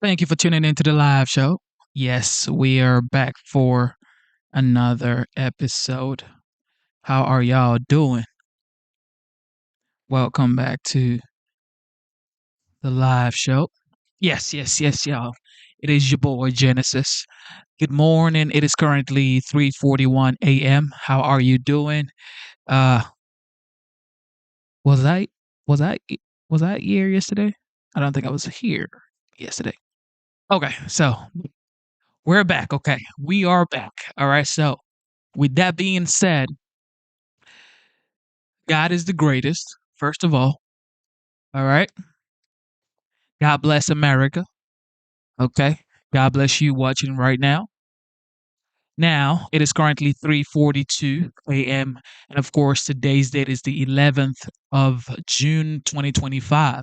Thank you for tuning into the live show. Yes, we are back for another episode. How are y'all doing? Welcome back to the live show. Yes, y'all. It is your boy Genesis. Good morning. It is currently 3:41 a.m. How are you doing? Uh was I was I was I here yesterday? I don't think I was here yesterday. Okay, so we're back. Okay, we are back. All right, so with that being said, God is the greatest, first of all. All right. God bless America. Okay. God bless you watching right now. Now, it is currently 3:42 a.m. And of course, today's date is the 11th of June 2025.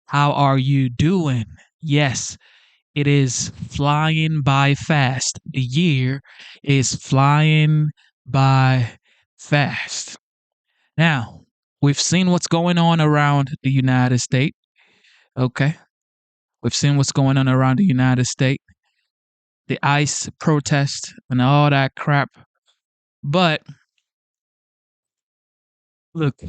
How are you doing? Yes, it is flying by fast. The year is flying by fast. Now, we've seen what's going on around the United States. Okay. We've seen what's going on around the United States, the ICE protest and all that crap. But look,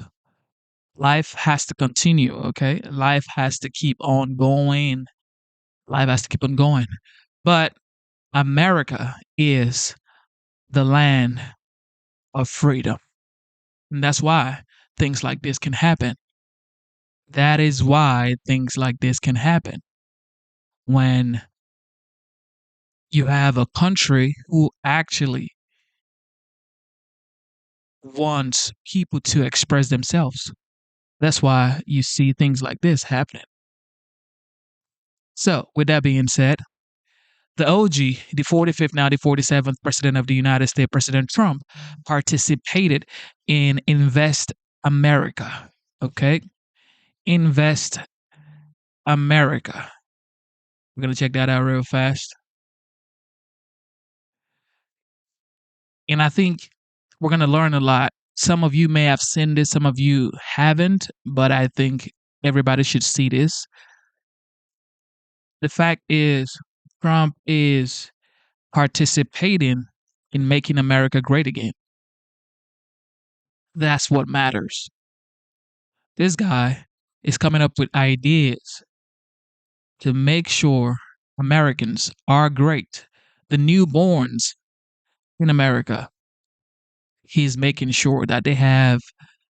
life has to continue, okay? Life has to keep on going. Life has to keep on going. But America is the land of freedom. And that's why things like this can happen. That is why things like this can happen when you have a country who actually wants people to express themselves. That's why you see things like this happening. So, with that being said, the OG, the 45th, now the 47th President of the United States, President Trump, participated in Invest America. Okay? Invest America. We're going to check that out real fast. And I think we're going to learn a lot. Some of you may have seen this, some of you haven't, but I think everybody should see this. The fact is, Trump is participating in making America great again. That's what matters. This guy is coming up with ideas to make sure Americans are great. The newborns in America, he's making sure that they have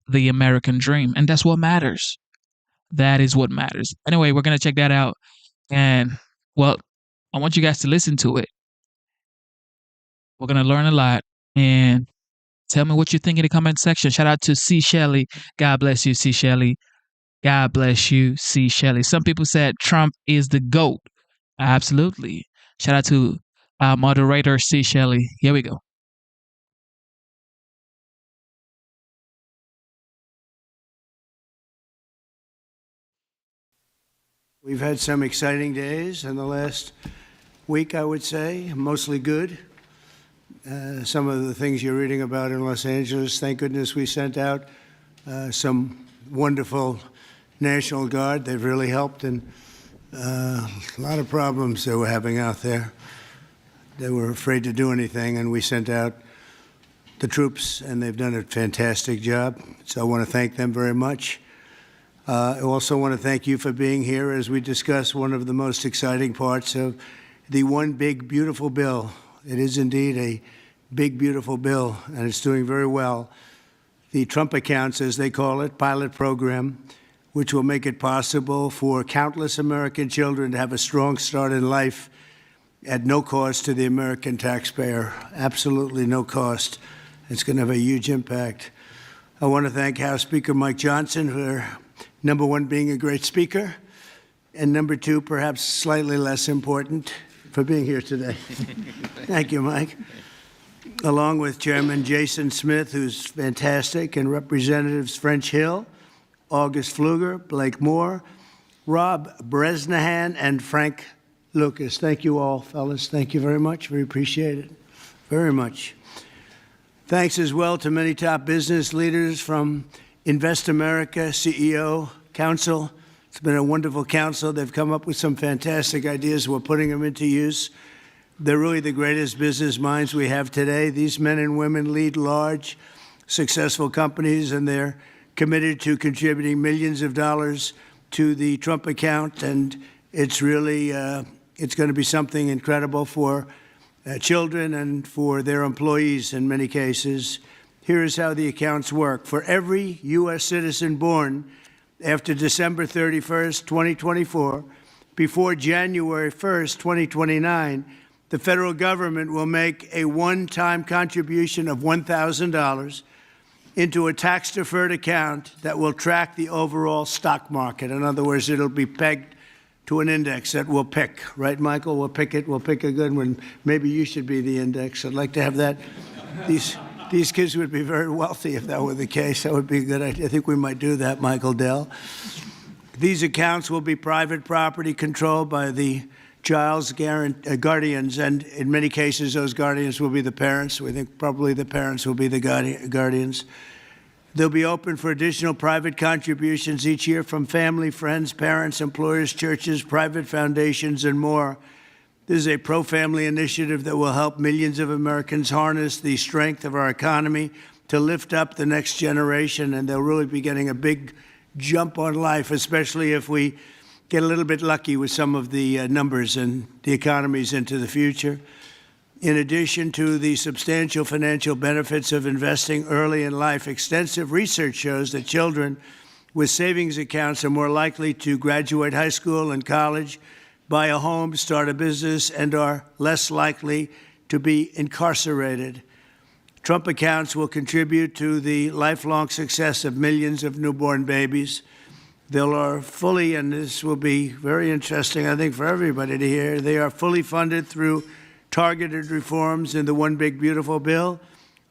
the American dream. And that's what matters. That is what matters. Anyway, we're going to check that out. And, well, I want you guys to listen to it. We're going to learn a lot. And tell me what you think in the comment section. Shout out to C. Shelley. God bless you, C. Shelley. God bless you, C. Shelley. Some people said Trump is the GOAT. Absolutely. Shout out to our moderator, C. Shelley. Here we go. We've had some exciting days in the last week, I would say, mostly good. Some of the things you're reading about in Los Angeles, thank goodness we sent out some wonderful National Guard. They've really helped, and a lot of problems they were having out there. They were afraid to do anything, and we sent out the troops, and they've done a fantastic job. So I want to thank them very much. I also want to thank you for being here as we discuss one of the most exciting parts of the One Big Beautiful Bill. It is indeed a big, beautiful bill, and it's doing very well. The Trump Accounts, as they call it, pilot program, which will make it possible for countless American children to have a strong start in life at no cost to the American taxpayer, absolutely no cost. It's going to have a huge impact. I want to thank House Speaker Mike Johnson for, number one, being a great speaker, and number two, perhaps slightly less important, for being here today. Thank you, Mike. Along with Chairman Jason Smith, who's fantastic, and Representatives French Hill, August Pfluger, Blake Moore, Rob Bresnahan, and Frank Lucas. Thank you all, fellas. Thank you very much. We appreciate it very much. Thanks as well to many top business leaders from Invest America, CEO, Council, It's been a wonderful council. They've come up with some fantastic ideas. We're putting them into use. They're really the greatest business minds we have today. These men and women lead large, successful companies, and they're committed to contributing millions of dollars to the Trump account. And it's really, it's going to be something incredible for children and for their employees in many cases. Here's how the accounts work. For every U.S. citizen born after December 31st, 2024, before January 1st, 2029, the federal government will make a one-time contribution of $1,000 into a tax-deferred account that will track the overall stock market. In other words, it'll be pegged to an index that we'll pick. Right, Michael? We'll pick it. We'll pick a good one. Maybe you should be the index. I'd like to have that. These kids would be very wealthy if that were the case. That would be a good idea. I think we might do that, Michael Dell. These accounts will be private property controlled by the child's guardians, and in many cases, those guardians will be the parents. We think probably the parents will be the guardians. They'll be open for additional private contributions each year from family, friends, parents, employers, churches, private foundations, and more. This is a pro-family initiative that will help millions of Americans harness the strength of our economy to lift up the next generation, and they'll really be getting a big jump on life, especially if we get a little bit lucky with some of the numbers and the economies into the future. In addition to the substantial financial benefits of investing early in life, extensive research shows that children with savings accounts are more likely to graduate high school and college, buy a home, start a business, and are less likely to be incarcerated. Trump accounts will contribute to the lifelong success of millions of newborn babies. They are fully, and this will be very interesting, I think, for everybody to hear, they are fully funded through targeted reforms in the One Big Beautiful Bill,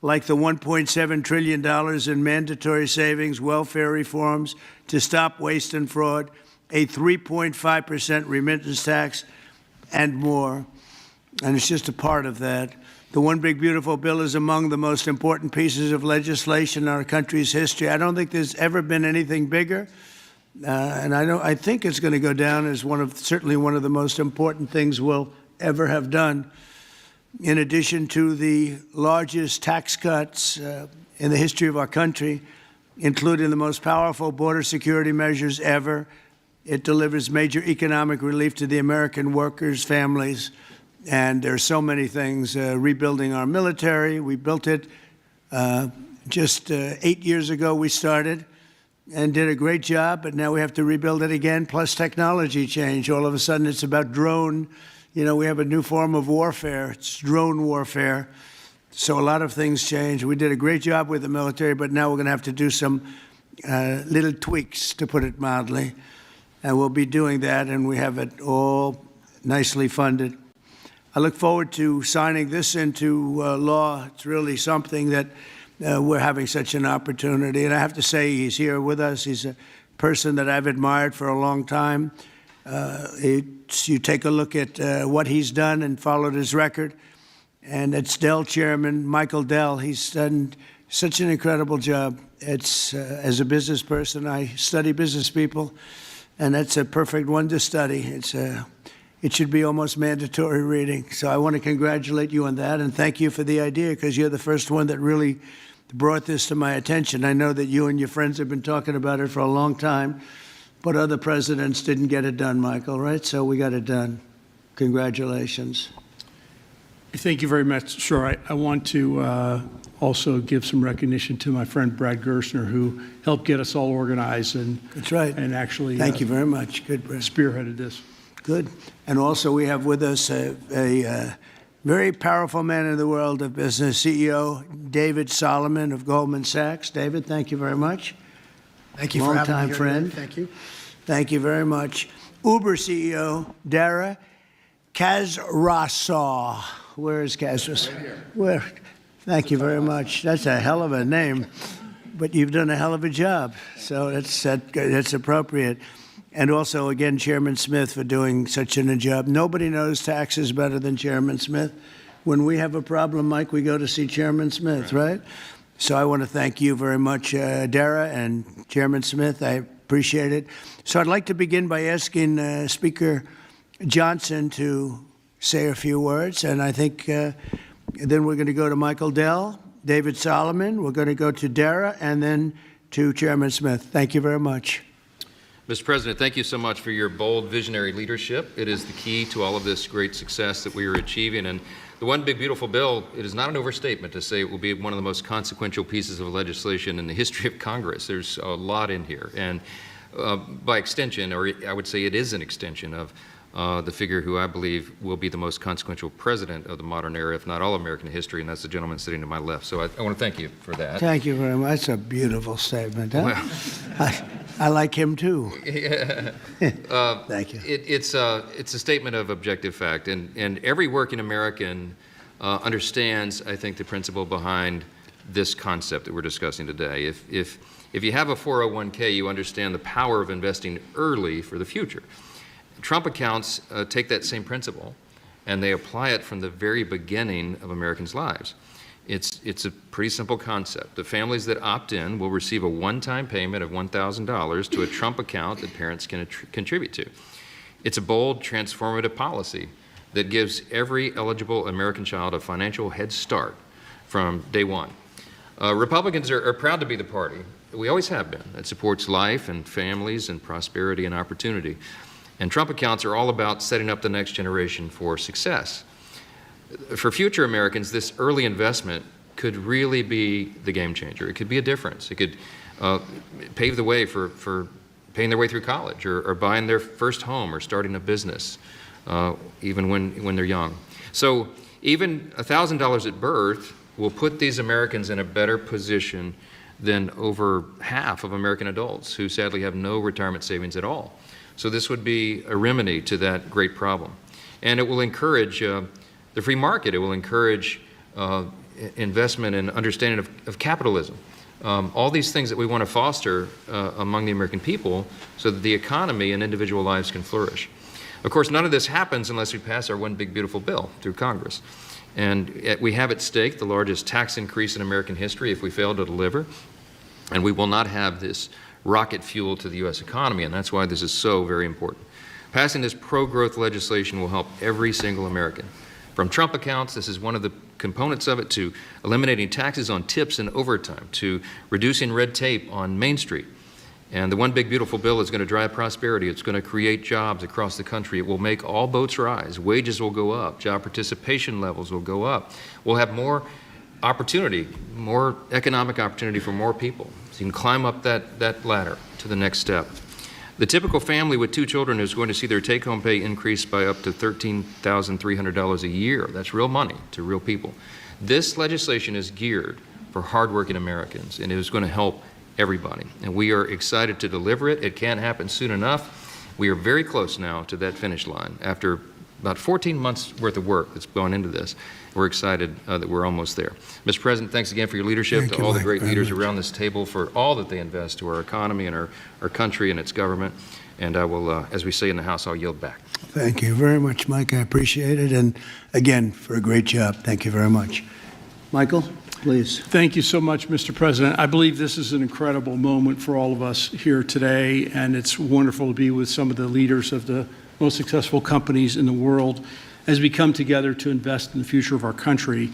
like the $1.7 trillion in mandatory savings, welfare reforms to stop waste and fraud, a 3.5% remittance tax, and more. And it's just a part of that. The One Big Beautiful Bill is among the most important pieces of legislation in our country's history. I don't think there's ever been anything bigger. And I think it's going to go down as certainly one of the most important things we'll ever have done. In addition to the largest tax cuts in the history of our country, including the most powerful border security measures ever, it delivers major economic relief to the American workers' families. And there are so many things. Rebuilding our military, we built it just 8 years ago. We started and did a great job, but now we have to rebuild it again, plus technology change. All of a sudden, it's about drone. You know, we have a new form of warfare. It's drone warfare. So a lot of things change. We did a great job with the military, but now we're going to have to do some little tweaks, to put it mildly. And we'll be doing that, and we have it all nicely funded. I look forward to signing this into law. It's really something that we're having such an opportunity. And I have to say, he's here with us. He's a person that I've admired for a long time. You take a look at what he's done and followed his record. And it's Dell Chairman Michael Dell. He's done such an incredible job. It's as a business person, I study business people, and that's a perfect one to study. It should be almost mandatory reading. So I want to congratulate you on that, and thank you for the idea, because you're the first one that really brought this to my attention. I know that you and your friends have been talking about it for a long time, but other presidents didn't get it done, Michael, right? So we got it done. Congratulations. Thank you very much. Sure. I want to also give some recognition to my friend Brad Gerstner, who helped get us all organized and that's right. And actually thank you very much. Good, Brad. Spearheaded this. Good. And also we have with us a very powerful man in the world of business, CEO David Solomon of Goldman Sachs. David, thank you very much. Thank you for having me Long-time here friend. today. Thank you. Thank you very much. Uber CEO Dara Khosrowshahi. Where is Khosrowshahi? Right here. Where? Thank you very much. That's a hell of a name, but you've done a hell of a job. So that's appropriate. And also, again, Chairman Smith for doing such a job. Nobody knows taxes better than Chairman Smith. When we have a problem, Mike, we go to see Chairman Smith, right? So I want to thank you very much, Dara and Chairman Smith. I appreciate it. So I'd like to begin by asking Speaker Johnson to say a few words, and I think then we're going to go to Michael Dell, David Solomon, we're going to go to Dara, and then to Chairman Smith. Thank you very much. Mr. President, thank you so much for your bold, visionary leadership. It is the key to all of this great success that we are achieving. And the One Big Beautiful Bill, it is not an overstatement to say it will be one of the most consequential pieces of legislation in the history of Congress. There's a lot in here. And by extension, or I would say it is an extension of the figure who I believe will be the most consequential president of the modern era, if not all American history, and that's the gentleman sitting to my left. So I want to thank you for that. Thank you very much. That's a beautiful statement. Huh? Well, I like him too. Yeah. Thank you. It's a statement of objective fact, and every working American understands, I think, the principle behind this concept that we're discussing today. If you have a 401k, you understand the power of investing early for the future. Trump accounts take that same principle, and they apply it from the very beginning of Americans' lives. It's a pretty simple concept. The families that opt in will receive a one-time payment of $1,000 to a Trump account that parents can contribute to. It's a bold, transformative policy that gives every eligible American child a financial head start from day one. Republicans are proud to be the party, we always have been, that supports life and families and prosperity and opportunity. And Trump accounts are all about setting up the next generation for success. For future Americans, this early investment could really be the game changer. It could be a difference. It could pave the way for paying their way through college or buying their first home or starting a business, even when they're young. So even $1,000 at birth will put these Americans in a better position than over half of American adults who sadly have no retirement savings at all. So this would be a remedy to that great problem. And it will encourage the free market. It will encourage investment and understanding of capitalism. All these things that we want to foster among the American people so that the economy and individual lives can flourish. Of course, none of this happens unless we pass our One Big Beautiful Bill through Congress. And we have at stake the largest tax increase in American history if we fail to deliver. And we will not have this rocket fuel to the U.S. economy, and that's why this is so very important. Passing this pro-growth legislation will help every single American. From Trump accounts, this is one of the components of it, to eliminating taxes on tips and overtime, to reducing red tape on Main Street. And the One Big Beautiful Bill is going to drive prosperity. It's going to create jobs across the country. It will make all boats rise. Wages will go up. Job participation levels will go up. We'll have more opportunity, more economic opportunity for more people. So you can climb up that ladder to the next step. The typical family with 2 children is going to see their take-home pay increase by up to $13,300 a year. That's real money to real people. This legislation is geared for hardworking Americans, and it is going to help everybody. And we are excited to deliver it. It can't happen soon enough. We are very close now to that finish line. After about 14 months worth of work that's gone into this, we're excited that we're almost there. Mr. President, thanks again for your leadership, to all the great leaders around this table for all that they invest to our economy and our country and its government. And I will, as we say in the House, I'll yield back. Thank you very much, Mike. I appreciate it. And again, for a great job. Thank you very much. Michael, please. Thank you so much, Mr. President. I believe this is an incredible moment for all of us here today, and it's wonderful to be with some of the leaders of the most successful companies in the world as we come together to invest in the future of our country.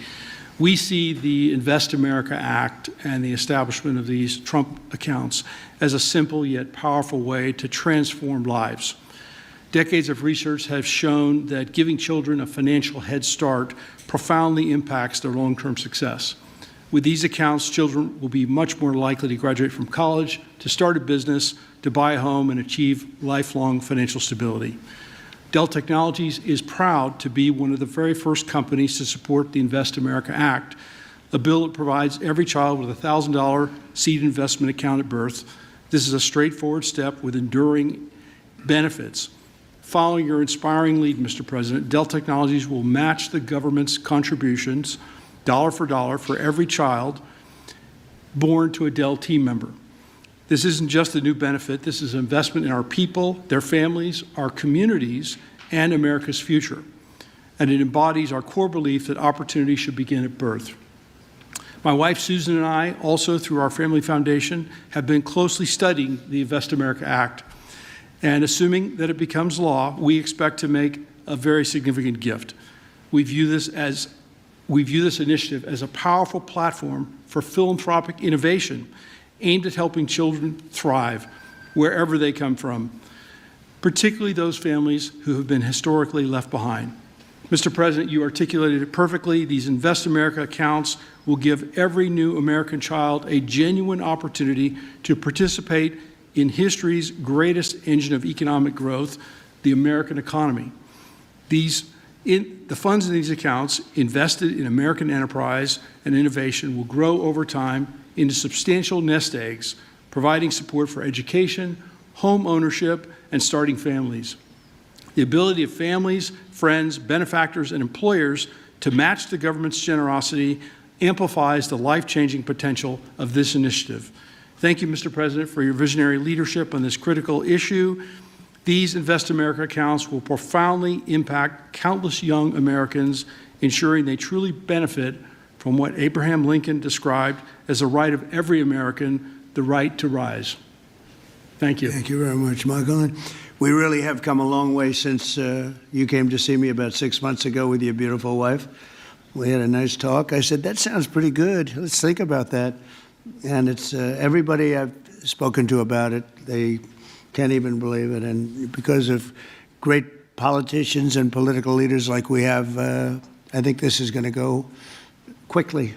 We see the Invest America Act and the establishment of these Trump accounts as a simple yet powerful way to transform lives. Decades of research have shown that giving children a financial head start profoundly impacts their long-term success. With these accounts, children will be much more likely to graduate from college, to start a business, to buy a home, and achieve lifelong financial stability. Dell Technologies is proud to be one of the very first companies to support the Invest America Act, a bill that provides every child with a $1,000 seed investment account at birth. This is a straightforward step with enduring benefits. Following your inspiring lead, Mr. President, Dell Technologies will match the government's contributions, dollar for every child born to a Dell team member. This isn't just a new benefit. This is an investment in our people, their families, our communities, and America's future. And it embodies our core belief that opportunity should begin at birth. My wife, Susan, and I, also through our family foundation, have been closely studying the Invest America Act. And assuming that it becomes law, we expect to make a very significant gift. We view this initiative as a powerful platform for philanthropic innovation aimed at helping children thrive wherever they come from, particularly those families who have been historically left behind. Mr. President, you articulated it perfectly. These Invest America accounts will give every new American child a genuine opportunity to participate in history's greatest engine of economic growth, the American economy. The funds in these accounts invested in American enterprise and innovation will grow over time into substantial nest eggs, providing support for education, home ownership, and starting families. The ability of families, friends, benefactors, and employers to match the government's generosity amplifies the life-changing potential of this initiative. Thank you, Mr. President, for your visionary leadership on this critical issue. These Invest America accounts will profoundly impact countless young Americans, ensuring they truly benefit from what Abraham Lincoln described as the right of every American, the right to rise. Thank you. Thank you very much, Michael. And we really have come a long way since you came to see me about 6 months ago with your beautiful wife. We had a nice talk. I said, that sounds pretty good. Let's think about that. And it's everybody I've spoken to about it, they can't even believe it. And because of great politicians and political leaders like we have, I think this is going to go quickly,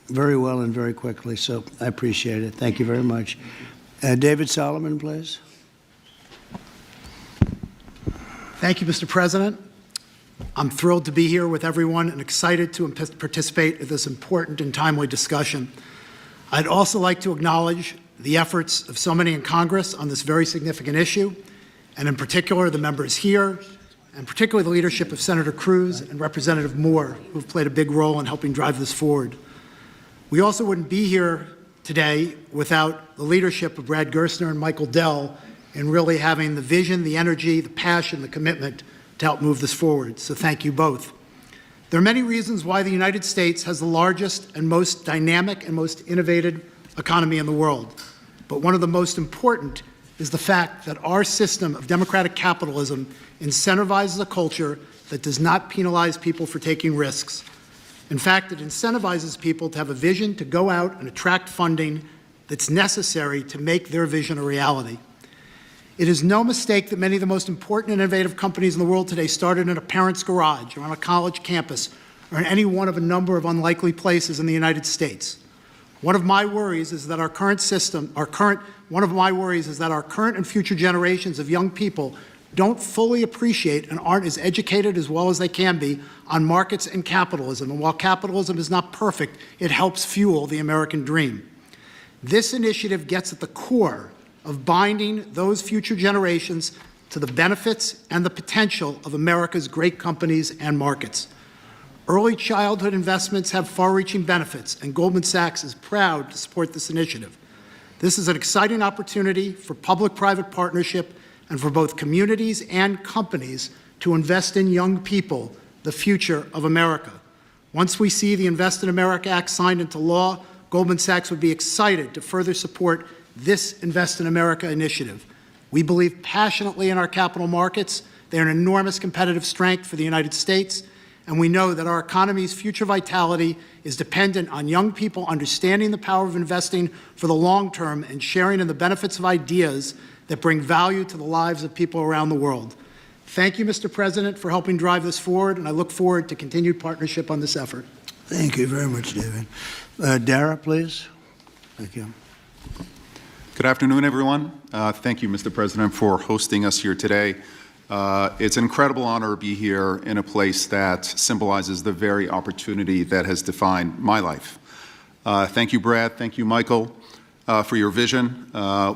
very well and very quickly. So I appreciate it. Thank you very much. David Solomon, please. Thank you, Mr. President. I'm thrilled to be here with everyone and excited to participate in this important and timely discussion. I'd also like to acknowledge the efforts of so many in Congress on this very significant issue, and in particular the members here, and particularly the leadership of Senator Cruz and Representative Moore, who've played a big role in helping drive this forward. We also wouldn't be here today without the leadership of Brad Gerstner and Michael Dell in really having the vision, the energy, the passion, the commitment to help move this forward. So thank you both. There are many reasons why the United States has the largest and most dynamic and most innovative economy in the world. But one of the most important is the fact that our system of democratic capitalism incentivizes a culture that does not penalize people for taking risks. In fact, it incentivizes people to have a vision to go out and attract funding that's necessary to make their vision a reality. It is no mistake that many of the most important and innovative companies in the world today started in a parent's garage or on a college campus or in any one of a number of unlikely places in the United States. One of my worries is that our current and future generations of young people don't fully appreciate and aren't as educated as well as they can be on markets and capitalism. And while capitalism is not perfect, it helps fuel the American dream. This initiative gets at the core of binding those future generations to the benefits and the potential of America's great companies and markets. Early childhood investments have far-reaching benefits, and Goldman Sachs is proud to support this initiative. This is an exciting opportunity for public-private partnership and for both communities and companies to invest in young people, the future of America. Once we see the Invest in America Act signed into law, Goldman Sachs would be excited to further support this Invest in America initiative. We believe passionately in our capital markets. They are an enormous competitive strength for the United States, and we know that our economy's future vitality is dependent on young people understanding the power of investing for the long term and sharing in the benefits of ideas that bring value to the lives of people around the world. Thank you, Mr. President, for helping drive this forward, and I look forward to continued partnership on this effort. Thank you very much, David. Dara, please. Thank you. Good afternoon, everyone. Thank you, Mr. President, for hosting us here today. It's an incredible honor to be here in a place that symbolizes the very opportunity that has defined my life. Thank you, Brad. Thank you, Michael, for your vision.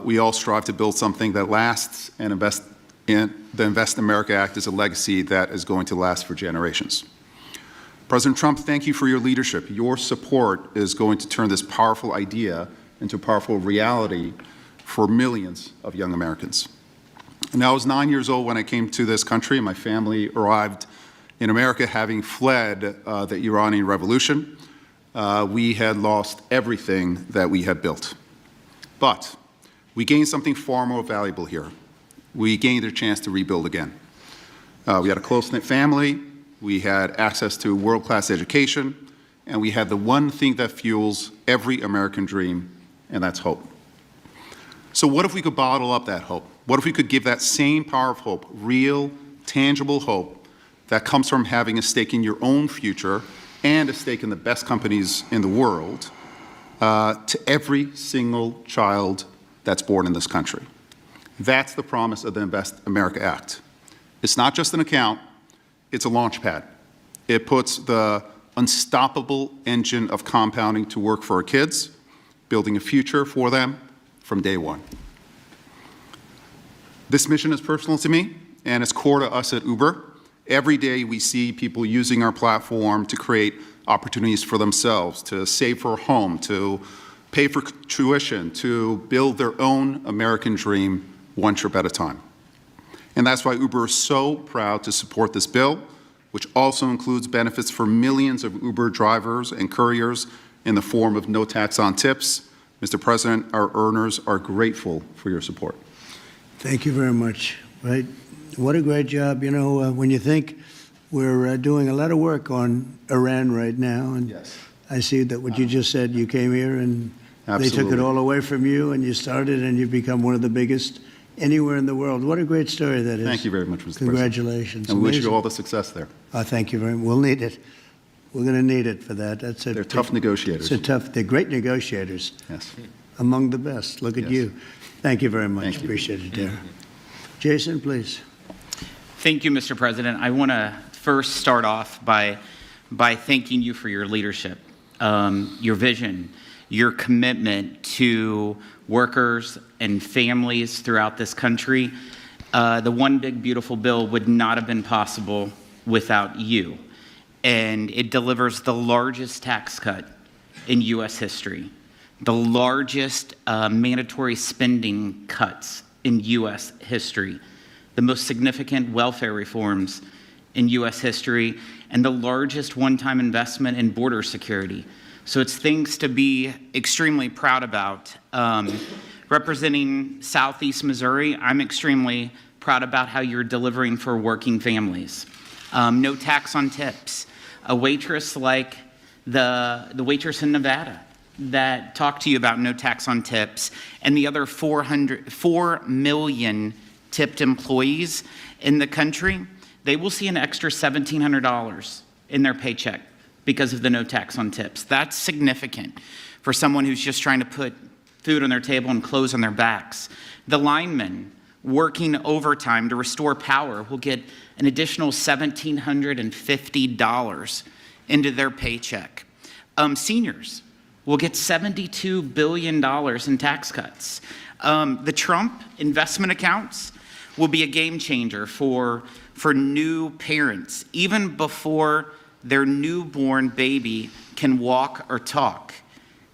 We all strive to build something that lasts, and the Invest in America Act is a legacy that is going to last for generations. President Trump, thank you for your leadership. Your support is going to turn this powerful idea into a powerful reality for millions of young Americans. And I was 9 years old when I came to this country. My family arrived in America having fled the Iranian Revolution. we had lost everything that we had built. But we gained something far more valuable here. We gained a chance to rebuild again. We had a close-knit family, we had access to world-class education, and we had the one thing that fuels every American dream, and that's hope. So what if we could bottle up that hope? What if we could give that same power of hope, real, tangible hope, that comes from having a stake in your own future and a stake in the best companies in the world, to every single child that's born in this country? That's the promise of the Invest America Act. It's not just an account, it's a launch pad. It puts the unstoppable engine of compounding to work for our kids, building a future for them from day one. This mission is personal to me, and it's core to us at Uber. Every day we see people using our platform to create opportunities for themselves, to save for a home, to pay for tuition, to build their own American dream one trip at a time. And that's why Uber is so proud to support this bill, which also includes benefits for millions of Uber drivers and couriers in the form of no tax on tips. Mr. President, our earners are grateful for your support. Thank you very much. Right? What a great job. You know, when you think we're doing a lot of work on Iran right now, and Yes. I see that what you just said, you came here and they took it Absolutely. all away from you, and you started, and you've become one of the biggest anywhere in the world. What a great story that is. Thank you very much, Mr. President. Congratulations. And we wish you Amazing. all the success there. Thank you very much. We'll need it. We're going to need it for that. That's it. They're tough negotiators. They're great negotiators. Yes. Among the best. Look at Yes. you. Thank you very much. Thank you. Appreciate it, dear. Jason, please. Thank you, Mr. President. I want to first start off by thanking you for your leadership, your vision, your commitment to workers and families throughout this country. The One Big Beautiful Bill would not have been possible without you. And it delivers the largest tax cut in U.S. history, the largest mandatory spending cuts in U.S. history, the most significant welfare reforms in U.S. history, and the largest one-time investment in border security. So it's things to be extremely proud about. Representing Southeast Missouri, I'm extremely proud about how you're delivering for working families. No tax on tips. A waitress like the waitress in Nevada that talked to you about no tax on tips, and the other 4 million tipped employees in the country, they will see an extra $1,700 in their paycheck because of the no tax on tips. That's significant for someone who's just trying to put food on their table and clothes on their backs. The linemen working overtime to restore power will get an additional $1,750 into their paycheck. Seniors will get $72 billion in tax cuts. The Trump investment accounts will be a game changer for new parents, even before their newborn baby can walk or talk.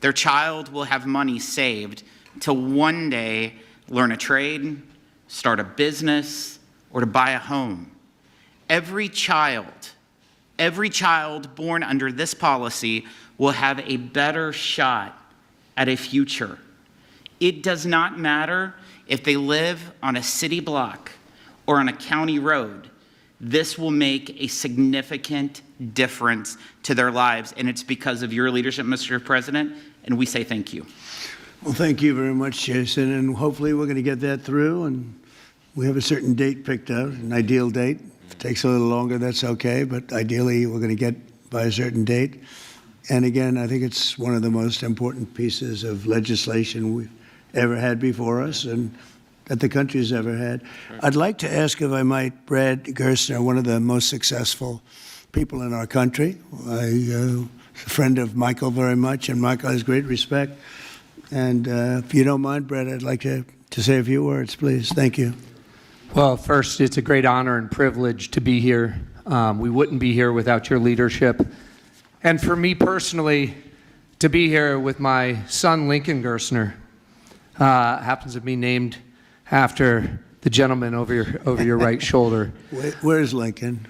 Their child will have money saved to one day learn a trade, start a business, or to buy a home. Every child born under this policy will have a better shot at a future. It does not matter if they live on a city block or on a county road. This will make a significant difference to their lives, and it's because of your leadership, Mr. President, and we say thank you. Well, thank you very much, Jason, and hopefully we're going to get that through, and we have a certain date picked out, an ideal date. If it takes a little longer, that's okay, but ideally we're going to get by a certain date. And again, I think it's one of the most important pieces of legislation we've ever had before us and that the country's ever had. I'd like to ask, if I might, Brad Gerstner, one of the most successful people in our country. I'm a friend of Michael very much, and Michael has great respect. And if you don't mind, Brad, I'd like to say a few words, please. Thank you. Well, first, it's a great honor and privilege to be here. We wouldn't be here without your leadership. And for me personally, to be here with my son, Lincoln Gerstner, happens to be named after the gentleman over your right shoulder. Where's Lincoln?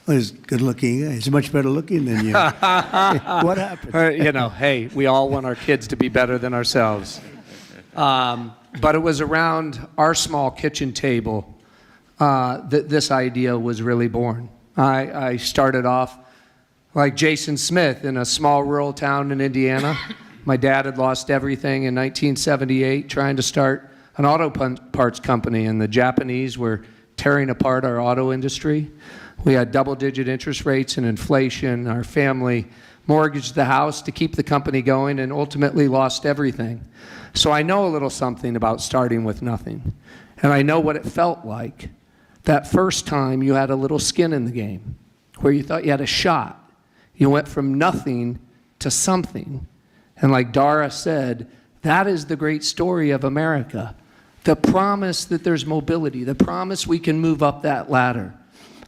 Well, he's good looking. He's much better looking than you. What happened? You know, hey, we all want our kids to be better than ourselves. But it was around our small kitchen table that this idea was really born. I started off like Jason Smith in a small rural town in Indiana. My dad had lost everything in 1978 trying to start an auto parts company, and the Japanese were tearing apart our auto industry. We had double-digit interest rates and inflation. Our family mortgaged the house to keep the company going and ultimately lost everything. So I know a little something about starting with nothing. And I know what it felt like that first time you had a little skin in the game, where you thought you had a shot. You went from nothing to something. And like Dara said, that is the great story of America. The promise that there's mobility, the promise we can move up that ladder.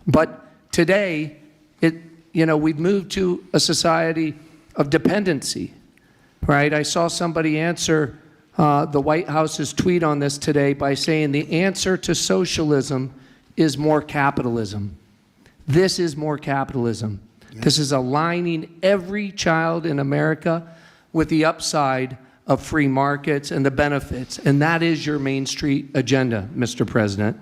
But today, we've moved to a society of dependency, right? I saw somebody answer the White House's tweet on this today by saying the answer to socialism is more capitalism. This is more capitalism. Yeah. This is aligning every child in America with the upside of free markets and the benefits, and that is your Main Street agenda, Mr. President.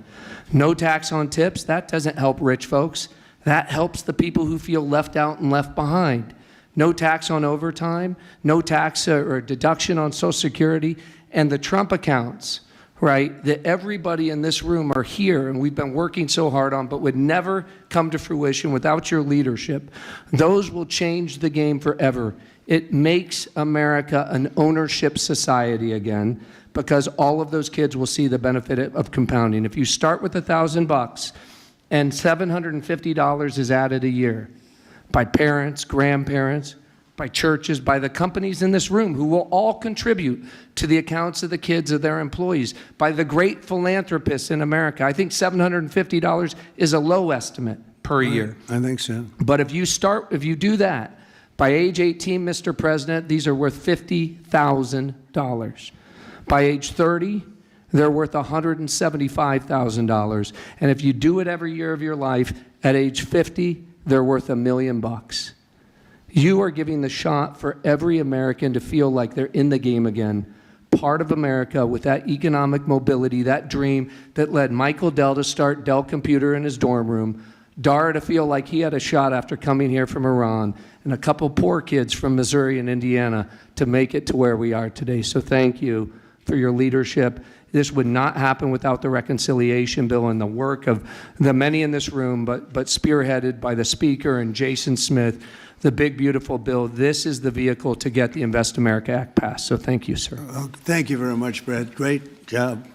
No tax on tips, that doesn't help rich folks. That helps the people who feel left out and left behind. No tax on overtime, no tax or deduction on Social Security, and the Trump accounts, right, that everybody in this room are here and we've been working so hard on, but would never come to fruition without your leadership. Those will change the game forever. It makes America an ownership society again, because all of those kids will see the benefit of compounding. If you start with $1,000 and $750 is added a year by parents, grandparents, by churches, by the companies in this room who will all contribute to the accounts of the kids of their employees, by the great philanthropists in America. I think $750 is a low estimate per year. I think so. But if you do that, by age 18, Mr. President, these are worth $50,000. By age 30, they're worth $175,000. And if you do it every year of your life, at age 50, they're worth $1 million. You are giving the shot for every American to feel like they're in the game again, part of America with that economic mobility, that dream that led Michael Dell to start Dell Computer in his dorm room, Dara to feel like he had a shot after coming here from Iran, and a couple poor kids from Missouri and Indiana to make it to where we are today. So thank you for your leadership. This would not happen without the reconciliation bill and the work of the many in this room, but spearheaded by the Speaker and Jason Smith, the big, beautiful bill. This is the vehicle to get the Invest America Act passed. So thank you, sir. Well, thank you very much, Brett. Great job.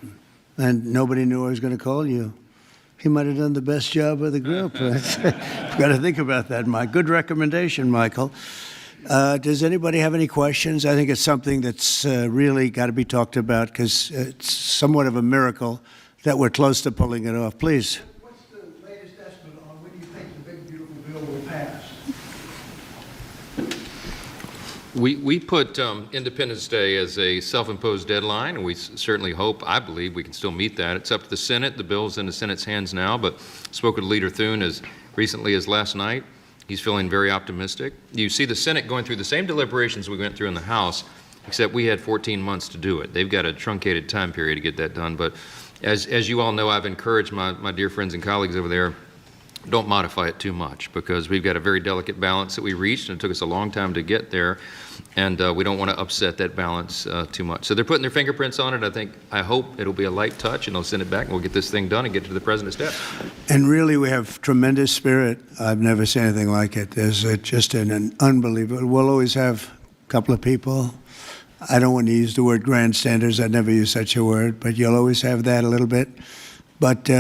And nobody knew I was going to call you. He might have done the best job of the group. You've got to think about that, Mike. Good recommendation, Michael. Does anybody have any questions? I think it's something that's really got to be talked about, because it's somewhat of a miracle that we're close to pulling it off. Please. What's the latest estimate on when you think the big, beautiful bill will pass? We put Independence Day as a self-imposed deadline, and we certainly hope, I believe, we can still meet that. It's up to the Senate. The bill's in the Senate's hands now, but spoke with Leader Thune as recently as last night. He's feeling very optimistic. You see the Senate going through the same deliberations we went through in the House, except we had 14 months to do it. They've got a truncated time period to get that done. But as you all know, I've encouraged my dear friends and colleagues over there, don't modify it too much, because we've got a very delicate balance that we reached, and it took us a long time to get there, and we don't want to upset that balance too much. So they're putting their fingerprints on it. I hope it'll be a light touch, and they'll send it back, and we'll get this thing done and get to the President's desk. And really, we have tremendous spirit. I've never seen anything like it. There's just an unbelievable. We'll always have a couple of people. I don't want to use the word grandstanders. I'd never use such a word, but you'll always have that a little bit. But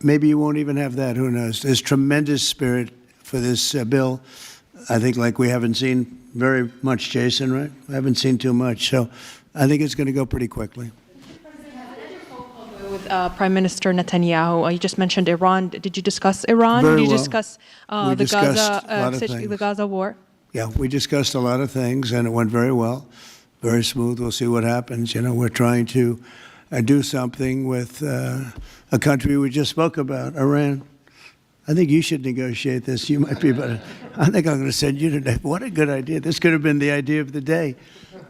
maybe you won't even have that. Who knows? There's tremendous spirit for this bill. I think like we haven't seen very much, Jason, right? We haven't seen too much. So I think it's going to go pretty quickly. With Prime Minister Netanyahu, you just mentioned Iran. Did you discuss Iran? Very Did you well. discuss We discussed a lot of the things. Gaza war? Yeah, we discussed a lot of things, and it went very well, very smooth. We'll see what happens. You know, we're trying to do something with a country we just spoke about, Iran. I think you should negotiate this. You might be better. I think I'm going to send you to. What a good idea. This could have been the idea of the day.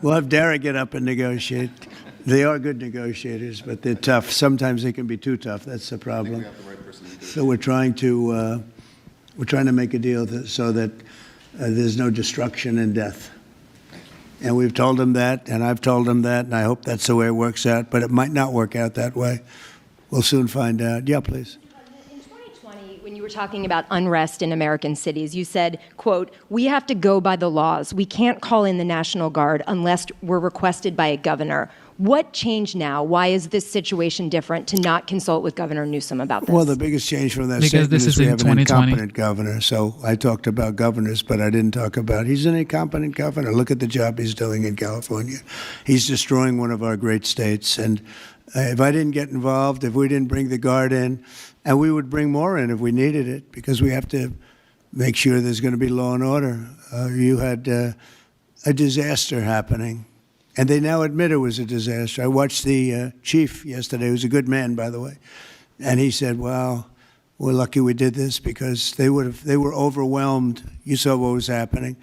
We'll have Dara get up and negotiate. They are good negotiators, but they're tough. Sometimes they can be too tough. That's the problem. So we're trying to make a deal so that there's no destruction and death. And we've told them that, and I've told them that, and I hope that's the way it works out. But it might not work out that way. We'll soon find out. Yeah, please. In 2020, when you were talking about unrest in American cities, you said, quote, "We have to go by the laws. We can't call in the National Guard unless we're requested by a governor." What changed now? Why is this situation different to not consult with Governor Newsom about this? Well, the biggest change from that Because statement this is is we in have an 2020. incompetent governor. So I talked about governors, but I didn't talk about he's an incompetent governor. Look at the job he's doing in California. He's destroying one of our great states. And if I didn't get involved, if we didn't bring the Guard in, and we would bring more in if we needed it, because we have to make sure there's going to be law and order. You had a disaster happening. And they now admit it was a disaster. I watched the chief yesterday, who's a good man, by the way, and he said, "Well, we're lucky we did this because they were overwhelmed. You saw what was happening,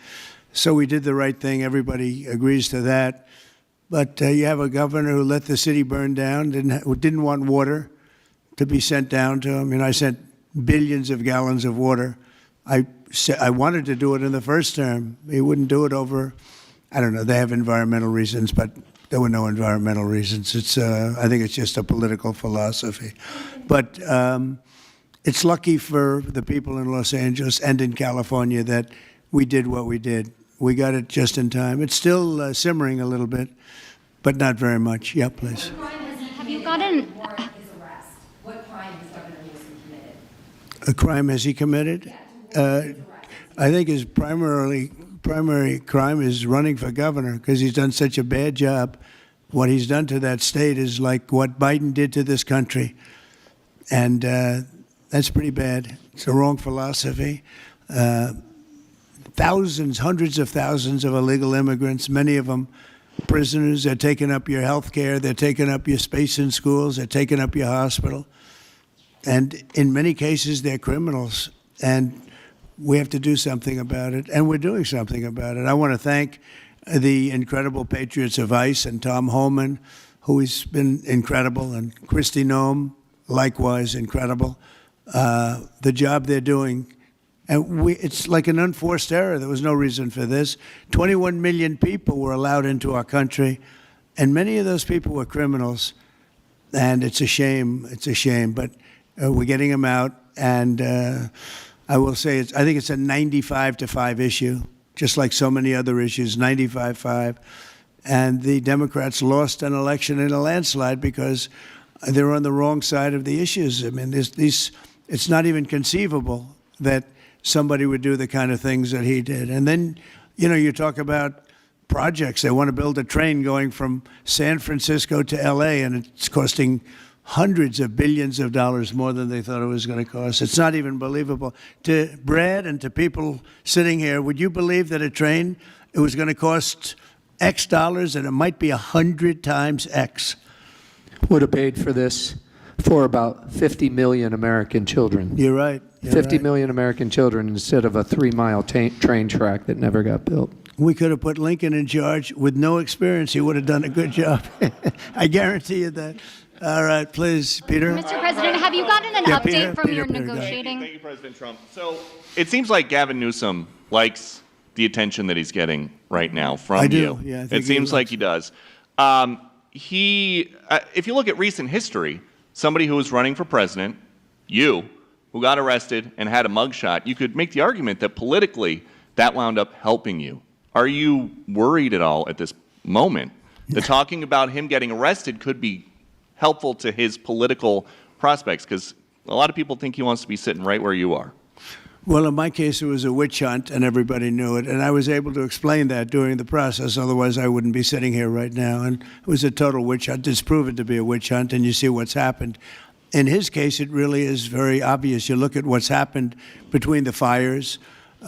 so we did the right thing. Everybody agrees to that. But you have a governor who let the city burn down, didn't want water to be sent down to him. I sent billions of gallons of water. I wanted to do it in the first term. He wouldn't do it over." I don't know. They have environmental reasons, but there were no environmental reasons. I think it's just a political philosophy. But it's lucky for the people in Los Angeles and in California that we did what we did. We got it just in time. It's still simmering a little bit, but not very much. Yeah, please. Have you gotten What crime has Governor Newsom committed? A crime has he committed? I think his primary crime is running for governor because he's done such a bad job. What he's done to that state is like what Biden did to this country. And that's pretty bad. It's a wrong philosophy. Thousands, hundreds of thousands of illegal immigrants, many of them prisoners. They're taking up your health care. They're taking up your space in schools. They're taking up your hospital. And in many cases, they're criminals. And we have to do something about it, and we're doing something about it. I want to thank the incredible patriots of ICE and Tom Homan, who has been incredible, and Kristi Noem, likewise incredible. The job they're doing, and it's like an unforced error. There was no reason for this. 21 million people were allowed into our country, and many of those people were criminals, and it's a shame. It's a shame, but we're getting them out, and I will say I think it's a 95-5 issue, just like so many other issues, 95-5. And the Democrats lost an election in a landslide because they're on the wrong side of the issues. I mean, it's not even conceivable that somebody would do the kind of things that he did. And then, you talk about projects. They want to build a train going from San Francisco to L.A., and it's costing hundreds of billions of dollars more than they thought it was going to cost. It's not even believable. To Brad and to people sitting here, would you believe that a train, it was going to cost X dollars and it might be 100 times X? Would have paid for this for about 50 million American children. You're right. 50 million American children instead of a 3-mile train track that never got built. We could have put Lincoln in charge with no experience. He would have done a good job. I guarantee you that. All right, please, Peter. Mr. President, have you gotten an update from your negotiating? Thank you, President Trump. So it seems like Gavin Newsom likes the attention that he's getting right now from I do. you. Yeah, I think it seems like he does. If you look at recent history, somebody who was running for president, you, who got arrested and had a mugshot, you could make the argument that politically that wound up helping you. Are you worried at all at this moment that talking about him getting arrested could be helpful to his political prospects? Because a lot of people think he wants to be sitting right where you are. Well, in my case, it was a witch hunt, and everybody knew it. And I was able to explain that during the process. Otherwise, I wouldn't be sitting here right now. And it was a total witch hunt. It's proven to be a witch hunt, and you see what's happened. In his case, it really is very obvious. You look at what's happened between the fires,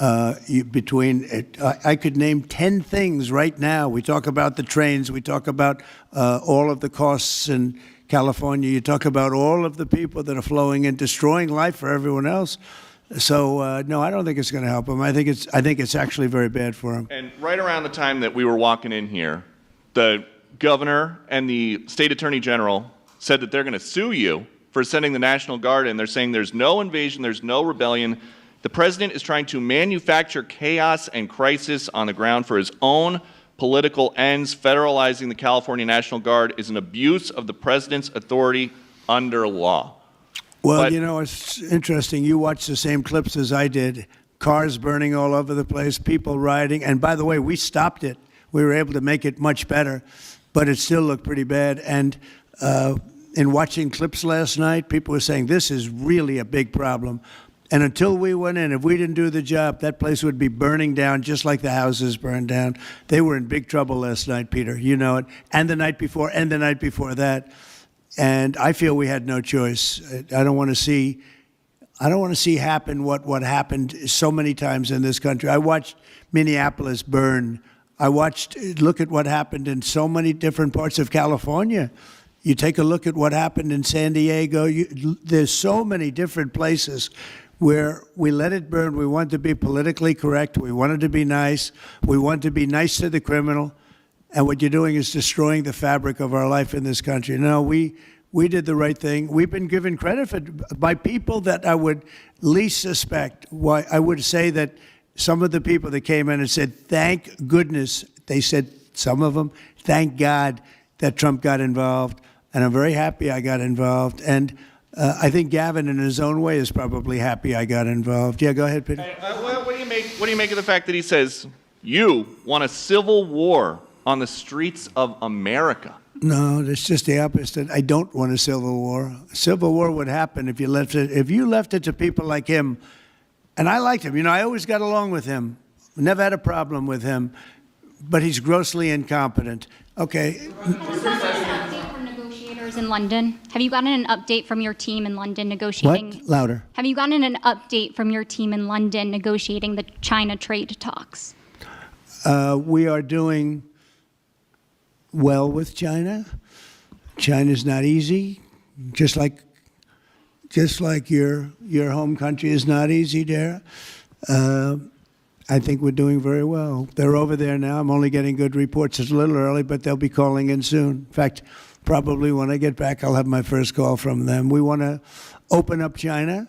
I could name 10 things right now. We talk about the trains. We talk about all of the costs in California. You talk about all of the people that are flowing in, destroying life for everyone else. So no, I don't think it's going to help him. I think it's actually very bad for him. And right around the time that we were walking in here, the governor and the state attorney general said that they're going to sue you for sending the National Guard in. They're saying there's no invasion, there's no rebellion. The president is trying to manufacture chaos and crisis on the ground for his own political ends. Federalizing the California National Guard is an abuse of the president's authority under law. Well, But- you know, it's interesting. You watched the same clips as I did. Cars burning all over the place, people rioting. And by the way, we stopped it. We were able to make it much better, but it still looked pretty bad. And in watching clips last night, people were saying this is really a big problem. And until we went in, if we didn't do the job, that place would be burning down just like the houses burned down. They were in big trouble last night, Peter. You know it. And the night before, and the night before that. And I feel we had no choice. I don't want to see happen what happened so many times in this country. I watched Minneapolis burn. Look at what happened in so many different parts of California. You take a look at what happened in San Diego. There's so many different places where we let it burn. We want to be politically correct. We wanted to be nice. We want to be nice to the criminal. And what you're doing is destroying the fabric of our life in this country. No, we did the right thing. We've been given credit by people that I would least suspect. Why I would say that some of the people that came in and said, thank goodness, they said, some of them, thank God that Trump got involved. And I'm very happy I got involved. And I think Gavin, in his own way, is probably happy I got involved. Yeah, go ahead, Peter. What do you make of the fact that he says you want a civil war on the streets of America? No, that's just the opposite. I don't want a civil war. A civil war would happen if you left it to people like him. And I liked him. You know, I always got along with him. Never had a problem with him. But he's grossly incompetent. Okay. From negotiators in London. Have you gotten an update from your team in London negotiating? What? Louder. Have you gotten an update from your team in London negotiating the China trade talks? We are doing well with China. China's not easy, just like your home country is not easy, Dara. I think we're doing very well. They're over there now. I'm only getting good reports. It's a little early, but they'll be calling in soon. In fact, probably when I get back, I'll have my first call from them. We want to open up China.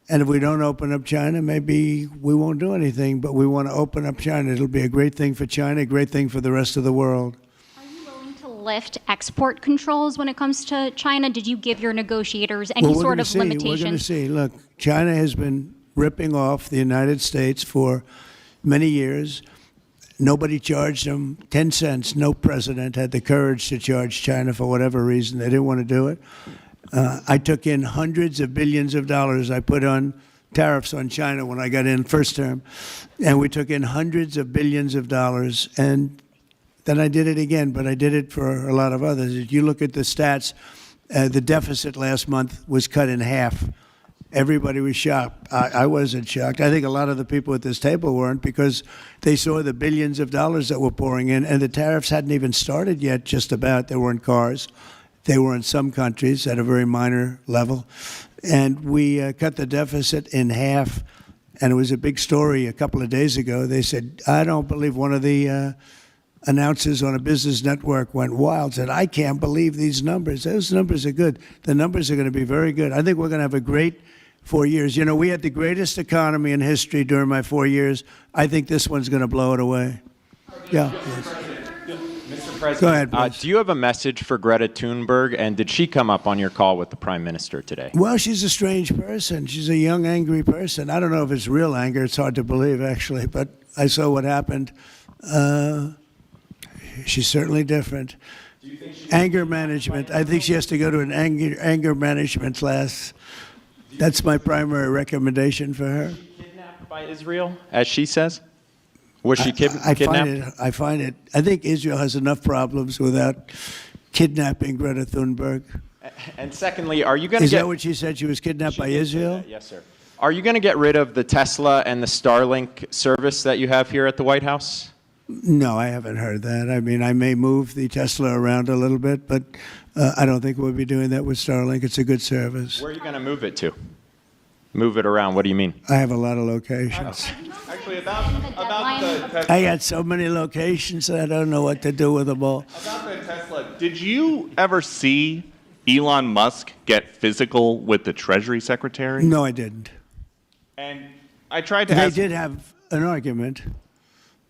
And if we don't open up China, maybe we won't do anything. But we want to open up China. It'll be a great thing for China, a great thing for the rest of the world. Are you willing to lift export controls when it comes to China? Did you give your negotiators any sort of limitation? We're going to see. Look, China has been ripping off the United States for many years. Nobody charged them 10 cents. No president had the courage to charge China for whatever reason. They didn't want to do it. I took in hundreds of billions of dollars. I put on tariffs on China when I got in first term. And we took in hundreds of billions of dollars. And then I did it again, but I did it for a lot of others. If you look at the stats, the deficit last month was cut in half. Everybody was shocked. I wasn't shocked. I think a lot of the people at this table weren't, because they saw the billions of dollars that were pouring in, and the tariffs hadn't even started yet, just about. There weren't cars. They were in some countries at a very minor level. And we cut the deficit in half, and it was a big story a couple of days ago. They said, I don't believe, one of the announcers on a business network went wild, said, I can't believe these numbers. Those numbers are good. The numbers are going to be very good. I think we're going to have a great 4 years. You know, we had the greatest economy in history during my 4 years. I think this one's going to blow it away. Yeah. Mr. President, Go ahead, please. do you have a message for Greta Thunberg, and did she come up on your call with the Prime Minister today? Well, she's a strange person. She's a young, angry person. I don't know if it's real anger. It's hard to believe, actually, but I saw what happened. She's certainly different. Anger management. I think she has to go to an anger management class. That's my primary recommendation for her. Kidnapped by Israel, as she says? Was she kidnapped? I find it. I think Israel has enough problems without kidnapping Greta Thunberg. And secondly, are you going to Is get... that what she said? She was kidnapped by Israel? Yes, sir. Are you going to get rid of the Tesla and the Starlink service that you have here at the White House? No, I haven't heard that. I mean, I may move the Tesla around a little bit, but I don't think we'll be doing that with Starlink. It's a good service. Where are you going to move it to? move it around? What do you mean? I have a lot of locations. Actually, about the Tesla. I got so many locations that I don't know what to do with them all. About the Tesla, did you ever see Elon Musk get physical with the Treasury Secretary? No, I didn't. And I tried to They ask. did have an argument,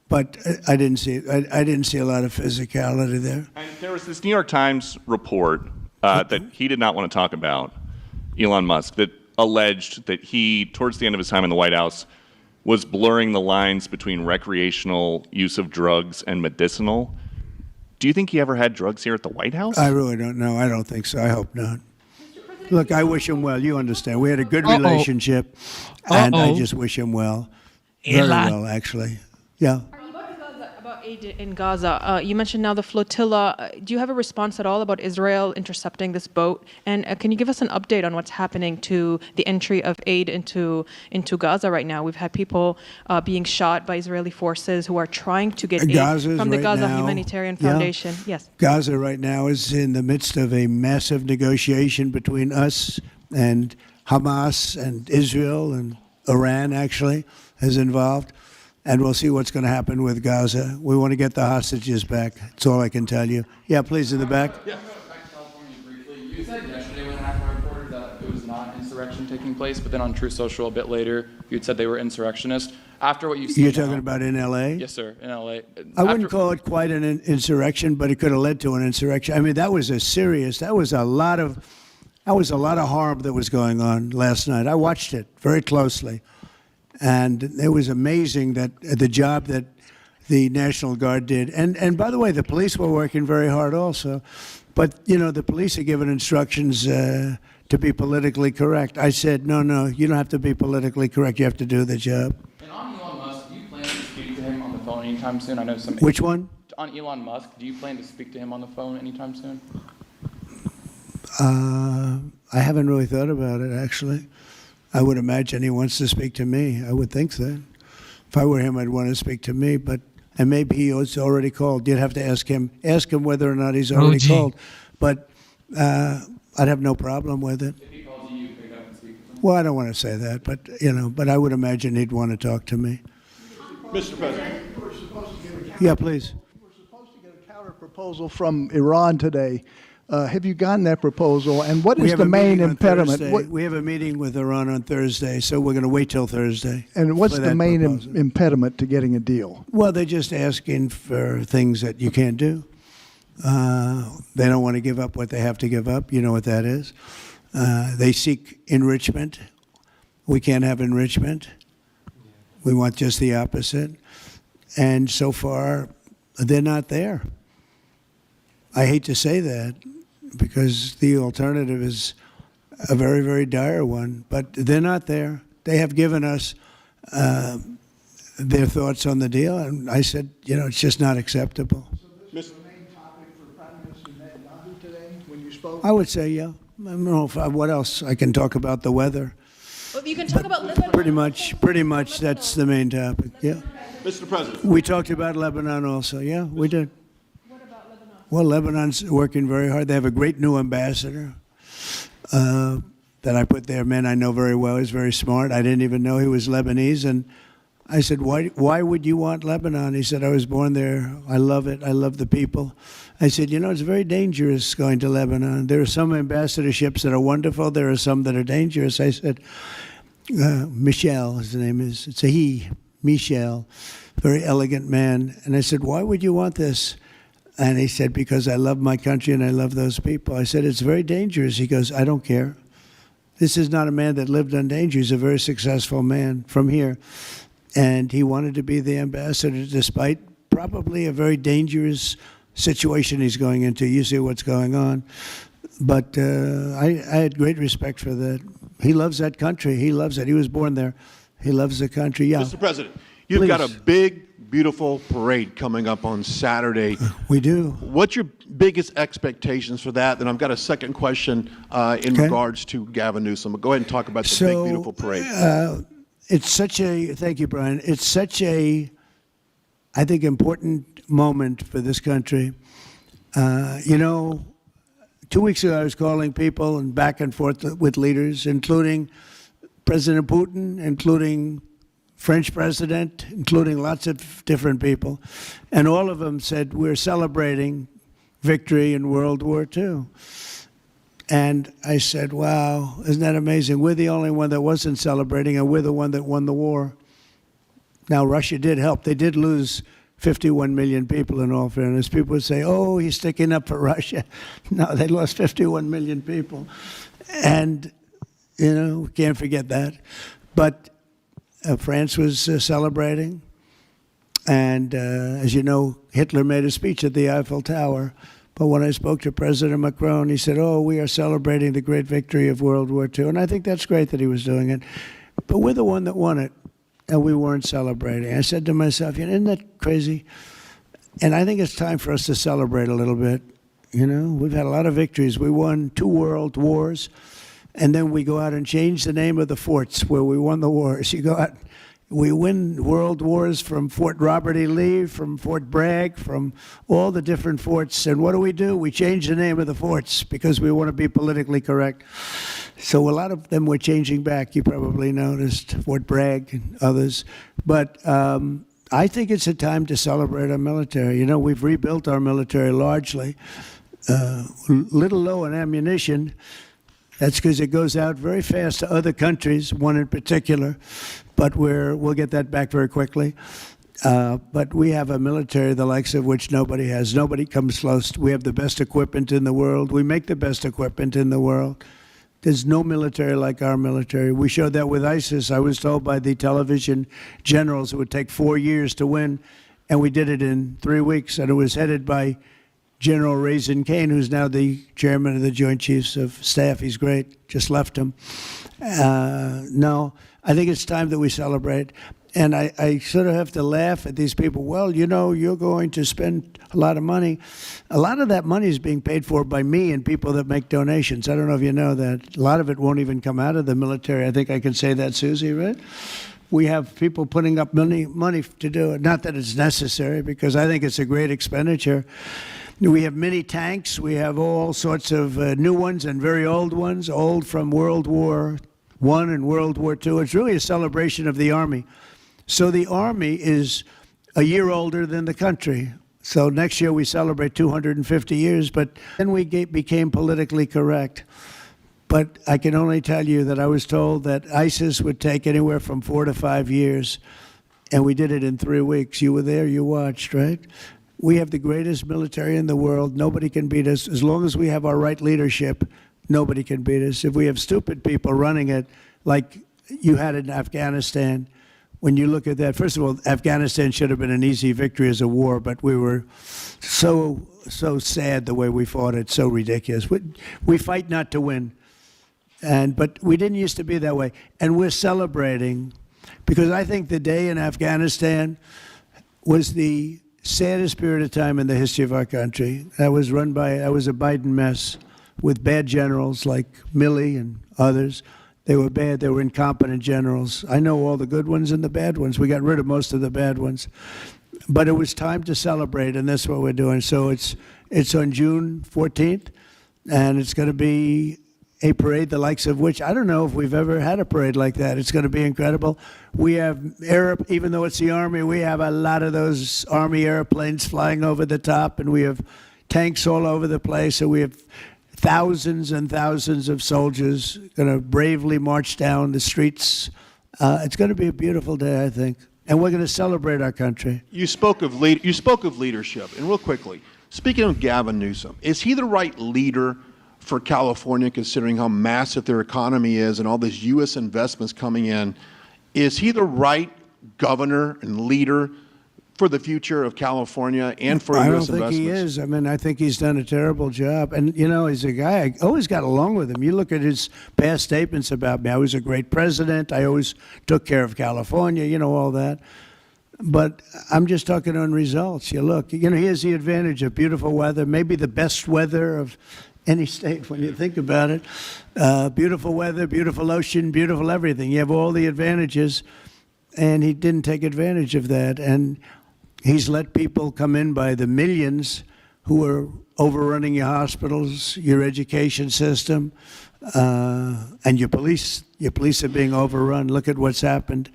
but I didn't see. I didn't see a lot of physicality there. And there was this New York Times report that he did not want to talk about, Elon Musk, that alleged that he, towards the end of his time in the White House, was blurring the lines between recreational use of drugs and medicinal. Do you think he ever had drugs here at the White House? I really don't know. I don't think so. I hope not. Look, I wish him well. You understand. We had a good relationship, and I just wish him well. Very well, actually. Yeah. About aid in Gaza, you mentioned now the flotilla. Do you have a response at all about Israel intercepting this boat? And can you give us an update on what's happening to the entry of aid into Gaza right now? We've had people being shot by Israeli forces who are trying to get aid from the right Gaza now, Humanitarian Foundation. Yes. Gaza right now is in the midst of a massive negotiation between us and Hamas and Israel, and Iran actually is involved. And we'll see what's going to happen with Gaza. We want to get the hostages back. That's all I can tell you. Yeah, please, in the back. Yeah. Back to California briefly. You said yesterday when ACMA reported that it was not insurrection taking place, but then on True Social a bit later, you'd said they were insurrectionists. After what you've seen You're talking about in L.A.? Yes, sir, in L.A. I wouldn't call it quite an insurrection, but it could have led to an insurrection. I mean, that was a lot of harm that was going on last night. I watched it very closely. And it was amazing that the job that the National Guard did. And by the way, the police were working very hard also. But, you know, the police are given instructions to be politically correct. I said, no, you don't have to be politically correct. You have to do the job. And on Elon Musk, do you plan to speak to him on the phone anytime soon? I know some. Which one? On Elon Musk, do you plan to speak to him on the phone anytime soon? I haven't really thought about it, actually. I would imagine he wants to speak to me. I would think that. If I were him, I'd want to speak to me. And maybe he was already called. You'd have to ask him whether or not he's already called. But I'd have no problem with it. If he calls you, pick up and speak with him. Well, I don't want to say that, but I would imagine he'd want to talk to me. Mr. President. Yeah, please. We're supposed to get a counter proposal from Iran today. Have you gotten that proposal? And what is the main impediment? We have a meeting with Iran on Thursday, so we're going to wait till Thursday. And what's the main impediment to getting a deal? Well, they're just asking for things that you can't do. They don't want to give up what they have to give up. You know what that is. They seek enrichment. We can't have enrichment. We want just the opposite. And so far, they're not there. I hate to say that, because the alternative is a very, very dire one, but they're not there. They have given us their thoughts on the deal, and I said, it's just not acceptable. So this is the main topic for Prime Minister Netanyahu today when you spoke? I would say, yeah. I don't know what else. I can talk about the weather. Well, you can talk about Lebanon. Pretty much that's the main topic, yeah. Mr. President. We talked about Lebanon also, yeah, we did. Well, Lebanon's working very hard. They have a great new ambassador that I put there. Man, I know very well. He's very smart. I didn't even know he was Lebanese. And I said, why would you want Lebanon? He said, I was born there. I love it. I love the people. I said, it's very dangerous going to Lebanon. There are some ambassadorships that are wonderful. There are some that are dangerous. I said, Michel, his name is. It's a he, Michel, very elegant man. And I said, why would you want this? And he said, because I love my country and I love those people. I said, it's very dangerous. He goes, I don't care. This is not a man that lived on danger. He's a very successful man from here. And he wanted to be the ambassador despite probably a very dangerous situation he's going into. You see what's going on. But I had great respect for that. He loves that country. He loves it. He was born there. He loves the country. Yeah. Mr. President, you've got a big, beautiful parade coming up on Saturday. We do. What's your biggest expectations for that? Then I've got a second question in regards to Gavin Newsom. Go ahead and talk about the big, beautiful parade. Thank you, Brian. It's such a, I think, important moment for this country. 2 weeks ago, I was calling people and back and forth with leaders, including President Putin, including French president, including lots of different people, and all of them said, we're celebrating victory in World War II. And I said, wow, isn't that amazing? We're the only one that wasn't celebrating, and we're the one that won the war. Now, Russia did help. They did lose 51 million people, in all fairness. People would say, oh, he's sticking up for Russia. No, they lost 51 million people. And, you know, can't forget that. But France was celebrating. And as you know, Hitler made a speech at the Eiffel Tower. But when I spoke to President Macron, he said, oh, we are celebrating the great victory of World War II. And I think that's great that he was doing it. But we're the one that won it, and we weren't celebrating. I said to myself, you know, isn't that crazy? And I think it's time for us to celebrate a little bit. You know, we've had a lot of victories. We won 2 world wars, and then we go out and change the name of the forts where we won the wars. You go out, we win world wars from Fort Robert E. Lee, from Fort Bragg, from all the different forts. And what do? We change the name of the forts because we want to be politically correct. So a lot of them we're changing back. You probably noticed Fort Bragg and others. But I think it's a time to celebrate our military. You know, we've rebuilt our military largely. Little low on ammunition. That's because it goes out very fast to other countries, one in particular, but we'll get that back very quickly. But we have a military the likes of which nobody has. Nobody comes close. We have the best equipment in the world. We make the best equipment in the world. There's no military like our military. We showed that with ISIS. I was told by the television generals it would take 4 years to win, and we did it in 3 weeks, and it was headed by General Raisin Kane, who's now the chairman of the Joint Chiefs of Staff. He's great. Just left him. No, I think it's time that we celebrate. And I sort of have to laugh at these people. Well, you know, you're going to spend a lot of money. A lot of that money is being paid for by me and people that make donations. I don't know if you know that. A lot of it won't even come out of the military. I think I can say that, Susie, right? We have people putting up money to do it. Not that it's necessary, because I think it's a great expenditure. We have mini tanks. We have all sorts of new ones and very old ones, old from World War I and World War II. It's really a celebration of the Army. So the Army is a year older than the country. So next year we celebrate 250 years, but then we became politically correct. But I can only tell you that I was told that ISIS would take anywhere from 4 to 5 years, and we did it in 3 weeks. You were there, you watched, right? We have the greatest military in the world. Nobody can beat us. As long as we have our right leadership, nobody can beat us. If we have stupid people running it, like you had in Afghanistan, when you look at that, first of all, Afghanistan should have been an easy victory as a war, but we were so sad the way we fought it, so ridiculous. We fight not to win, but we didn't used to be that way. And we're celebrating, because I think the day in Afghanistan was the saddest period of time in the history of our country. That was a Biden mess with bad generals like Milley and others. They were bad. They were incompetent generals. I know all the good ones and the bad ones. We got rid of most of the bad ones. But it was time to celebrate, and that's what we're doing. So it's on June 14th, and it's going to be a parade the likes of which I don't know if we've ever had a parade like that. It's going to be incredible. We have even though it's the Army, we have a lot of those Army airplanes flying over the top, and we have tanks all over the place. So we have thousands and thousands of soldiers going to bravely march down the streets. It's going to be a beautiful day, I think, and we're going to celebrate our country. You spoke of leadership, and real quickly, speaking of Gavin Newsom, is he the right leader for California, considering how massive their economy is and all these U.S. investments coming in? Is he the right governor and leader for the future of California and for U.S. investments? I don't think he is. I mean, I think he's done a terrible job. And, you know, he's a guy, I always got along with him. You look at his past statements about me. I was a great president. I always took care of California, you know, all that. But I'm just talking on results. You look, you know, he has the advantage of beautiful weather, maybe the best weather of any state when you think about it. Beautiful weather, beautiful ocean, beautiful everything. You have all the advantages, and he didn't take advantage of that. And he's let people come in by the millions who are overrunning your hospitals, your education system, and your police. Your police are being overrun. Look at what's happened.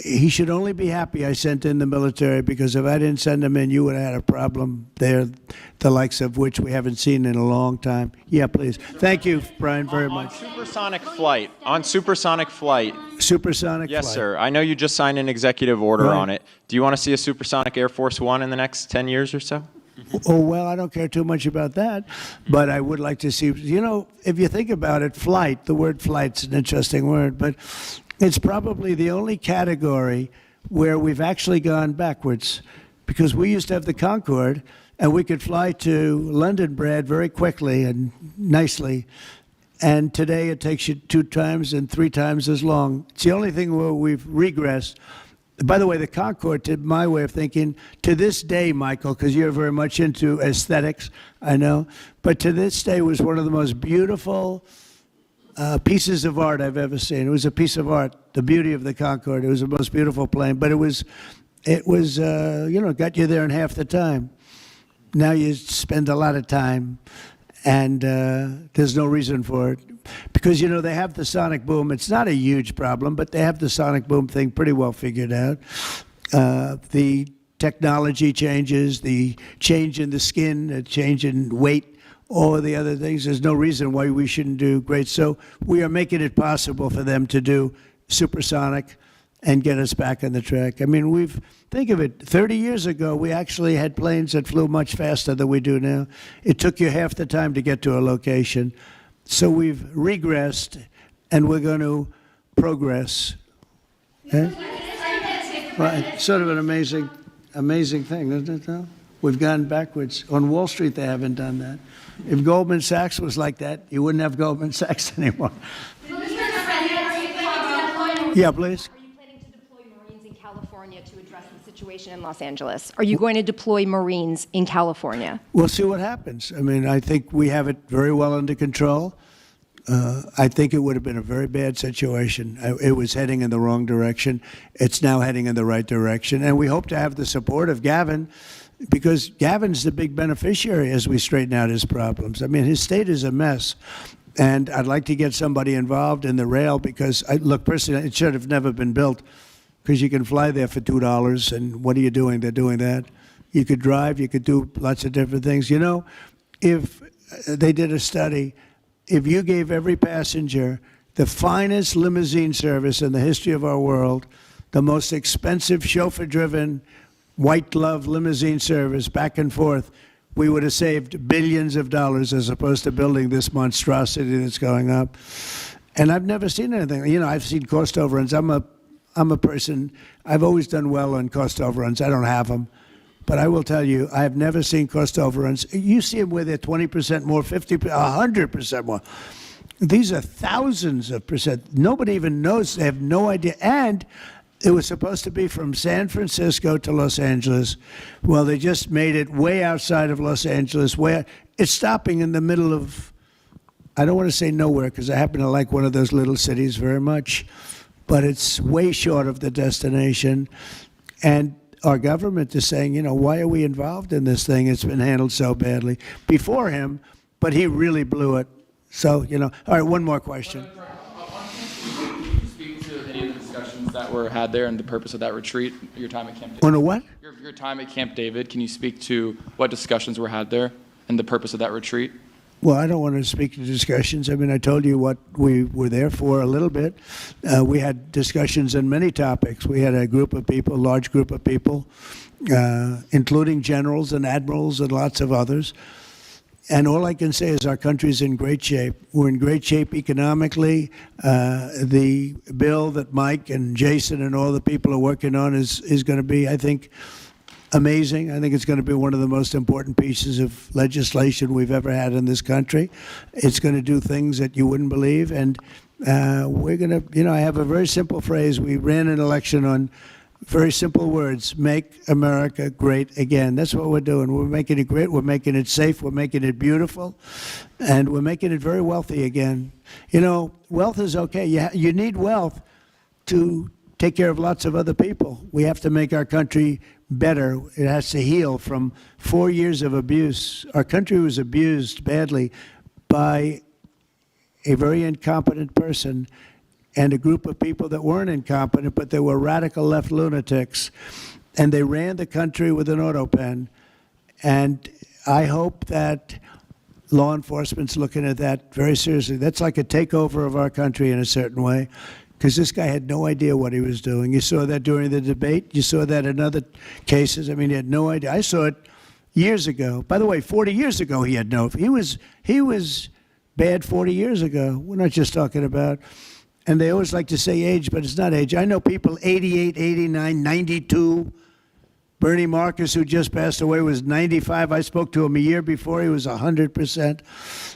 He should only be happy I sent in the military, because if I didn't send them in, you would have had a problem there, the likes of which we haven't seen in a long time. Yeah, please. Thank you, Brian, very much. Supersonic flight. On supersonic flight. Supersonic Yes, flight. sir. I know you just signed an executive order Right. on it. Do you want to see a supersonic Air Force One in the next 10 years or so? Oh, well, I don't care too much about that, but I would like to see, if you think about it, flight, the word flight's an interesting word, but it's probably the only category where we've actually gone backwards, because we used to have the Concorde, and we could fly to London, Brad, very quickly and nicely, and today it takes you 2 times and 3 times as long. It's the only thing where we've regressed. By the way, the Concorde, to my way of thinking, to this day, Michael, because you're very much into aesthetics, I know, but to this day was one of the most beautiful pieces of art I've ever seen. It was a piece of art, the beauty of the Concorde. It was the most beautiful plane, but it was got you there in half the time. Now you spend a lot of time, and there's no reason for it. Because, they have the sonic boom. It's not a huge problem, but they have the sonic boom thing pretty well figured out. The technology changes, the change in the skin, the change in weight, all of the other things. There's no reason why we shouldn't do great. So we are making it possible for them to do supersonic and get us back on the track. I mean, think of it, 30 years ago, we actually had planes that flew much faster than we do now. It took you half the time to get to a location. So we've regressed, and we're going to progress. Eh? Right. Sort of an amazing thing, isn't it, though? We've gone backwards. On Wall Street, they haven't done that. If Goldman Sachs was like that, you wouldn't have Goldman Sachs anymore. Yeah, please. Are you planning to deploy Marines in California to address the situation in Los Angeles? Are you going to deploy Marines in California? We'll see what happens. I mean, I think we have it very well under control. I think it would have been a very bad situation. It was heading in the wrong direction. It's now heading in the right direction. And we hope to have the support of Gavin, because Gavin's the big beneficiary as we straighten out his problems. I mean, his state is a mess. And I'd like to get somebody involved in the rail, because, look, personally, it should have never been built, because you can fly there for $2, and what are you doing? They're doing that. You could drive, you could do lots of different things. If they did a study, if you gave every passenger the finest limousine service in the history of our world, the most expensive chauffeur-driven, white-glove limousine service back and forth, we would have saved billions of dollars as opposed to building this monstrosity that's going up. And I've never seen anything. I've seen cost overruns. I'm a person, I've always done well on cost overruns. I don't have them. But I will tell you, I have never seen cost overruns. You see them where they're 20% more, 50%, 100% more. These are thousands of percent. Nobody even knows. They have no idea. And it was supposed to be from San Francisco to Los Angeles. Well, they just made it way outside of Los Angeles. It's stopping in the middle of, I don't want to say nowhere, because I happen to like one of those little cities very much, but it's way short of the destination. And our government is saying, why are we involved in this thing? It's been handled so badly before him, but he really blew it. So, all right, one more question. That were had there and the purpose of that retreat, your time at Camp David. On a what? Your time at Camp David. Can you speak to what discussions were had there and the purpose of that retreat? Well, I don't want to speak to discussions. I mean, I told you what we were there for a little bit. We had discussions on many topics. We had a group of people, large group of people, including generals and admirals and lots of others. And all I can say is our country's in great shape. We're in great shape economically. The bill that Mike and Jason and all the people are working on is going to be, I think, amazing. I think it's going to be one of the most important pieces of legislation we've ever had in this country. It's going to do things that you wouldn't believe. And we're going to, I have a very simple phrase. We ran an election on very simple words: make America great again. That's what we're doing. We're making it great. We're making it safe. We're making it beautiful. And we're making it very wealthy again. Wealth is okay. You need wealth to take care of lots of other people. We have to make our country better. It has to heal from 4 years of abuse. Our country was abused badly by a very incompetent person and a group of people that weren't incompetent, but they were radical left lunatics. And they ran the country with an auto pen. And I hope that law enforcement's looking at that very seriously. That's like a takeover of our country in a certain way, because this guy had no idea what he was doing. You saw that during the debate. You saw that in other cases. I mean, he had no idea. I saw it years ago. By the way, 40 years ago, he had no. He was bad 40 years ago. We're not just talking about. And they always like to say age, but it's not age. I know people 88, 89, 92. Bernie Marcus, who just passed away, was 95. I spoke to him a year before. He was 100%.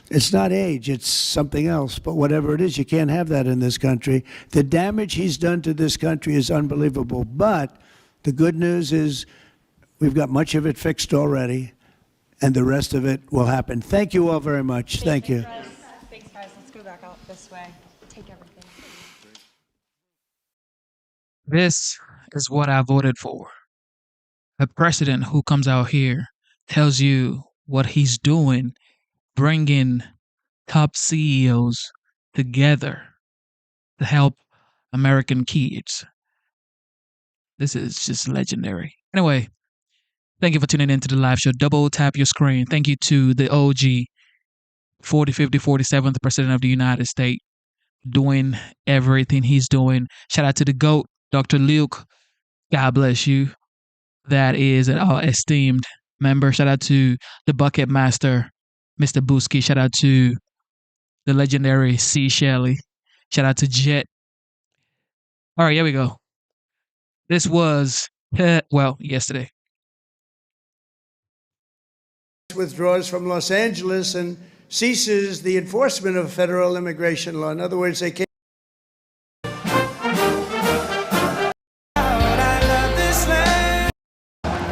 It's not age. It's something else. But whatever it is, you can't have that in this country. The damage he's done to this country is unbelievable. But the good news is we've got much of it fixed already, and the rest of it will happen. Thank you all very much. Thank you. Thanks, guys. Let's go back out this way. Take everything. This is what I voted for. A president who comes out here, tells you what he's doing, bringing top CEOs together to help American kids. This is just legendary. Anyway, thank you for tuning into the live show. Double tap your screen. Thank you to the OG, 47th President of the United States, doing everything he's doing. Shout out to the GOAT, Dr. Luke. God bless you. That is an esteemed member. Shout out to the Bucket Master, Mr. Booski. Shout out to the legendary C. Shelley. Shout out to Jet. All right, here we go. This was, yesterday. Withdraws from Los Angeles and ceases the enforcement of federal immigration law. In other words, they can't.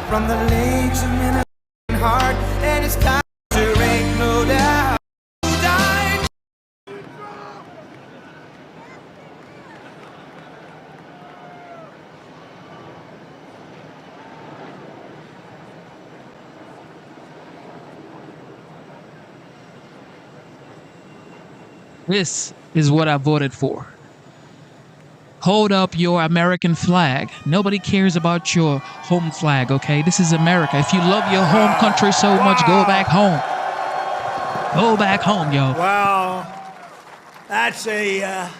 From the lakes of Minnesota heart, and it's time to ain't no doubt. This is what I voted for. Hold up your American flag. Nobody cares about your home flag, okay? This is America. If you love your home country so much, go back home. Go back home, yo. Wow. That's a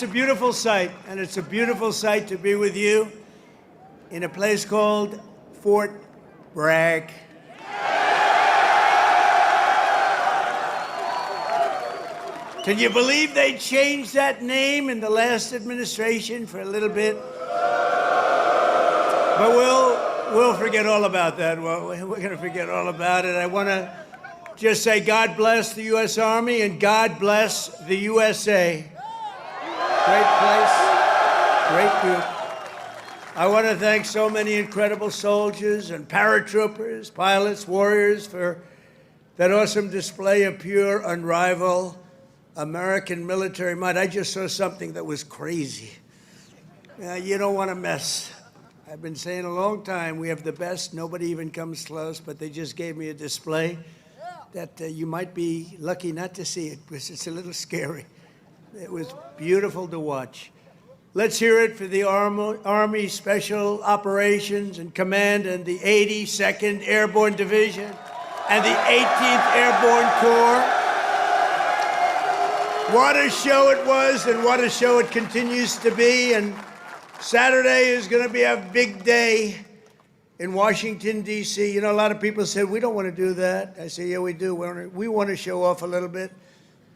beautiful sight, and it's a beautiful sight to be with you in a place called Fort Bragg. Can you believe they changed that name in the last administration for a little bit? But we'll forget all about that. Well, we're going to forget all about it. I want to just say God bless the U.S. Army and God bless the USA. Great place, great group. I want to thank so many incredible soldiers and paratroopers, pilots, warriors for that awesome display of pure, unrivaled American military might. I just saw something that was crazy. You don't want to mess. I've been saying a long time, we have the best. Nobody even comes close, but they just gave me a display that you might be lucky not to see it, because it's a little scary. It was beautiful to watch. Let's hear it for the Army Special Operations and Command and the 82nd Airborne Division and the 18th Airborne Corps. What a show it was, and what a show it continues to be. And Saturday is going to be a big day in Washington, D.C. You know, a lot of people said, we don't want to do that. I say, yeah, we do. We want to show off a little bit.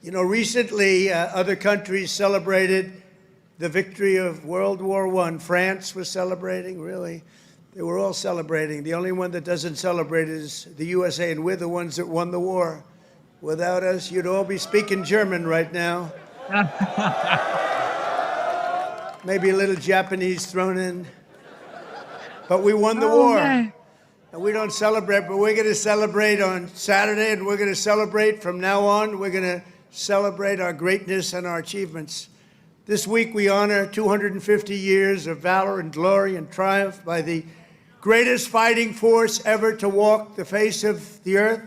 You know, recently, other countries celebrated the victory of World War I. France was celebrating, really. They were all celebrating. The only one that doesn't celebrate is the USA, and we're the ones that won the war. Without us, you'd all be speaking German right now. Maybe a little Japanese thrown in. But we won the war. Man. And we don't celebrate, but we're going to celebrate on Saturday, and we're going to celebrate from now on. We're going to celebrate our greatness and our achievements. This week we honor 250 years of valor and glory and triumph by the greatest fighting force ever to walk the face of the earth,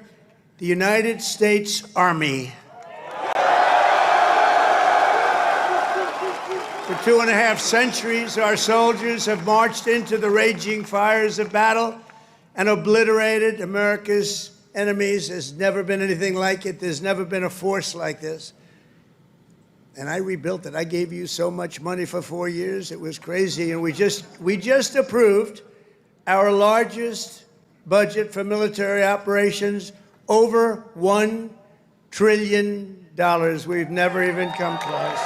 the United States Army. For 2.5 centuries, our soldiers have marched into the raging fires of battle and obliterated America's enemies. There's never been anything like it. There's never been a force like this. And I rebuilt it. I gave you so much money for 4 years. It was crazy. And we just approved our largest budget for military operations, over $1 trillion. We've never even come close.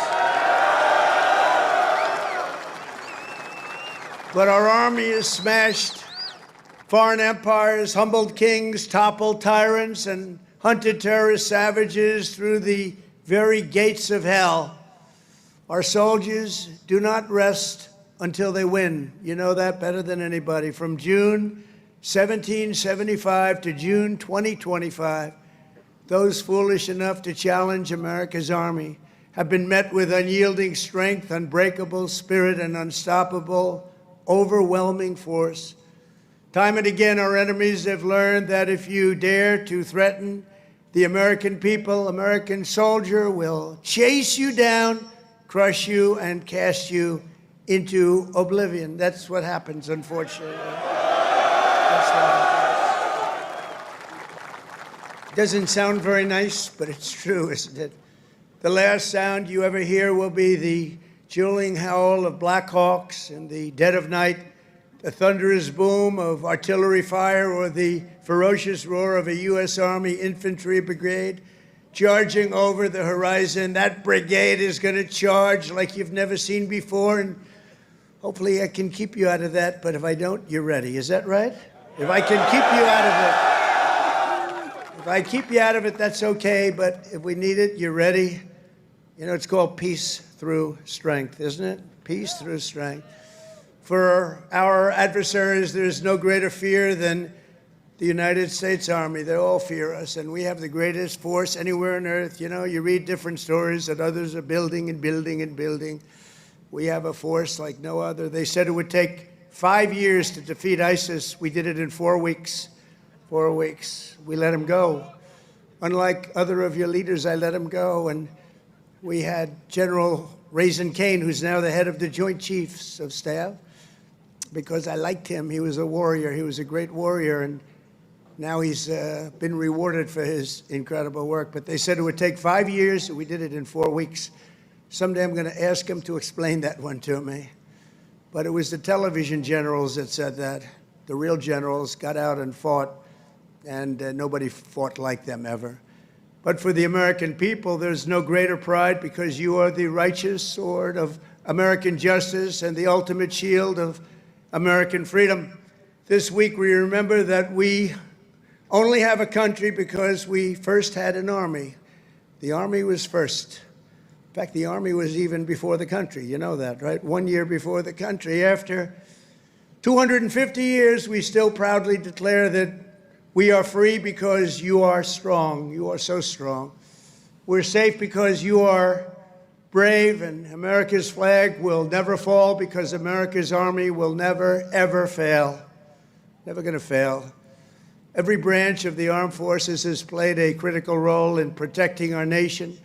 But our army has smashed foreign empires, humbled kings, toppled tyrants, and hunted terrorist savages through the very gates of hell. Our soldiers do not rest until they win. You know that better than anybody. From June 1775 to June 2025, those foolish enough to challenge America's army have been met with unyielding strength, unbreakable spirit, and unstoppable, overwhelming force. Time and again, our enemies have learned that if you dare to threaten the American people, American soldier will chase you down, crush you, and cast you into oblivion. That's what happens, unfortunately. That's what happens. Doesn't sound very nice, but it's true, isn't it? The last sound you ever hear will be the chilling howl of Black Hawks in the dead of night, the thunderous boom of artillery fire, or the ferocious roar of a U.S. Army infantry brigade charging over the horizon. That brigade is going to charge like you've never seen before, and hopefully I can keep you out of that, but if I don't, you're ready. Is that right? If I can keep you out of it, if I keep you out of it, that's okay, but if we need it, you're ready. You know, it's called peace through strength, isn't it? Peace through strength. For our adversaries, there's no greater fear than the United States Army. They all fear us, and we have the greatest force anywhere on earth. You know, you read different stories that others are building and building and building. We have a force like no other. They said it would take 5 years to defeat ISIS. We did it in 4 weeks. 4 weeks. We let them go. Unlike other of your leaders, I let them go, and we had General Raisin Kane, who's now the head of the Joint Chiefs of Staff, because I liked him. He was a warrior. He was a great warrior, and now he's been rewarded for his incredible work. But they said it would take 5 years. We did it in 4 weeks. Someday I'm going to ask him to explain that one to me. But it was the television generals that said that. The real generals got out and fought, and nobody fought like them ever. But for the American people, there's no greater pride, because you are the righteous sword of American justice and the ultimate shield of American freedom. This week we remember that we only have a country because we first had an army. The army was first. In fact, the army was even before the country. You know that, right? 1 year before the country. After 250 years, we still proudly declare that we are free because you are strong. You are so strong. We're safe because you are brave, and America's flag will never fall because America's army will never, ever fail. Never going to fail. Every branch of the armed forces has played a critical role in protecting our nation,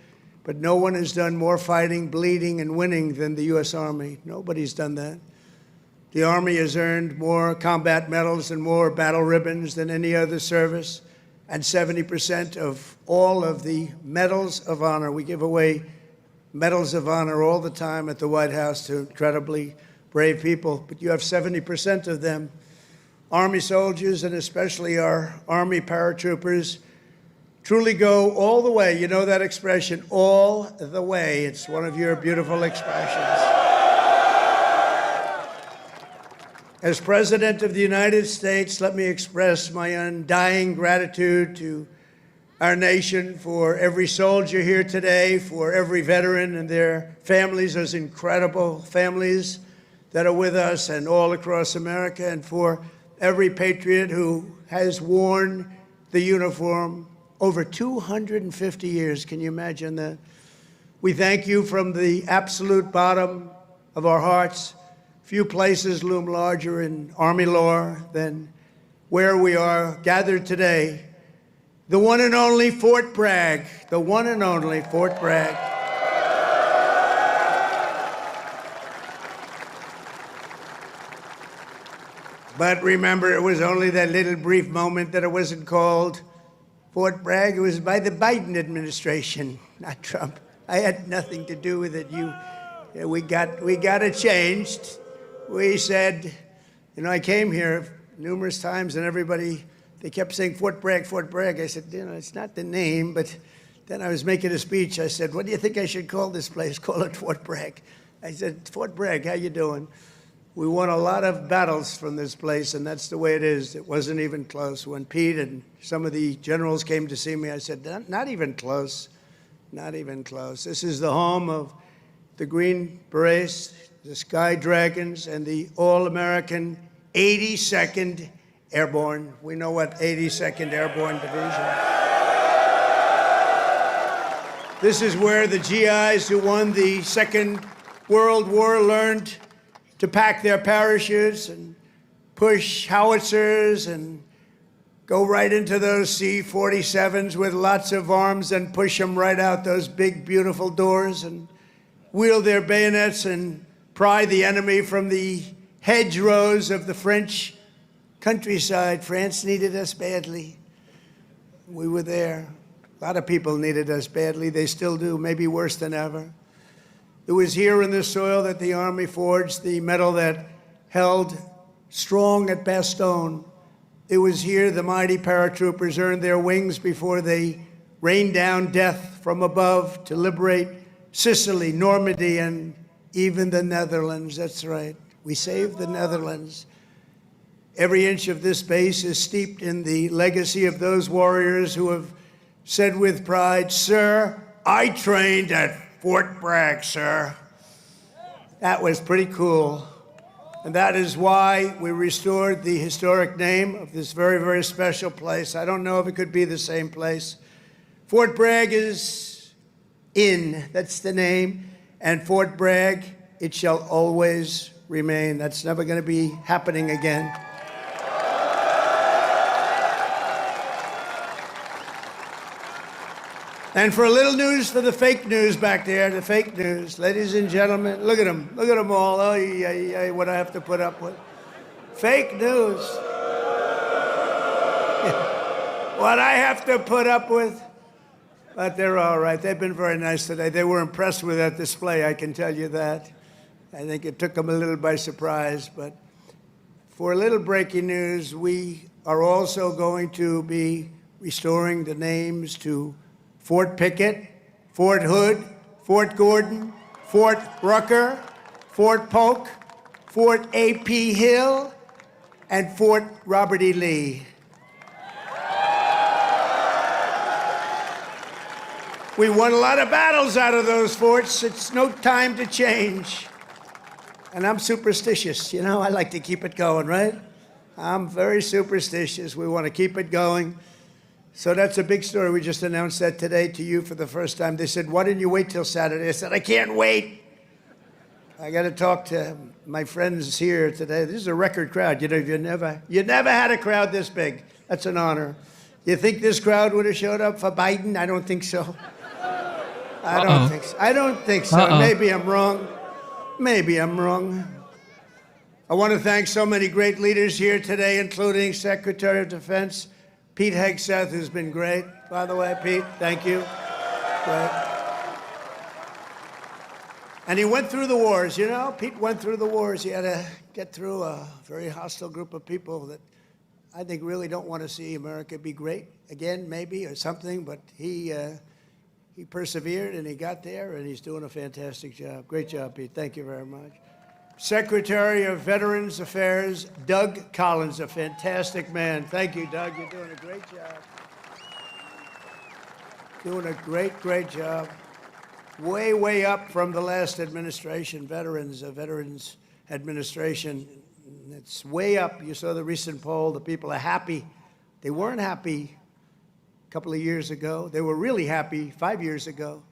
but no one has done more fighting, bleeding, and winning than the U.S. Army. Nobody's done that. The Army has earned more combat medals and more battle ribbons than any other service, and 70% of all of the medals of honor. We give away medals of honor all the time at the White House to incredibly brave people, but you have 70% of them. Army soldiers, and especially our Army paratroopers, truly go all the way. You know that expression, all the way. It's one of your beautiful expressions. As President of the United States, let me express my undying gratitude to our nation, for every soldier here today, for every veteran and their families, those incredible families that are with us and all across America, and for every patriot who has worn the uniform over 250 years. Can you imagine that? We thank you from the absolute bottom of our hearts. Few places loom larger in Army lore than where we are gathered today. The one and only Fort Bragg, the one and only Fort Bragg. But remember, it was only that little brief moment that it wasn't called Fort Bragg. It was by the Biden administration, not Trump. I had nothing to do with it. We got it changed. We said, you know, I came here numerous times and everybody, they kept saying Fort Bragg, Fort Bragg. I said, you know, it's not the name, but then I was making a speech. I said, what do you think I should call this place? Call it Fort Bragg. I said, Fort Bragg, how you doing? We won a lot of battles from this place, and that's the way it is. It wasn't even close. When Pete and some of the generals came to see me, I said, not even close, not even close. This is the home of the Green Berets, the Sky Dragons, and the All-American 82nd Airborne. We know what 82nd Airborne Division. This is where the GIs who won the Second World War learned to pack their parachutes and push howitzers and go right into those C-47s with lots of arms and push them right out those big, beautiful doors and wield their bayonets and pry the enemy from the hedgerows of the French countryside. France needed us badly. We were there. A lot of people needed us badly. They still do, maybe worse than ever. It was here in this soil that the Army forged the medal that held strong at Bastogne. It was here the mighty paratroopers earned their wings before they rained down death from above to liberate Sicily, Normandy, and even the Netherlands. That's right. We saved the Netherlands. Every inch of this base is steeped in the legacy of those warriors who have said with pride, "Sir, I trained at Fort Bragg, sir." That was pretty cool. And that is why we restored the historic name of this very, very special place. I don't know if it could be the same place. Fort Bragg is in, that's the name. And Fort Bragg, it shall always remain. That's never going to be happening again. And for a little news for the fake news back there, the fake news, ladies and gentlemen, look at them all. Oh, yeah, what I have to put up with. Fake news. What I have to put up with. But they're all right. They've been very nice today. They were impressed with that display, I can tell you that. I think it took them a little by surprise. But for a little breaking news, we are also going to be restoring the names to Fort Pickett, Fort Hood, Fort Gordon, Fort Rucker, Fort Polk, Fort A.P. Hill, and Fort Robert E. Lee. We won a lot of battles out of those forts. It's no time to change. And I'm superstitious, you know, I like to keep it going, right? I'm very superstitious. We want to keep it going. So that's a big story. We just announced that today to you for the first time. They said, why didn't you wait till Saturday? I said, I can't wait. I got to talk to my friends here today. This is a record crowd. You know, you never had a crowd this big. That's an honor. You think this crowd would have showed up for Biden? I don't think so. I don't think so. I don't think so. Maybe I'm wrong. Maybe I'm wrong. I want to thank so many great leaders here today, including Secretary of Defense Pete Hegseth, who's been great. By the way, Pete, thank you. Great. And he went through the wars, you know? Pete went through the wars. He had to get through a very hostile group of people that I think really don't want to see America be great again, maybe, or something. But he persevered, and he got there, and he's doing a fantastic job. Great job, Pete. Thank you very much. Secretary of Veterans Affairs, Doug Collins, a fantastic man. Thank you, Doug. You're doing a great job. Doing a great, great job. Way, way up from the last administration, Veterans Administration. It's way up. You saw the recent poll. The people are happy. They weren't happy a couple of years ago. They were really happy 5 years ago.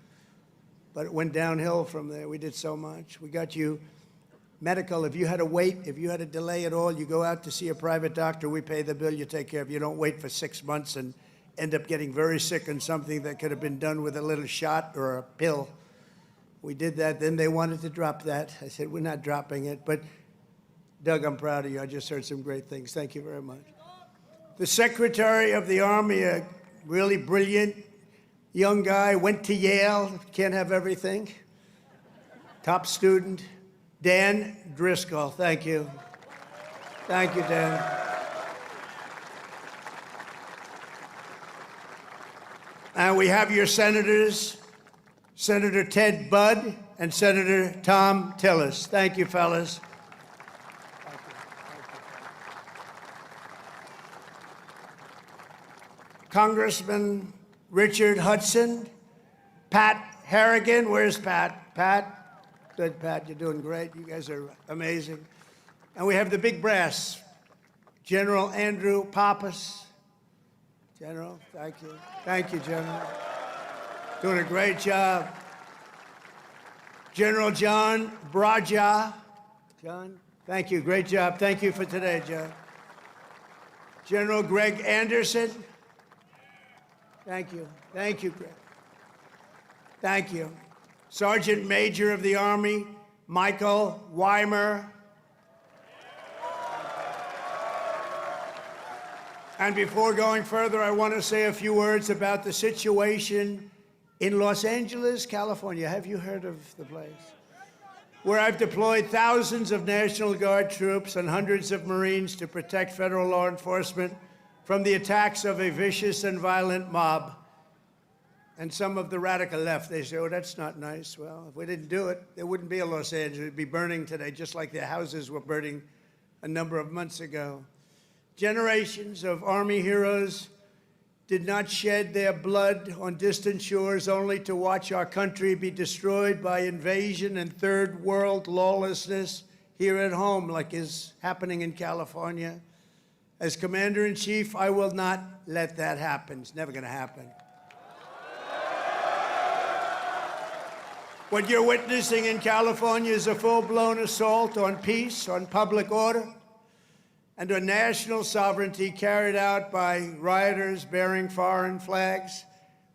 but it went downhill from there. We did so much. We got you medical. If you had to wait, if you had to delay at all, you go out to see a private doctor, we pay the bill, you take care of it. You don't wait for 6 months and end up getting very sick on something that could have been done with a little shot or a pill. We did that. Then they wanted to drop that. I said, we're not dropping it. But Doug, I'm proud of you. I just heard some great things. Thank you very much. The Secretary of the Army, a really brilliant young guy, went to Yale, can't have everything. Top student, Dan Driscoll. Thank you. Thank you, Dan. And we have your senators, Senator Ted Budd and Senator Tom Tillis. Thank you, fellas. Congressman Richard Hudson, Pat Harrigan. Where's Pat? Pat? Good, Pat. You're doing great. You guys are amazing. And we have the big brass, General Andrew Pappas. General, thank you. Thank you, General. Doing a great job. General John Braja. John, thank you. Great job. Thank you for today, John. General Greg Anderson. Thank you. Thank you, Greg. Thank you. Sergeant Major of the Army, Michael Weimer. And before going further, I want to say a few words about the situation in Los Angeles, California. Have you heard of the place? Where I've deployed thousands of National Guard troops and hundreds of Marines to protect federal law enforcement from the attacks of a vicious and violent mob. And some of the radical left, they say, oh, that's not nice. Well, if we didn't do it, there wouldn't be a Los Angeles. It'd be burning today, just like their houses were burning a number of months ago. Generations of Army heroes did not shed their blood on distant shores only to watch our country be destroyed by invasion and third world lawlessness here at home, like is happening in California. As Commander-in-Chief, I will not let that happen. It's never going to happen. What you're witnessing in California is a full-blown assault on peace, on public order, and on national sovereignty carried out by rioters bearing foreign flags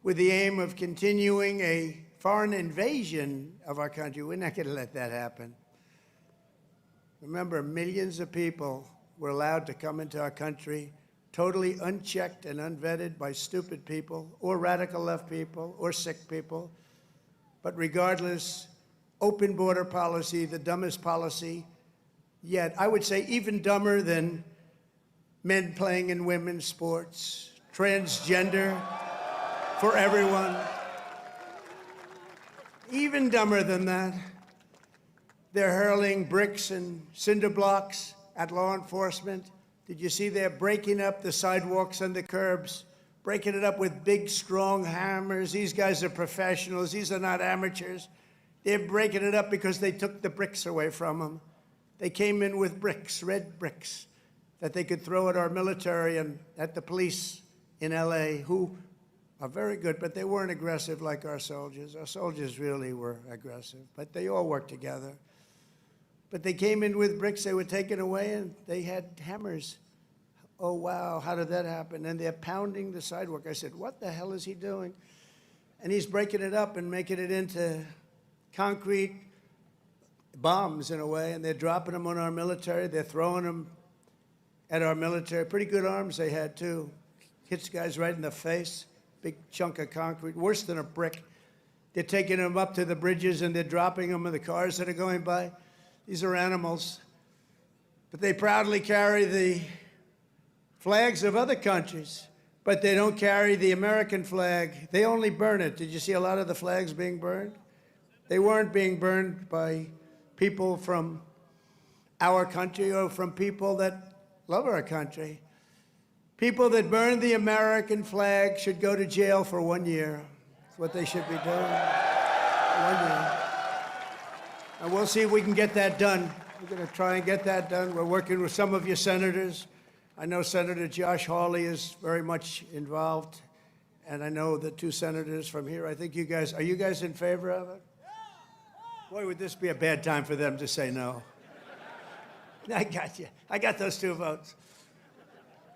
with the aim of continuing a foreign invasion of our country. We're not going to let that happen. Remember, millions of people were allowed to come into our country totally unchecked and unvetted by stupid people or radical left people or sick people. But regardless, open border policy, the dumbest policy yet. I would say even dumber than men playing in women's sports, transgender for everyone. Even dumber than that. They're hurling bricks and cinder blocks at law enforcement. Did you see they're breaking up the sidewalks and the curbs, breaking it up with big, strong hammers? These guys are professionals. These are not amateurs. They're breaking it up because they took the bricks away from them. They came in with bricks, red bricks, that they could throw at our military and at the police in LA, who are very good, but they weren't aggressive like our soldiers. Our soldiers really were aggressive, but they all worked together. But they came in with bricks, they were taken away, and they had hammers. Oh, wow, how did that happen? And they're pounding the sidewalk. I said, what the hell is he doing? And he's breaking it up and making it into concrete bombs in a way, and they're dropping them on our military. They're throwing them at our military. Pretty good arms they had, too. Hits guys right in the face, big chunk of concrete, worse than a brick. They're taking them up to the bridges, and they're dropping them in the cars that are going by. These are animals. But they proudly carry the flags of other countries, but they don't carry the American flag. They only burn it. Did you see a lot of the flags being burned? They weren't being burned by people from our country or from people that love our country. People that burn the American flag should go to jail for 1 year. That's what they should be doing. 1 year. And we'll see if we can get that done. We're going to try and get that done. We're working with some of your senators. I know Senator Josh Hawley is very much involved, And I know the two senators from here, I think you guys, are you guys in favor of it? Boy, would this be a bad time for them to say no. I got you. I got those 2 votes.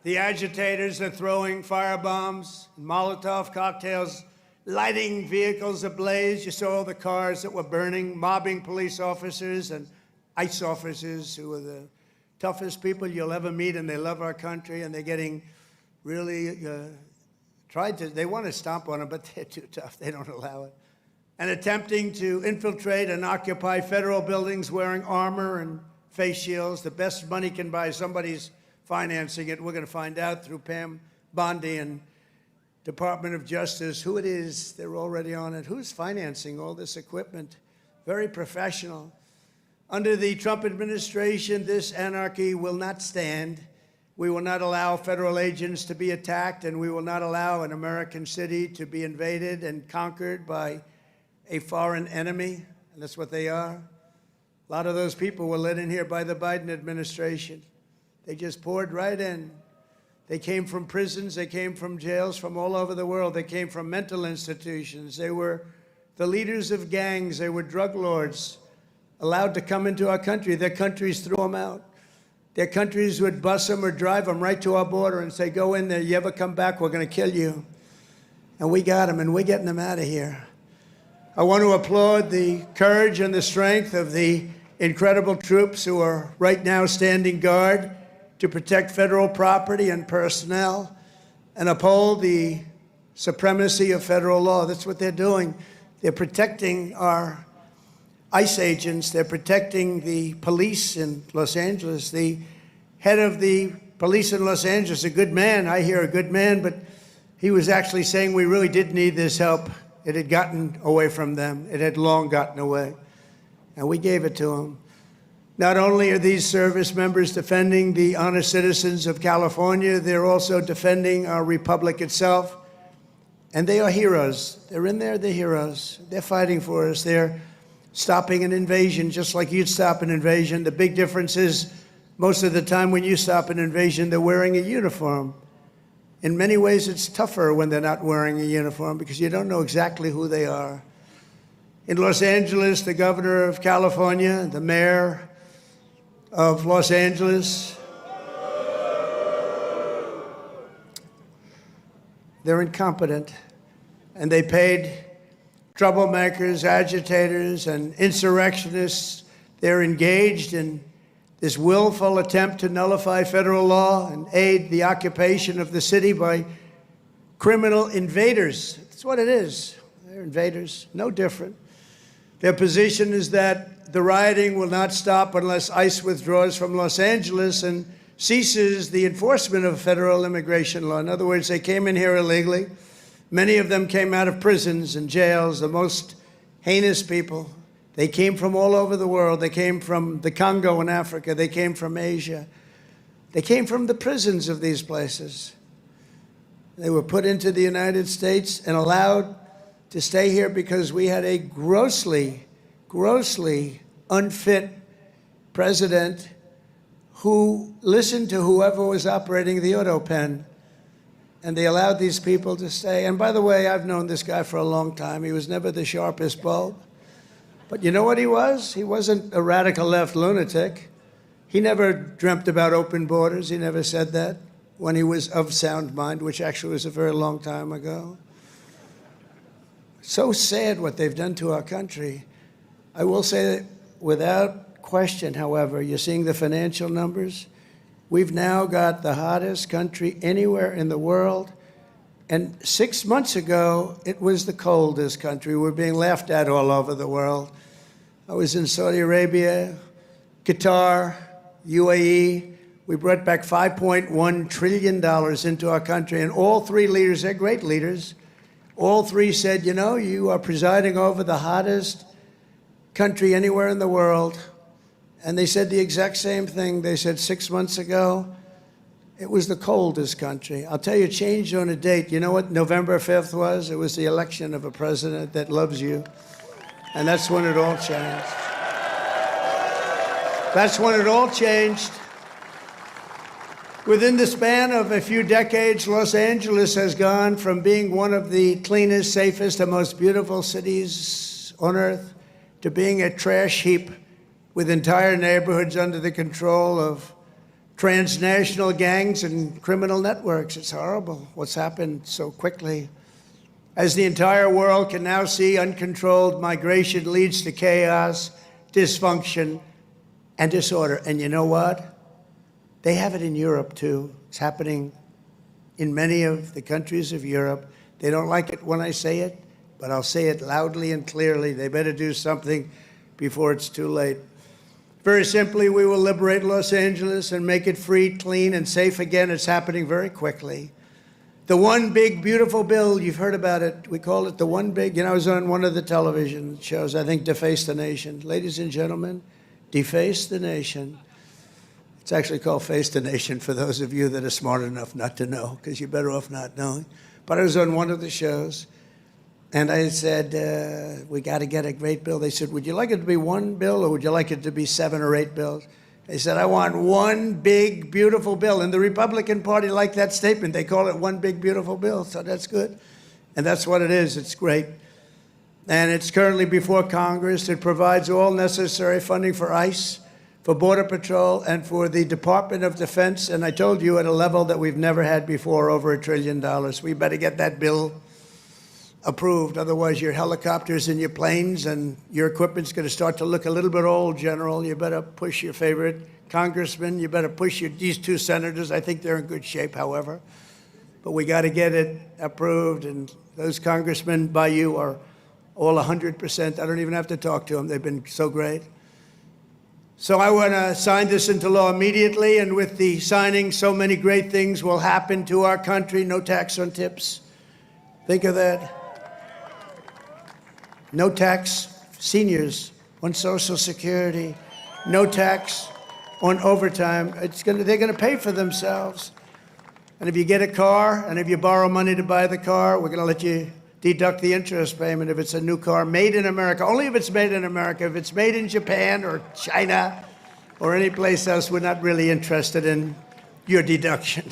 The agitators are throwing firebombs, Molotov cocktails, lighting vehicles ablaze. You saw all the cars that were burning, mobbing police officers and ICE officers who are the toughest people you'll ever meet, and they love our country, and they're getting really they want to stomp on them, but they're too tough. They don't allow it. And attempting to infiltrate and occupy federal buildings wearing armor and face shields. The best money can buy, somebody's financing it. We're going to find out through Pam Bondi and Department of Justice who it is. They're already on it. Who's financing all this equipment? Very professional. Under the Trump administration, this anarchy will not stand. We will not allow federal agents to be attacked, and we will not allow an American city to be invaded and conquered by a foreign enemy, and that's what they are. A lot of those people were let in here by the Biden administration. They just poured right in. They came from prisons, they came from jails from all over the world. They came from mental institutions. They were the leaders of gangs. They were drug lords allowed to come into our country. Their countries threw them out. Their countries would bus them or drive them right to our border and say, go in there, you ever come back, we're going to kill you. And we got them, and we're getting them out of here. I want to applaud the courage and the strength of the incredible troops who are right now standing guard to protect federal property and personnel and uphold the supremacy of federal law. That's what they're doing. They're protecting our ICE agents. They're protecting the police in Los Angeles. The head of the police in Los Angeles, a good man, I hear a good man, but he was actually saying we really did need this help. It had gotten away from them. It had long gotten away. And we gave it to them. Not only are these service members defending the honest citizens of California, they're also defending our republic itself. And they are heroes. They're in there, they're heroes. They're fighting for us. They're stopping an invasion just like you'd stop an invasion. The big difference is most of the time when you stop an invasion, they're wearing a uniform. In many ways, it's tougher when they're not wearing a uniform because you don't know exactly who they are. In Los Angeles, the governor of California, the mayor of Los Angeles, they're incompetent, and they paid troublemakers, agitators, and insurrectionists. They're engaged in this willful attempt to nullify federal law and aid the occupation of the city by criminal invaders. That's what it is. They're invaders, no different. Their position is that the rioting will not stop unless ICE withdraws from Los Angeles and ceases the enforcement of federal immigration law. In other words, they came in here illegally. Many of them came out of prisons and jails, the most heinous people. They came from all over the world. They came from the Congo in Africa. They came from Asia. They came from the prisons of these places. They were put into the United States and allowed to stay here because we had a grossly, grossly unfit president who listened to whoever was operating the auto pen. And they allowed these people to stay. And by the way, I've known this guy for a long time. He was never the sharpest bulb. But you know what he was? He wasn't a radical left lunatic. He never dreamt about open borders. He never said that when he was of sound mind, which actually was a very long time ago. So sad what they've done to our country. I will say that without question, however, you're seeing the financial numbers. We've now got the hottest country anywhere in the world. And 6 months ago, it was the coldest country. We're being laughed at all over the world. I was in Saudi Arabia, Qatar, UAE. We brought back $5.1 trillion into our country. And all three leaders, they're great leaders, all three said, you know, you are presiding over the hottest country anywhere in the world. And they said the exact same thing. They said 6 months ago, it was the coldest country. I'll tell you, it changed on a date. You know what November 5th was? It was the election of a president that loves you. And that's when it all changed. That's when it all changed. Within the span of a few decades, Los Angeles has gone from being one of the cleanest, safest, and most beautiful cities on earth to being a trash heap with entire neighborhoods under the control of transnational gangs and criminal networks. It's horrible what's happened so quickly. As the entire world can now see, uncontrolled migration leads to chaos, dysfunction, and disorder. And you know what? They have it in Europe, too. It's happening in many of the countries of Europe. They don't like it when I say it, but I'll say it loudly and clearly. They better do something before it's too late. Very simply, we will liberate Los Angeles and make it free, clean, and safe again. It's happening very quickly. The one big, beautiful bill, you've heard about it. We call it the one big, I was on one of the television shows, I think Deface the Nation. Ladies and gentlemen, Deface the Nation. It's actually called Face the Nation for those of you that are smart enough not to know, because you're better off not knowing. But I was on one of the shows, and I said, we got to get a great bill. They said, would you like it to be one bill, or would you like it to be 7 or 8 bills? They said, I want one big, beautiful bill. And the Republican Party liked that statement. They call it one big, beautiful bill, so that's good. And that's what it is. It's great. And it's currently before Congress. It provides all necessary funding for ICE, for Border Patrol, and for the Department of Defense. And I told you at a level that we've never had before, over $1 trillion. We better get that bill approved. Otherwise, your helicopters and your planes and your equipment's going to start to look a little bit old, General. You better push your favorite congressman. You better push these 2 senators. I think they're in good shape, however. But we got to get it approved. And those congressmen by you are all 100%. I don't even have to talk to them. They've been so great. So I want to sign this into law immediately. And with the signing, so many great things will happen to our country. No tax on tips. Think of that. No tax, seniors on Social Security. No tax on overtime. They're going to pay for themselves. And if you get a car, and if you borrow money to buy the car, we're going to let you deduct the interest payment if it's a new car made in America. Only if it's made in America. If it's made in Japan or China or any place else, we're not really interested in your deduction.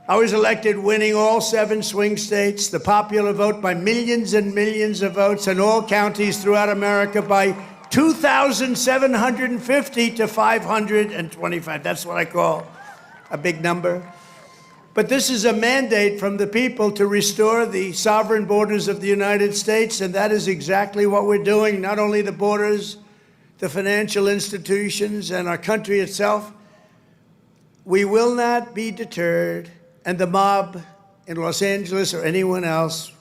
I was elected winning all 7 swing states, the popular vote by millions and millions of votes, in all counties throughout America by 2,750 to 525. That's what I call a big number. But this is a mandate from the people to restore the sovereign borders of the United States, and that is exactly what we're doing. Not only the borders, the financial institutions, and our country itself. We will not be deterred. And the mob in Los Angeles or anyone else,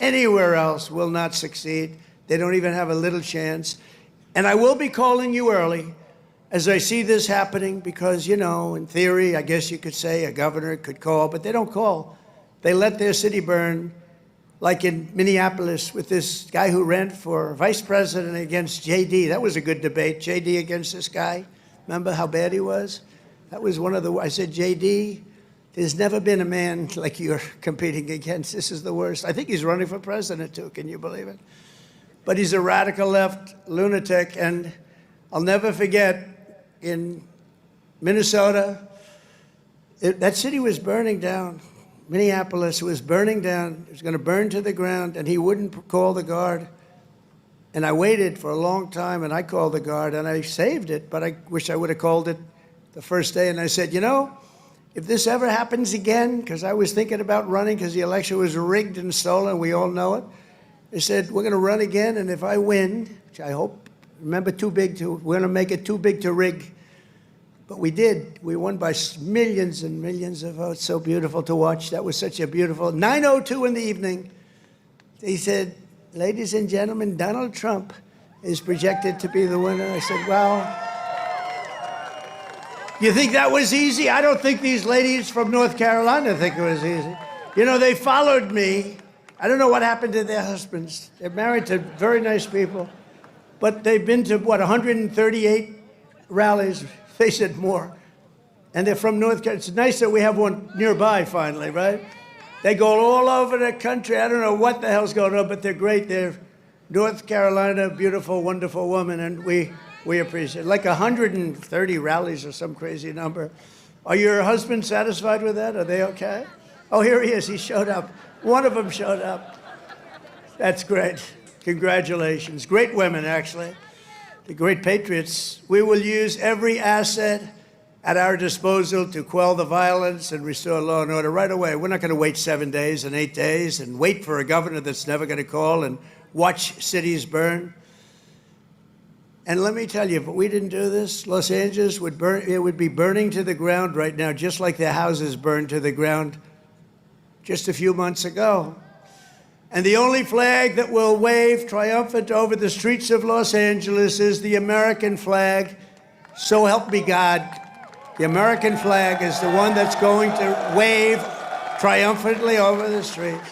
anywhere else, will not succeed. They don't even have a little chance. And I will be calling you early as I see this happening because, in theory, I guess you could say a governor could call, but they don't call. They let their city burn, like in Minneapolis with this guy who ran for vice president against J.D. That was a good debate, J.D. against this guy. Remember how bad he was? That was one of the, I said, J.D., there's never been a man like you're competing against. This is the worst. I think he's running for president, too. Can you believe it? But he's a radical left lunatic. And I'll never forget, in Minnesota, that city was burning down. Minneapolis was burning down. It was going to burn to the ground, and he wouldn't call the guard. And I waited for a long time, and I called the guard, and I saved it. But I wish I would have called it the first day. And I said, if this ever happens again, because I was thinking about running because the election was rigged and stolen, we all know it. They said, we're going to run again, and if I win, which I hope, remember, we're going to make it too big to rig. But we did. We won by millions and millions of votes. So beautiful to watch. That was such a beautiful, 9:02 in the evening. They said, ladies and gentlemen, Donald Trump is projected to be the winner. I said, well, you think that was easy? I don't think these ladies from North Carolina think it was easy. They followed me. I don't know what happened to their husbands. They're married to very nice people. But they've been to, 138 rallies. They said more. And they're from North Carolina. It's nice that we have one nearby finally, right? They go all over the country. I don't know what the hell's going on, but they're great. They're North Carolina, beautiful, wonderful woman, and we appreciate it. Like 130 rallies or some crazy number. Are your husbands satisfied with that? Are they okay? Oh, here he is. He showed up. One of them showed up. That's great. Congratulations. Great women, actually. The great patriots. We will use every asset at our disposal to quell the violence and restore law and order right away. We're not going to wait 7 days and 8 days and wait for a governor that's never going to call and watch cities burn. And let me tell you, if we didn't do this, Los Angeles would burn. It would be burning to the ground right now, just like the houses burned to the ground just a few months ago. And the only flag that will wave triumphant over the streets of Los Angeles is the American flag. So help me God. The American flag is the one that's going to wave triumphantly over the streets.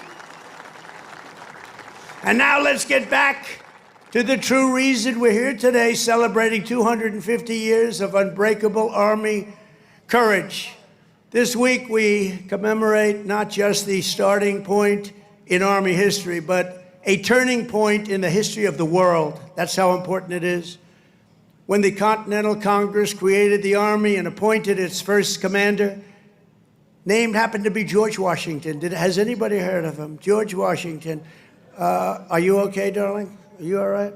And now let's get back to the true reason we're here today, celebrating 250 years of unbreakable Army courage. This week we commemorate not just the starting point in Army history, but a turning point in the history of the world. That's how important it is. When the Continental Congress created the Army and appointed its first commander, named happened to be George Washington. Has anybody heard of him? George Washington. Are you okay, darling? Are you all right?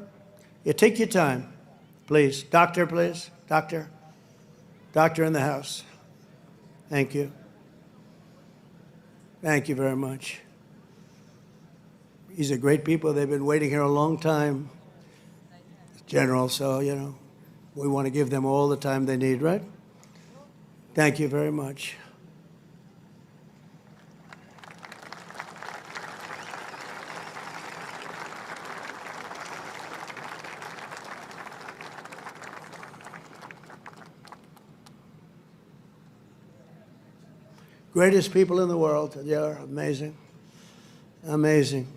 Yeah, take your time, please. Doctor, please. Doctor. Doctor in the house. Thank you. Thank you very much. These are great people. They've been waiting here a long time, General, so, you know, we want to give them all the time they need, right? Thank you very much. Greatest people in the world. They are amazing. Amazing.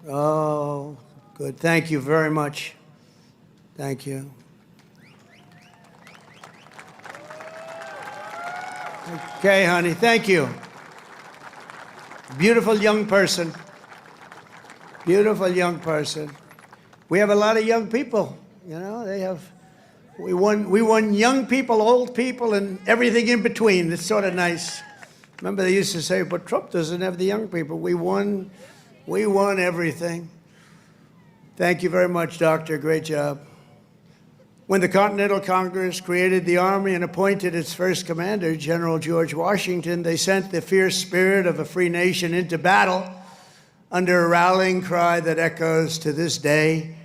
Oh, good. Thank you very much. Thank you. Okay, honey. Thank you. Beautiful young person. Beautiful young person. We have a lot of young people. You know, they have. We won young people, old people, and everything in between. It's sort of nice. Remember they used to say, but Trump doesn't have the young people. We won everything. Thank you very much, Doctor. Great job. When the Continental Congress created the Army and appointed its first commander, General George Washington, they sent the fierce spirit of a free nation into battle under a rallying cry that echoes to this day.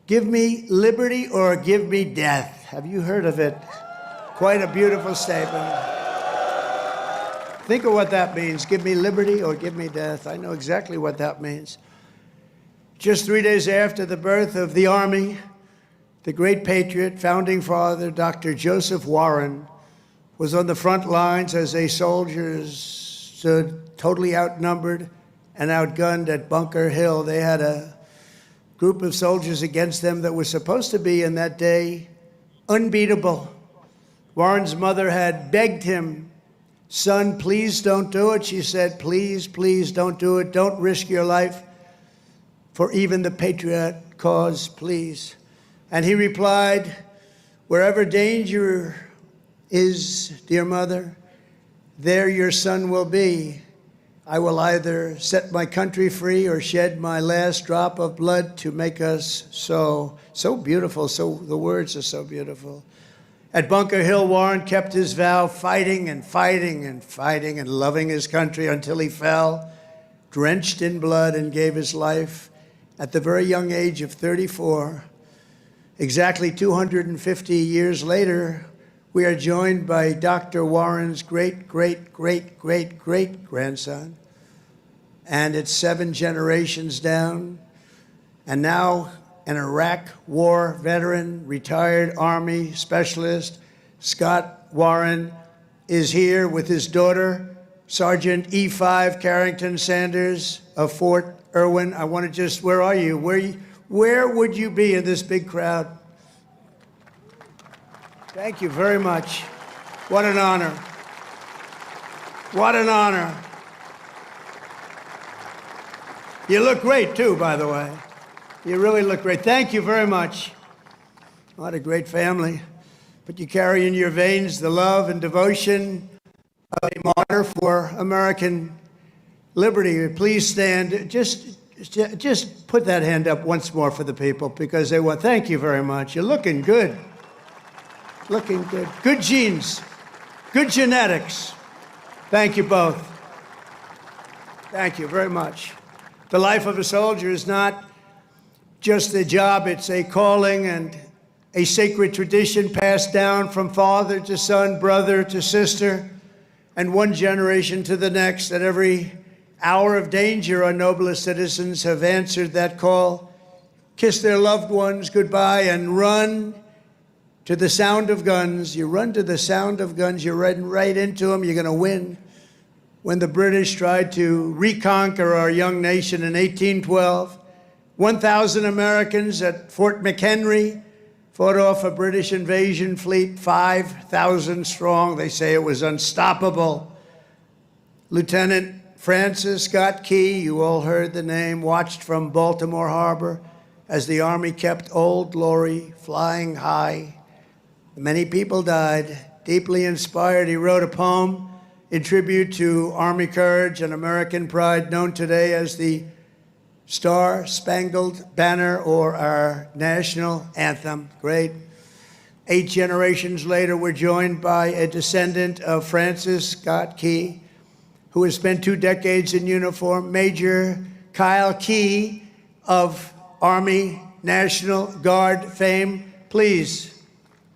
Give me liberty or give me death. Have you heard of it? Quite a beautiful statement. Think of what that means. Give me liberty or give me death. I know exactly what that means. Just 3 days after the birth of the Army, the great patriot, founding father, Dr. Joseph Warren, was on the front lines as a soldiers stood totally outnumbered and outgunned at Bunker Hill. They had a group of soldiers against them that was supposed to be, in that day, unbeatable. Warren's mother had begged him, son, please don't do it. She said, please, please don't do it. Don't risk your life for even the patriot cause, please. And he replied, wherever danger is, dear mother, there your son will be. I will either set my country free or shed my last drop of blood to make us so beautiful. So the words are so beautiful. At Bunker Hill, Warren kept his vow, fighting and fighting and fighting and loving his country until he fell, drenched in blood, and gave his life at the very young age of 34. Exactly 250 years later, we are joined by Dr. Warren's great-great-great-great-great-grandson, and it's 7 generations down, and now an Iraq war veteran, retired Army specialist, Scott Warren, is here with his daughter, Sergeant E5 Carrington Sanders of Fort Irwin. I want to just, where are you? Where would you be in this big crowd? Thank you very much. What an honor. What an honor. You look great, too, by the way. You really look great. Thank you very much. What a great family. But you carry in your veins the love and devotion of a martyr for American liberty. Please stand. Just put that hand up once more for the people because they want. Thank you very much. You're looking good. Looking good. Good genes. Good genetics. Thank you both. Thank you very much. The life of a soldier is not just a job, it's a calling and a sacred tradition passed down from father to son, brother to sister, and one generation to the next. At every hour of danger, our noblest citizens have answered that call, kissed their loved ones goodbye, and run to the sound of guns. You run to the sound of guns, you're running right into them, you're going to win. When the British tried to reconquer our young nation in 1812, 1,000 Americans at Fort McHenry fought off a British invasion fleet, 5,000 strong. They say it was unstoppable. Lieutenant Francis Scott Key, you all heard the name, watched from Baltimore Harbor as the Army kept Old Glory flying high. Many people died. Deeply inspired, he wrote a poem in tribute to Army courage and American pride, known today as the Star-Spangled Banner, or our national anthem. Great. 8 generations later, we're joined by a descendant of Francis Scott Key, who has spent 2 decades in uniform, Major Kyle Key of Army National Guard fame. Please,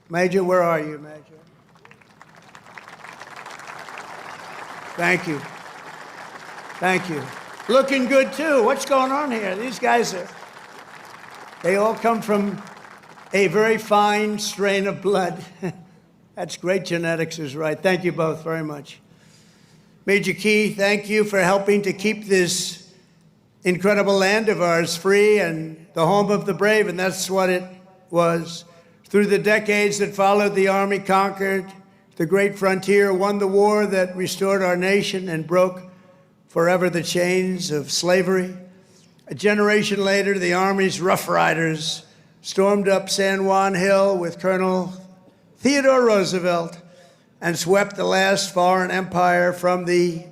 Major, where are you, Major? Thank you. Thank you. Looking good, too. What's going on here? These guys they all come from a very fine strain of blood. That's great genetics is right. Thank you both very much. Major Key, thank you for helping to keep this incredible land of ours free and the home of the brave, and that's what it was. Through the decades that followed, the Army conquered the great frontier, won the war that restored our nation and broke forever the chains of slavery. A generation later, the Army's Rough Riders stormed up San Juan Hill with Colonel Theodore Roosevelt and swept the last foreign empire from the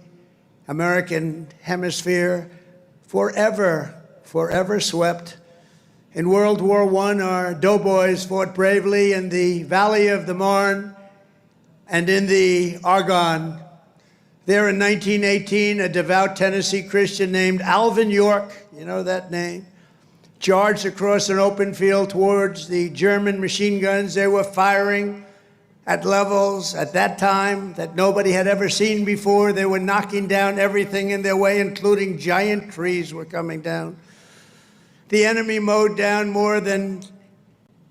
American hemisphere, forever swept. In World War I, our doughboys fought bravely in the Valley of the Marne and in the Argonne. There in 1918, a devout Tennessee Christian named Alvin York, you know that name, charged across an open field towards the German machine guns. They were firing at levels at that time that nobody had ever seen before. They were knocking down everything in their way, including giant trees were coming down. The enemy mowed down more than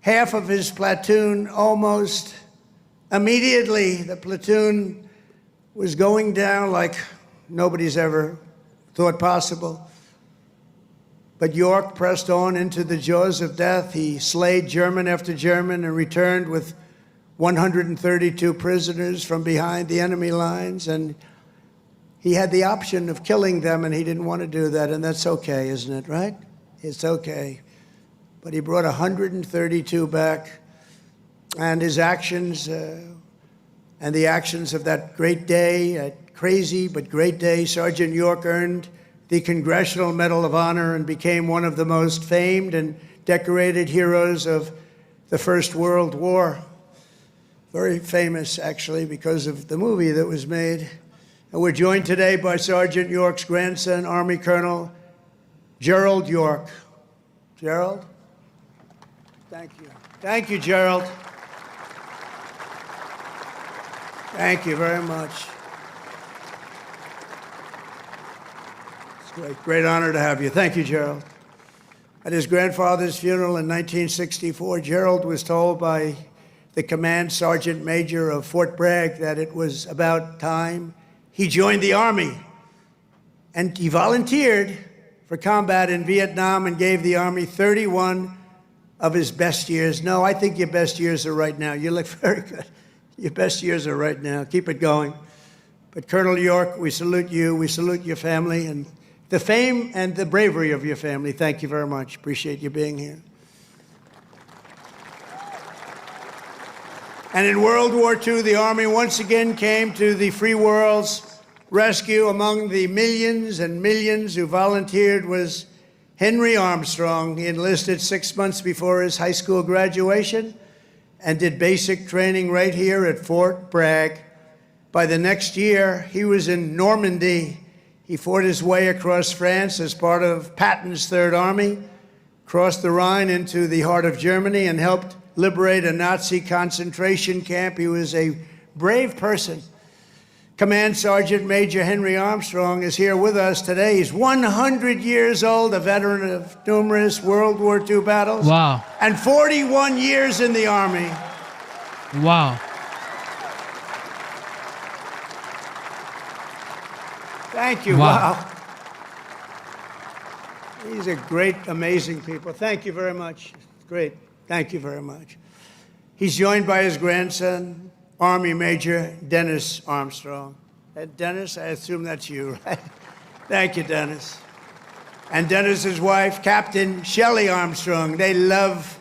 half of his platoon almost immediately. The platoon was going down like nobody's ever thought possible. But York pressed on into the jaws of death. He slayed German after German and returned with 132 prisoners from behind the enemy lines. And he had the option of killing them, and he didn't want to do that. And that's okay, isn't it, right? It's okay. But he brought 132 back. And his actions and the actions of that great day, a crazy but great day, Sergeant York earned the Congressional Medal of Honor and became one of the most famed and decorated heroes of the First World War. Very famous, actually, because of the movie that was made. And we're joined today by Sergeant York's grandson, Army Colonel Gerald York. Gerald? Thank you. Thank you, Gerald. Thank you very much. It's great, great honor to have you. Thank you, Gerald. At his grandfather's funeral in 1964, Gerald was told by the command sergeant major of Fort Bragg that it was about time he joined the Army. And he volunteered for combat in Vietnam and gave the Army 31 of his best years. No, I think your best years are right now. You look very good. Your best years are right now. Keep it going. But Colonel York, we salute you. We salute your family and the fame and the bravery of your family. Thank you very much. Appreciate you being here. And in World War II, the Army once again came to the free world's rescue. Among the millions and millions who volunteered was Henry Armstrong. He enlisted 6 months before his high school graduation and did basic training right here at Fort Bragg. By the next year, he was in Normandy. He fought his way across France as part of Patton's Third Army, crossed the Rhine into the heart of Germany, and helped liberate a Nazi concentration camp. He was a brave person. Command Sergeant Major Henry Armstrong is here with us today. He's 100 years old, a veteran of numerous World War II battles. Wow. And 41 years in the Army. Wow. Thank you. Wow. These are great, amazing people. Thank you very much. Great. Thank you very much. He's joined by his grandson, Army Major Dennis Armstrong. Dennis, I assume that's you, right? Thank you, Dennis. And Dennis's wife, Captain Shelley Armstrong. They love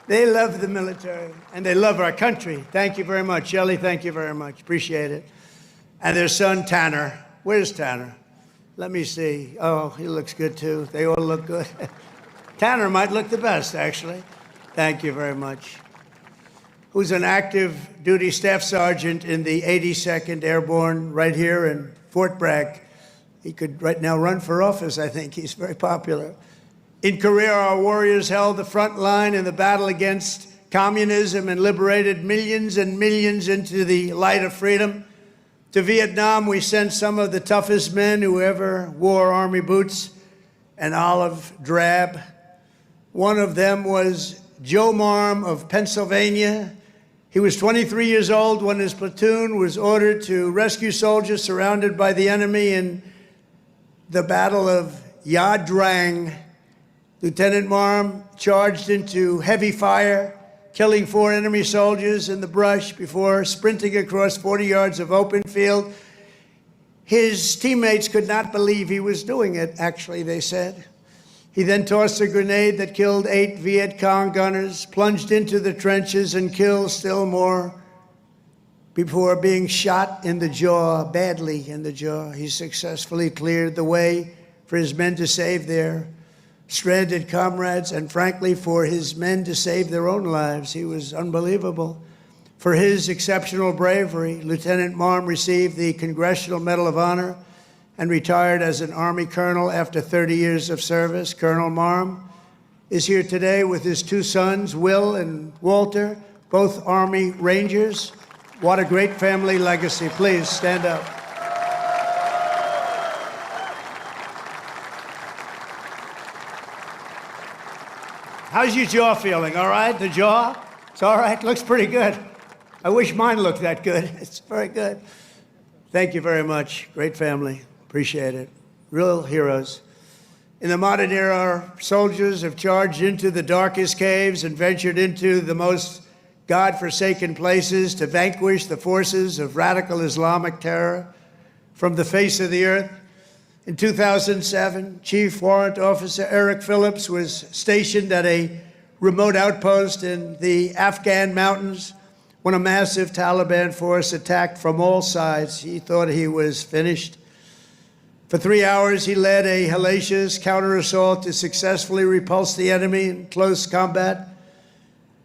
the military, and they love our country. Thank you very much. Shelley, thank you very much. Appreciate it. And their son, Tanner. Where's Tanner? Let me see. Oh, he looks good, too. They all look good. Tanner might look the best, actually. Thank you very much. Who's an active duty staff sergeant in the 82nd Airborne right here in Fort Bragg. He could right now run for office, I think. He's very popular. In Korea, our warriors held the front line in the battle against communism and liberated millions and millions into the light of freedom. To Vietnam, we sent some of the toughest men who ever wore army boots and olive drab. One of them was Joe Marm of Pennsylvania. He was 23 years old when his platoon was ordered to rescue soldiers surrounded by the enemy in the Battle of Ia Drang. Lieutenant Marm charged into heavy fire, killing 4 enemy soldiers in the brush before sprinting across 40 yards of open field. His teammates could not believe he was doing it, actually, they said. He then tossed a grenade that killed 8 Viet Cong gunners, plunged into the trenches, and killed still more before being shot in the jaw, badly in the jaw. He successfully cleared the way for his men to save their stranded comrades, and frankly, for his men to save their own lives. He was unbelievable. For his exceptional bravery, Lieutenant Marm received the Congressional Medal of Honor and retired as an Army colonel after 30 years of service. Colonel Marm is here today with his 2 sons, Will and Walter, both Army Rangers. What a great family legacy. Please stand up. How's your jaw feeling? All right? The jaw? It's all right? Looks pretty good. I wish mine looked that good. It's very good. Thank you very much. Great family. Appreciate it. Real heroes. In the modern era, our soldiers have charged into the darkest caves and ventured into the most God-forsaken places to vanquish the forces of radical Islamic terror from the face of the earth. In 2007, Chief Warrant Officer Eric Phillips was stationed at a remote outpost in the Afghan mountains when a massive Taliban force attacked from all sides. He thought he was finished. For 3 hours, he led a hellacious counter-assault to successfully repulse the enemy in close combat.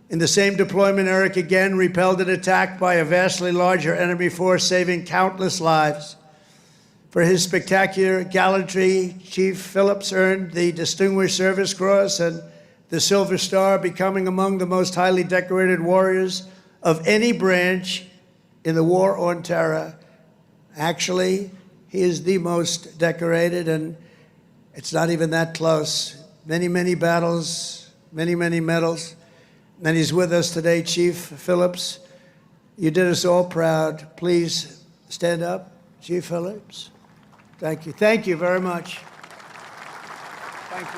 In the same deployment, Eric again repelled an attack by a vastly larger enemy force, saving countless lives. For his spectacular gallantry, Chief Phillips earned the Distinguished Service Cross and the Silver Star, becoming among the most highly decorated warriors of any branch in the war on terror. Actually, he is the most decorated, and it's not even that close. Many, many battles, many, many medals. And he's with us today, Chief Phillips. You did us all proud. Please stand up, Chief Phillips. Thank you. Thank you very much. Thank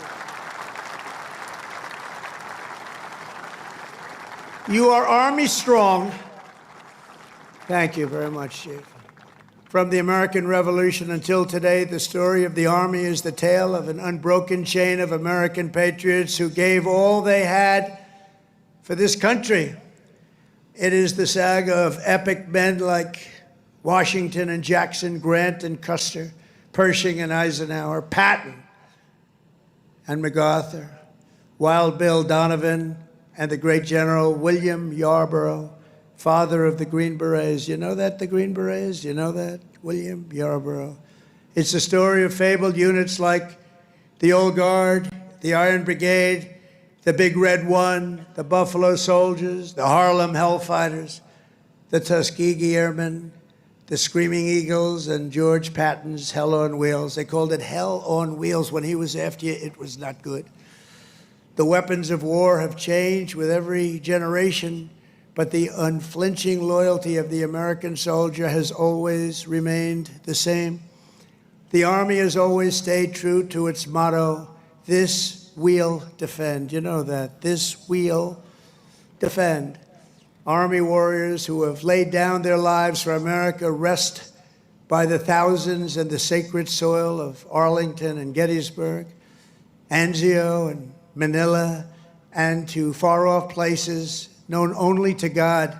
you. You are Army strong. Thank you very much, Chief. From the American Revolution until today, the story of the Army is the tale of an unbroken chain of American patriots who gave all they had for this country. It is the saga of epic men like Washington and Jackson, Grant and Custer, Pershing and Eisenhower, Patton and MacArthur, Wild Bill Donovan, and the great General William Yarborough, father of the Green Berets. You know that, the Green Berets? You know that? William Yarborough. It's the story of fabled units like the Old Guard, the Iron Brigade, the Big Red One, the Buffalo Soldiers, the Harlem Hellfighters, the Tuskegee Airmen, the Screaming Eagles, and George Patton's Hell on Wheels. They called it Hell on Wheels. When he was after you, it was not good. The weapons of war have changed with every generation, but the unflinching loyalty of the American soldier has always remained the same. The Army has always stayed true to its motto, "This we'll defend." You know that. This we'll defend. Army warriors who have laid down their lives for America rest by the thousands in the sacred soil of Arlington and Gettysburg, Anzio and Manila, and to far-off places known only to God.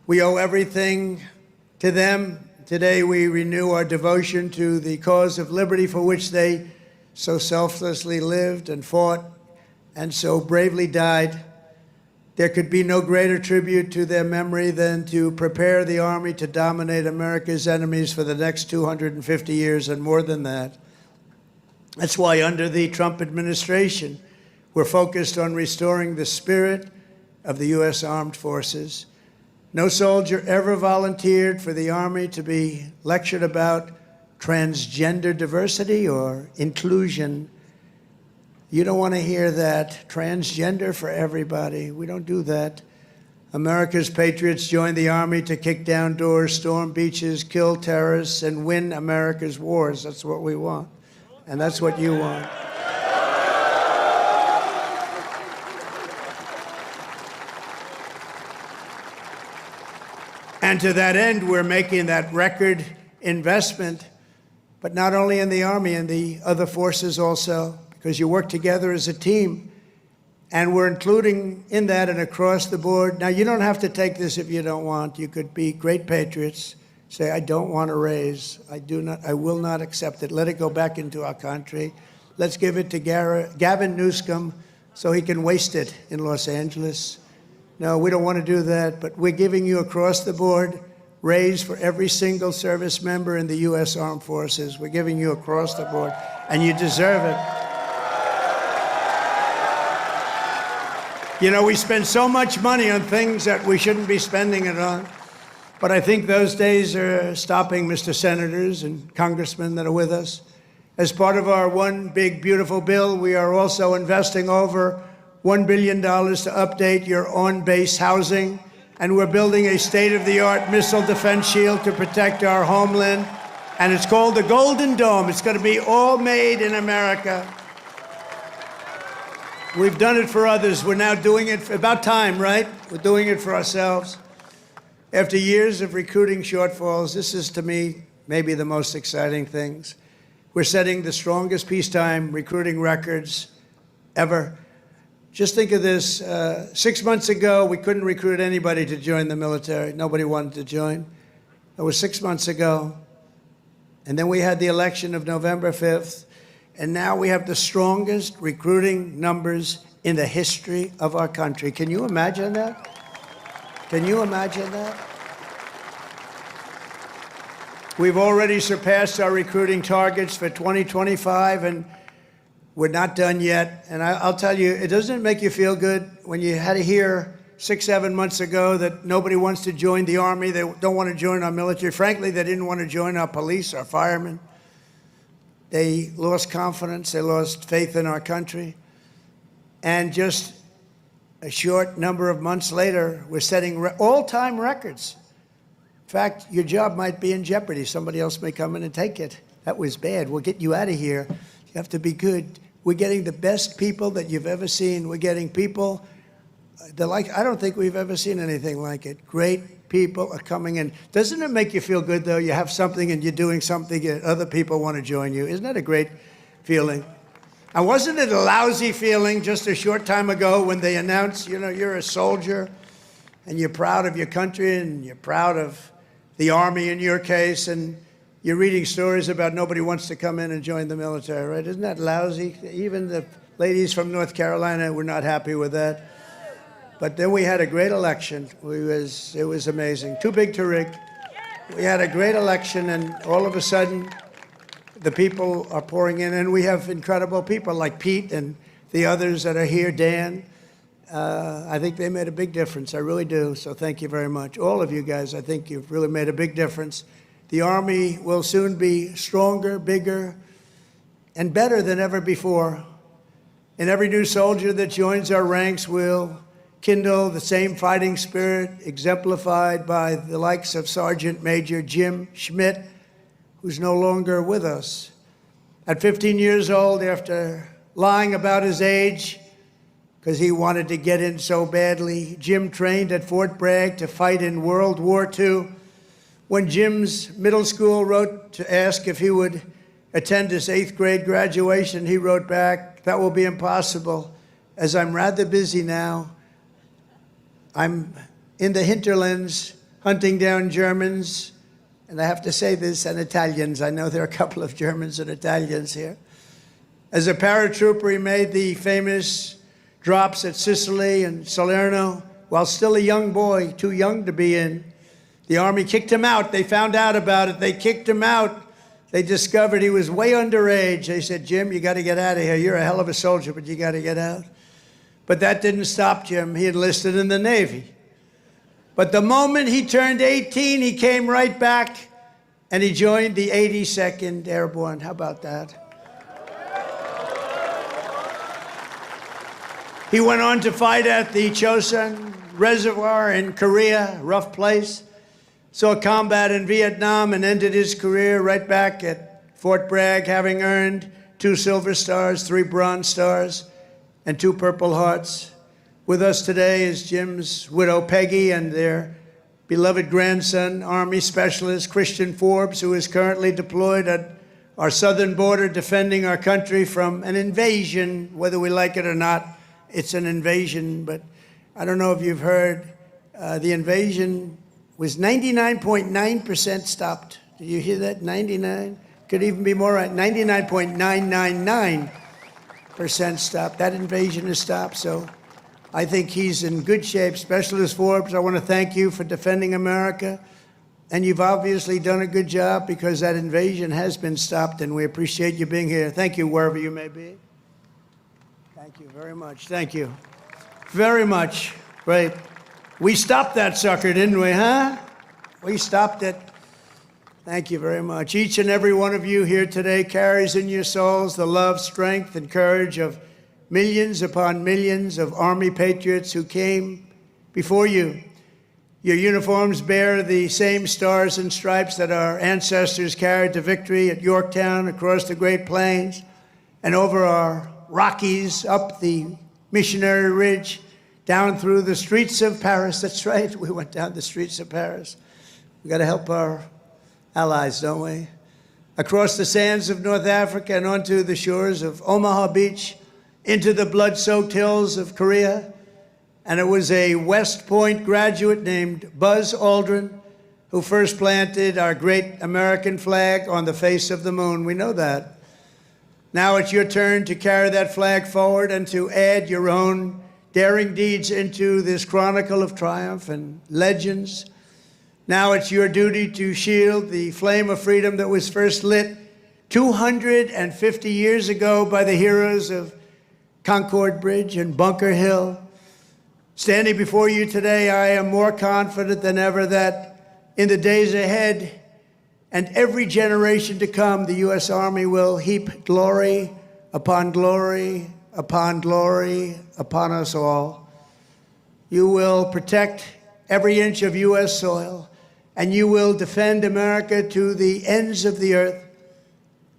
We owe everything to them. Today we renew our devotion to the cause of liberty for which they so selflessly lived and fought and so bravely died. There could be no greater tribute to their memory than to prepare the Army to dominate America's enemies for the next 250 years and more than that. That's why under the Trump administration, we're focused on restoring the spirit of the U.S. Armed Forces. No soldier ever volunteered for the Army to be lectured about transgender diversity or inclusion. You don't want to hear that. Transgender for everybody. We don't do that. America's patriots joined the Army to kick down doors, storm beaches, kill terrorists, and win America's wars. That's what we want. And that's what you want. And to that end, we're making that record investment, but not only in the Army, in the other forces also, because you work together as a team. And we're including in that and across the board. Now, you don't have to take this if you don't want. You could be great patriots, say, I don't want a raise. I will not accept it. Let it go back into our country. Let's give it to Gavin Newsom so he can waste it in Los Angeles. No, we don't want to do that, but we're giving you across the board raise for every single service member in the U.S. Armed Forces. We're giving you across the board, and you deserve it. You know, we spend so much money on things that we shouldn't be spending it on, but I think those days are stopping, Mr. Senators and Congressmen that are with us. As part of our one big, beautiful bill, we are also investing over $1 billion to update your on-base housing, and we're building a state-of-the-art missile defense shield to protect our homeland, and it's called the Golden Dome. It's going to be all made in America. We've done it for others. We're now doing it, about time, right? We're doing it for ourselves. After years of recruiting shortfalls, this is, to me, maybe the most exciting things. We're setting the strongest peacetime recruiting records ever. Just think of this. 6 months ago, we couldn't recruit anybody to join the military. Nobody wanted to join. That was 6 months ago. And then we had the election of November 5th. And now we have the strongest recruiting numbers in the history of our country. Can you imagine that? Can you imagine that? We've already surpassed our recruiting targets for 2025, and we're not done yet. And I'll tell you, it doesn't make you feel good when you had to hear 6, 7 months ago that nobody wants to join the Army, they don't want to join our military. Frankly, they didn't want to join our police, our firemen. They lost confidence, they lost faith in our country. And just a short number of months later, we're setting all-time records. In fact, your job might be in jeopardy. Somebody else may come in and take it. That was bad. We'll get you out of here. You have to be good. We're getting the best people that you've ever seen. We're getting people I don't think we've ever seen anything like it. Great people are coming in. Doesn't it make you feel good, though? You have something and you're doing something and other people want to join you. Isn't that a great feeling? And wasn't it a lousy feeling just a short time ago when they announced, you know, you're a soldier and you're proud of your country, and you're proud of the Army in your case, and you're reading stories about nobody wants to come in and join the military, right? Isn't that lousy? Even the ladies from North Carolina were not happy with that. But then we had a great election. It was amazing. Too big to rig. We had a great election, and all of a sudden, the people are pouring in, and we have incredible people like Pete and the others that are here, Dan. I think they made a big difference. I really do. So thank you very much. All of you guys, I think you've really made a big difference. The Army will soon be stronger, bigger, and better than ever before. And every new soldier that joins our ranks will kindle the same fighting spirit exemplified by the likes of Sergeant Major Jim Schmidt, who's no longer with us. At 15 years old, after lying about his age, because he wanted to get in so badly, Jim trained at Fort Bragg to fight in World War II. When Jim's middle school wrote to ask if he would attend his 8th grade graduation, he wrote back, "That will be impossible, as I'm rather busy now. I'm in the hinterlands hunting down Germans," and I have to say this, and Italians. I know there are a couple of Germans and Italians here. As a paratrooper, he made the famous drops at Sicily and Salerno while still a young boy, too young to be in. The Army kicked him out. They found out about it. They kicked him out. They discovered he was way underage. They said, "Jim, you got to get out of here. You're a hell of a soldier, but you got to get out." But that didn't stop Jim. He enlisted in the Navy. But the moment he turned 18, he came right back and he joined the 82nd Airborne. How about that? He went on to fight at the Chosin Reservoir in Korea, rough place. Saw combat in Vietnam and ended his career right back at Fort Bragg, having earned 2 Silver Stars, 3 Bronze Stars, and 2 Purple Hearts. With us today is Jim's widow, Peggy, and their beloved grandson, Army Specialist Christian Forbes, who is currently deployed at our southern border defending our country from an invasion, whether we like it or not. It's an invasion, but I don't know if you've heard, the invasion was 99.9% stopped. Did you hear that? 99? Could even be more right. 99.999% stopped. That invasion is stopped, so I think he's in good shape. Specialist Forbes, I want to thank you for defending America, and you've obviously done a good job because that invasion has been stopped, and we appreciate you being here. Thank you, wherever you may be. Thank you very much. Thank you very much. Great. We stopped that sucker, didn't we, huh? We stopped it. Thank you very much. Each and every one of you here today carries in your souls the love, strength, and courage of millions upon millions of Army patriots who came before you. Your uniforms bear the same stars and stripes that our ancestors carried to victory at Yorktown, across the Great Plains, and over our Rockies, up the Missionary Ridge, down through the streets of Paris. That's right, we went down the streets of Paris. We got to help our allies, don't we? Across the sands of North Africa and onto the shores of Omaha Beach, into the blood-soaked hills of Korea. And it was a West Point graduate named Buzz Aldrin who first planted our great American flag on the face of the moon. We know that. Now it's your turn to carry that flag forward and to add your own daring deeds into this chronicle of triumph and legends. Now it's your duty to shield the flame of freedom that was first lit 250 years ago by the heroes of Concord Bridge and Bunker Hill. Standing before you today, I am more confident than ever that in the days ahead and every generation to come, the U.S. Army will heap glory upon glory upon glory upon us all. You will protect every inch of U.S. soil, and you will defend America to the ends of the earth.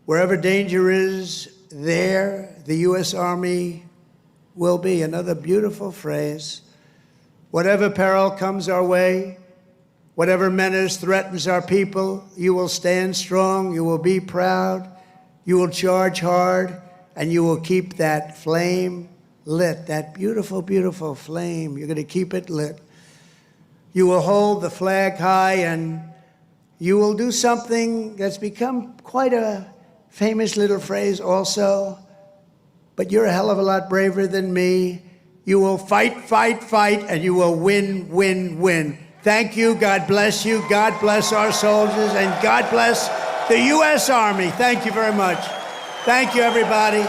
Wherever danger is, there the U.S. Army will be. Another beautiful phrase. Whatever peril comes our way, whatever menace threatens our people, you will stand strong, you will be proud, you will charge hard, and you will keep that flame lit, that beautiful, beautiful flame. You're going to keep it lit. You will hold the flag high, and you will do something that's become quite a famous little phrase also, but you're a hell of a lot braver than me. You will fight, fight, fight, and you will win, win, win. Thank you. God bless you. God bless our soldiers, and God bless the U.S. Army. Thank you very much. Thank you, everybody.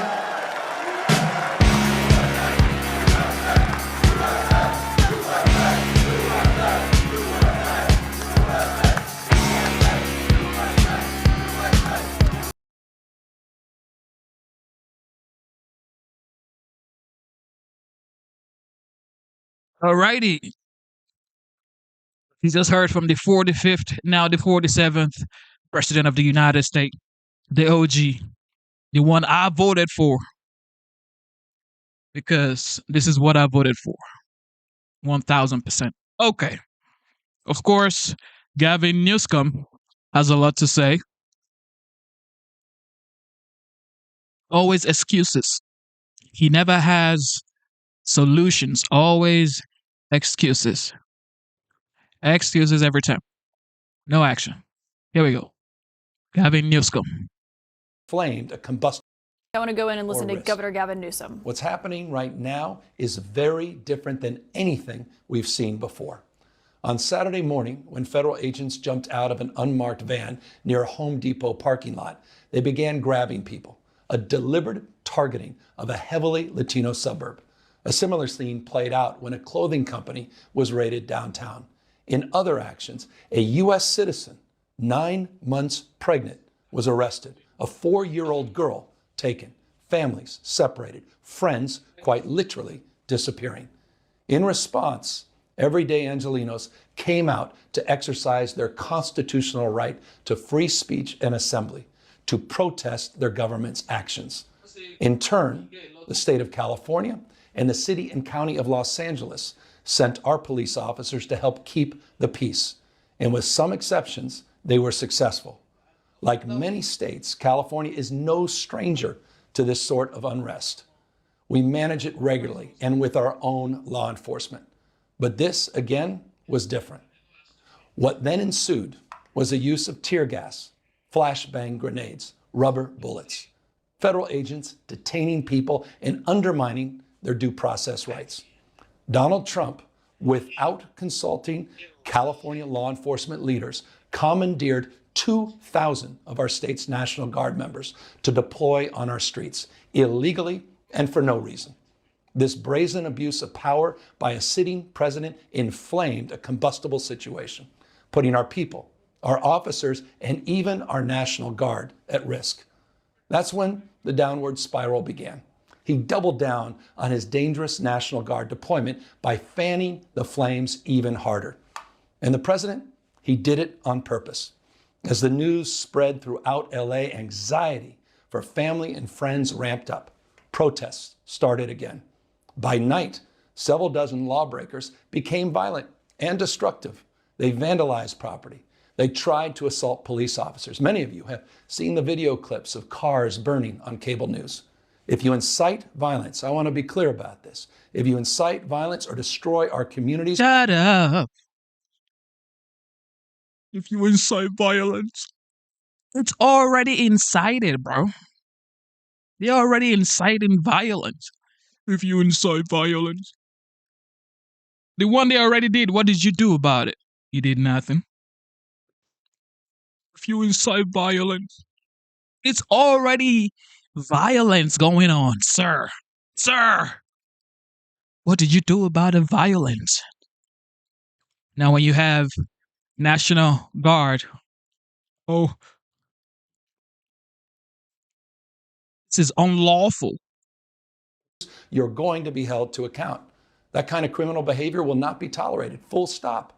Alrighty. You just heard from the 45th, now the 47th President of the United States, the OG, the one I voted for. Because this is what I voted for. 1000%. Okay. Of course, Gavin Newsom has a lot to say. Always excuses. He never has solutions, always excuses. Excuses every time. No action. Here we go. Gavin Newsom. Flamed a combustible. I want to go in and listen to risk. Governor Gavin Newsom. What's happening right now is very different than anything we've seen before. On Saturday morning, when federal agents jumped out of an unmarked van near a Home Depot parking lot, they began grabbing people, a deliberate targeting of a heavily Latino suburb. A similar scene played out when a clothing company was raided downtown. In other actions, a U.S. citizen, 9 months pregnant, was arrested. A 4-year-old girl taken, families separated, friends quite literally disappearing. In response, everyday Angelenos came out to exercise their constitutional right to free speech and assembly, to protest their government's actions. In turn, the state of California and the city and county of Los Angeles sent our police officers to help keep the peace. And with some exceptions, they were successful. Like many states, California is no stranger to this sort of unrest. We manage it regularly and with our own law enforcement. But this, again, was different. What then ensued was the use of tear gas, flashbang grenades, rubber bullets, federal agents detaining people and undermining their due process rights. Donald Trump, without consulting California law enforcement leaders, commandeered 2,000 of our state's National Guard members to deploy on our streets, illegally and for no reason. This brazen abuse of power by a sitting president inflamed a combustible situation, putting our people, our officers, and even our National Guard at risk. That's when the downward spiral began. He doubled down on his dangerous National Guard deployment by fanning the flames even harder. And the president, he did it on purpose. As the news spread throughout LA, anxiety for family and friends ramped up. Protests started again. By night, several dozen lawbreakers became violent and destructive. They vandalized property. They tried to assault police officers. Many of you have seen the video clips of cars burning on cable news. If you incite violence, I want to be clear about this. If you incite violence or destroy our communities... Shut up. If you incite violence, it's already incited, bro. They're already inciting violence. If you incite violence. The one they already did, what did you do about it? You did nothing. If you incite violence, it's already violence going on, sir. Sir! What did you do about the violence? Now, when you have National Guard, oh, this is unlawful. You're going to be held to account. That kind of criminal behavior will not be tolerated, full stop.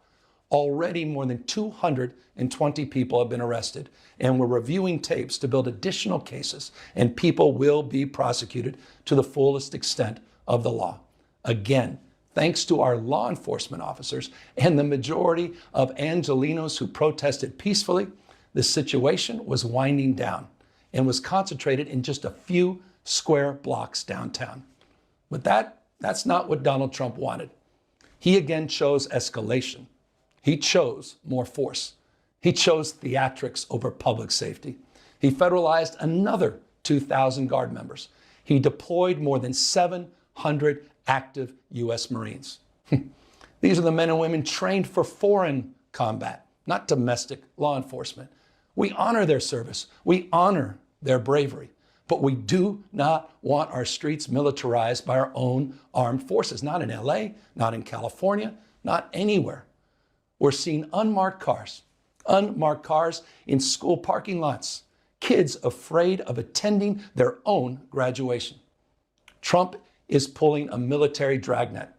Already more than 220 people have been arrested, and we're reviewing tapes to build additional cases, and people will be prosecuted to the fullest extent of the law. Again, thanks to our law enforcement officers and the majority of Angelenos who protested peacefully, the situation was winding down and was concentrated in just a few square blocks downtown. But that's not what Donald Trump wanted. He again chose escalation He chose more force. He chose theatrics over public safety. He federalized another 2,000 Guard members. He deployed more than 700 active U.S. Marines. These are the men and women trained for foreign combat, not domestic law enforcement. We honor their service. We honor their bravery. But we do not want our streets militarized by our own armed forces, not in LA, not in California, not anywhere. We're seeing unmarked cars in school parking lots, kids afraid of attending their own graduation. Trump is pulling a military dragnet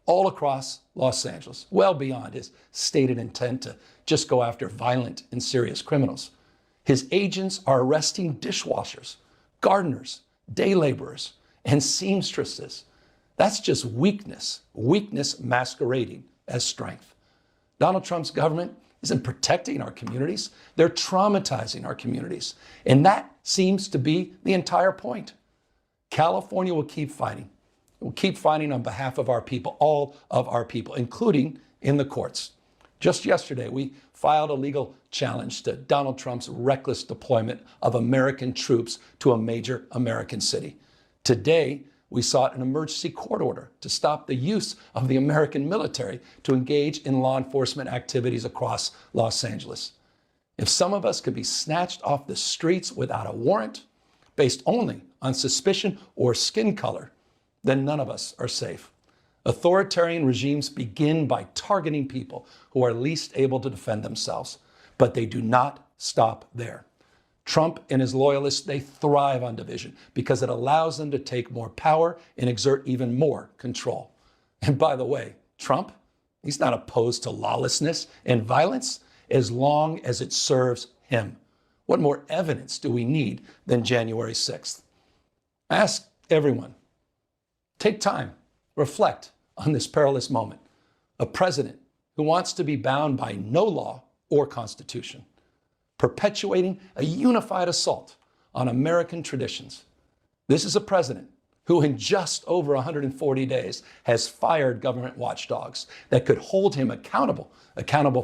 all across Los Angeles, well beyond his stated intent to just go after violent and serious criminals. His agents are arresting dishwashers, gardeners, day laborers, and seamstresses. That's just weakness masquerading as strength. Donald Trump's government isn't protecting our communities. They're traumatizing our communities. And that seems to be the entire point. California will keep fighting. We'll keep fighting on behalf of our people, all of our people, including in the courts. Just yesterday, we filed a legal challenge to Donald Trump's reckless deployment of American troops to a major American city. Today, we sought an emergency court order to stop the use of the American military to engage in law enforcement activities across Los Angeles. If some of us could be snatched off the streets without a warrant, based only on suspicion or skin color, then none of us are safe. Authoritarian regimes begin by targeting people who are least able to defend themselves, but they do not stop there. Trump and his loyalists, they thrive on division because it allows them to take more power and exert even more control. And by the way, Trump, he's not opposed to lawlessness and violence as long as it serves him. What more evidence do we need than January 6th? I ask everyone, take time, reflect on this perilous moment. A president who wants to be bound by no law or constitution, perpetuating a unified assault on American traditions. This is a president who in just over 140 days has fired government watchdogs that could hold him accountable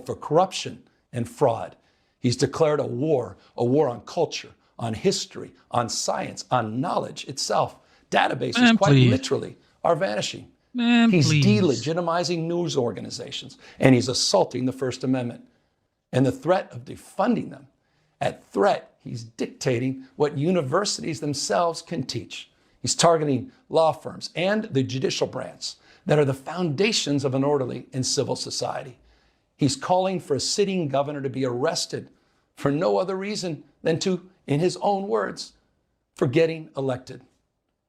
for corruption and fraud. He's declared a war on culture, on history, on science, on knowledge itself. Databases quite literally are vanishing. He's delegitimizing news organizations, and he's assaulting the First Amendment. And the threat of defunding them, at threat, he's dictating what universities themselves can teach. He's targeting law firms and the judicial branch that are the foundations of an orderly and civil society. He's calling for a sitting governor to be arrested for no other reason than to, in his own words, for getting elected.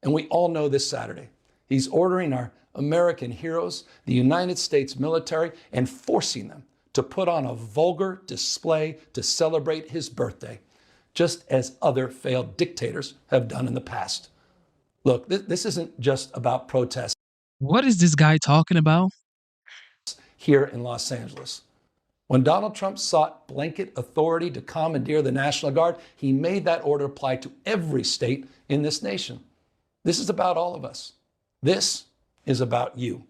And we all know this Saturday, he's ordering our American heroes, the United States military, and forcing them to put on a vulgar display to celebrate his birthday, just as other failed dictators have done in the past. Look, this isn't just about protests. What is this guy talking about? Here in Los Angeles. When Donald Trump sought blanket authority to commandeer the National Guard, he made that order apply to every state in this nation. This is about all of us. This is about you.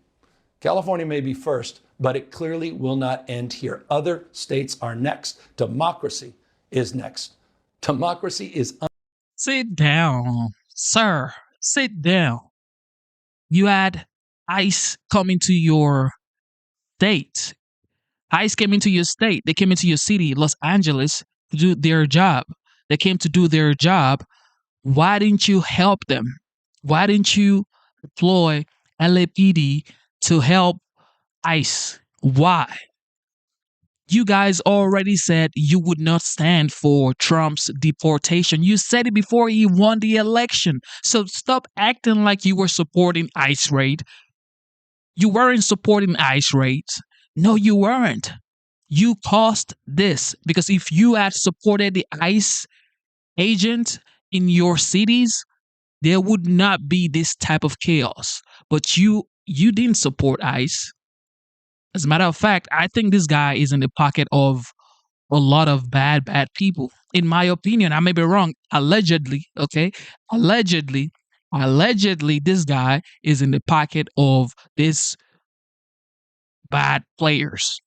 California may be first, but it clearly will not end here. Other states are next. Democracy is next. Democracy is... Sit down, sir. Sit down. You had ICE coming to your state. ICE came into your state. They came into your city, Los Angeles, to do their job. They came to do their job. Why didn't you help them? Why didn't you deploy LAPD to help ICE? Why? You guys already said you would not stand for Trump's deportation. You said it before he won the election. So stop acting like you were supporting ICE raid. You weren't supporting ICE raids. No, you weren't. You caused this because if you had supported the ICE agent in your cities, there would not be this type of chaos. But you didn't support ICE. As a matter of fact, I think this guy is in the pocket of a lot of bad people. In my opinion, I may be wrong. Allegedly, okay? Allegedly, this guy is in the pocket of these bad players.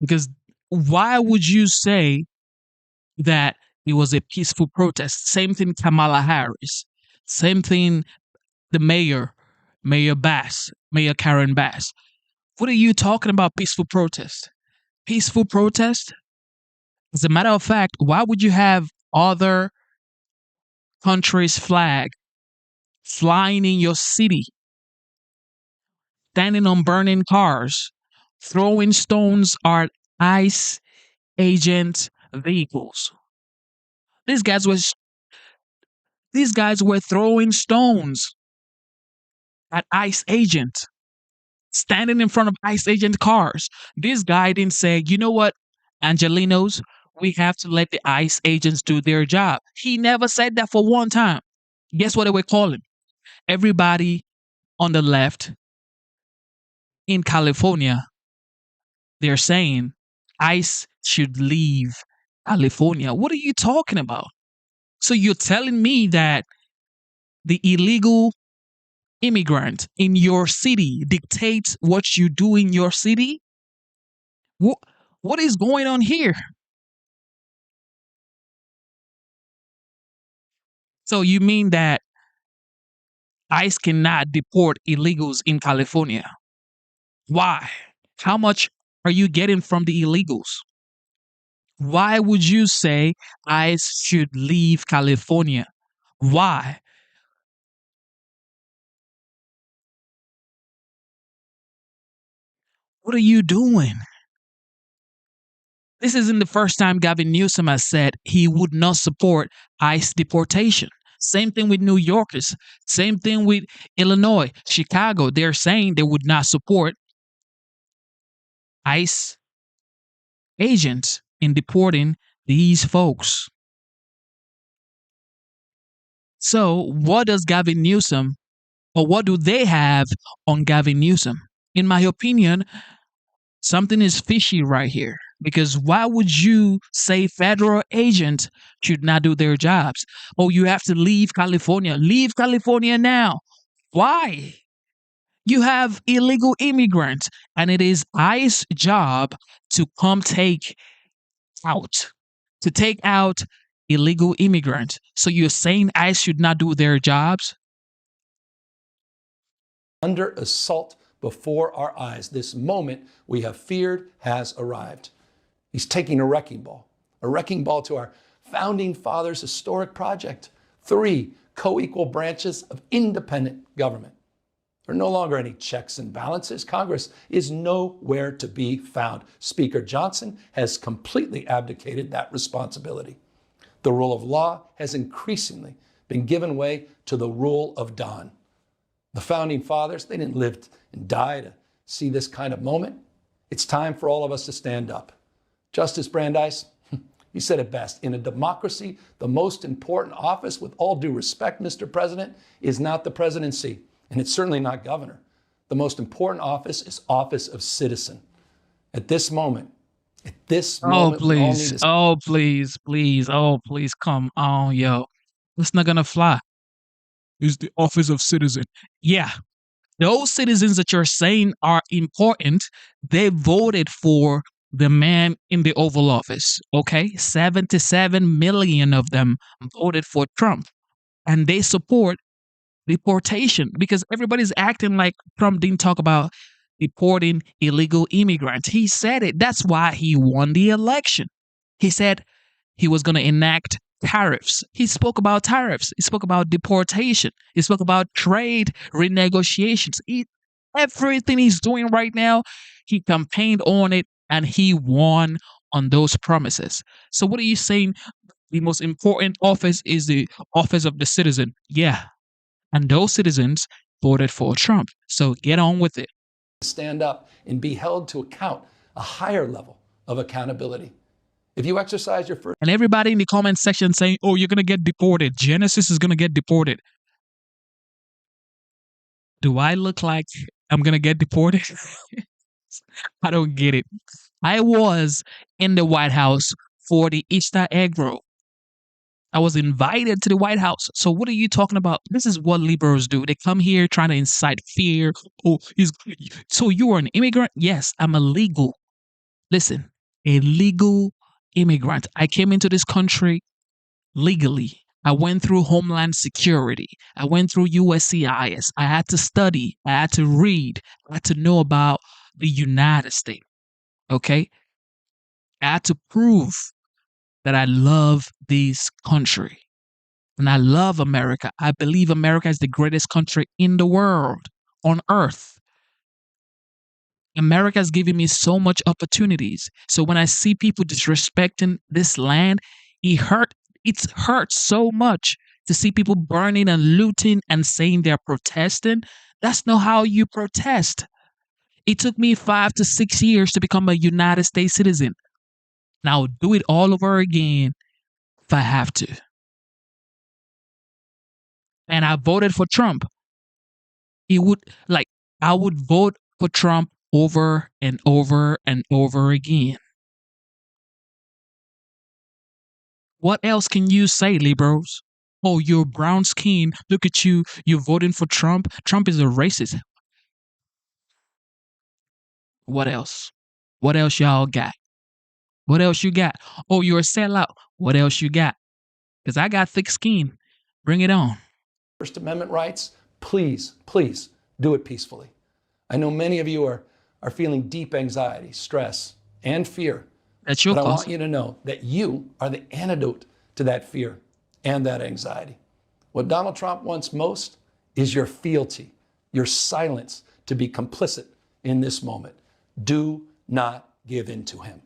Because why would you say that it was a peaceful protest? Same thing Kamala Harris. Same thing the mayor, Mayor Karen Bass. What are you talking about peaceful protest? Peaceful protest? As a matter of fact, why would you have other countries' flag flying in your city, standing on burning cars, throwing stones at ICE agent vehicles? These guys were throwing stones at ICE agents, standing in front of ICE agent cars. This guy didn't say, you know what, Angelinos, we have to let the ICE agents do their job. He never said that for one time. Guess what they were calling? Everybody on the left in California, they're saying ICE should leave California. What are you talking about? So you're telling me that the illegal immigrant in your city dictates what you do in your city? What is going on here? So you mean that ICE cannot deport illegals in California? Why? How much are you getting from the illegals? Why would you say ICE should leave California? Why? What are you doing? This isn't the first time Gavin Newsom has said he would not support ICE deportation. Same thing with New Yorkers. Same thing with Illinois, Chicago. They're saying they would not support ICE agents in deporting these folks. So what does Gavin Newsom, or what do they have on Gavin Newsom? In my opinion, something is fishy right here. Because why would you say federal agents should not do their jobs? Oh, you have to leave California. Leave California now. Why? You have illegal immigrants, and it is ICE's job to take out illegal immigrants. So you're saying ICE should not do their jobs? Under assault before our eyes, this moment we have feared has arrived. He's taking a wrecking ball to our founding fathers' historic project. 3 co-equal branches of independent government. There are no longer any checks and balances. Congress is nowhere to be found. Speaker Johnson has completely abdicated that responsibility. The rule of law has increasingly been given way to the rule of Don. The founding fathers, they didn't live and die to see this kind of moment. It's time for all of us to stand up. Justice Brandeis, you said it best. In a democracy, the most important office, with all due respect, Mr. President, is not the presidency, and it's certainly not governor. The most important office is office of citizen. At this moment, Oh, please. Oh, please, please. Oh, please, come on, yo. It's not gonna fly. It's the office of citizen. Yeah. Those citizens that you're saying are important, they voted for the man in the Oval Office, okay? 77 million of them voted for Trump. And they support deportation because everybody's acting like Trump didn't talk about deporting illegal immigrants. He said it. That's why he won the election. He said he was going to enact tariffs. He spoke about tariffs. He spoke about deportation. He spoke about trade renegotiations. Everything he's doing right now, he campaigned on it and he won on those promises. So what are you saying? The most important office is the office of the citizen. Yeah. And those citizens voted for Trump. So get on with it. Stand up and be held to account, a higher level of accountability. If you exercise your first... And everybody in the comment section saying, oh, you're going to get deported. Genesis is going to get deported. Do I look like I'm going to get deported? I don't get it. I was in the White House for the Easter egg roll. I was invited to the White House. So what are you talking about? This is what liberals do. They come here trying to incite fear. Oh, so you are an immigrant? Yes, I'm illegal. Listen, a legal immigrant. I came into this country legally. I went through Homeland Security. I went through USCIS. I had to study. I had to read. I had to know about the United States. Okay? I had to prove that I love this country. And I love America. I believe America is the greatest country in the world, on earth. America has given me so much opportunities. So when I see people disrespecting this land, it hurts so much to see people burning and looting and saying they're protesting. That's not how you protest. It took me 5 to 6 years to become a United States citizen. And I'll do it all over again if I have to. And I voted for Trump. I would vote for Trump over and over and over again. What else can you say, Libros? Oh, you're brown skin. Look at you. You're voting for Trump. Trump is a racist. What else? What else y'all got? What else you got? Oh, you're a sellout. What else you got? Because I got thick skin. Bring it on. First Amendment rights, please, please do it peacefully. I know many of you are feeling deep anxiety, stress, and fear. That's your But I cause. want you to know that you are the antidote to that fear and that anxiety. What Donald Trump wants most is your fealty, your silence to be complicit in this moment. Do not give in to him.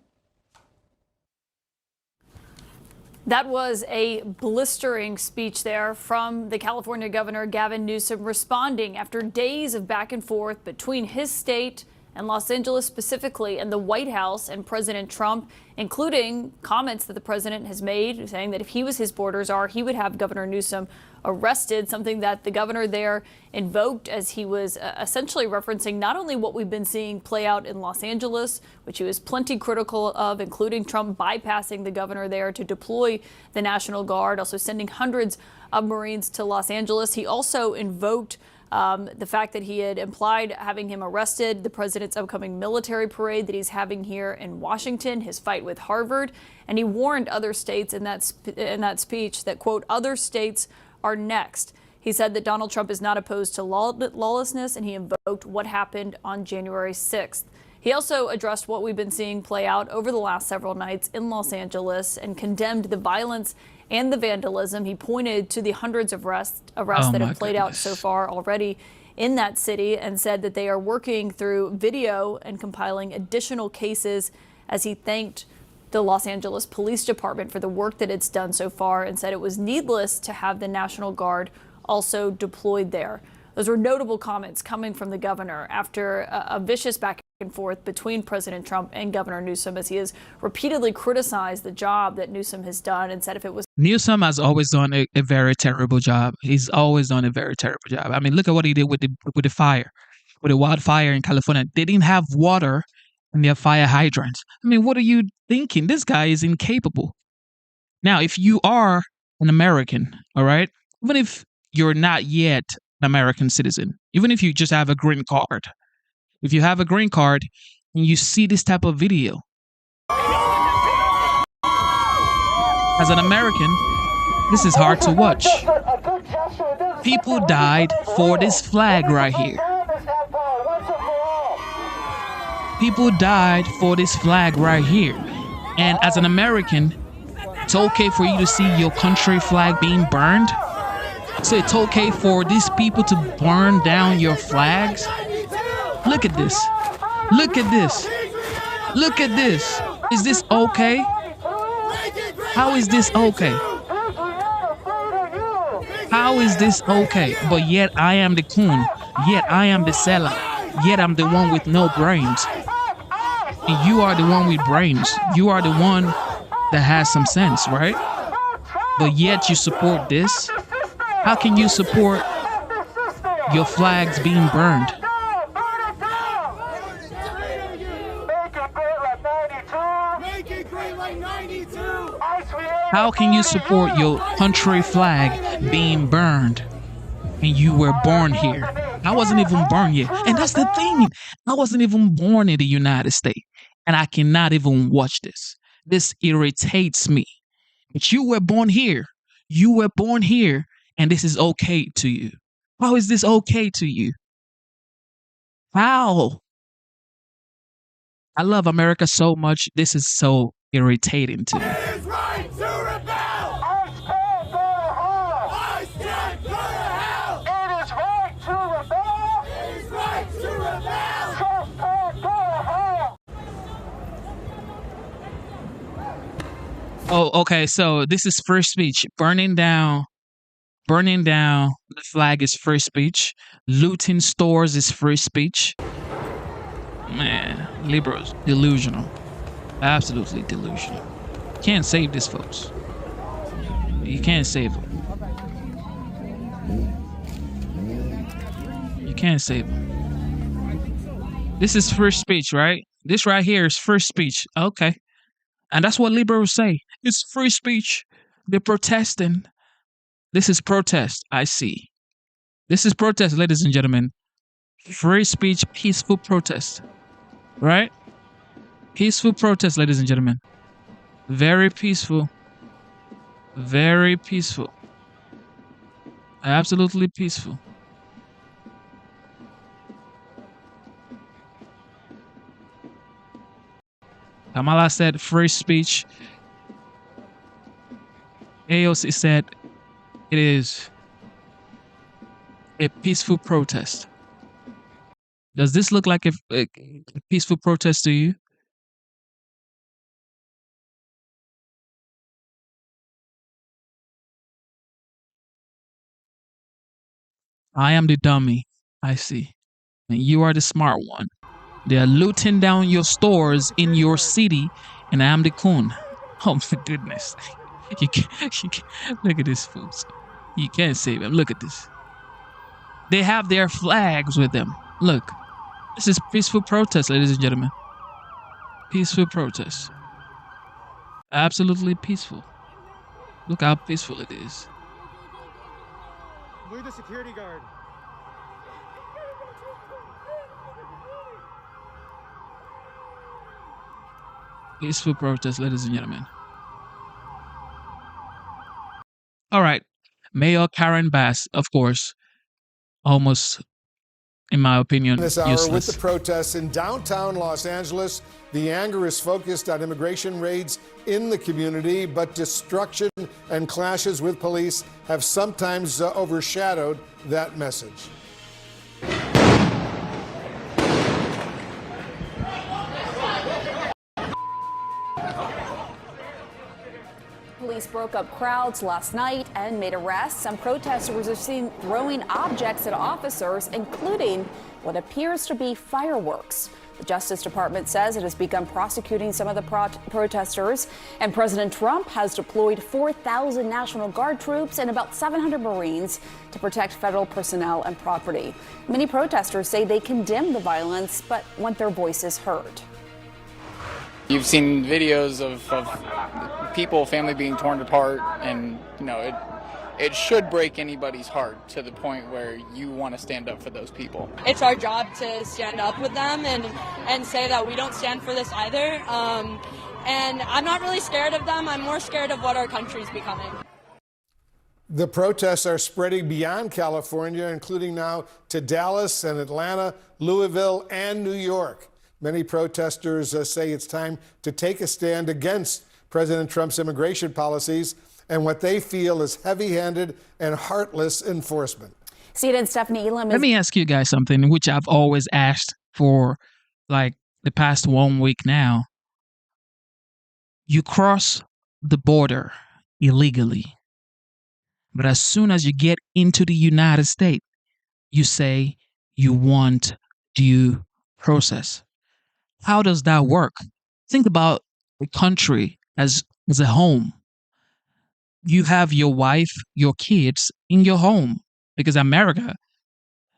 That was a blistering speech there from the California Governor Gavin Newsom, responding after days of back and forth between his state and Los Angeles specifically and the White House and President Trump, including comments that the president has made saying that if he was his border czar, he would have Governor Newsom arrested, something that the governor there invoked as he was essentially referencing not only what we've been seeing play out in Los Angeles, which he was plenty critical of, including Trump bypassing the governor there to deploy the National Guard, also sending hundreds of Marines to Los Angeles. He also invoked the fact that he had implied having him arrested, the president's upcoming military parade that he's having here in Washington, his fight with Harvard, and he warned other states in that speech that, quote, other states are next. He said that Donald Trump is not opposed to lawlessness, and he invoked what happened on January 6th. He also addressed what we've been seeing play out over the last several nights in Los Angeles and condemned the violence and the vandalism. He pointed to the hundreds of arrests that have played out so far already in that city and said that they are working through video and compiling additional cases, as he thanked the Los Angeles Police Department for the work that it's done so far and said it was needless to have the National Guard also deployed there. Those were notable comments coming from the governor after a vicious back and forth between President Trump and Governor Newsom, as he has repeatedly criticized the job that Newsom has done and said if it was Newsom has always done a very terrible job. He's always done a very terrible job. I mean, look at what he did with the fire, with the wildfire in California. They didn't have water in their fire hydrants. I mean, what are you thinking? This guy is incapable. Now, if you are an American, all right, even if you're not yet an American citizen, even if you just have a green card, if you have a green card and you see this type of video, as an American, this is hard to watch. People died for this flag right here. People died for this flag right here. And as an American, it's okay for you to see your country flag being burned. So it's okay for these people to burn down your flags. Look at this. Look at this. Look at this. Is this okay? How is this okay? How is this okay? But yet I am the coon. Yet I am the seller. Yet I'm the one with no brains. And you are the one with brains. You are the one that has some sense, right? But yet you support this? How can you support your flags being burned? How can you support your country flag being burned? And you were born here. I wasn't even born yet. And that's the thing. I wasn't even born in the United States. And I cannot even watch this. This irritates me. But you were born here. You were born here, and this is okay to you. How is this okay to you? How? I love America so much. This is so irritating to me. It is right to rebel! I stand for hell! I stand for hell! It is right to rebel! It is right to rebel! Just stand for hell! Oh, okay. So this is free speech. Burning down the flag is free speech. Looting stores is free speech. Man, liberals, delusional. Absolutely delusional. Can't save this, folks. You can't save them. You can't save them. This is free speech, right? This right here is free speech. Okay. And that's what liberals say. It's free speech. They're protesting. This is protest, I see. This is protest, ladies and gentlemen. Free speech, peaceful protest. Right? Peaceful protest, ladies and gentlemen. Very peaceful. Very peaceful. Absolutely peaceful. Kamala said free speech. AOC said it is a peaceful protest. Does this look like a peaceful protest to you? I am the dummy, I see. And you are the smart one. They are looting down your stores in your city, and I am the coon. Oh my goodness. You can't look at this, folks. You can't save them. Look at this. They have their flags with them. Look. This is peaceful protest, ladies and gentlemen. Peaceful protest. Absolutely peaceful. Look how peaceful it is. We're the security guard. Peaceful protest, ladies and gentlemen. All right. Mayor Karen Bass, of course, almost, in my opinion, This hour useless. with the protests in downtown Los Angeles, the anger is focused on immigration raids in the community, but destruction and clashes with police have sometimes overshadowed that message. Police broke up crowds last night and made arrests. Some protesters are seen throwing objects at officers, including what appears to be fireworks. The Justice Department says it has begun prosecuting some of the protesters, and President Trump has deployed 4,000 National Guard troops and about 700 Marines to protect federal personnel and property. Many protesters say they condemn the violence, but want their voices heard. You've seen videos of people, family being torn apart, and it should break anybody's heart to the point where you want to stand up for those people. It's our job to stand up with them and say that we don't stand for this either. And I'm not really scared of them. I'm more scared of what our country's becoming. The protests are spreading beyond California, including now to Dallas and Atlanta, Louisville, and New York. Many protesters say it's time to take a stand against President Trump's immigration policies and what they feel is heavy-handed and heartless enforcement. CNN Stephanie Elam Let me ask you guys something, which I've always asked for like the past 1 week now. You cross the border illegally, but as soon as you get into the United States, you say you want due process. How does that work? Think about the country as a home. You have your wife, your kids in your home, because America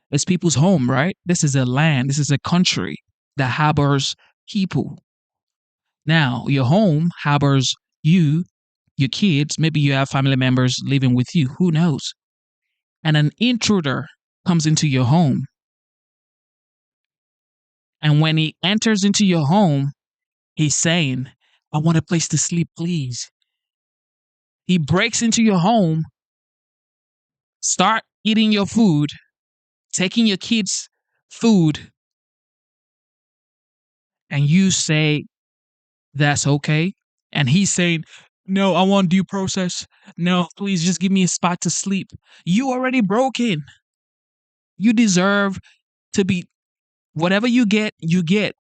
is people's home, right? This is a land, this is a country that harbors people. Now, your home harbors you, your kids, maybe you have family members living with you, who knows? And an intruder comes into your home. And when he enters into your home, He's saying, I want a place to sleep, please. He breaks into your home, start eating your food, taking your kids' food, and you say that's okay. And he's saying, no, I want due process. No, please just give me a spot to sleep. You already broke in. You deserve to be, whatever you get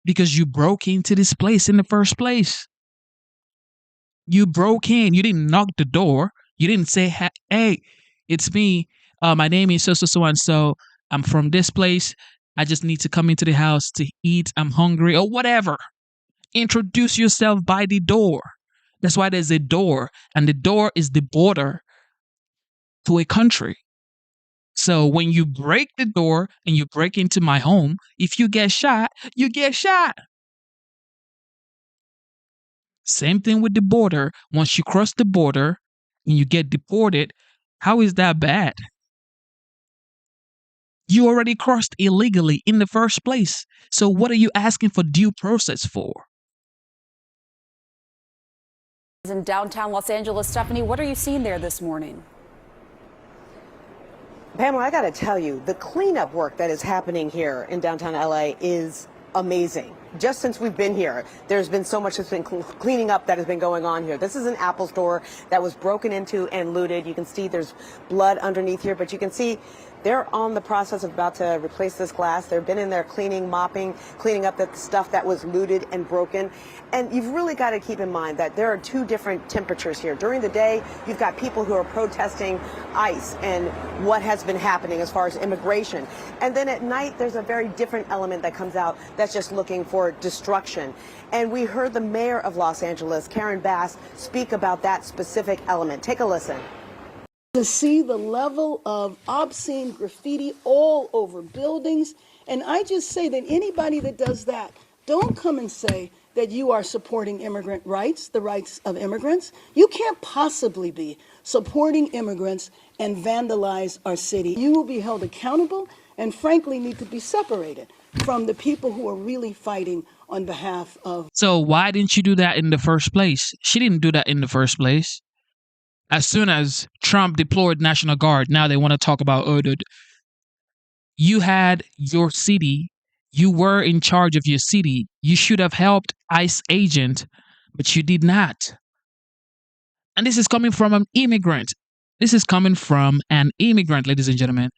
because you broke into this place in the first place. You broke in. You didn't knock the door. You didn't say, hey, it's me. My name is so and so. I'm from this place. I just need to come into the house to eat. I'm hungry or whatever. Introduce yourself by the door. That's why there's a door, and the door is the border to a country. So when you break the door and you break into my home, if you get shot, you get shot. Same thing with the border. Once you cross the border and you get deported, how is that bad? You already crossed illegally in the first place. So what are you asking for due process for? In downtown Los Angeles, Stephanie, what are you seeing there this morning? Pamela, I got to tell you, the cleanup work that is happening here in downtown LA is amazing. Just since we've been here, there's been so much that's been cleaning up that has been going on here. This is an Apple store that was broken into and looted. You can see there's blood underneath here, but you can see they're on the process of about to replace this glass. They've been in there cleaning, mopping, cleaning up the stuff that was looted and broken. And you've really got to keep in mind that there are two different temperatures here. During the day, you've got people who are protesting ICE and what has been happening as far as immigration. And then at night, there's a very different element that comes out that's just looking for destruction. And we heard the mayor of Los Angeles, Karen Bass, speak about that specific element. Take a listen. To see the level of obscene graffiti all over buildings. And I just say that anybody that does that, don't come and say that you are supporting immigrant rights, the rights of immigrants. You can't possibly be supporting immigrants and vandalize our city. You will be held accountable and frankly need to be separated from the people who are really fighting on behalf of. So why didn't you do that in the first place? She didn't do that in the first place. As soon as Trump deployed National Guard, now they want to talk about, you had your city, you were in charge of your city. You should have helped ICE agent, but you did not. And this is coming from an immigrant. This is coming from an immigrant, ladies and gentlemen.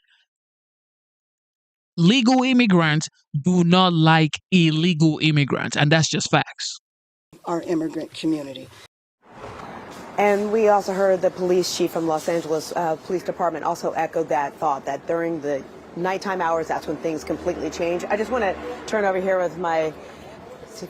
Legal immigrants do not like illegal immigrants, and that's just facts. Our immigrant community. And we also heard the police chief from Los Angeles Police Department also echoed that thought, that during the nighttime hours, that's when things completely change. I just want to turn over here with my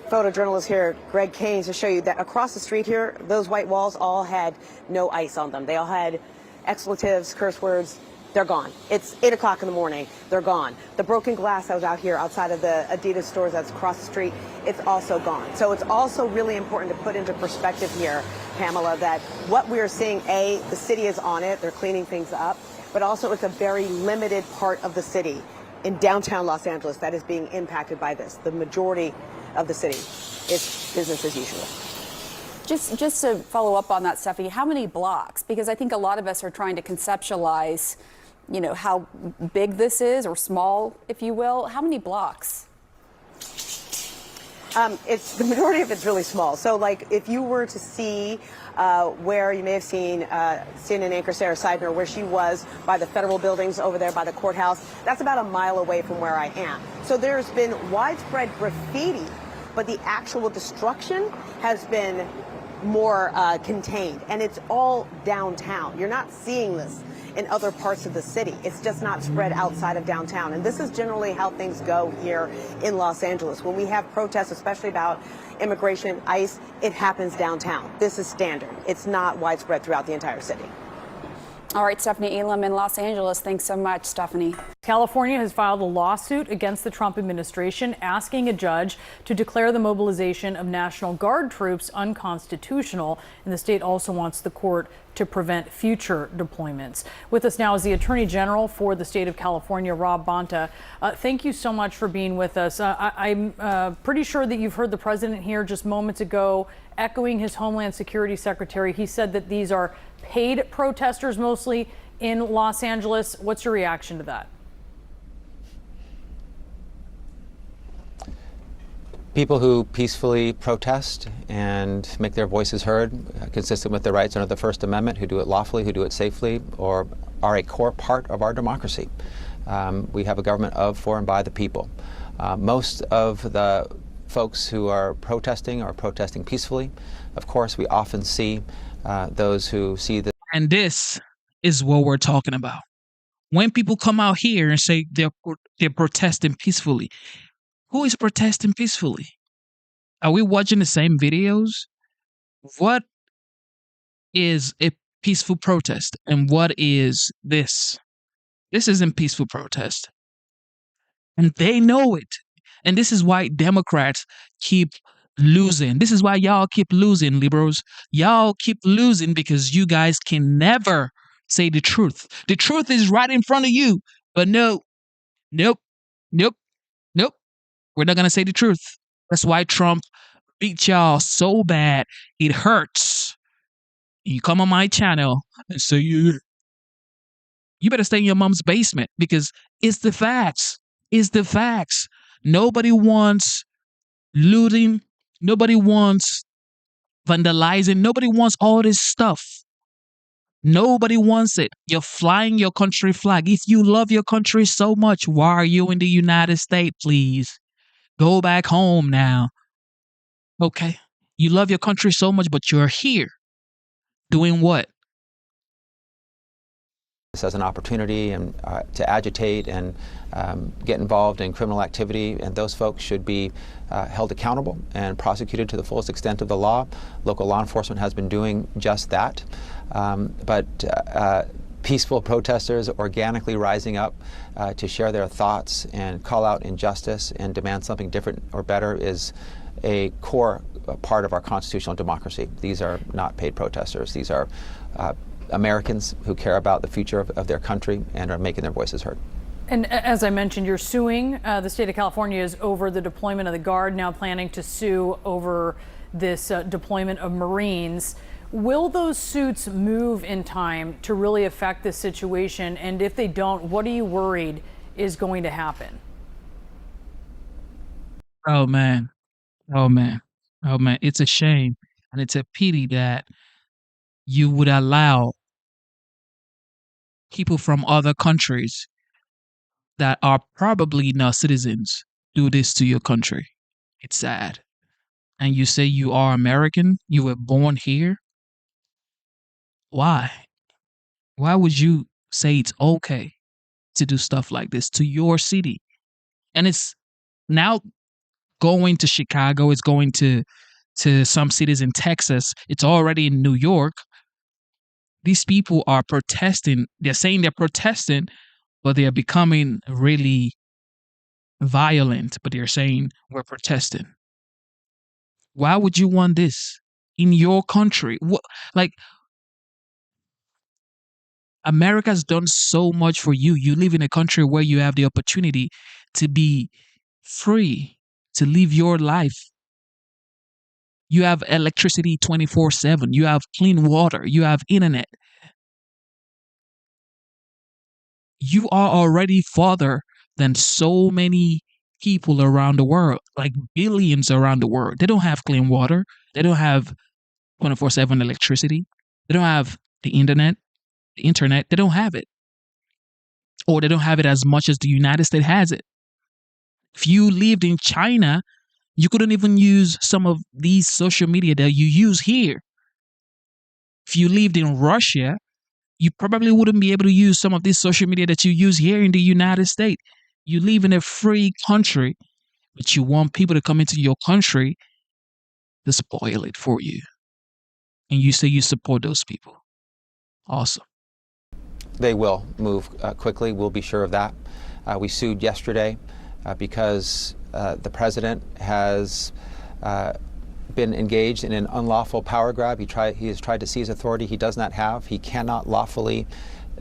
photojournalist here, Greg Kane, to show you that across the street here, those white walls all had no ice on them. They all had expletives, curse words. They're gone. It's 8 o'clock in the morning. They're gone. The broken glass that was out here outside of the Adidas stores that's across the street, it's also gone. So it's also really important to put into perspective here, Pamela, that what we're seeing, the city is on it. They're cleaning things up. But also it's a very limited part of the city in downtown Los Angeles that is being impacted by this. The majority of the city is business as usual. Just to follow up on that, Stephanie, how many blocks? Because I think a lot of us are trying to conceptualize, how big this is, or small, if you will. How many blocks? It's the majority of it's really small. So, like, if you were to see where you may have seen CNN anchor Sarah Seidner, where she was by the federal buildings over there by the courthouse, that's about a mile away from where I am. So there's been widespread graffiti, but the actual destruction has been more contained, and it's all downtown. You're not seeing this in other parts of the city. It's just not spread outside of downtown. And this is generally how things go here in Los Angeles. When we have protests, especially about immigration, ICE, it happens downtown. This is standard. It's not widespread throughout the entire city. All right, Stephanie Elam in Los Angeles. Thanks so much, Stephanie. California has filed a lawsuit against the Trump administration asking a judge to declare the mobilization of National Guard troops unconstitutional, and the state also wants the court to prevent future deployments. With us now is the Attorney General for the state of California, Rob Bonta. Thank you so much for being with us. I'm pretty sure that you've heard the president here just moments ago echoing his Homeland Security Secretary. He said that these are paid protesters mostly in Los Angeles. What's your reaction to that? People who peacefully protest and make their voices heard, consistent with their rights under the First Amendment, who do it lawfully, who do it safely, or are a core part of our democracy. We have a government of, for, and by the people. Most of the folks who are protesting peacefully. Of course, we often see those who see the. And this is what we're talking about. When people come out here and say they're protesting peacefully, who is protesting peacefully? Are we watching the same videos? What is a peaceful protest and what is this? This isn't peaceful protest. And they know it. And this is why Democrats keep losing. This is why y'all keep losing, liberals. Y'all keep losing because you guys can never say the truth. The truth is right in front of you. But nope. We're not going to say the truth. That's why Trump beat y'all so bad. It hurts. You come on my channel and say you better stay in your mom's basement because it's the facts. It's the facts. Nobody wants looting. Nobody wants vandalizing. Nobody wants all this stuff. Nobody wants it. You're flying your country flag. If you love your country so much, why are you in the United States, please? Go back home now. Okay? You love your country so much, but you're here. Doing what? This as an opportunity and to agitate and get involved in criminal activity, and those folks should be held accountable and prosecuted to the fullest extent of the law. Local law enforcement has been doing just that. But peaceful protesters organically rising up to share their thoughts and call out injustice and demand something different or better is a core part of our constitutional democracy. These are not paid protesters. These are Americans who care about the future of their country and are making their voices heard. And as I mentioned, you're suing the state of California is over the deployment of the Guard, now planning to sue over this deployment of Marines. Will those suits move in time to really affect this situation? And if they don't, what are you worried is going to happen? Oh, man. It's a shame. And it's a pity that you would allow people from other countries that are probably not citizens do this to your country. It's sad. And you say you are American, you were born here. Why? Why would you say it's okay to do stuff like this to your city? And it's now going to Chicago, it's going to some cities in Texas, it's already in New York. These people are protesting. They're saying they're protesting, but they are becoming really violent. But they're saying we're protesting. Why would you want this in your country? America's done so much for you. You live in a country where you have the opportunity to be free, to live your life. You have electricity 24/7. You have clean water. You have internet. You are already farther than so many people around the world, like billions around the world. They don't have clean water. They don't have 24/7 electricity. They don't have the internet. They don't have it. Or they don't have it as much as the United States has it. If you lived in China, you couldn't even use some of these social media that you use here. If you lived in Russia, you probably wouldn't be able to use some of this social media that you use here in the United States. You live in a free country, but you want people to come into your country to spoil it for you. And you say you support those people. Awesome. They will move quickly. We'll be sure of that. We sued yesterday because the president has been engaged in an unlawful power grab. He has tried to seize authority he does not have. He cannot lawfully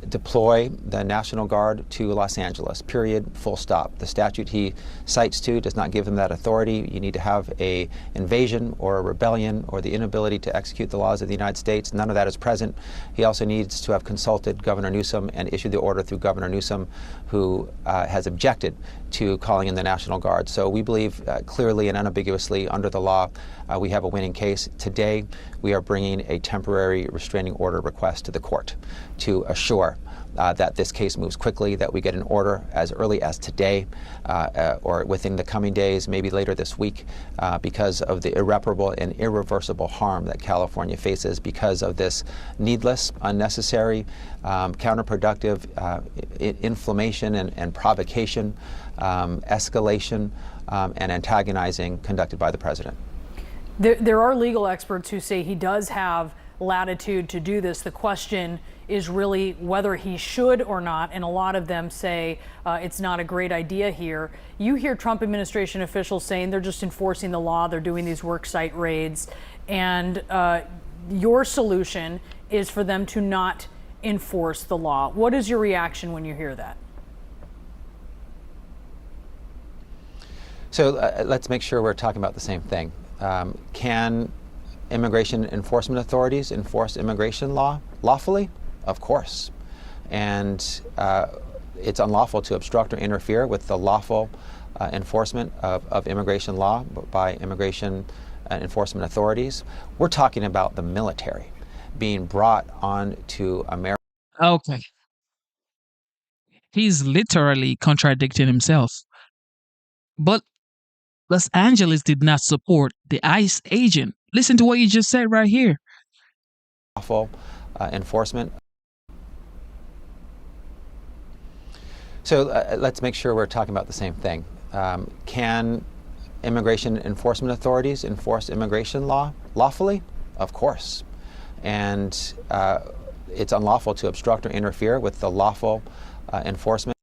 deploy the National Guard to Los Angeles, period, full stop. The statute he cites to does not give him that authority. You need to have an invasion or a rebellion or the inability to execute the laws of the United States. None of that is present. He also needs to have consulted Governor Newsom and issued the order through Governor Newsom, who has objected to calling in the National Guard. So we believe clearly and unambiguously under the law we have a winning case. Today we are bringing a temporary restraining order request to the court to assure that this case moves quickly, that we get an order as early as today or within the coming days, maybe later this week, because of the irreparable and irreversible harm that California faces because of this needless, unnecessary, counterproductive inflammation and provocation, escalation, and antagonizing conducted by the president. There are legal experts who say he does have latitude to do this. The question is really whether he should or not, and a lot of them say it's not a great idea here. You hear Trump administration officials saying they're just enforcing the law, they're doing these work site raids, and your solution is for them to not enforce the law. What is your reaction when you hear that? So let's make sure we're talking about the same thing. Can immigration enforcement authorities enforce immigration law lawfully? Of course. And it's unlawful to obstruct or interfere with the lawful enforcement of immigration law by immigration enforcement authorities. We're talking about the military being brought on to America. Okay. He's literally contradicting himself. But Los Angeles did not support the ICE agent. Listen to what you just said right here. Lawful enforcement. So let's make sure we're talking about the same thing. Can immigration enforcement authorities enforce immigration law lawfully? Of course. And it's unlawful to obstruct or interfere with the lawful enforcement.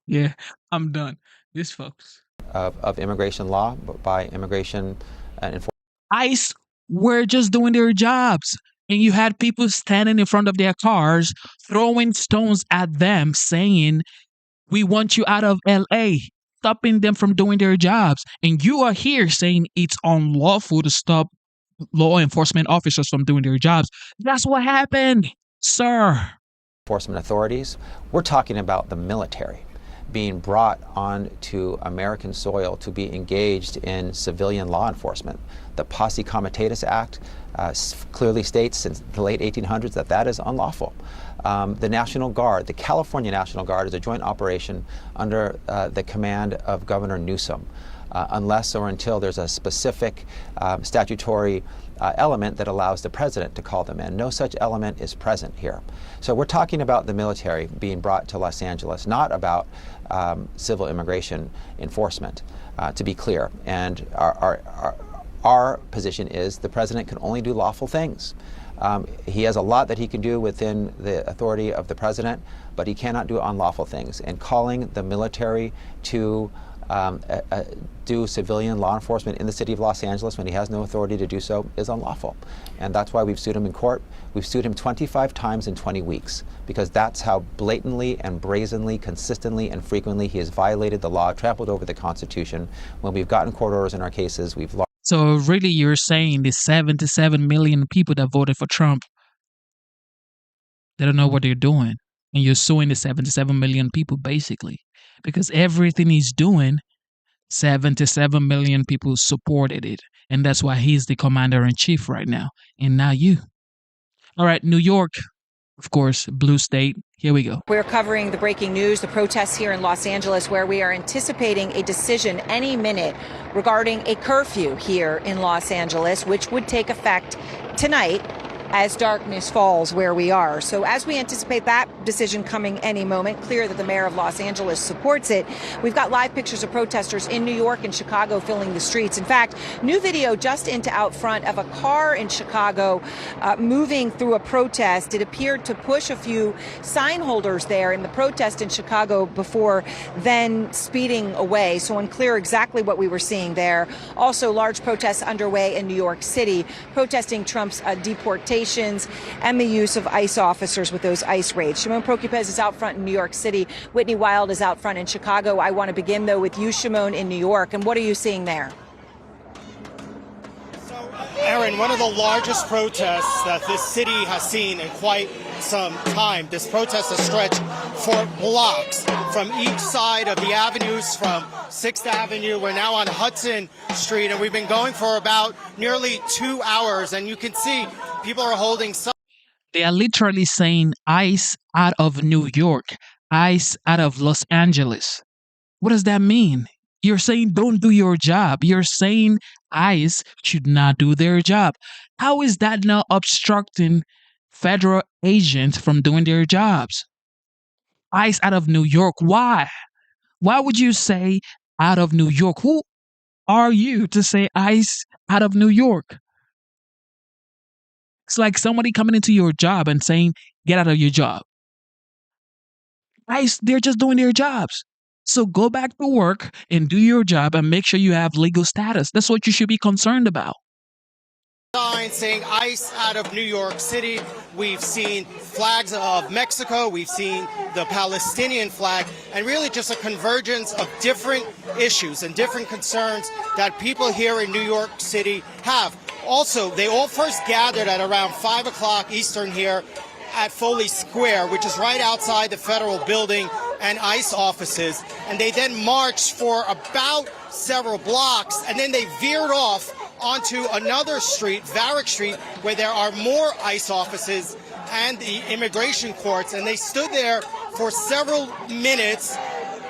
Yeah, I'm done. This, folks. Of immigration law by immigration enforcement. ICE were just doing their jobs. And you had people standing in front of their cars, throwing stones at them, saying, "We want you out of LA," stopping them from doing their jobs. And you are here saying it's unlawful to stop law enforcement officers from doing their jobs. That's what happened, sir. Enforcement authorities. We're talking about the military being brought on to American soil to be engaged in civilian law enforcement. The Posse Comitatus Act clearly states since the late 1800s that that is unlawful. The National Guard, the California National Guard, is a joint operation under the command of Governor Newsom, unless or until there's a specific statutory element that allows the president to call them in. No such element is present here. So we're talking about the military being brought to Los Angeles, not about civil immigration enforcement, to be clear. And our position is the president can only do lawful things. He has a lot that he can do within the authority of the president, but he cannot do unlawful things. And calling the military to do civilian law enforcement in the city of Los Angeles when he has no authority to do so is unlawful. And that's why we've sued him in court. We've sued him 25 times in 20 weeks, because that's how blatantly and brazenly, consistently and frequently he has violated the law, trampled over the Constitution. When we've gotten court orders in our cases, we've lost. So really you're saying the 77 million people that voted for Trump, they don't know what they're doing. And you're suing the 77 million people basically. Because everything he's doing, 77 million people supported it. And that's why he's the commander-in-chief right now. And now you. All right, New York, of course, blue state. Here we go. We're covering the breaking news, the protests here in Los Angeles, where we are anticipating a decision any minute regarding a curfew here in Los Angeles, which would take effect tonight. as darkness falls where we are. So as we anticipate that decision coming any moment, clear that the mayor of Los Angeles supports it, we've got live pictures of protesters in New York and Chicago filling the streets. In fact, new video just into out front of a car in Chicago moving through a protest. It appeared to push a few sign holders there in the protest in Chicago before then speeding away. So unclear exactly what we were seeing there. Also, large protests underway in New York City, protesting Trump's deportations and the use of ICE officers with those ICE raids. Shimon Prokupecz is out front in New York City. Whitney Wild is out front in Chicago. I want to begin, though, with you, Shimon, in New York. And what are you seeing there? Aaron, one of the largest protests that this city has seen in quite some time. This protest has stretched for blocks from each side of the avenues, from 6th Avenue. We're now on Hudson Street, and we've been going for about nearly 2 hours. And you can see people are holding some. They are literally saying ICE out of New York, ICE out of Los Angeles. What does that mean? You're saying don't do your job. You're saying ICE should not do their job. How is that now obstructing federal agents from doing their jobs? ICE out of New York. Why? Why would you say out of New York? Who are you to say ICE out of New York? It's like somebody coming into your job and saying, get out of your job. ICE, they're just doing their jobs. So go back to work and do your job and make sure you have legal status. That's what you should be concerned about. Signs saying ICE out of New York City. We've seen flags of Mexico. We've seen the Palestinian flag, and really just a convergence of different issues and different concerns that people here in New York City have. Also, they all first gathered at around 5 o'clock Eastern here at Foley Square, which is right outside the federal building and ICE offices. And they then marched for about several blocks, and then they veered off onto another street, Varick Street, where there are more ICE offices and the immigration courts. And they stood there for several minutes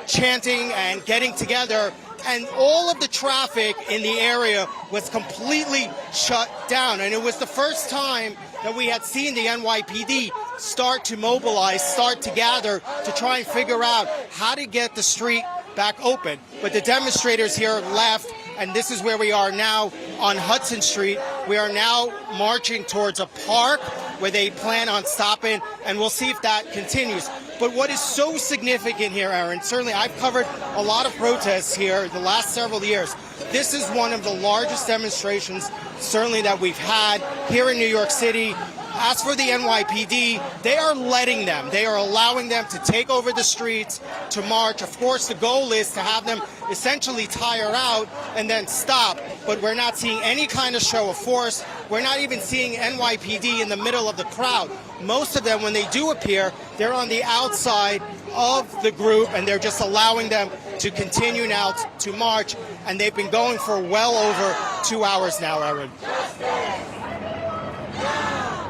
chanting and getting together. And all of the traffic in the area was completely shut down. And it was the first time that we had seen the NYPD start to mobilize, start to gather to try and figure out how to get the street back open. But the demonstrators here left, and this is where we are now on Hudson Street. We are now marching towards a park where they plan on stopping, and we'll see if that continues. But what is so significant here, Aaron, certainly I've covered a lot of protests here the last several years. This is one of the largest demonstrations, certainly, that we've had here in New York City. As for the NYPD, they are letting them. They are allowing them to take over the streets, to march. Of course, the goal is to have them essentially tire out and then stop. But we're not seeing any kind of show of force. We're not even seeing NYPD in the middle of the crowd. Most of them, when they do appear, they're on the outside of the group, and they're just allowing them to continue now to march. And they've been going for well over 2 hours now, Aaron.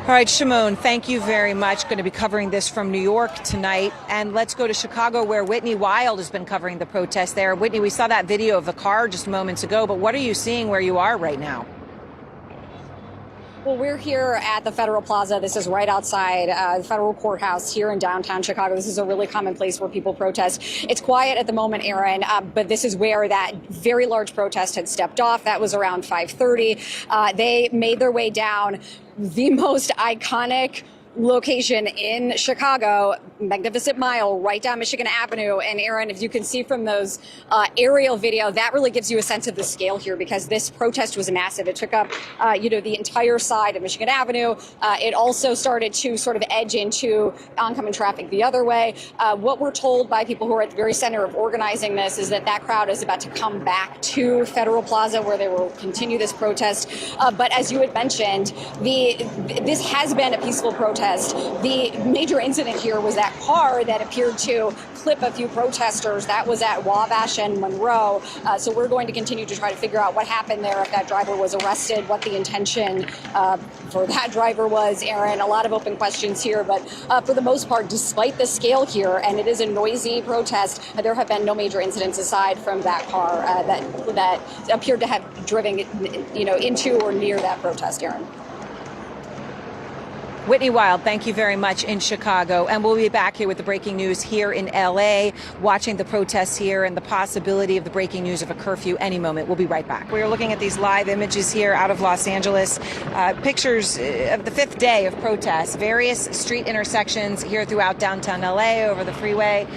All right, Shimon, thank you very much. Going to be covering this from New York tonight. And let's go to Chicago, where Whitney Wild has been covering the protest there. Whitney, we saw that video of the car just moments ago, but what are you seeing where you are right now? Well, we're here at the Federal Plaza. This is right outside the federal courthouse here in downtown Chicago. This is a really common place where people protest. It's quiet at the moment, Aaron, but this is where that very large protest had stepped off. That was around 5:30. They made their way down the most iconic location in Chicago, Magnificent Mile, right down Michigan Avenue. And Aaron, if you can see from those aerial video, that really gives you a sense of the scale here, because this protest was massive. It took up, the entire side of Michigan Avenue. It also started to sort of edge into oncoming traffic the other way. What we're told by people who are at the very center of organizing this is that that crowd is about to come back to Federal Plaza, where they will continue this protest. But as you had mentioned, this has been a peaceful protest. The major incident here was that car that appeared to clip a few protesters. That was at Wabash and Monroe. So we're going to continue to try to figure out what happened there, if that driver was arrested, what the intention for that driver was. Aaron, a lot of open questions here, but for the most part, despite the scale here, and it is a noisy protest, there have been no major incidents aside from that car that appeared to have driven, into or near that protest, Aaron. Whitney Wild, thank you very much in Chicago. And we'll be back here with the breaking news here in L.A., watching the protests here and the possibility of the breaking news of a curfew any moment. We'll be right back. We're looking at these live images here out of Los Angeles, pictures of the fifth day of protests, various street intersections here throughout downtown L.A. over the freeway.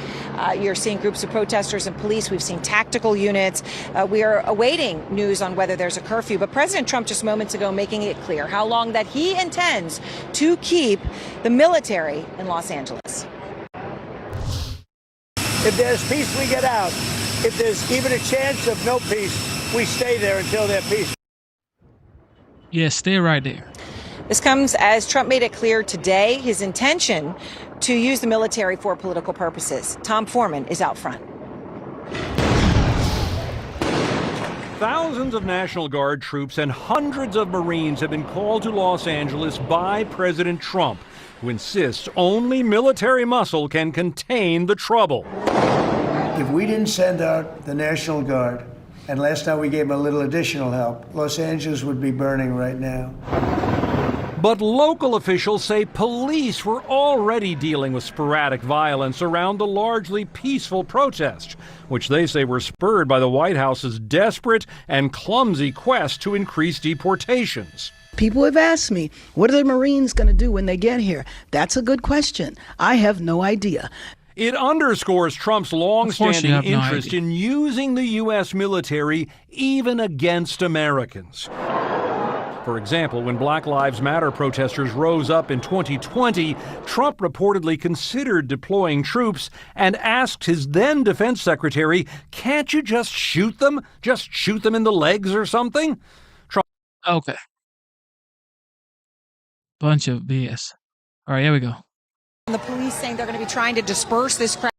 You're seeing groups of protesters and police. We've seen tactical units. We are awaiting news on whether there's a curfew. But President Trump just moments ago making it clear how long that he intends to keep the military in Los Angeles. If there's peace, we get out. If there's even a chance of no peace, we stay there until there's peace. Yeah, stay right there. This comes as Trump made it clear today his intention to use the military for political purposes. Tom Foreman is out front. Thousands of National Guard troops and hundreds of Marines have been called to Los Angeles by President Trump, who insists only military muscle can contain the trouble. If we didn't send out the National Guard, and last night we gave them a little additional help, Los Angeles would be burning right now. But local officials say police were already dealing with sporadic violence around the largely peaceful protest, which they say were spurred by the White House's desperate and clumsy quest to increase deportations. People have asked me, what are the Marines going to do when they get here? That's a good question. I have no idea. It underscores Trump's long-standing interest in using the U.S. military even against Americans. For example, when Black Lives Matter protesters rose up in 2020, Trump reportedly considered deploying troops and asked his then defense secretary, can't you just shoot them? Just shoot them in the legs or something? Trump. Okay. Bunch of BS. All right, here we go. The police saying they're going to be trying to disperse this crowd.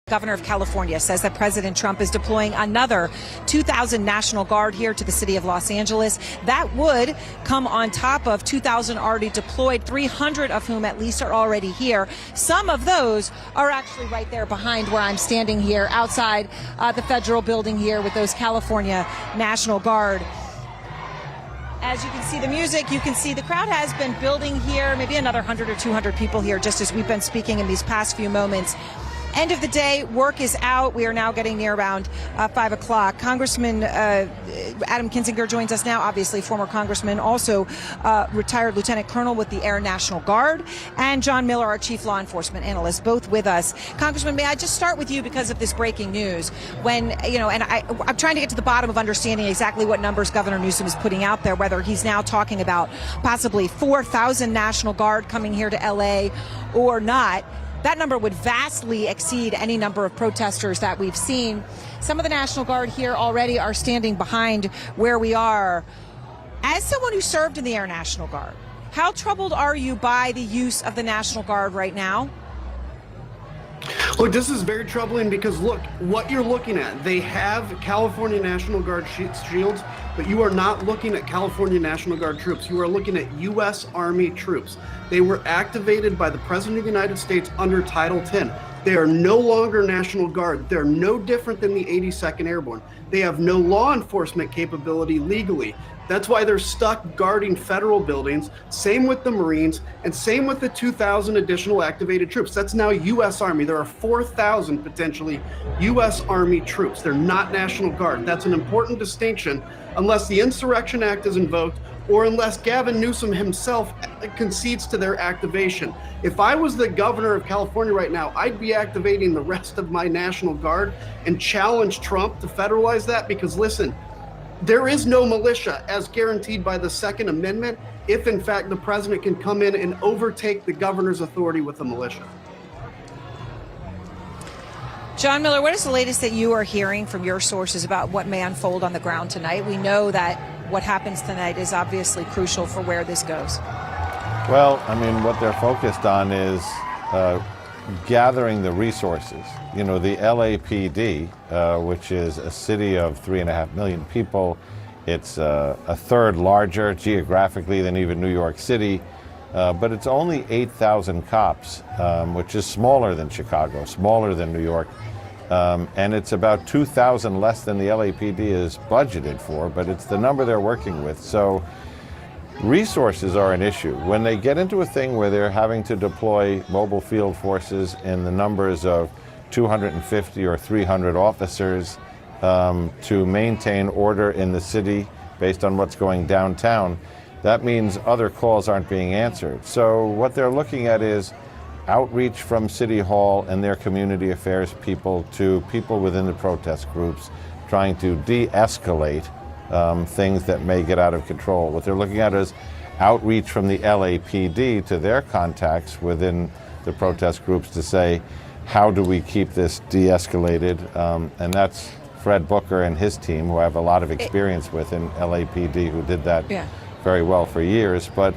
Governor of California says that President Trump is deploying another 2,000 National Guard here to the city of Los Angeles. That would come on top of 2,000 already deployed, 300 of whom at least are already here. Some of those are actually right there behind where I'm standing here outside the federal building here with those California National Guard. As you can see the music, you can see the crowd has been building here, maybe another 100 or 200 people here just as we've been speaking in these past few moments. End of the day, work is out. We are now getting near around 5 o'clock. Congressman Adam Kinzinger joins us now, obviously former congressman, also retired lieutenant colonel with the Air National Guard, and John Miller, our chief law enforcement analyst, both with us. Congressman, may I just start with you because of this breaking news? When, you know, and I'm trying to get to the bottom of understanding exactly what numbers Governor Newsom is putting out there, whether he's now talking about possibly 4,000 National Guard coming here to L.A. or not. That number would vastly exceed any number of protesters that we've seen. Some of the National Guard here already are standing behind where we are. As someone who served in the Air National Guard, how troubled are you by the use of the National Guard right now? Look, this is very troubling because, look, what you're looking at, they have California National Guard shields, but you are not looking at California National Guard troops. You are looking at U.S. Army troops. They were activated by the President of the United States under Title 10. They are no longer National Guard. They're no different than the 82nd Airborne. They have no law enforcement capability legally. That's why they're stuck guarding federal buildings. Same with the Marines, and same with the 2,000 additional activated troops. That's now U.S. Army. There are 4,000 potentially U.S. Army troops. They're not National Guard. That's an important distinction unless the Insurrection Act is invoked or unless Gavin Newsom himself concedes to their activation. If I was the governor of California right now, I'd be activating the rest of my National Guard and challenge Trump to federalize that because, listen, there is no militia as guaranteed by the Second Amendment if, in fact, the president can come in and overtake the governor's authority with a militia. John Miller, what is the latest that you are hearing from your sources about what may unfold on the ground tonight? We know that what happens tonight is obviously crucial for where this goes. Well, I mean, what they're focused on is gathering the resources. You know, the LAPD, which is a city of 3.5 million people, it's a third larger geographically than even New York City, but it's only 8,000 cops, which is smaller than Chicago, smaller than New York. And it's about 2,000 less than the LAPD is budgeted for, but it's the number they're working with. So resources are an issue. When they get into a thing where they're having to deploy mobile field forces in the numbers of 250 or 300 officers to maintain order in the city based on what's going downtown, that means other calls aren't being answered. So what they're looking at is outreach from City Hall and their community affairs people to people within the protest groups, trying to de-escalate things that may get out of control. What they're looking at is outreach from the LAPD to their contacts within the protest groups to say, how do we keep this de-escalated? And that's Fred Booker and his team, who I have a lot of experience with in LAPD, who did that very well for years. But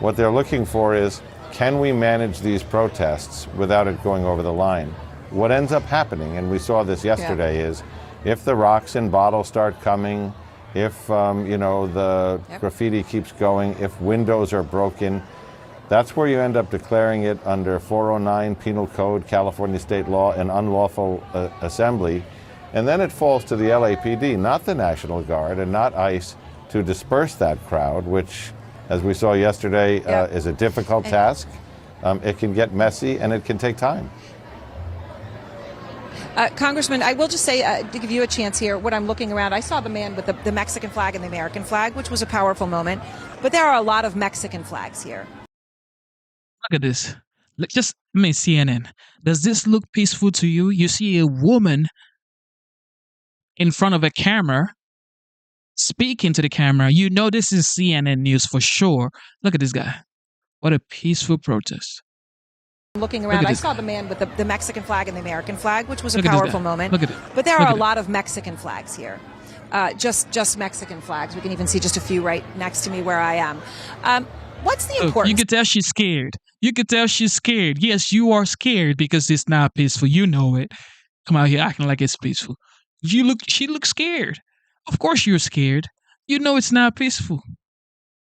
what they're looking for is, can we manage these protests without it going over the line? What ends up happening, and we saw this yesterday, is if the rocks and bottles start coming, if the graffiti keeps going, if windows are broken, that's where you end up declaring it under 409 Penal Code, California state law, an unlawful assembly. And then it falls to the LAPD, not the National Guard and not ICE, to disperse that crowd, which, as we saw yesterday, is a difficult task. It can get messy and it can take time. Congressman, I will just say, to give you a chance here, when I'm looking around, I saw the man with the Mexican flag and the American flag, which was a powerful moment. But there are a lot of Mexican flags here. Look at this. CNN. Does this look peaceful to you? You see a woman in front of a camera speaking to the camera. You know this is CNN News for sure. Look at this guy. What a peaceful protest. Looking around, I saw the man with the Mexican flag and the American flag, which was a Look at this powerful guy. moment. Look at it. But there Look are at a it. lot of Mexican flags here. Just Mexican flags. We can even see just a few right next to me where I am. What's the importance? You can tell she's scared. You can tell she's scared. Yes, you are scared because it's not peaceful. You know it. Come out here acting like it's peaceful. She looks scared. Of course you're scared. You know it's not peaceful.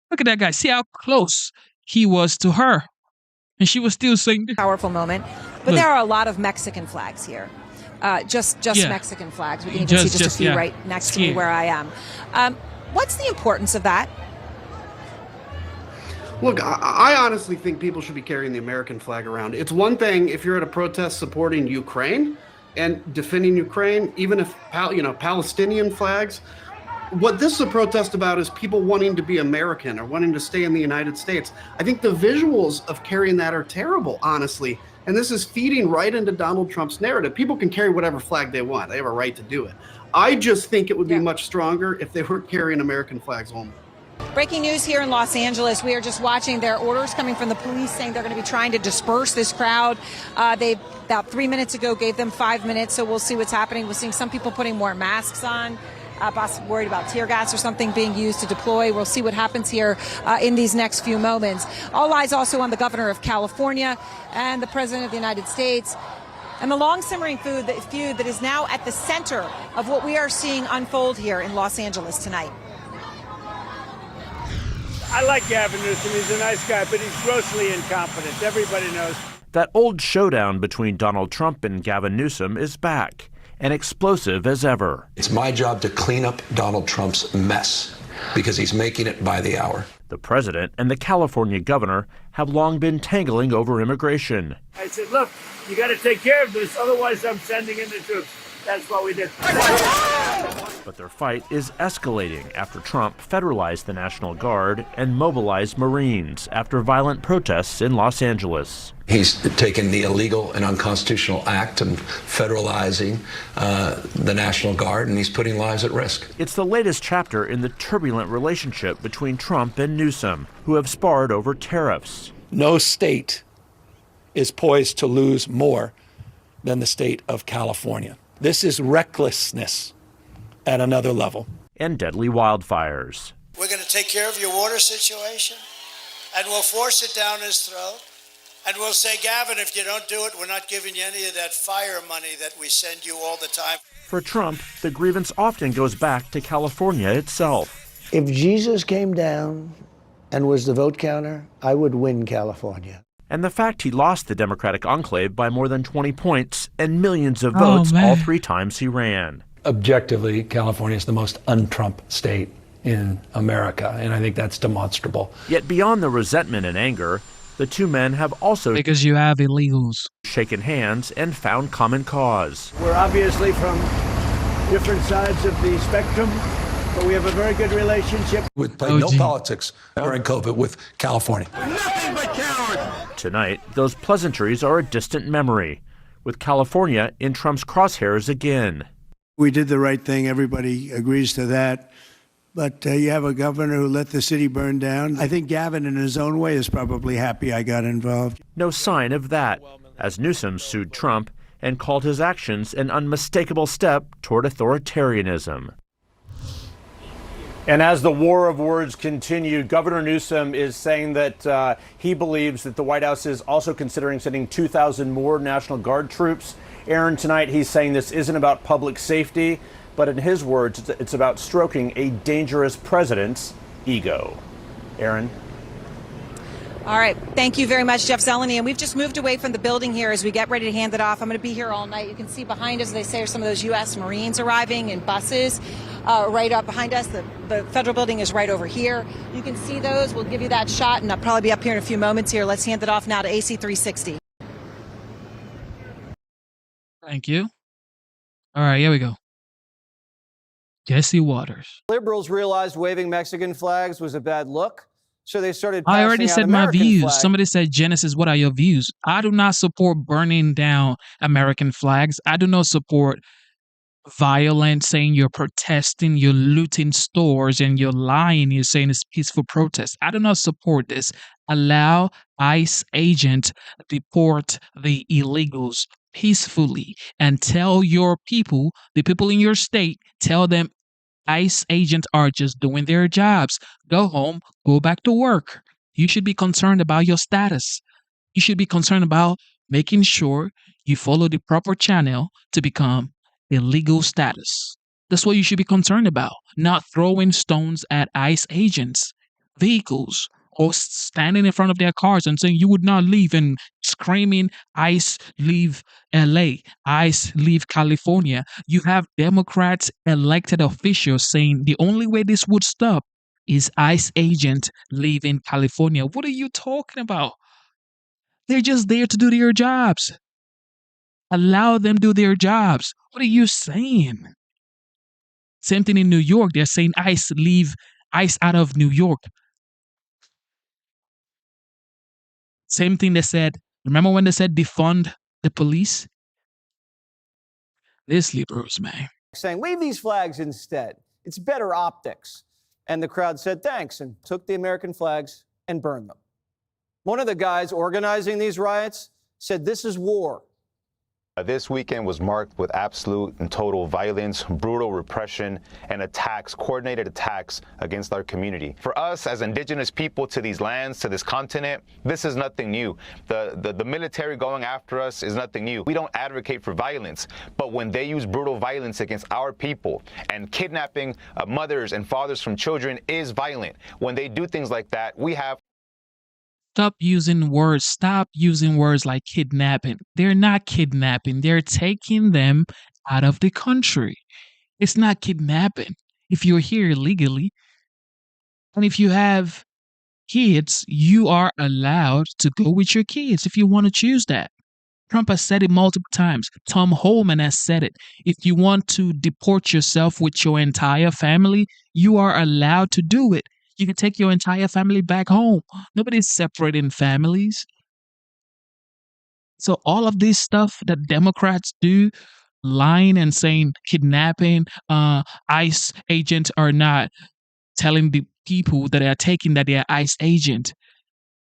Look at that guy. See how close he was to her. And she was still saying this. Powerful moment. But there are a lot of Mexican flags here. Just Mexican flags. We can even see just a few right next to me where I am. What's the importance of that? Look, I honestly think people should be carrying the American flag around. It's one thing if you're at a protest supporting Ukraine and defending Ukraine, even if Palestinian flags. What this is a protest about is people wanting to be American or wanting to stay in the United States. I think the visuals of carrying that are terrible, honestly. And this is feeding right into Donald Trump's narrative. People can carry whatever flag they want. They have a right to do it. I just think it would be much stronger if they were carrying American flags only. Breaking news here in Los Angeles. We are just watching their orders coming from the police saying they're going to be trying to disperse this crowd. They, about 3 minutes ago, gave them 5 minutes, so we'll see what's happening. We're seeing some people putting more masks on. Possibly worried about tear gas or something being used to deploy. We'll see what happens here in these next few moments. All eyes also on the governor of California and the president of the United States. And the long simmering feud that is now at the center of what we are seeing unfold here in Los Angeles tonight. I like Gavin Newsom. He's a nice guy, but he's grossly incompetent. Everybody knows. That old showdown between Donald Trump and Gavin Newsom is back, and explosive as ever. It's my job to clean up Donald Trump's mess because he's making it by the hour. The president and the California governor have long been tangling over immigration. I said, look, you got to take care of this, otherwise I'm sending in the troops. That's what we did. But their fight is escalating after Trump federalized the National Guard and mobilized Marines after violent protests in Los Angeles. He's taken the illegal and unconstitutional act and federalizing the National Guard, and he's putting lives at risk. It's the latest chapter in the turbulent relationship between Trump and Newsom, who have sparred over tariffs. No state is poised to lose more than the state of California. This is recklessness at another level. And deadly wildfires. We're going to take care of your water situation, and we'll force it down his throat. And we'll say, Gavin, if you don't do it, we're not giving you any of that fire money that we send you all the time. For Trump, the grievance often goes back to California itself. If Jesus came down and was the vote counter, I would win California. and the fact he lost the Democratic enclave by more than 20 points and millions of votes all 3 times he ran. Objectively, California is the most un-Trump state in America, and I think that's demonstrable. Yet beyond the resentment and anger, the two men have also because you have illegals shaken hands and found common cause. We're obviously from different sides of the spectrum, but we have a very good relationship. We played no politics during COVID with California. Nothing but cowards. Tonight, those pleasantries are a distant memory, with California in Trump's crosshairs again. We did the right thing. Everybody agrees to that. But you have a governor who let the city burn down. I think Gavin, in his own way, is probably happy I got involved. No sign of that, as Newsom sued Trump and called his actions an unmistakable step toward authoritarianism. And as the war of words continued, Governor Newsom is saying that he believes that the White House is also considering sending 2,000 more National Guard troops. Aaron, tonight he's saying this isn't about public safety, but in his words, it's about stroking a dangerous president's ego. Aaron? All right. Thank you very much, Jeff Zeleny. And we've just moved away from the building here as we get ready to hand it off. I'm going to be here all night. You can see behind us, they say, are some of those U.S. Marines arriving in buses right up behind us. The federal building is right over here. You can see those. We'll give you that shot, and I'll probably be up here in a few moments here. Let's hand it off now to AC 360. Thank you. All right, here we go. Jesse Waters. Liberals realized waving Mexican flags was a bad look, so they started I already passing out said my American views. flags. Somebody said, Genesis, what are your views? I do not support burning down American flags. I do not support violence, saying you're protesting, you're looting stores, and you're lying, you're saying it's peaceful protest. I do not support this. Allow ICE agents deport the illegals peacefully and tell your people, the people in your state, tell them ICE agents are just doing their jobs. Go home, go back to work. You should be concerned about your status. You should be concerned about making sure you follow the proper channel to become a legal status. That's what you should be concerned about, not throwing stones at ICE agents, vehicles, or standing in front of their cars and saying you would not leave and screaming, ICE leave LA, ICE leave California. You have Democrats elected officials saying the only way this would stop is ICE agent leaving California. What are you talking about? They're just there to do their jobs. Allow them do their jobs. What are you saying? Same thing in New York. They're saying ICE leave ICE out of New York. Same thing they said. Remember when they said defund the police? This liberals, man. Saying, leave these flags instead. It's better optics. And the crowd said thanks and took the American flags and burned them. One of the guys organizing these riots said this is war. This weekend was marked with absolute and total violence, brutal repression, and attacks, coordinated attacks against our community. For us as indigenous people to these lands, to this continent, this is nothing new. The military going after us is nothing new. We don't advocate for violence, but when they use brutal violence against our people and kidnapping mothers and fathers from children is violent. When they do things like that, we have Stop using words. Stop using words like kidnapping. They're not kidnapping. They're taking them out of the country. It's not kidnapping. If you're here illegally, and if you have kids, you are allowed to go with your kids if you want to choose that. Trump has said it multiple times. Tom Homan has said it. If you want to deport yourself with your entire family, you are allowed to do it. You can take your entire family back home. Nobody's separating families. So all of this stuff that Democrats do, lying and saying kidnapping, ICE agents are not telling the people that they are taking that they are ICE agent.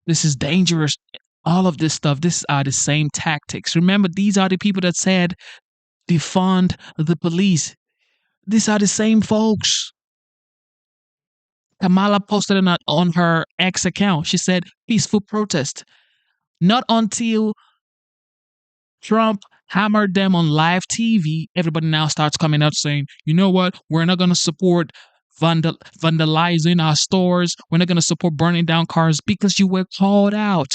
This is dangerous. All of this stuff, these are the same tactics. Remember, these are the people that said defund the police. These are the same folks. Kamala posted it on her X account. She said, peaceful protest. Not until Trump hammered them on live TV, everybody now starts coming out saying, you know what, we're not going to support vandalizing our stores. We're not going to support burning down cars because you were called out.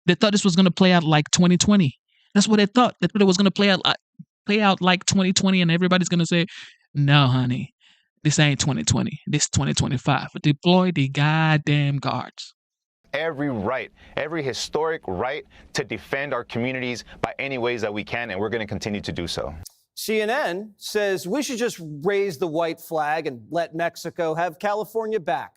They thought this was going to play out like 2020. That's what they thought. They thought it was going to play out like 2020, and everybody's going to say, no, honey, this ain't 2020. This is 2025. Deploy the goddamn guards. Every right, every historic right to defend our communities by any ways that we can, and we're going to continue to do so. CNN says we should just raise the white flag and let Mexico have California back.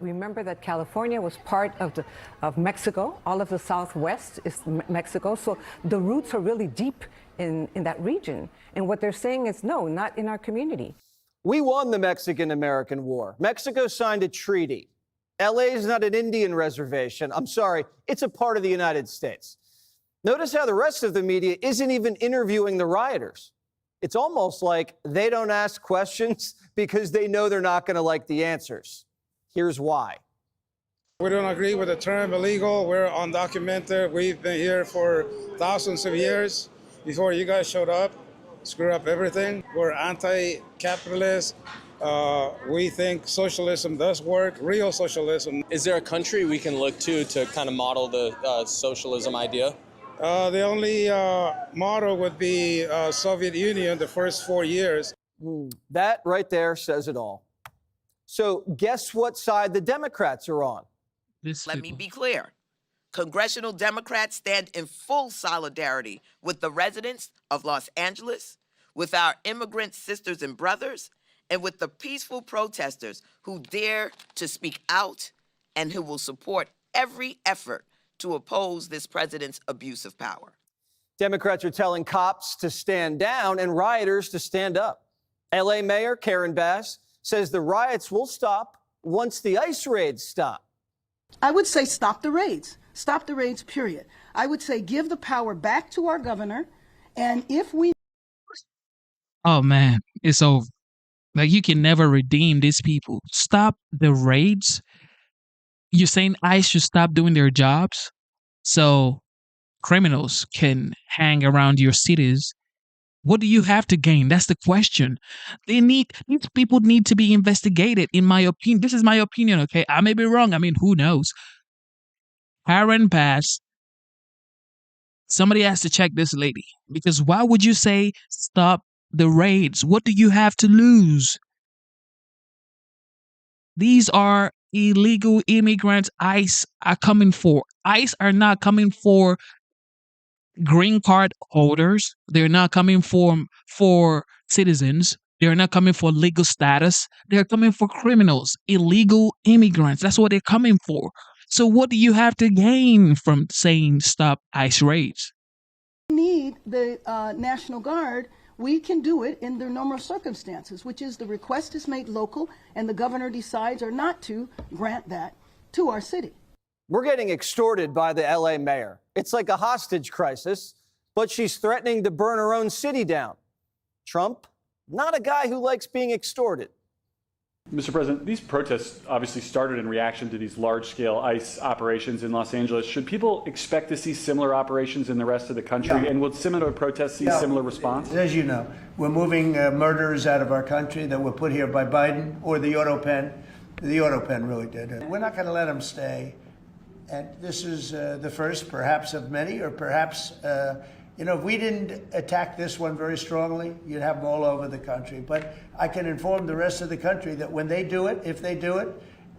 Remember that California was part of Mexico. All of the Southwest is Mexico. So the roots are really deep in that region. And what they're saying is, no, not in our community. We won the Mexican-American War. Mexico signed a treaty. LA is not an Indian reservation. I'm sorry, it's a part of the United States. Notice how the rest of the media isn't even interviewing the rioters. It's almost like they don't ask questions because they know they're not going to like the answers. Here's why. We don't agree with the term illegal. We're undocumented. We've been here for thousands of years before you guys showed up, screw up everything. We're anti-capitalist. We think socialism does work, real socialism. Is there a country we can look to kind of model the socialism idea? The only model would be Soviet Union the first 4 years. That right there says it all. So guess what side the Democrats are on? Let me be clear. Congressional Democrats stand in full solidarity with the residents of Los Angeles, with our immigrant sisters and brothers, and with the peaceful protesters who dare to speak out and who will support every effort to oppose this president's abuse of power. Democrats are telling cops to stand down and rioters to stand up. LA Mayor Karen Bass says the riots will stop once the ICE raids stop. I would say stop the raids. Stop the raids, period. I would say give the power back to our governor. And if we... Oh, man, it's over. Like, you can never redeem these people. Stop the raids. You're saying ICE should stop doing their jobs so criminals can hang around your cities. What do you have to gain? That's the question. These people need to be investigated, in my opinion. This is my opinion, okay? I may be wrong. I mean, who knows? Karen Bass, somebody has to check this lady. Because why would you say stop the raids? What do you have to lose? These are illegal immigrants ICE are coming for. ICE are not coming for green card holders. They're not coming for citizens. They're not coming for legal status. They're coming for criminals, illegal immigrants. That's what they're coming for. So what do you have to gain from saying stop ICE raids? We need the National Guard. We can do it in their normal circumstances, which is the request is made local and the governor decides or not to grant that to our city. We're getting extorted by the LA mayor. It's like a hostage crisis, but she's threatening to burn her own city down. Trump, not a guy who likes being extorted. Mr. President, these protests obviously started in reaction to these large-scale ICE operations in Los Angeles. Should people expect to see similar operations in the rest of the country? And will similar protests see similar response? As you know, we're moving murderers out of our country that were put here by Biden or the auto pen. The auto pen really did it. We're not going to let them stay. And this is the first, perhaps, of many, or perhaps, if we didn't attack this one very strongly, you'd have them all over the country. But I can inform the rest of the country that when they do it, if they do it,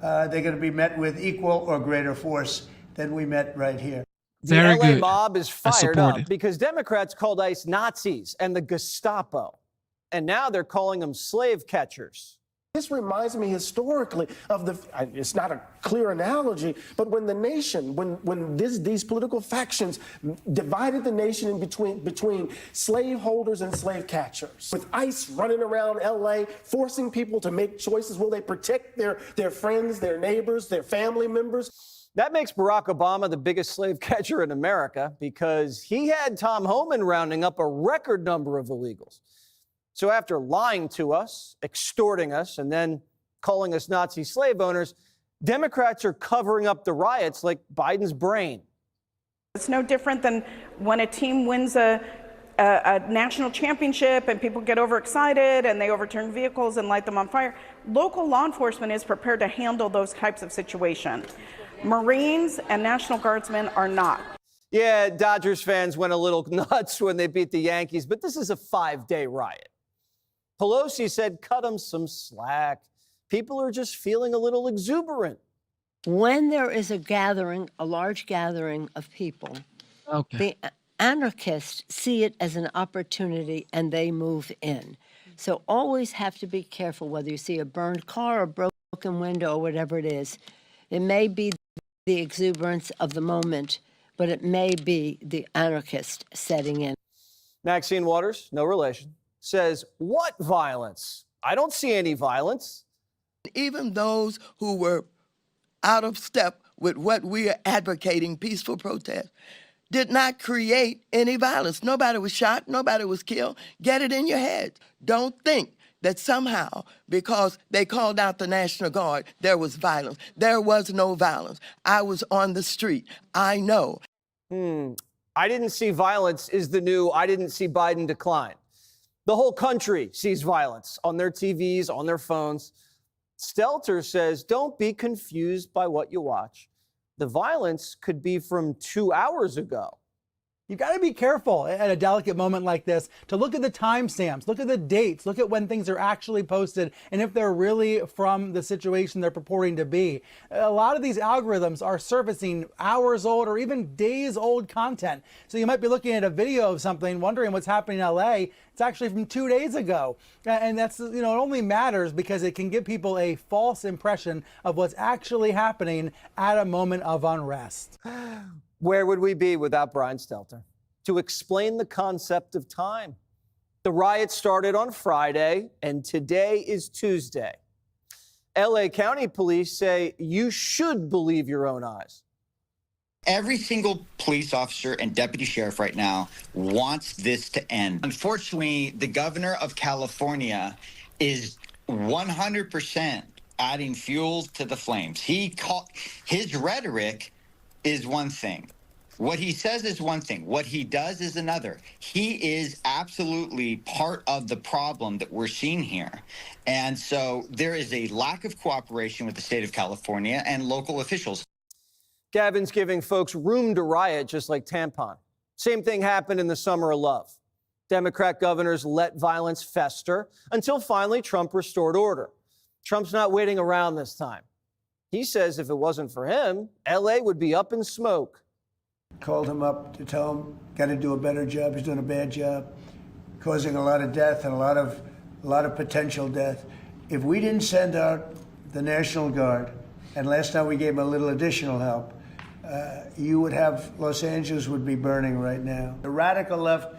they're going to be met with equal or greater force than we met right here. The LA mob is fired up because Democrats called ICE Nazis and the Gestapo. And now they're calling them slave catchers. This reminds me historically of it's not a clear analogy, but when the nation, when these political factions divided the nation in between slaveholders and slave catchers, with ICE running around LA, forcing people to make choices. Will they protect their friends, their neighbors, their family members? That makes Barack Obama the biggest slave catcher in America because he had Tom Homan rounding up a record number of illegals. So after lying to us, extorting us, and then calling us Nazi slave owners, Democrats are covering up the riots like Biden's brain. It's no different than when a team wins a national championship and people get overexcited and they overturn vehicles and light them on fire. Local law enforcement is prepared to handle those types of situations. Marines and National Guardsmen are not. Yeah, Dodgers fans went a little nuts when they beat the Yankees, but this is a 5-day riot. Pelosi said cut them some slack. People are just feeling a little exuberant. When there is a gathering, a large gathering of people, the anarchists see it as an opportunity and they move in. So always have to be careful whether you see a burned car or broken window or whatever it is. It may be the exuberance of the moment, but it may be the anarchist setting in. Maxine Waters, no relation, says, what violence? I don't see any violence. Even those who were out of step with what we are advocating, peaceful protest, did not create any violence. Nobody was shot, nobody was killed. Get it in your head. Don't think that somehow, because they called out the National Guard, there was violence. There was no violence. I was on the street. I know. I didn't see violence is the new I didn't see Biden decline. The whole country sees violence on their TVs, on their phones. Stelter says, don't be confused by what you watch. The violence could be from 2 hours ago. You got to be careful at a delicate moment like this to look at the timestamps, look at the dates, look at when things are actually posted, and if they're really from the situation they're purporting to be. A lot of these algorithms are surfacing hours old or even days old content. So you might be looking at a video of something, wondering what's happening in LA. It's actually from 2 days ago. And that's, it only matters because it can give people a false impression of what's actually happening at a moment of unrest. Where would we be without Brian Stelter to explain the concept of time? The riot started on Friday, and today is Tuesday. LA County police say you should believe your own eyes. Every single police officer and deputy sheriff right now wants this to end. Unfortunately, the governor of California is 100% adding fuel to the flames. His rhetoric is one thing. What he says is one thing. What he does is another. He is absolutely part of the problem that we're seeing here. And so there is a lack of cooperation with the state of California and local officials. Gavin's giving folks room to riot just like tampon. Same thing happened in the summer of love. Democrat governors let violence fester until finally Trump restored order. Trump's not waiting around this time. He says if it wasn't for him, LA would be up in smoke. Called him up to tell him, got to do a better job. He's doing a bad job, causing a lot of death and a lot of potential death. If we didn't send out the National Guard, and last time we gave him a little additional help, you would have Los Angeles would be burning right now. The radical left,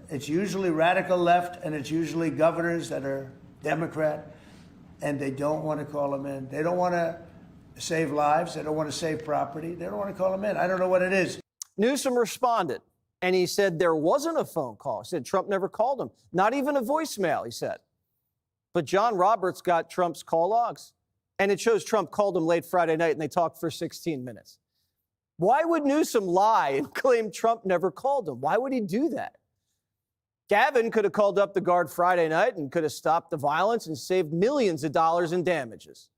it's usually radical left, and it's usually governors that are Democrat, and they don't want to call them in. They don't want to save lives. They don't want to save property. They don't want to call them in. I don't know what it is. Newsom responded, and he said there wasn't a phone call. He said Trump never called him. Not even a voicemail, he said. But John Roberts got Trump's call logs, and it shows Trump called him late Friday night, and they talked for 16 minutes. Why would Newsom lie and claim Trump never called him? Why would he do that? Gavin could have called up the Guard Friday night and could have stopped the violence and saved millions of dollars in damages.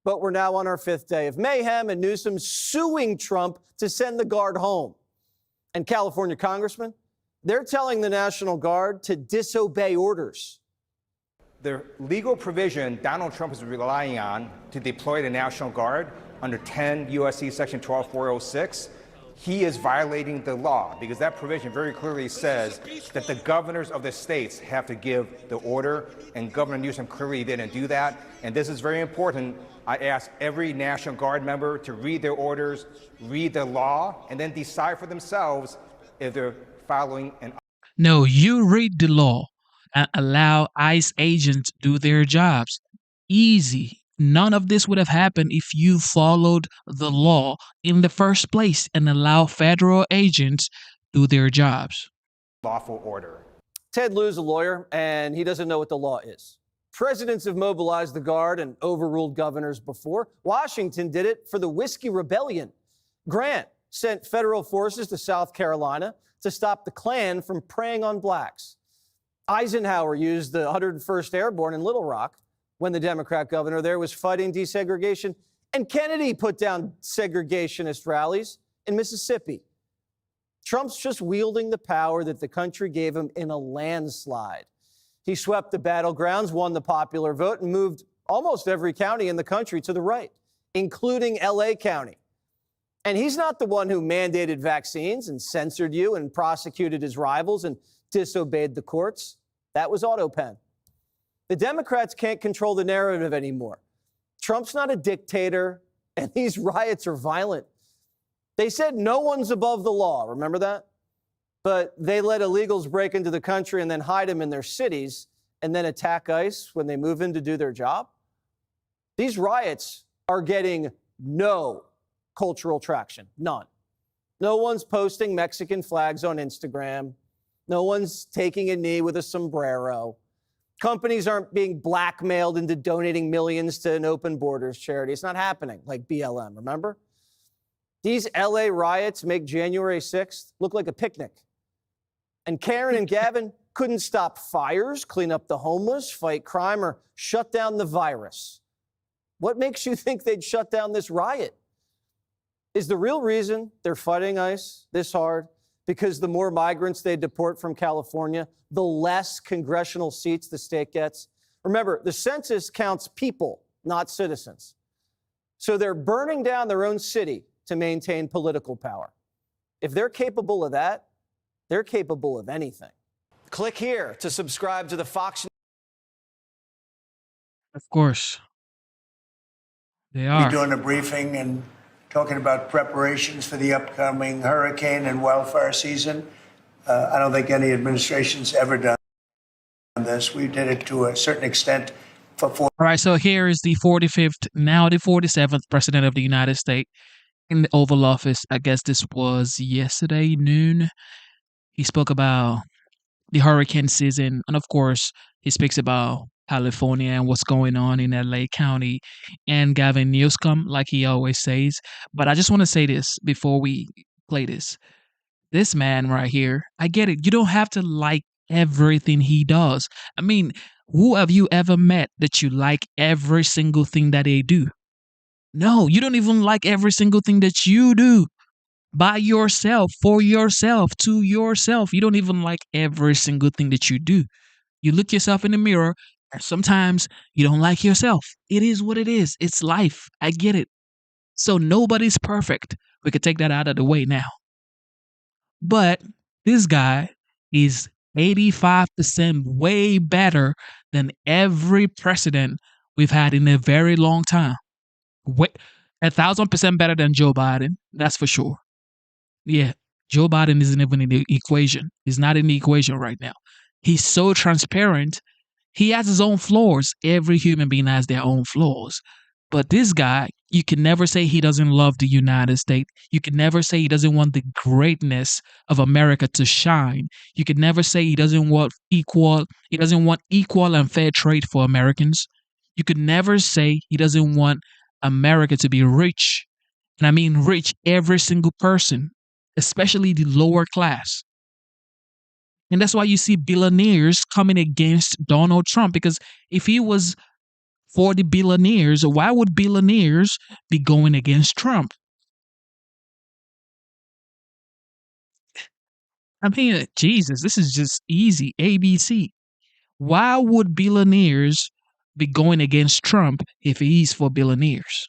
But we're now on our 5th day of mayhem, and Newsom suing Trump to send the Guard home. And California congressmen, they're telling the National Guard to disobey orders. The legal provision Donald Trump is relying on to deploy the National Guard under 10 U.S.C. Section 12406, he is violating the law because that provision very clearly says that the governors of the states have to give the order, and Governor Newsom clearly didn't do that. And this is very important. I ask every National Guard member to read their orders, read the law, and then decide for themselves if they're following an. No, you read the law and allow ICE agents to do their jobs. Easy. None of this would have happened if you followed the law in the first place and allow federal agents do their jobs. Lawful order. Ted Lieu's a lawyer, and he doesn't know what the law is. Presidents have mobilized the Guard and overruled governors before. Washington did it for the Whiskey Rebellion. Grant sent federal forces to South Carolina to stop the Klan from preying on blacks. Eisenhower used the 101st Airborne in Little Rock when the Democrat governor there was fighting desegregation And Kennedy put down segregationist rallies in Mississippi. Trump's just wielding the power that the country gave him in a landslide. He swept the battlegrounds, won the popular vote, and moved almost every county in the country to the right, including LA County. And he's not the one who mandated vaccines and censored you and prosecuted his rivals and disobeyed the courts. That was AutoPen. The Democrats can't control the narrative anymore. Trump's not a dictator, and these riots are violent. They said no one's above the law. Remember that? But they let illegals break into the country and then hide them in their cities and then attack ICE when they move in to do their job. These riots are getting no cultural traction, none. No one's posting Mexican flags on Instagram. No one's taking a knee with a sombrero. Companies aren't being blackmailed into donating millions to an open borders charity. It's not happening like BLM, remember? These LA riots make January 6th look like a picnic. And Karen and Gavin couldn't stop fires, clean up the homeless, fight crime, or shut down the virus. What makes you think they'd shut down this riot? Is the real reason they're fighting ICE this hard because the more migrants they deport from California, the less congressional seats the state gets? Remember, the census counts people, not citizens. So they're burning down their own city to maintain political power. If they're capable of that, they're capable of anything. Click here to subscribe to the Fox. Of course. They are. We're doing a briefing and talking about preparations for the upcoming hurricane and wildfire season. I don't think any administration's ever done this. We did it to a certain extent for All right, so here is the 45th, now the 47th president of the United States in the Oval Office. I guess this was yesterday noon. He spoke about the hurricane season, and of course, he speaks about California and what's going on in LA County and Gavin Newsom, like he always says. But I just want to say this before we play this. This man right here, I get it. You don't have to like everything he does. I mean, who have you ever met that you like every single thing that they do? No, you don't even like every single thing that you do. By yourself, for yourself, to yourself. You don't even like every single thing that you do. You look yourself in the mirror, and sometimes you don't like yourself. It is what it is. It's life. I get it. So nobody's perfect. We could take that out of the way now. But this guy is 85% way better than every president we've had in a very long time. 1,000% better than Joe Biden. That's for sure. Yeah, Joe Biden isn't even in the equation. He's not in the equation right now. He's so transparent. He has his own flaws. Every human being has their own flaws. But this guy, you can never say he doesn't love the United States. You can never say he doesn't want the greatness of America to shine. You can never say he doesn't want equal and fair trade for Americans. You could never say he doesn't want America to be rich. And I mean rich, every single person, especially the lower class. And that's why you see billionaires coming against Donald Trump, because if he was for the billionaires, why would billionaires be going against Trump? I mean, Jesus, this is just easy. ABC. Why would billionaires be going against Trump if he's for billionaires?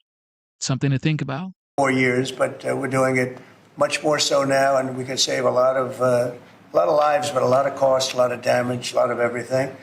Something to think about. 4 years, but we're doing it much more so now, and we can save a lot of lives, but a lot of cost, a lot of damage, a lot of everything.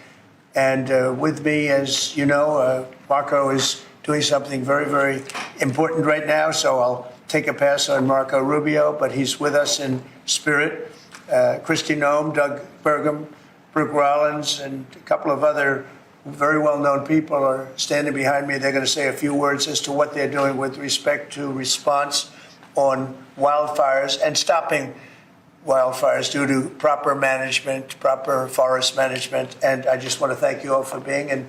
And with me, as you know, Marco is doing something very, very important right now, so I'll take a pass on Marco Rubio, but he's with us in spirit. Kristi Noem, Doug Burgum, Brooke Rollins, and a couple of other very well-known people are standing behind me. They're going to say a few words as to what they're doing with respect to response on wildfires and stopping wildfires due to proper management, proper forest management. And I just want to thank you all for being. And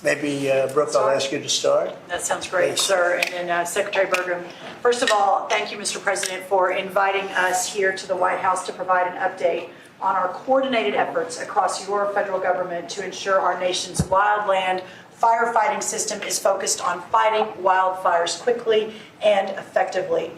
maybe, Brooke, I'll ask you to start. That sounds great, sir. And then Secretary Burgum, first of all, thank you, Mr. President, for inviting us here to the White House to provide an update on our coordinated efforts across your federal government to ensure our nation's wildland, firefighting system is focused on fighting wildfires quickly and effectively.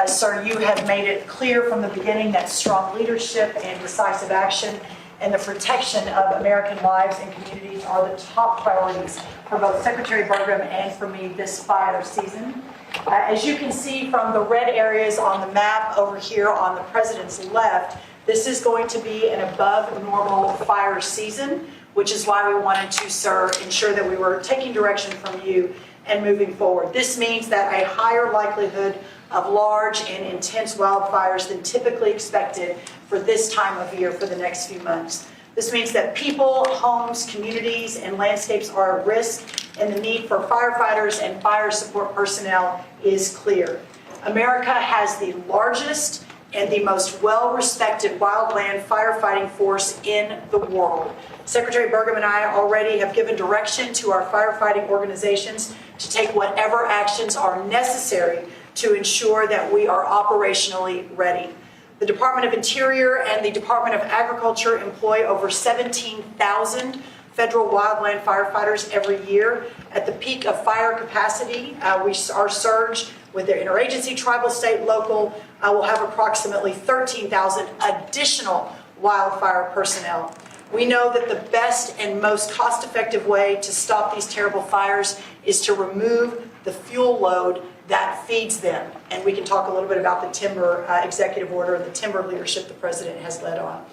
Sir, you have made it clear from the beginning that strong leadership and decisive action and the protection of American lives and communities are the top priorities for both Secretary Burgum and for me this fire season. As you can see from the red areas on the map over here on the President's left, this is going to be an above normal fire season, which is why we wanted to, sir, ensure that we were taking direction from you and moving forward. This means that a higher likelihood of large and intense wildfires than typically expected for this time of year for the next few months. This means that people, homes, communities, and landscapes are at risk, and the need for firefighters and fire support personnel is clear. America has the largest and the most well-respected wildland firefighting force in the world. Secretary Burgum and I already have given direction to our firefighting organizations to take whatever actions are necessary to ensure that we are operationally ready. The Department of Interior and the Department of Agriculture employ over 17,000 federal wildland firefighters every year. At the peak of fire capacity, our surge with their interagency, tribal, state, local, will have approximately 13,000 additional wildfire personnel. We know that the best and most cost-effective way to stop these terrible fires is to remove the fuel load that feeds them. And we can talk a little bit about the timber executive order and the timber leadership the president has led on.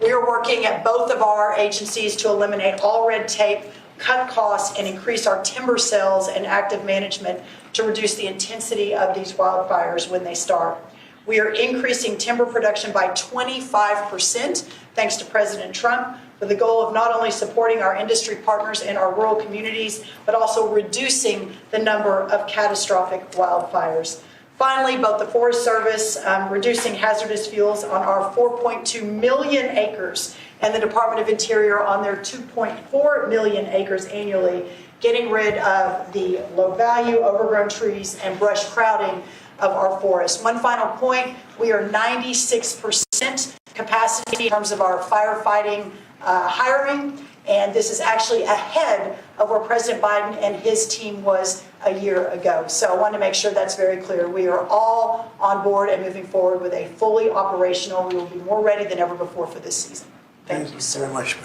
We are working at both of our agencies to eliminate all red tape, cut costs, and increase our timber sales and active management to reduce the intensity of these wildfires when they start. We are increasing timber production by 25%, thanks to President Trump, with the goal of not only supporting our industry partners and our rural communities, but also reducing the number of catastrophic wildfires. Finally, both the Forest Service reducing hazardous fuels on our 4.2 million acres and the Department of Interior on their 2.4 million acres annually, getting rid of the low value, overgrown trees, and brush crowding of our forests. One final point, we are 96% capacity in terms of our firefighting hiring, and this is actually ahead of where President Biden and his team was a year ago. So I want to make sure that's very clear. We are all on board and moving forward with a fully operational, we will be more ready than ever before for this season. Thank you, sir. Very much.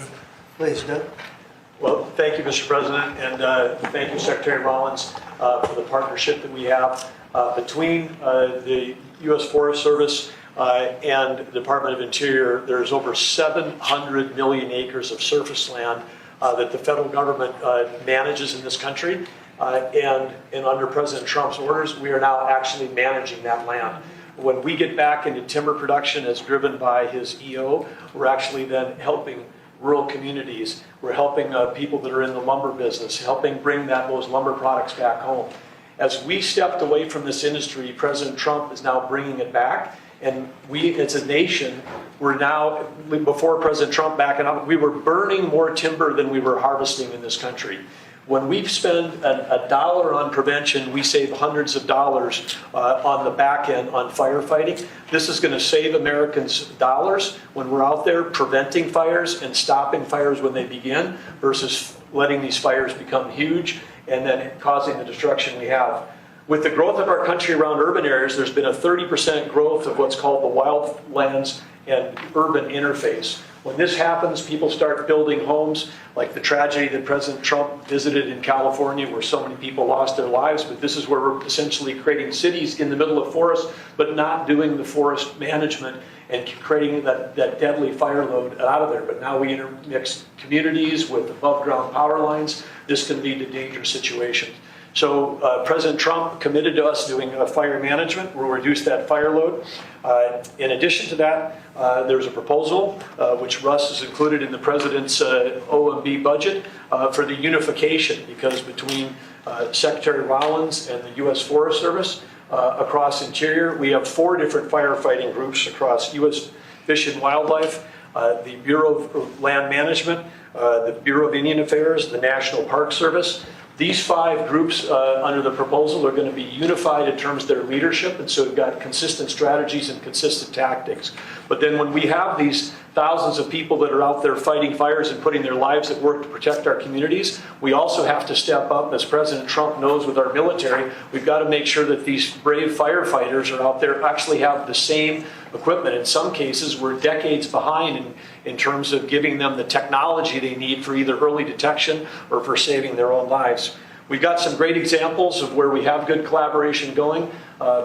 Please, Doug. Well, thank you, Mr. President, and thank you, Secretary Rollins, for the partnership that we have between the U.S. Forest Service and the Department of Interior. There's over 700 million acres of surface land that the federal government manages in this country. And under President Trump's orders, we are now actually managing that land. When we get back into timber production as driven by his EO, we're actually then helping rural communities. We're helping people that are in the lumber business, helping bring those lumber products back home. As we stepped away from this industry, President Trump is now bringing it back. And we, as a nation, we're now, before President Trump backing up, we were burning more timber than we were harvesting in this country. When we spend a dollar on prevention, we save hundreds of dollars on the back end on firefighting. This is going to save Americans dollars when we're out there preventing fires and stopping fires when they begin versus letting these fires become huge and then causing the destruction we have. With the growth of our country around urban areas, there's been a 30% growth of what's called the wildlands and urban interface. When this happens, people start building homes, like the tragedy that President Trump visited in California, where so many people lost their lives. But this is where we're essentially creating cities in the middle of forests, but not doing the forest management and creating that deadly fire load out of there. But now we intermix communities with above-ground power lines. This can lead to dangerous situations. So President Trump committed to us doing fire management. We'll reduce that fire load. In addition to that, there's a proposal, which Russ has included in the president's OMB budget, for the unification, because between Secretary Rollins and the U.S. Forest Service across Interior, we have 4 different firefighting groups across U.S. Fish and Wildlife, the Bureau of Land Management, the Bureau of Indian Affairs, the National Park Service. These 5 groups under the proposal are going to be unified in terms of their leadership, and so we've got consistent strategies and consistent tactics. But then when we have these thousands of people that are out there fighting fires and putting their lives at work to protect our communities, we also have to step up, as President Trump knows with our military. We've got to make sure that these brave firefighters are out there actually have the same equipment. In some cases, we're decades behind in terms of giving them the technology they need for either early detection or for saving their own lives. We've got some great examples of where we have good collaboration going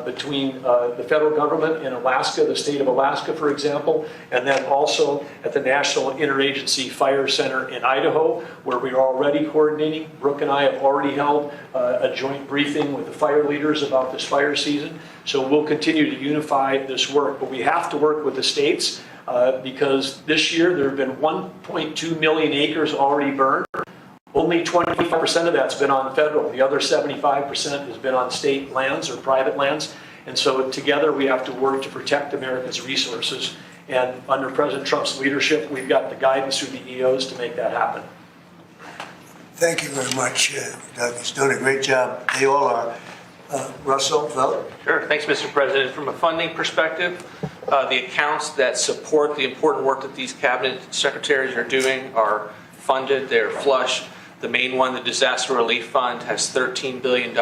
between the federal government in Alaska, the state of Alaska, for example, and then also at the National Interagency Fire Center in Idaho, where we are already coordinating. Brooke and I have already held a joint briefing with the fire leaders about this fire season. So we'll continue to unify this work, but we have to work with the states because this year there have been 1.2 million acres already burned. Only 25% of that's been on federal. The other 75% has been on state lands or private lands. And so together we have to work to protect America's resources. And under President Trump's leadership, we've got the guidance through the EOs to make that happen. Thank you very much, Doug. He's doing a great job. They all are. Russell Velt. Sure. Thanks, Mr. President. From a funding perspective, the accounts that support the important work that these cabinet secretaries are doing are funded. They're flush. The main one, the Disaster Relief Fund, has $13 billion.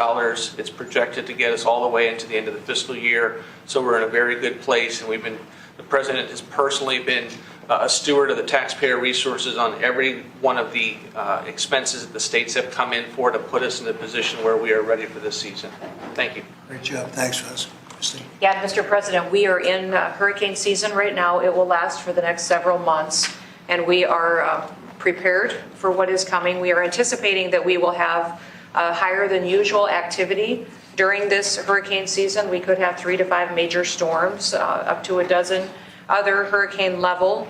It's projected to get us all the way into the end of the fiscal year. So we're in a very good place, and the President has personally been a steward of the taxpayer resources on every one of the expenses that the states have come in for to put us in a position where we are ready for this season. Thank you. Great job. Thanks, Russ. Christine. Yeah, Mr. President, we are in hurricane season right now. It will last for the next several months, and we are prepared for what is coming. We are anticipating that we will have higher than usual activity during this hurricane season. We could have 3 to 5 major storms, up to a dozen other hurricane level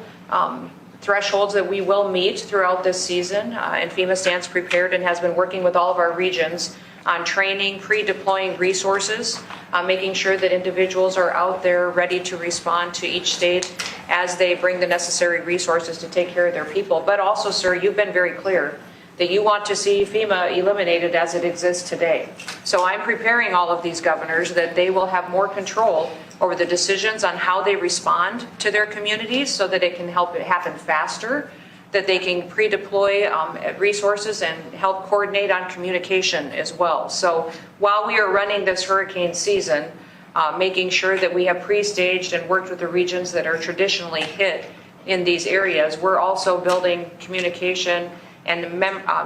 thresholds that we will meet throughout this season. And FEMA stands prepared and has been working with all of our regions on training, pre-deploying resources, making sure that individuals are out there ready to respond to each state as they bring the necessary resources to take care of their people. But also, sir, you've been very clear that you want to see FEMA eliminated as it exists today. So I'm preparing all of these governors that they will have more control over the decisions on how they respond to their communities so that it can help it happen faster, that they can pre-deploy resources and help coordinate on communication as well. So while we are running this hurricane season, making sure that we have pre-staged and worked with the regions that are traditionally hit in these areas, we're also building communication and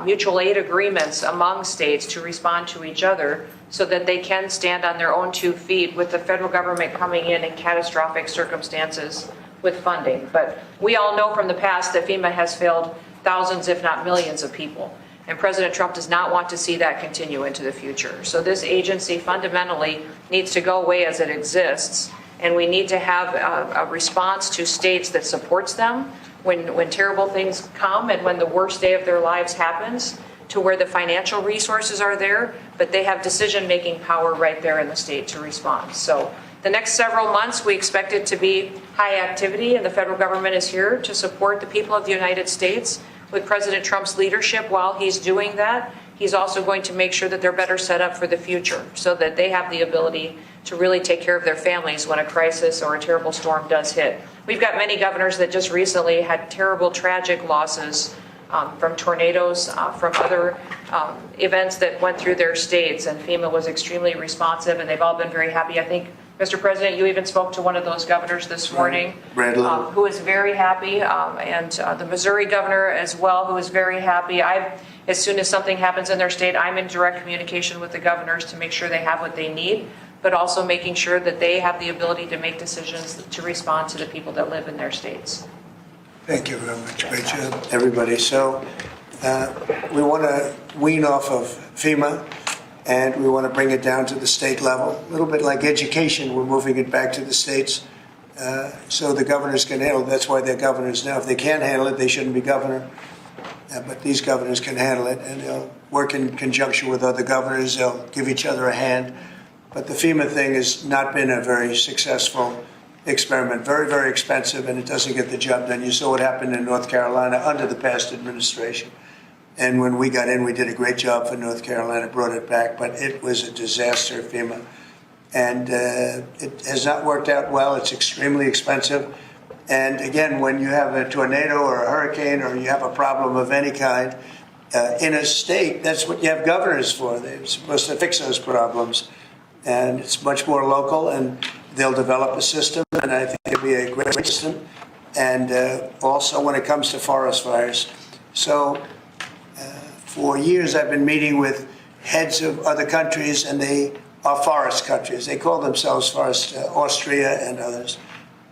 mutual aid agreements among states to respond to each other so that they can stand on their own 2 feet with the federal government coming in catastrophic circumstances with funding. But we all know from the past that FEMA has failed thousands, if not millions of people. And President Trump does not want to see that continue into the future. So this agency fundamentally needs to go away as it exists. And we need to have a response to states that supports them when terrible things come and when the worst day of their lives happens, to where the financial resources are there, but they have decision-making power right there in the state to respond. So the next several months, we expect it to be high activity, and the federal government is here to support the people of the United States with President Trump's leadership. While he's doing that, he's also going to make sure that they're better set up for the future so that they have the ability to really take care of their families when a crisis or a terrible storm does hit. We've got many governors that just recently had terrible, tragic losses from tornadoes, from other events that went through their states, and FEMA was extremely responsive, and they've all been very happy. I think, Mr. President, you even spoke to one of those governors this morning, who is very happy, and the Missouri governor as well, who is very happy. As soon as something happens in their state, I'm in direct communication with the governors to make sure they have what they need, but also making sure that they have the ability to make decisions to respond to the people that live in their states. Thank you very much. Great job, everybody. So we want to wean off of FEMA, and we want to bring it down to the state level. A little bit like education, we're moving it back to the states so the governors can handle it. That's why they're governors now. If they can't handle it, they shouldn't be governor. But these governors can handle it, and they'll work in conjunction with other governors. They'll give each other a hand. But the FEMA thing has not been a very successful experiment. Very, very expensive, and it doesn't get the job done. You saw what happened in North Carolina under the past administration. And when we got in, we did a great job for North Carolina, brought it back, but it was a disaster, FEMA. And it has not worked out well. It's extremely expensive. And again, when you have a tornado or a hurricane or you have a problem of any kind in a state, that's what you have governors for. They're supposed to fix those problems. And it's much more local, and they'll develop a system, and I think it'll be a great system. And also when it comes to forest fires. So for years, I've been meeting with heads of other countries, and they are forest countries. They call themselves forest, Austria and others.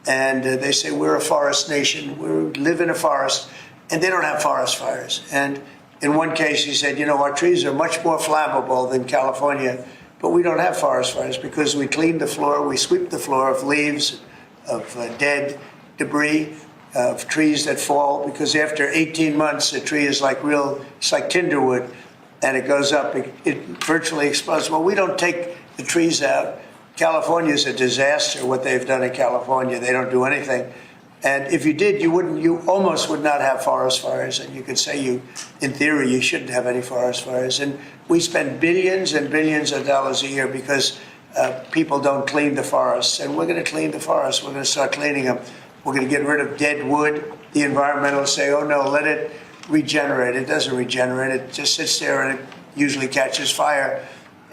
And they say, we're a forest nation. We live in a forest, and they don't have forest fires. And in one case, he said, our trees are much more flammable than California, but we don't have forest fires because we clean the floor, we sweep the floor of leaves, of dead debris, of trees that fall, because after 18 months, a tree is it's like tinder wood, and it goes up, it virtually explodes. Well, we don't take the trees out. California is a disaster, what they've done in California. They don't do anything. And if you did, you almost would not have forest fires. And you could say in theory, you shouldn't have any forest fires. And we spend billions and billions of dollars a year because people don't clean the forests. And we're going to clean the forests. We're going to start cleaning them. We're going to get rid of dead wood. The environmentalists say, oh no, let it regenerate. It doesn't regenerate. It just sits there and it usually catches fire.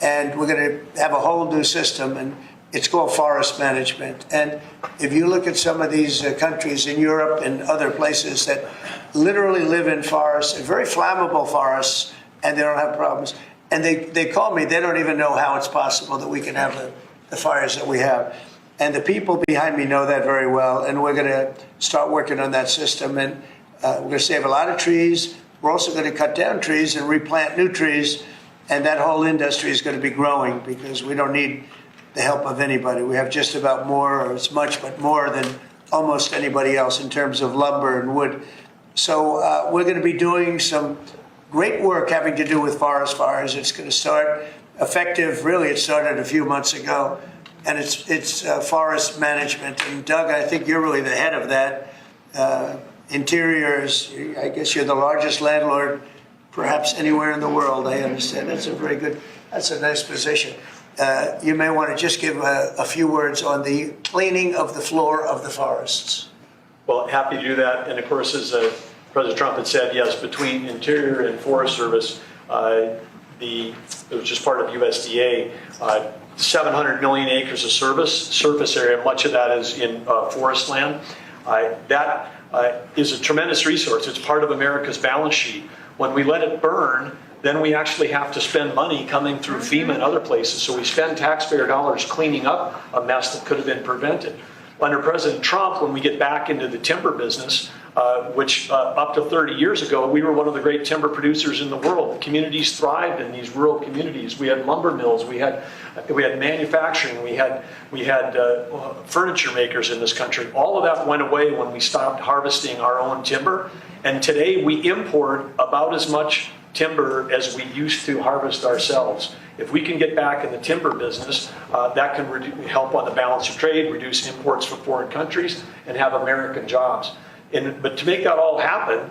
And we're going to have a whole new system, and it's called forest management. And if you look at some of these countries in Europe and other places that literally live in forests, very flammable forests, and they don't have problems. And they call me, they don't even know how it's possible that we can have the fires that we have. And the people behind me know that very well, and we're going to start working on that system. And we're going to save a lot of trees. We're also going to cut down trees and replant new trees. And that whole industry is going to be growing because we don't need the help of anybody. We have just about more, or as much, but more than almost anybody else in terms of lumber and wood. So we're going to be doing some great work having to do with forest fires. It's going to start effective, really, it started a few months ago. And it's forest management. And Doug, I think you're really the head of that. Interiors, I guess you're the largest landlord perhaps anywhere in the world, I understand. That's a nice position. You may want to just give a few words on the cleaning of the floor of the forests. Well, happy to do that. And of course, as President Trump had said, yes, between Interior and Forest Service, it was just part of USDA, 700 million acres of surface area, much of that is in forest land. That is a tremendous resource. It's part of America's balance sheet. When we let it burn, then we actually have to spend money coming through FEMA and other places. So we spend taxpayer dollars cleaning up a mess that could have been prevented. Under President Trump, when we get back into the timber business, which up to 30 years ago, we were one of the great timber producers in the world. The communities thrived in these rural communities. We had lumber mills, we had manufacturing, we had furniture makers in this country. All of that went away when we stopped harvesting our own timber. And today we import about as much timber as we used to harvest ourselves. If we can get back in the timber business, that can help on the balance of trade, reduce imports from foreign countries, and have American jobs. But to make that all happen,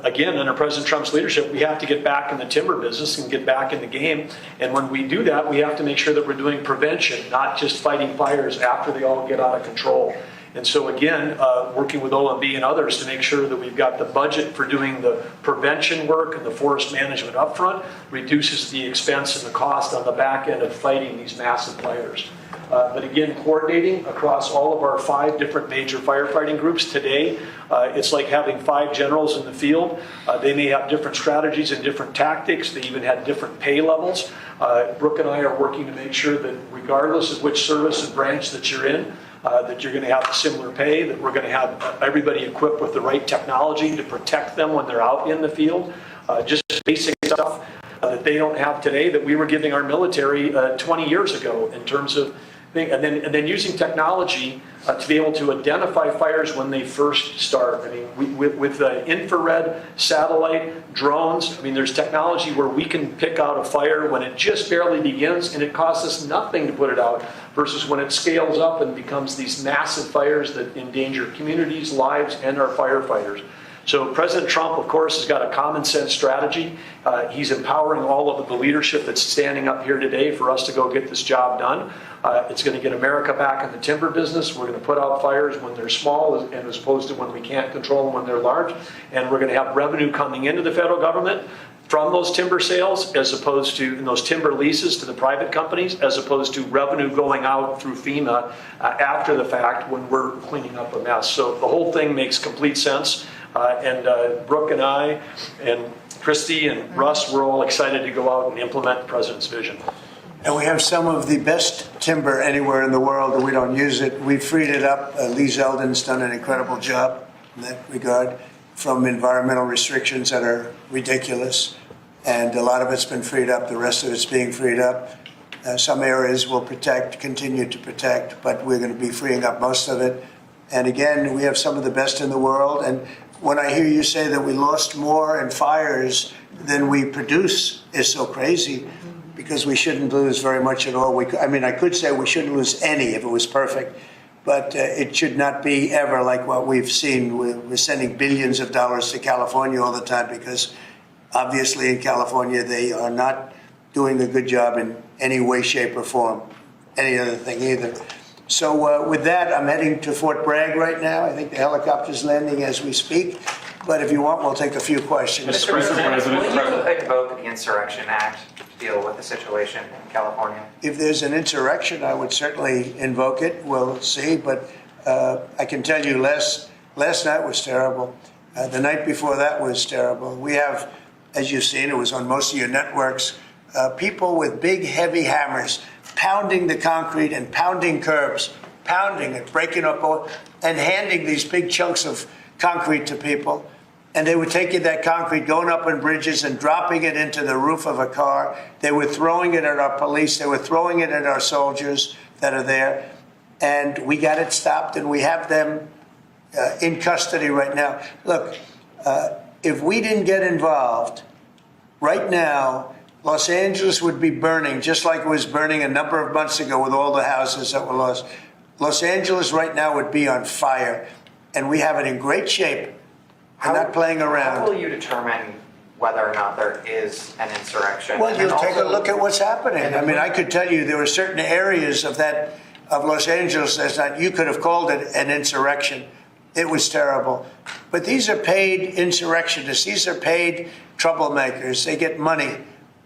again, under President Trump's leadership, we have to get back in the timber business and get back in the game. And when we do that, we have to make sure that we're doing prevention, not just fighting fires after they all get out of control. And so again, working with OMB and others to make sure that we've got the budget for doing the prevention work and the forest management upfront reduces the expense and the cost on the back end of fighting these massive fires. But again, coordinating across all of our 5 different major firefighting groups today, it's like having 5 generals in the field. They may have different strategies and different tactics. They even had different pay levels. Brooke and I are working to make sure that regardless of which service and branch that you're in, that you're going to have similar pay, that we're going to have everybody equipped with the right technology to protect them when they're out in the field. Just basic stuff that they don't have today that we were giving our military 20 years ago in terms of and then using technology to be able to identify fires when they first start. I mean, with infrared, satellite, drones, I mean, there's technology where we can pick out a fire when it just barely begins and it costs us nothing to put it out versus when it scales up and becomes these massive fires that endanger communities, lives, and our firefighters. So President Trump, of course, has got a common sense strategy. He's empowering all of the leadership that's standing up here today for us to go get this job done. It's going to get America back in the timber business. We're going to put out fires when they're small and as opposed to when we can't control them when they're large. And we're going to have revenue coming into the federal government from those timber sales as opposed to in those timber leases to the private companies, as opposed to revenue going out through FEMA after the fact when we're cleaning up a mess. So the whole thing makes complete sense. Brooke and I and Christy and Russ, we're all excited to go out and implement the president's vision. And we have some of the best timber anywhere in the world, and we don't use it. We've freed it up. Lee Zeldin's done an incredible job in that regard from environmental restrictions that are ridiculous. And a lot of it's been freed up. The rest of it's being freed up. Some areas will continue to protect, but we're going to be freeing up most of it. And again, we have some of the best in the world. And when I hear you say that we lost more in fires than we produce is so crazy, because we shouldn't lose very much at all. I could say we shouldn't lose any if it was perfect, but it should not be ever like what we've seen. We're sending billions of dollars to California all the time because obviously in California they are not doing a good job in any way, shape, or form, any other thing either. So with that, I'm heading to Fort Bragg right now. I think the helicopter's landing as we speak. But if you want, we'll take a few questions. Mr. President, will you invoke the Insurrection Act to deal with the situation in California? If there's an insurrection, I would certainly invoke it. We'll see. But I can tell you last night was terrible. The night before that was terrible. We have, as you've seen, it was on most of your networks, people with big, heavy hammers pounding the concrete and pounding curbs, pounding it, breaking up, and handing these big chunks of concrete to people. And they were taking that concrete, going up on bridges and dropping it into the roof of a car. They were throwing it at our police. They were throwing it at our soldiers that are there. And we got it stopped, and we have them in custody right now. Look, if we didn't get involved, right now, Los Angeles would be burning, just like it was burning a number of months ago with all the houses that were lost. Los Angeles right now would be on fire, and we have it in great shape. We're not playing around. How will you determine whether or not there is an insurrection? Well, you'll take a look at what's happening. I mean, I could tell you there were certain areas of Los Angeles that you could have called it an insurrection. It was terrible. But these are paid insurrectionists. These are paid troublemakers. They get money.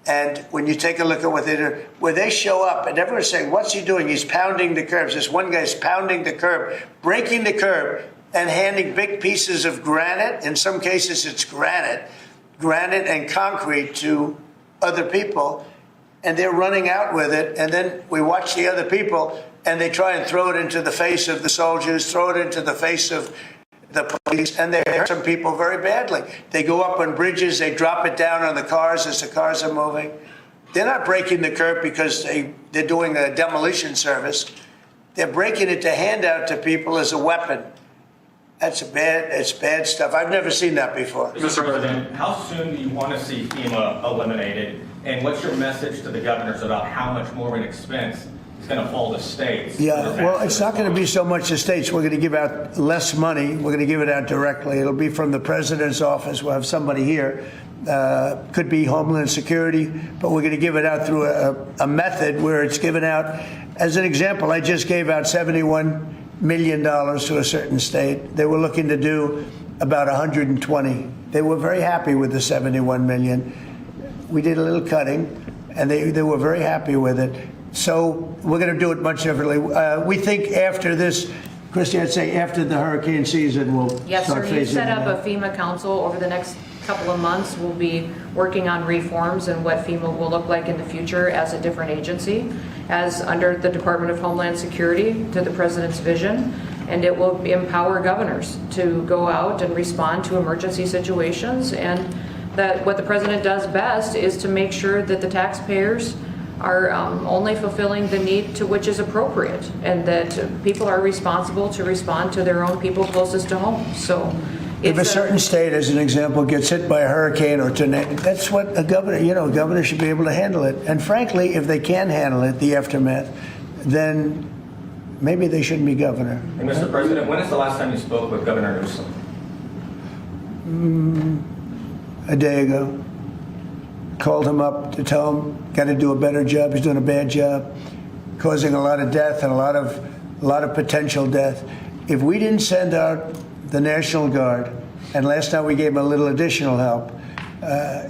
And when you take a look at what they do, where they show up and everyone's saying, what's he doing? He's pounding the curbs. This one guy's pounding the curb, breaking the curb, and handing big pieces of granite. In some cases, it's granite and concrete to other people. And they're running out with it. And then we watch the other people, and they try and throw it into the face of the soldiers, throw it into the face of the police, and they hurt some people very badly. They go up on bridges, they drop it down on the cars as the cars are moving. They're not breaking the curb because they're doing a demolition service. They're breaking it to hand out to people as a weapon. It's bad stuff. I've never seen that before. Mr. President, how soon do you want to see FEMA eliminated? And what's your message to the governors about how much more of an expense is going to fall to states? Yeah, well, it's not going to be so much the states. We're going to give out less money. We're going to give it out directly. It'll be from the president's office. We'll have somebody here. Could be Homeland Security, but we're going to give it out through a method where it's given out. As an example, I just gave out $71 million to a certain state. They were looking to do about 120. They were very happy with the 71 million. We did a little cutting, and they were very happy with it. So we're going to do it much differently. We think after this, Christy, I'd say after the hurricane season, we'll yes, start sir. You've phasing set it up out. a FEMA council over the next couple of months. We'll be working on reforms and what FEMA will look like in the future as a different agency, as under the Department of Homeland Security to the president's vision. And it will empower governors to go out and respond to emergency situations. And that what the president does best is to make sure that the taxpayers are only fulfilling the need to which is appropriate, and that people are responsible to respond to their own people closest to home. So if a certain state, as an example, gets hit by a hurricane or tornado, that's what a governor should be able to handle it. And frankly, if they can handle it, the aftermath, then maybe they shouldn't be governor. And Mr. President, when is the last time you spoke with Governor Newsom? a day ago. Called him up to tell him, got to do a better job. He's doing a bad job, causing a lot of death and a lot of potential death. If we didn't send out the National Guard, and last night we gave him a little additional help,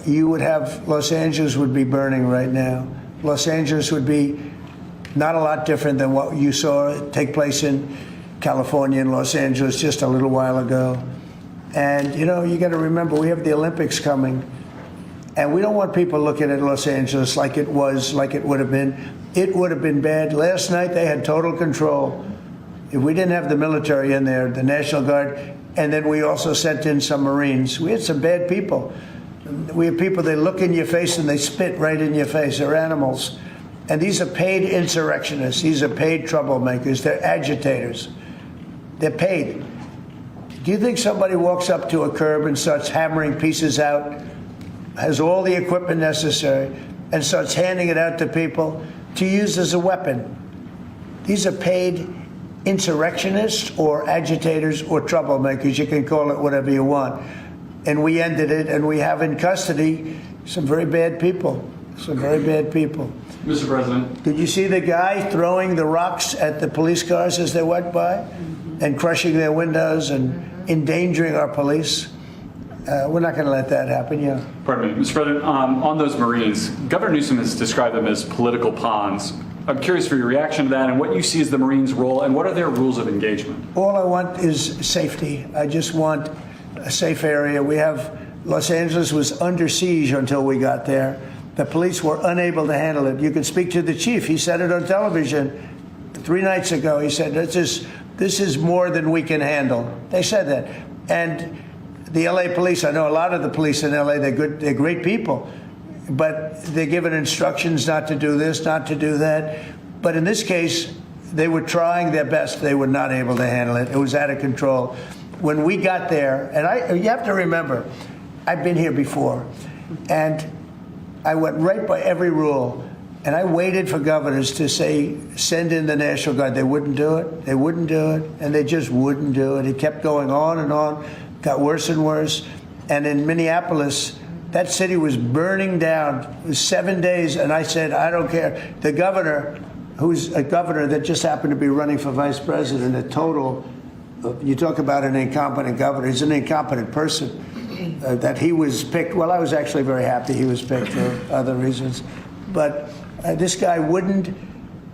you would have, Los Angeles would be burning right now. Los Angeles would be not a lot different than what you saw take place in California and Los Angeles just a little while ago. And, you know, you got to remember, we have the Olympics coming. And we don't want people looking at Los Angeles like it was, like it would have been. It would have been bad. Last night they had total control. If we didn't have the military in there, the National Guard, and then we also sent in some Marines, we had some bad people. We have people, they look in your face and they spit right in your face. They're animals. And these are paid insurrectionists. These are paid troublemakers. They're agitators. They're paid. Do you think somebody walks up to a curb and starts hammering pieces out, has all the equipment necessary, and starts handing it out to people to use as a weapon? These are paid insurrectionists or agitators or troublemakers. You can call it whatever you want. And we ended it, and we have in custody some very bad people. Some very bad people. Mr. President. Did you see the guy throwing the rocks at the police cars as they went by and crushing their windows and endangering our police? We're not going to let that happen, yeah. Pardon me. Mr. President, on those Marines, Governor Newsom has described them as political pawns. I'm curious for your reaction to that and what you see as the Marines' role and what are their rules of engagement? All I want is safety. I just want a safe area. We have, Los Angeles was under siege until we got there. The police were unable to handle it. You can speak to the chief. He said it on television 3 nights ago. He said, this is more than we can handle. They said that. And the LA police, I know a lot of the police in LA, they're good, they're great people, but they're given instructions not to do this, not to do that. But in this case, they were trying their best. They were not able to handle it. It was out of control. When we got there, and you have to remember, I've been here before, and I went right by every rule, and I waited for governors to say, send in the National Guard. They wouldn't do it. They wouldn't do it, and they just wouldn't do it. It kept going on and on, got worse and worse. And in Minneapolis, that city was burning down. It was 7 days, and I said, I don't care. The governor, who's a governor that just happened to be running for vice president, a total, you talk about an incompetent governor, he's an incompetent person. That he was picked, well, I was actually very happy he was picked for other reasons. But this guy wouldn't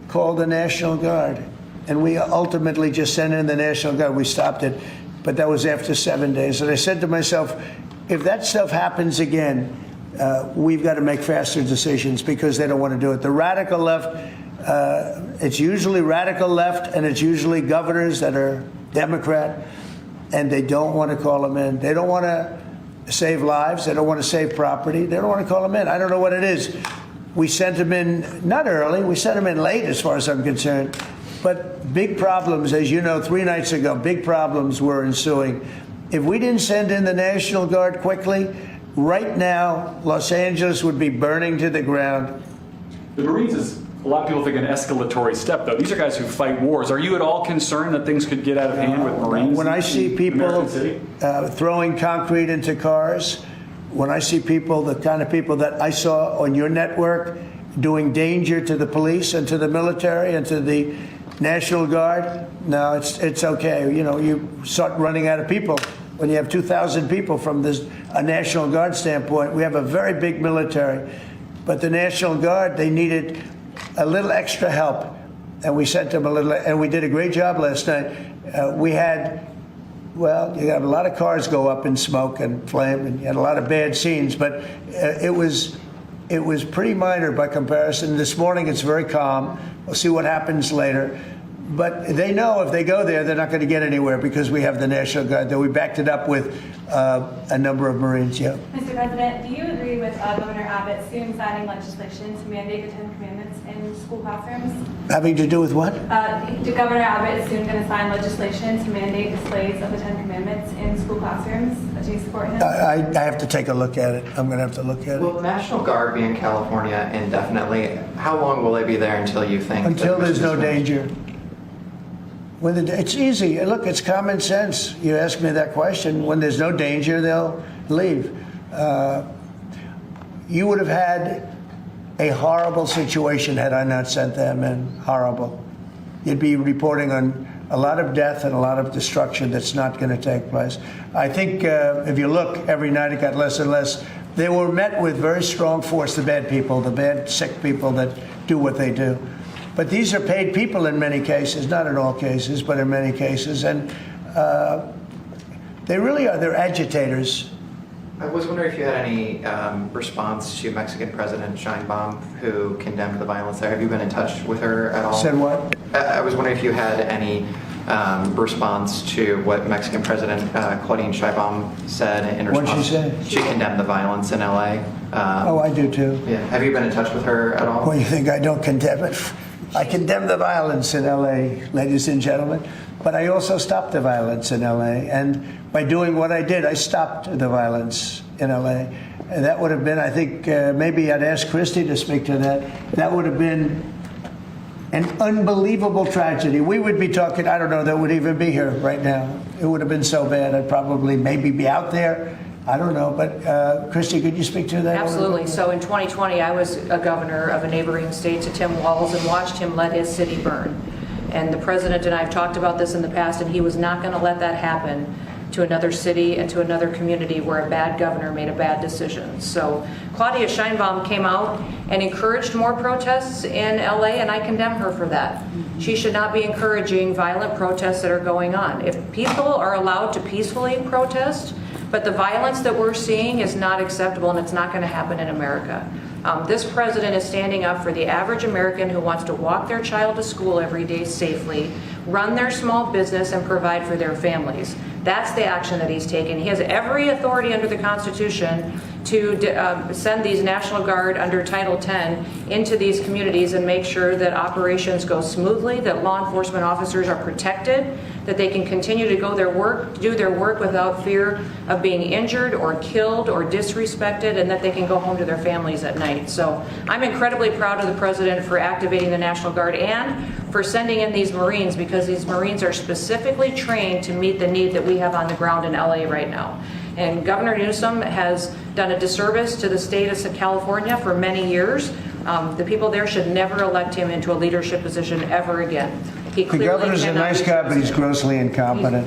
call the National Guard. And we ultimately just sent in the National Guard. We stopped it. But that was after 7 days. And I said to myself, if that stuff happens again, we've got to make faster decisions because they don't want to do it. The radical left, it's usually radical left, and it's usually governors that are Democrat, and they don't want to call them in. They don't want to save lives. They don't want to save property. They don't want to call them in. I don't know what it is. We sent them in, not early, we sent them in late as far as I'm concerned. But big problems, as you know, 3 nights ago, big problems were ensuing. If we didn't send in the National Guard quickly, right now, Los Angeles would be burning to the ground. The Marines is, a lot of people think, an escalatory step, though. These are guys who fight wars. Are you at all concerned that things could get out of hand with Marines? When I see people throwing concrete into cars, when I see people, the kind of people that I saw on your network doing danger to the police and to the military and to the National Guard, no, it's okay. You know, you start running out of people. When you have 2,000 people from a National Guard standpoint, we have a very big military. But the National Guard, they needed a little extra help, and we sent them a little, and we did a great job last night. We had, well, you had a lot of cars go up in smoke and flame, and you had a lot of bad scenes, but it was pretty minor by comparison. This morning it's very calm. We'll see what happens later. But they know if they go there, they're not going to get anywhere because we have the National Guard. That we backed it up with a number of Marines. Yeah. Mr. President, do you agree with Governor Abbott soon signing legislation to mandate the 10 Commandments in school classrooms? Having to do with what? Governor Abbott is soon going to sign legislation to mandate displays of the 10 Commandments in school classrooms. Do you support him? I have to take a look at it. I'm going to have to look at it. Will the National Guard be in California indefinitely? How long will they be there until you think? Until there's no danger. It's easy. Look, it's common sense. You ask me that question. When there's no danger, they'll leave. You would have had a horrible situation had I not sent them in. Horrible. You'd be reporting on a lot of death and a lot of destruction that's not going to take place. I think if you look, every night it got less and less. They were met with very strong force, the bad people, the bad, sick people that do what they do. But these are paid people in many cases, not in all cases, but in many cases. And they really are, they're agitators. I was wondering if you had any response to Mexican President Sheinbaum, who condemned the violence there. Have you been in touch with her at all? Said what? I was wondering if you had any response to what Mexican President Claudine Sheinbaum said in response. What did she say? She condemned the violence in L.A. Oh, I do too. Yeah. Have you been in touch with her at all? Well, you think I don't condemn it? I condemn the violence in L.A., ladies and gentlemen, but I also stopped the violence in L.A. And by doing what I did, I stopped the violence in L.A. And that would have been, I think, maybe I'd ask Christie to speak to that. That would have been an unbelievable tragedy. We would be talking, I don't know, that would even be here right now. It would have been so bad. I'd probably maybe be out there. I don't know, but Christie, could you speak to that? Absolutely. So in 2020, I was a governor of a neighboring state to Tim Walz and watched him let his city burn. And the president and I have talked about this in the past, and he was not going to let that happen to another city and to another community where a bad governor made a bad decision. So Claudia Sheinbaum came out and encouraged more protests in LA, and I condemn her for that. She should not be encouraging violent protests that are going on. If people are allowed to peacefully protest, but the violence that we're seeing is not acceptable, and it's not going to happen in America. This president is standing up for the average American who wants to walk their child to school every day safely, run their small business, and provide for their families. That's the action that he's taken. He has every authority under the Constitution to send these National Guard under Title X into these communities and make sure that operations go smoothly, that law enforcement officers are protected, that they can continue to do their work without fear of being injured or killed or disrespected, and that they can go home to their families at night. So I'm incredibly proud of the president for activating the National Guard and for sending in these Marines, because these Marines are specifically trained to meet the need that we have on the ground in LA right now. And Governor Newsom has done a disservice to the state of California for many years. The people there should never elect him into a leadership position ever again. The governor's a nice guy, but he's grossly incompetent.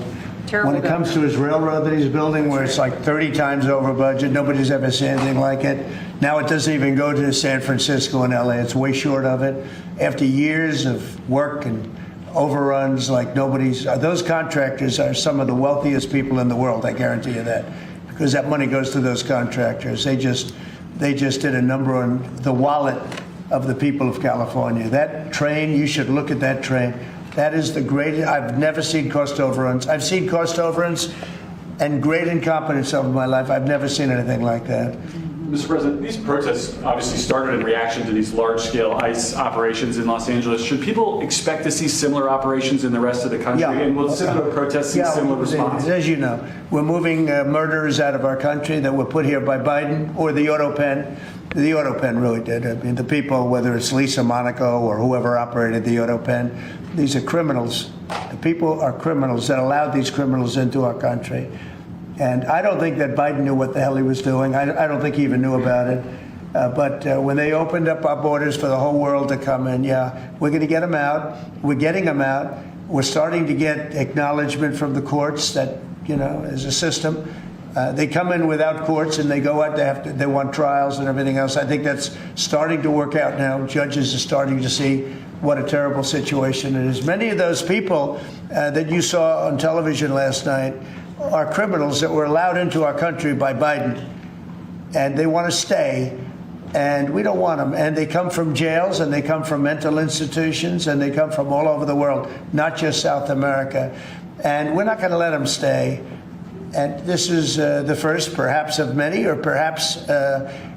When it comes to his railroad that he's building, where it's like 30 times over budget, nobody's ever seen anything like it. Now it doesn't even go to San Francisco and LA. It's way short of it. After years of work and overruns like nobody's, those contractors are some of the wealthiest people in the world, I guarantee you that, because that money goes to those contractors. They just did a number on the wallet of the people of California. That train, you should look at that train. That is the greatest. I've never seen cost overruns. I've seen cost overruns and great incompetence over my life. I've never seen anything like that. Mr. President, these protests obviously started in reaction to these large-scale ICE operations in Los Angeles. Should people expect to see similar operations in the rest of the country? Yeah. And will similar protests see similar response? As you know, we're moving murderers out of our country that were put here by Biden or the auto pen. The auto pen really did. I mean, the people, whether it's Lisa Monaco or whoever operated the auto pen, these are criminals. The people are criminals that allowed these criminals into our country. And I don't think that Biden knew what the hell he was doing. I don't think he even knew about it. But when they opened up our borders for the whole world to come in, yeah, we're going to get them out. We're getting them out. We're starting to get acknowledgement from the courts that, you know, as a system. They come in without courts and they go out. They want trials and everything else. I think that's starting to work out now. Judges are starting to see what a terrible situation it is. Many of those people that you saw on television last night are criminals that were allowed into our country by Biden, and they want to stay, and we don't want them. And they come from jails, and they come from mental institutions, and they come from all over the world, not just South America. And we're not going to let them stay. And this is the first, perhaps, of many, or perhaps,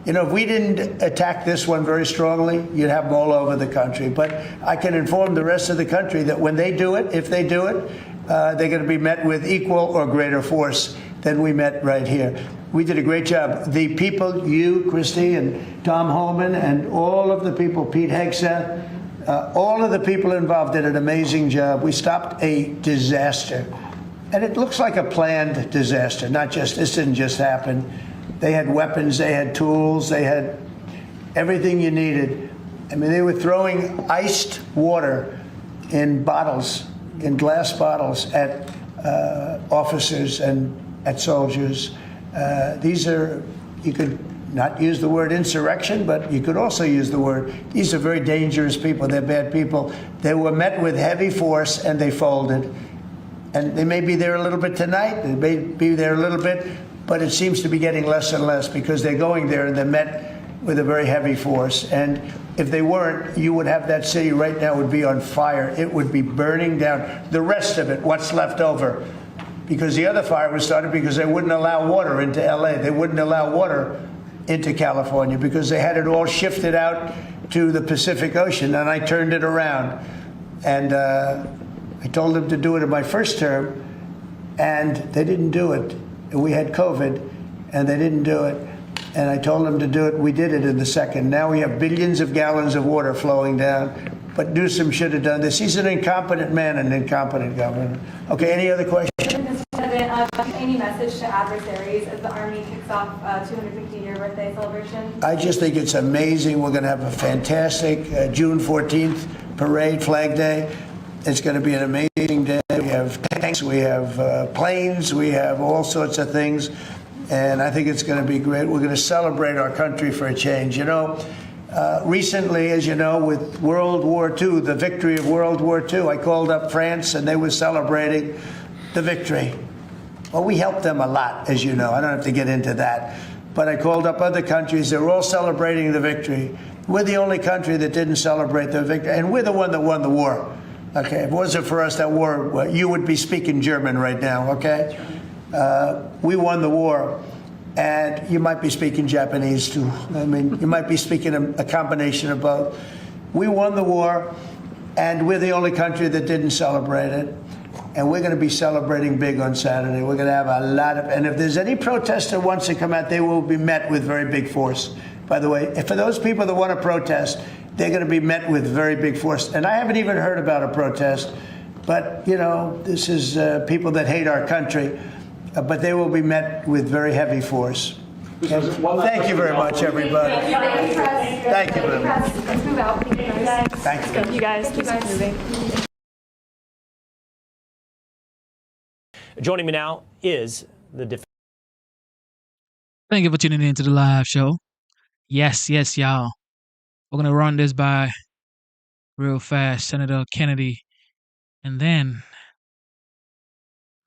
you know, if we didn't attack this one very strongly, you'd have them all over the country. But I can inform the rest of the country that when they do it, if they do it, they're going to be met with equal or greater force than we met right here. We did a great job. The people, you, Christie, and Tom Homan, and all of the people, Pete Hegseth, All of the people involved did an amazing job. We stopped a disaster. And it looks like a planned disaster, this didn't just happen. They had weapons, they had tools, they had everything you needed. I mean, they were throwing iced water in bottles, in glass bottles, at officers and at soldiers. These are, you could not use the word insurrection, but you could also use the word, these are very dangerous people, they're bad people. They were met with heavy force and they folded. And they may be there a little bit tonight, they may be there a little bit, but it seems to be getting less and less because they're going there and they're met with a very heavy force. And if they weren't, you would have that city right now would be on fire. It would be burning down. The rest of it, what's left over, because the other fire was started because they wouldn't allow water into LA. They wouldn't allow water into California because they had it all shifted out to the Pacific Ocean. And I turned it around. And I told them to do it in my first term, and they didn't do it. And we had COVID, and they didn't do it. And I told them to do it. We did it in the second. Now we have billions of gallons of water flowing down. But Newsom should have done this. He's an incompetent man, an incompetent governor. Okay, any other questions? Mr. President, any message to adversaries as the Army kicks off 250-year birthday celebration? I just think it's amazing. We're going to have a fantastic June 14th parade, Flag Day. It's going to be an amazing day. We have tanks, we have planes, we have all sorts of things. And I think it's going to be great. We're going to celebrate our country for a change. You know, recently, as you know, with World War II, the victory of World War II, I called up France and they were celebrating the victory. Well, we helped them a lot, as you know. I don't have to get into that. But I called up other countries. They're all celebrating the victory. We're the only country that didn't celebrate the victory. And we're the one that won the war. Okay, if it wasn't for us, that war, well, you would be speaking German right now, okay? We won the war, and you might be speaking Japanese too. I mean, you might be speaking a combination of both. We won the war, and we're the only country that didn't celebrate it. And we're going to be celebrating big on Saturday. We're going to have a lot of, and if there's any protest that wants to come out, they will be met with very big force. By the way, for those people that want to protest, they're going to be met with very big force. And I haven't even heard about a protest, but, you know, this is people that hate our country, but they will be met with very heavy force. Thank you very much, everybody. Thank you very much. Let's move out. Thank you. You guys keep moving. Joining me now is the defense. Thank you for tuning in to the live show. Yes, y'all. We're going to run this by real fast, Senator Kennedy, and then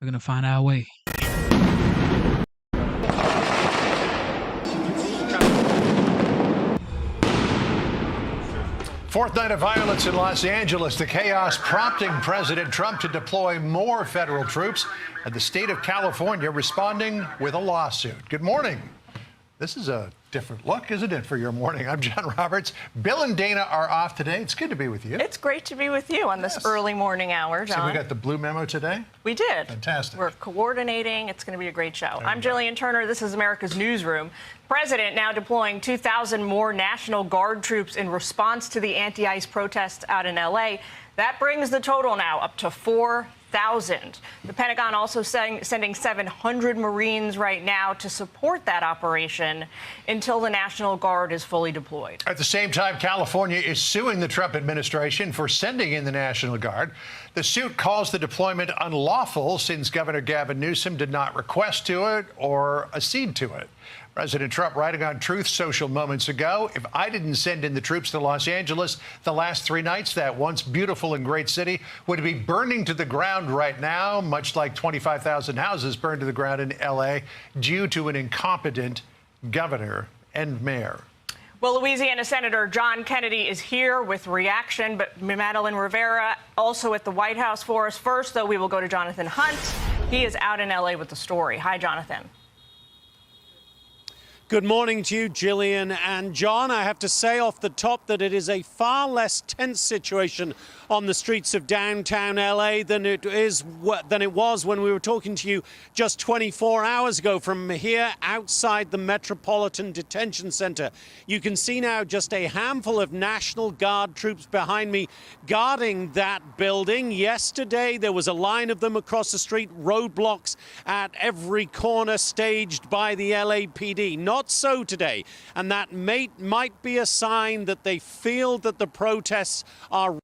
we're going to find our way. Fourth night of violence in Los Angeles, the chaos prompting President Trump to deploy more federal troops, and the state of California responding with a lawsuit. Good morning. This is a different look, isn't it, for your morning? I'm John Roberts. Bill and Dana are off today. It's good to be with you. It's great to be with you on this early morning hour, John. So we got the blue memo today? We did. Fantastic. We're coordinating. It's going to be a great show. I'm Jillian Turner. This is America's Newsroom. President now deploying 2,000 more National Guard troops in response to the anti-ICE protests out in L.A. That brings the total now up to 4,000. The Pentagon also sending 700 Marines right now to support that operation until the National Guard is fully deployed. At the same time, California is suing the Trump administration for sending in the National Guard. The suit calls the deployment unlawful since Governor Gavin Newsom did not request to it or accede to it. President Trump writing on Truth Social moments ago, if I didn't send in the troops to Los Angeles the last 3 nights, that once beautiful and great city would be burning to the ground right now, much like 25,000 houses burned to the ground in L.A. due to an incompetent governor and mayor. Well, Louisiana Senator John Kennedy is here with reaction, but Madeline Rivera also at the White House for us. First, though, we will go to Jonathan Hunt. He is out in L.A. with the story. Hi, Jonathan. Good morning to you, Gillian and John. I have to say off the top that it is a far less tense situation on the streets of downtown LA than it was when we were talking to you just 24 hours ago from here outside the Metropolitan Detention Center. You can see now just a handful of National Guard troops behind me guarding that building. Yesterday, there was a line of them across the street, roadblocks at every corner staged by the LAPD. Not so today, and that might be a sign that they feel that the protests are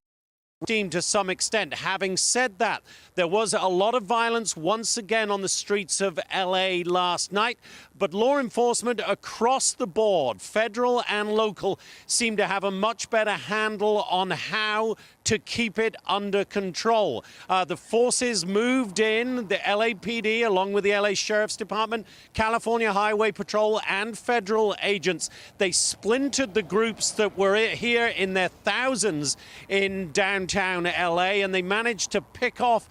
to some extent. Having said that, there was a lot of violence once again on the streets of LA last night, but law enforcement across the board, federal and local, seem to have a much better handle on how to keep it under control. The forces moved in, the LAPD, along with the LA Sheriff's Department, California Highway Patrol, and federal agents. They splintered the groups that were here in their thousands in downtown LA, and they managed to pick off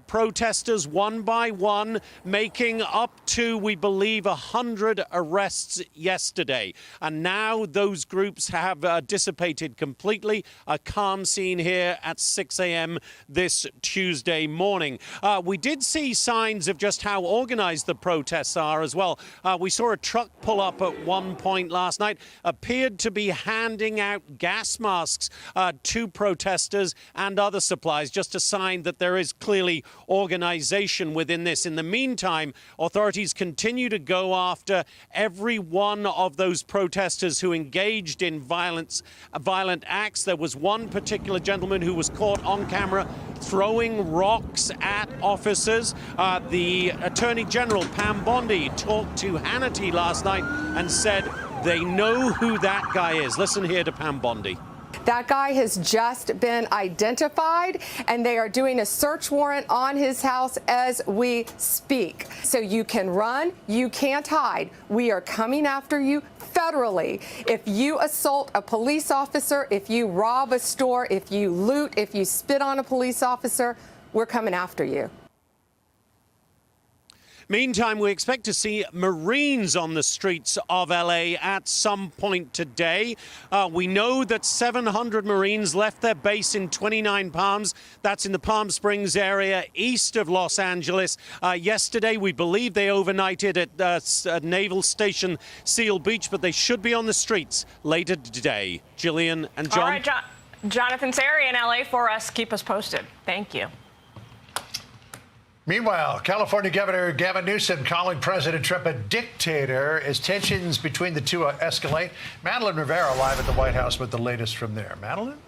protesters one by one, making up to, we believe, 100 arrests yesterday. And now those groups have dissipated completely. A calm scene here at 6 a.m. this Tuesday morning. We did see signs of just how organized the protests are as well. We saw a truck pull up at one point last night, appeared to be handing out gas masks to protesters and other supplies, just a sign that there is clearly organization within this. In the meantime, authorities continue to go after every one of those protesters who engaged in violent acts. There was one particular gentleman who was caught on camera throwing rocks at officers. The Attorney General, Pam Bondi, talked to Hannity last night and said they know who that guy is. Listen here to Pam Bondi. That guy has just been identified, and they are doing a search warrant on his house as we speak. So you can run, you can't hide. We are coming after you federally. If you assault a police officer, if you rob a store, if you loot, if you spit on a police officer, we're coming after you. Meantime, we expect to see Marines on the streets of LA at some point today. We know that 700 Marines left their base in 29 Palms. That's in the Palm Springs area east of Los Angeles. Yesterday, we believe they overnighted at Naval Station Seal Beach, but they should be on the streets later today. Gillian and John. All right, Jonathan Sari in LA for us. Keep us posted. Thank you. Meanwhile, California Governor Gavin Newsom calling President Trump a dictator as tensions between the two escalate. Madeline Rivera live at the White House with the latest from there. Madeline?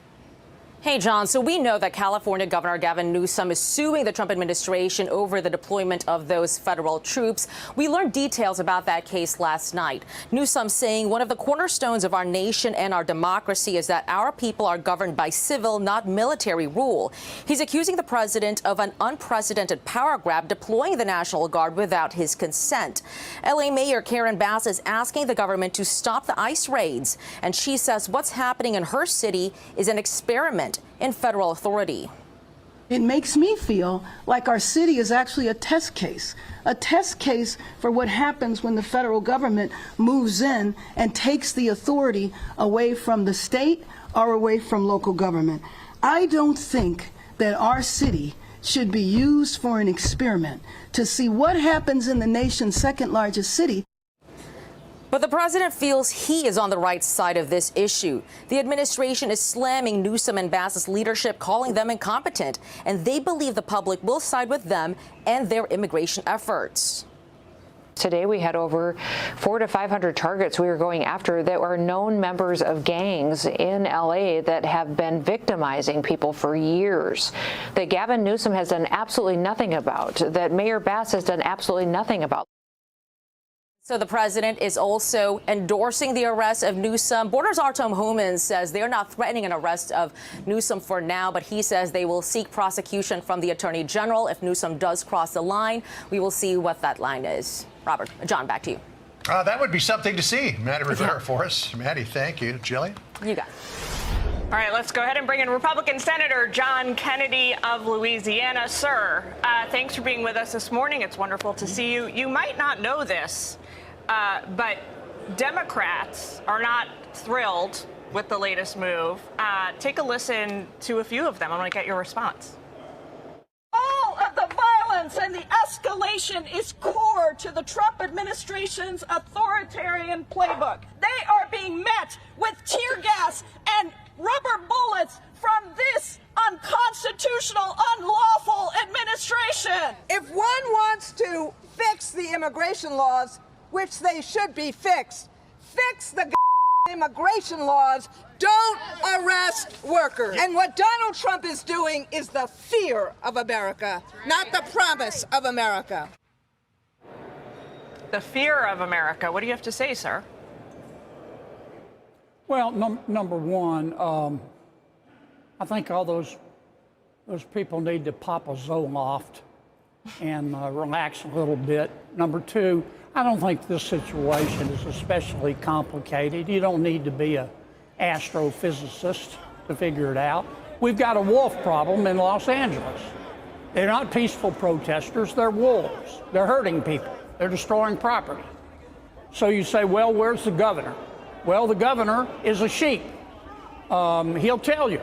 Hey, John. So we know that California Governor Gavin Newsom is suing the Trump administration over the deployment of those federal troops. We learned details about that case last night. Newsom saying one of the cornerstones of our nation and our democracy is that our people are governed by civil, not military rule. He's accusing the president of an unprecedented power grab, deploying the National Guard without his consent. LA Mayor Karen Bass is asking the government to stop the ICE raids, and she says what's happening in her city is an experiment in federal authority. It makes me feel like our city is actually a test case for what happens when the federal government moves in and takes the authority away from the state or away from local government. I don't think that our city should be used for an experiment to see what happens in the nation's second largest city. But the president feels he is on the right side of this issue. The administration is slamming Newsom and Bass's leadership, calling them incompetent, and they believe the public will side with them and their immigration efforts. Today we had over 400 to 500 targets we were going after that were known members of gangs in LA that have been victimizing people for years, that Gavin Newsom has done absolutely nothing about, that Mayor Bass has done absolutely nothing about. So the president is also endorsing the arrest of Newsom. Border Czar Tom Homan says they're not threatening an arrest of Newsom for now, but he says they will seek prosecution from the attorney general if Newsom does cross the line. We will see what that line is. John, back to you. That would be something to see. Maddie Rivera for us. Maddie, thank you. Jillian? You got it. All right, let's go ahead and bring in Republican Senator John Kennedy of Louisiana. Sir, thanks for being with us this morning. It's wonderful to see you. You might not know this, but Democrats are not thrilled with the latest move. Take a listen to a few of them. I want to get your response. All of the violence and the escalation is core to the Trump administration's authoritarian playbook. They are being met with tear gas and rubber bullets from this unconstitutional, unlawful administration. If one wants to fix the immigration laws, which they should be fixed, fix the immigration laws. Don't arrest workers. And what Donald Trump is doing is the fear of America, not the promise of America. The fear of America. What do you have to say, sir? Well, number one, I think all those people need to pop a Zoloft and relax a little bit. Number two, I don't think this situation is especially complicated. You don't need to be an astrophysicist to figure it out. We've got a wolf problem in Los Angeles. They're not peaceful protesters, they're wolves. They're hurting people, they're destroying property. So you say, well, where's the governor? Well, the governor is a sheep. He'll tell you,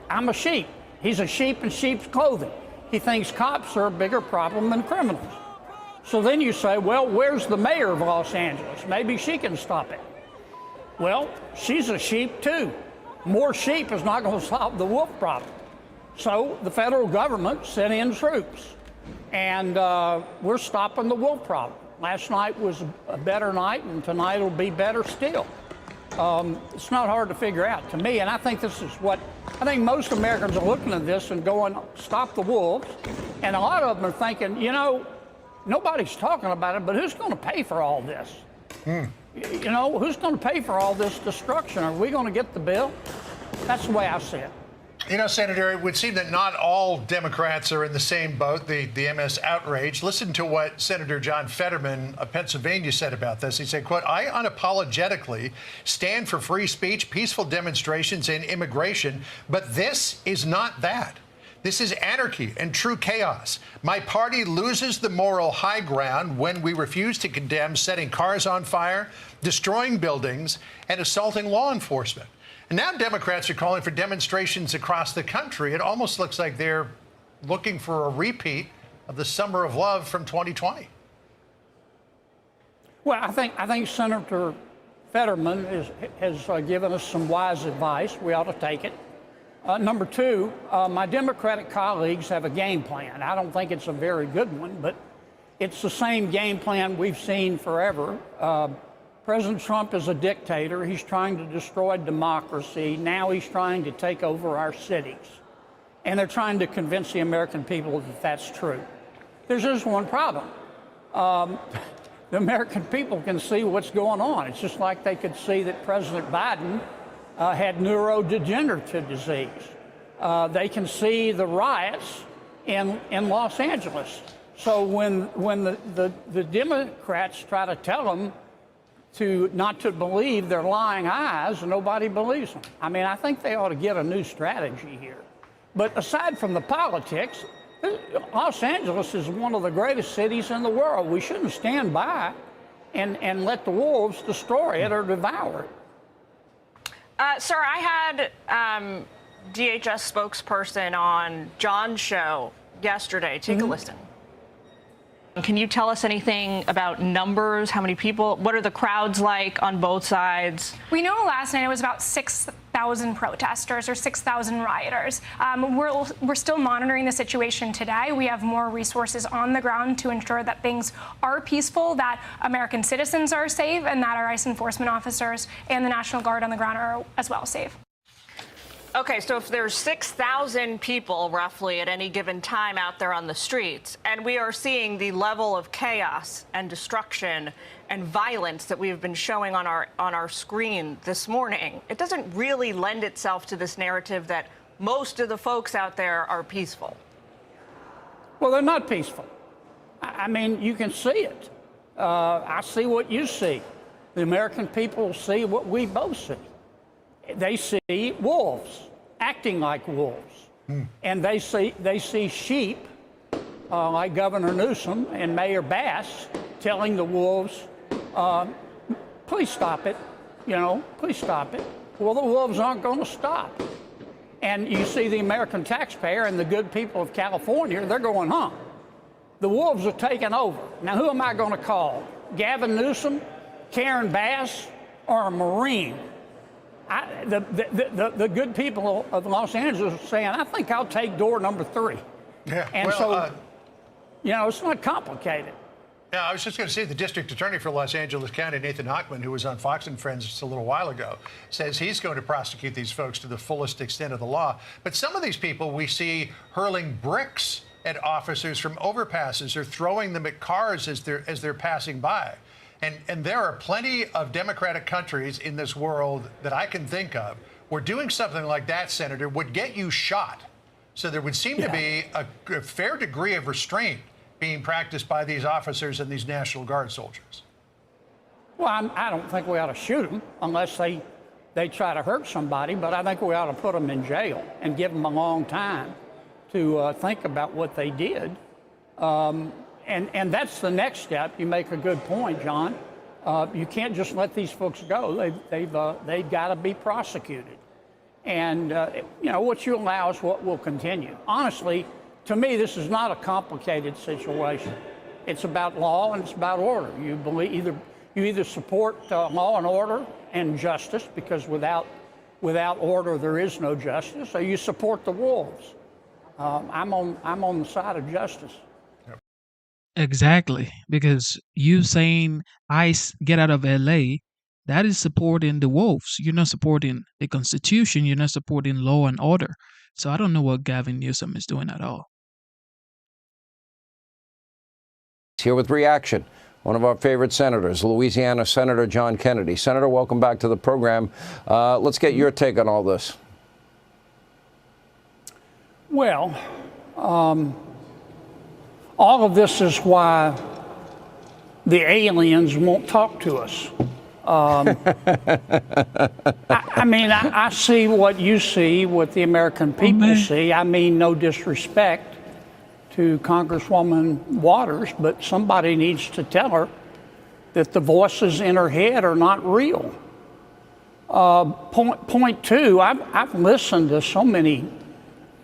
I'm a sheep. He's a sheep in sheep's clothing. He thinks cops are a bigger problem than criminals. So then you say, well, where's the mayor of Los Angeles? Maybe she can stop it. Well, she's a sheep too. More sheep is not going to solve the wolf problem. So the federal government sent in troops, and we're stopping the wolf problem. Last night was a better night, and tonight will be better still. It's not hard to figure out to me, and I think this is what, I think most Americans are looking at this and going, stop the wolves, and a lot of them are thinking, you know, nobody's talking about it, but who's going to pay for all this? You know, who's going to pay for all this destruction? Are we going to get the bill? That's the way I see it. You know, Senator, it would seem that not all Democrats are in the same boat, the MS outrage. Listen to what Senator John Fetterman of Pennsylvania said about this. He said, quote, I unapologetically stand for free speech, peaceful demonstrations, and immigration, but this is not that. This is anarchy and true chaos. My party loses the moral high ground when we refuse to condemn setting cars on fire, destroying buildings, and assaulting law enforcement. And now Democrats are calling for demonstrations across the country. It almost looks like they're looking for a repeat of the Summer of Love from 2020. Well, I think Senator Fetterman has given us some wise advice. We ought to take it. Number two, my Democratic colleagues have a game plan. I don't think it's a very good one, but it's the same game plan we've seen forever. President Trump is a dictator. He's trying to destroy democracy. Now he's trying to take over our cities. And they're trying to convince the American people that that's true. There's just one problem. The American people can see what's going on. It's just like they could see that President Biden had neurodegenerative disease. They can see the riots in Los Angeles. So when the Democrats try to tell them not to believe their lying eyes, nobody believes them. I mean, I think they ought to get a new strategy here. But aside from the politics, Los Angeles is one of the greatest cities in the world. We shouldn't stand by and let the wolves destroy it or devour it. Sir, I had DHS spokesperson on John's show yesterday. Take a listen. Can you tell us anything about numbers? How many people? What are the crowds like on both sides? We know last night it was about 6,000 protesters or 6,000 rioters. We're still monitoring the situation today. We have more resources on the ground to ensure that things are peaceful, that American citizens are safe, and that our ICE enforcement officers and the National Guard on the ground are as well safe. Okay, so if there's 6,000 people roughly at any given time out there on the streets, and we are seeing the level of chaos and destruction and violence that we have been showing on our screen this morning, it doesn't really lend itself to this narrative that most of the folks out there are peaceful. Well, they're not peaceful. I mean, you can see it. I see what you see. The American people see what we both see. They see wolves acting like wolves, and they see sheep like Governor Newsom and Mayor Bass telling the wolves, please stop it. You know, please stop it. Well, the wolves aren't going to stop. And you see the American taxpayer and the good people of California, they're going, the wolves are taking over. Now, who am I going to call? Gavin Newsom, Karen Bass, or a Marine? The good people of Los Angeles are saying, I think I'll take door number 3. Yeah, and well, so, you know, it's not complicated. Yeah, I was just going to say the district attorney for Los Angeles County, Nathan Hochman, who was on Fox and Friends just a little while ago, says he's going to prosecute these folks to the fullest extent of the law. But some of these people we see hurling bricks at officers from overpasses or throwing them at cars as they're passing by. And there are plenty of democratic countries in this world that I can think of where doing something like that, Senator, would get you shot. So there would seem to be a fair degree of restraint being practiced by these officers and these National Guard soldiers. Well, I don't think we ought to shoot them unless they try to hurt somebody, but I think we ought to put them in jail and give them a long time to think about what they did. And that's the next step. You make a good point, John. You can't just let these folks go. They've got to be prosecuted. And, you know, what you allow is what will continue. Honestly, to me, this is not a complicated situation. It's about law and it's about order. You either support law and order and justice, because without order there is no justice, or you support the wolves. I'm on the side of justice. Exactly, because you saying ICE get out of LA, that is supporting the wolves. You're not supporting the Constitution. You're not supporting law and order. So I don't know what Gavin Newsom is doing at all. Here with reaction, one of our favorite senators, Louisiana Senator John Kennedy. Senator, welcome back to the program. Let's get your take on all this. Well, all of this is why the aliens won't talk to us. I mean, I see what you see, what the American people see. I mean, no disrespect to Congresswoman Waters, but somebody needs to tell her that the voices in her head are not real. Point two, I've listened to so many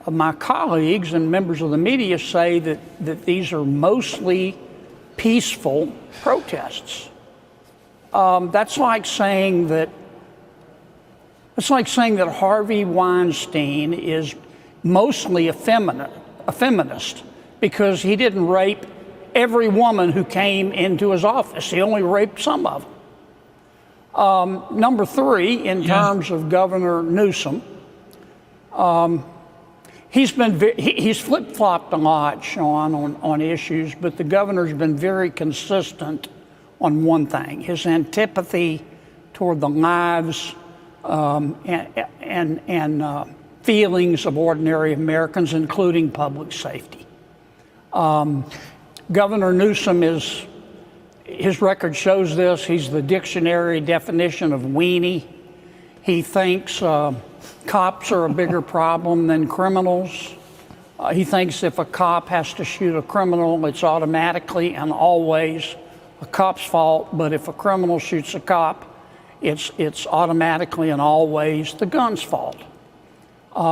of my colleagues and members of the media say that these are mostly peaceful protests. That's like saying that Harvey Weinstein is mostly a feminist because he didn't rape every woman who came into his office. He only raped some of them. Number three, in terms of Governor Newsom, he's flip-flopped a lot, Sean, on issues, but the governor's been very consistent on one thing: his antipathy toward the lives and feelings of ordinary Americans, including public safety. Governor Newsom his record shows this. He's the dictionary definition of weenie. He thinks cops are a bigger problem than criminals. He thinks if a cop has to shoot a criminal, it's automatically and always a cop's fault, but if a criminal shoots a cop, it's automatically and always the gun's fault.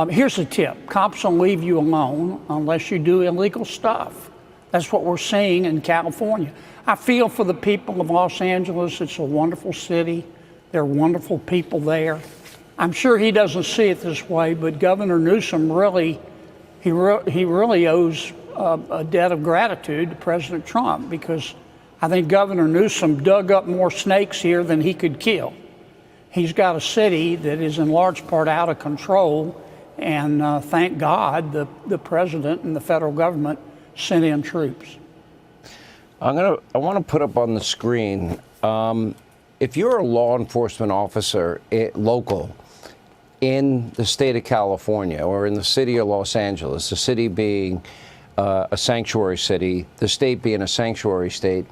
Here's a tip: cops don't leave you alone unless you do illegal stuff. That's what we're seeing in California. I feel for the people of Los Angeles. It's a wonderful city. There are wonderful people there. I'm sure he doesn't see it this way, but Governor Newsom really owes a debt of gratitude to President Trump, because I think Governor Newsom dug up more snakes here than he could kill. He's got a city that is in large part out of control, and thank God the president and the federal government sent in troops. I want to put up on the screen, if you're a law enforcement officer local in the state of California or in the city of Los Angeles, the city being a sanctuary city, the state being a sanctuary state,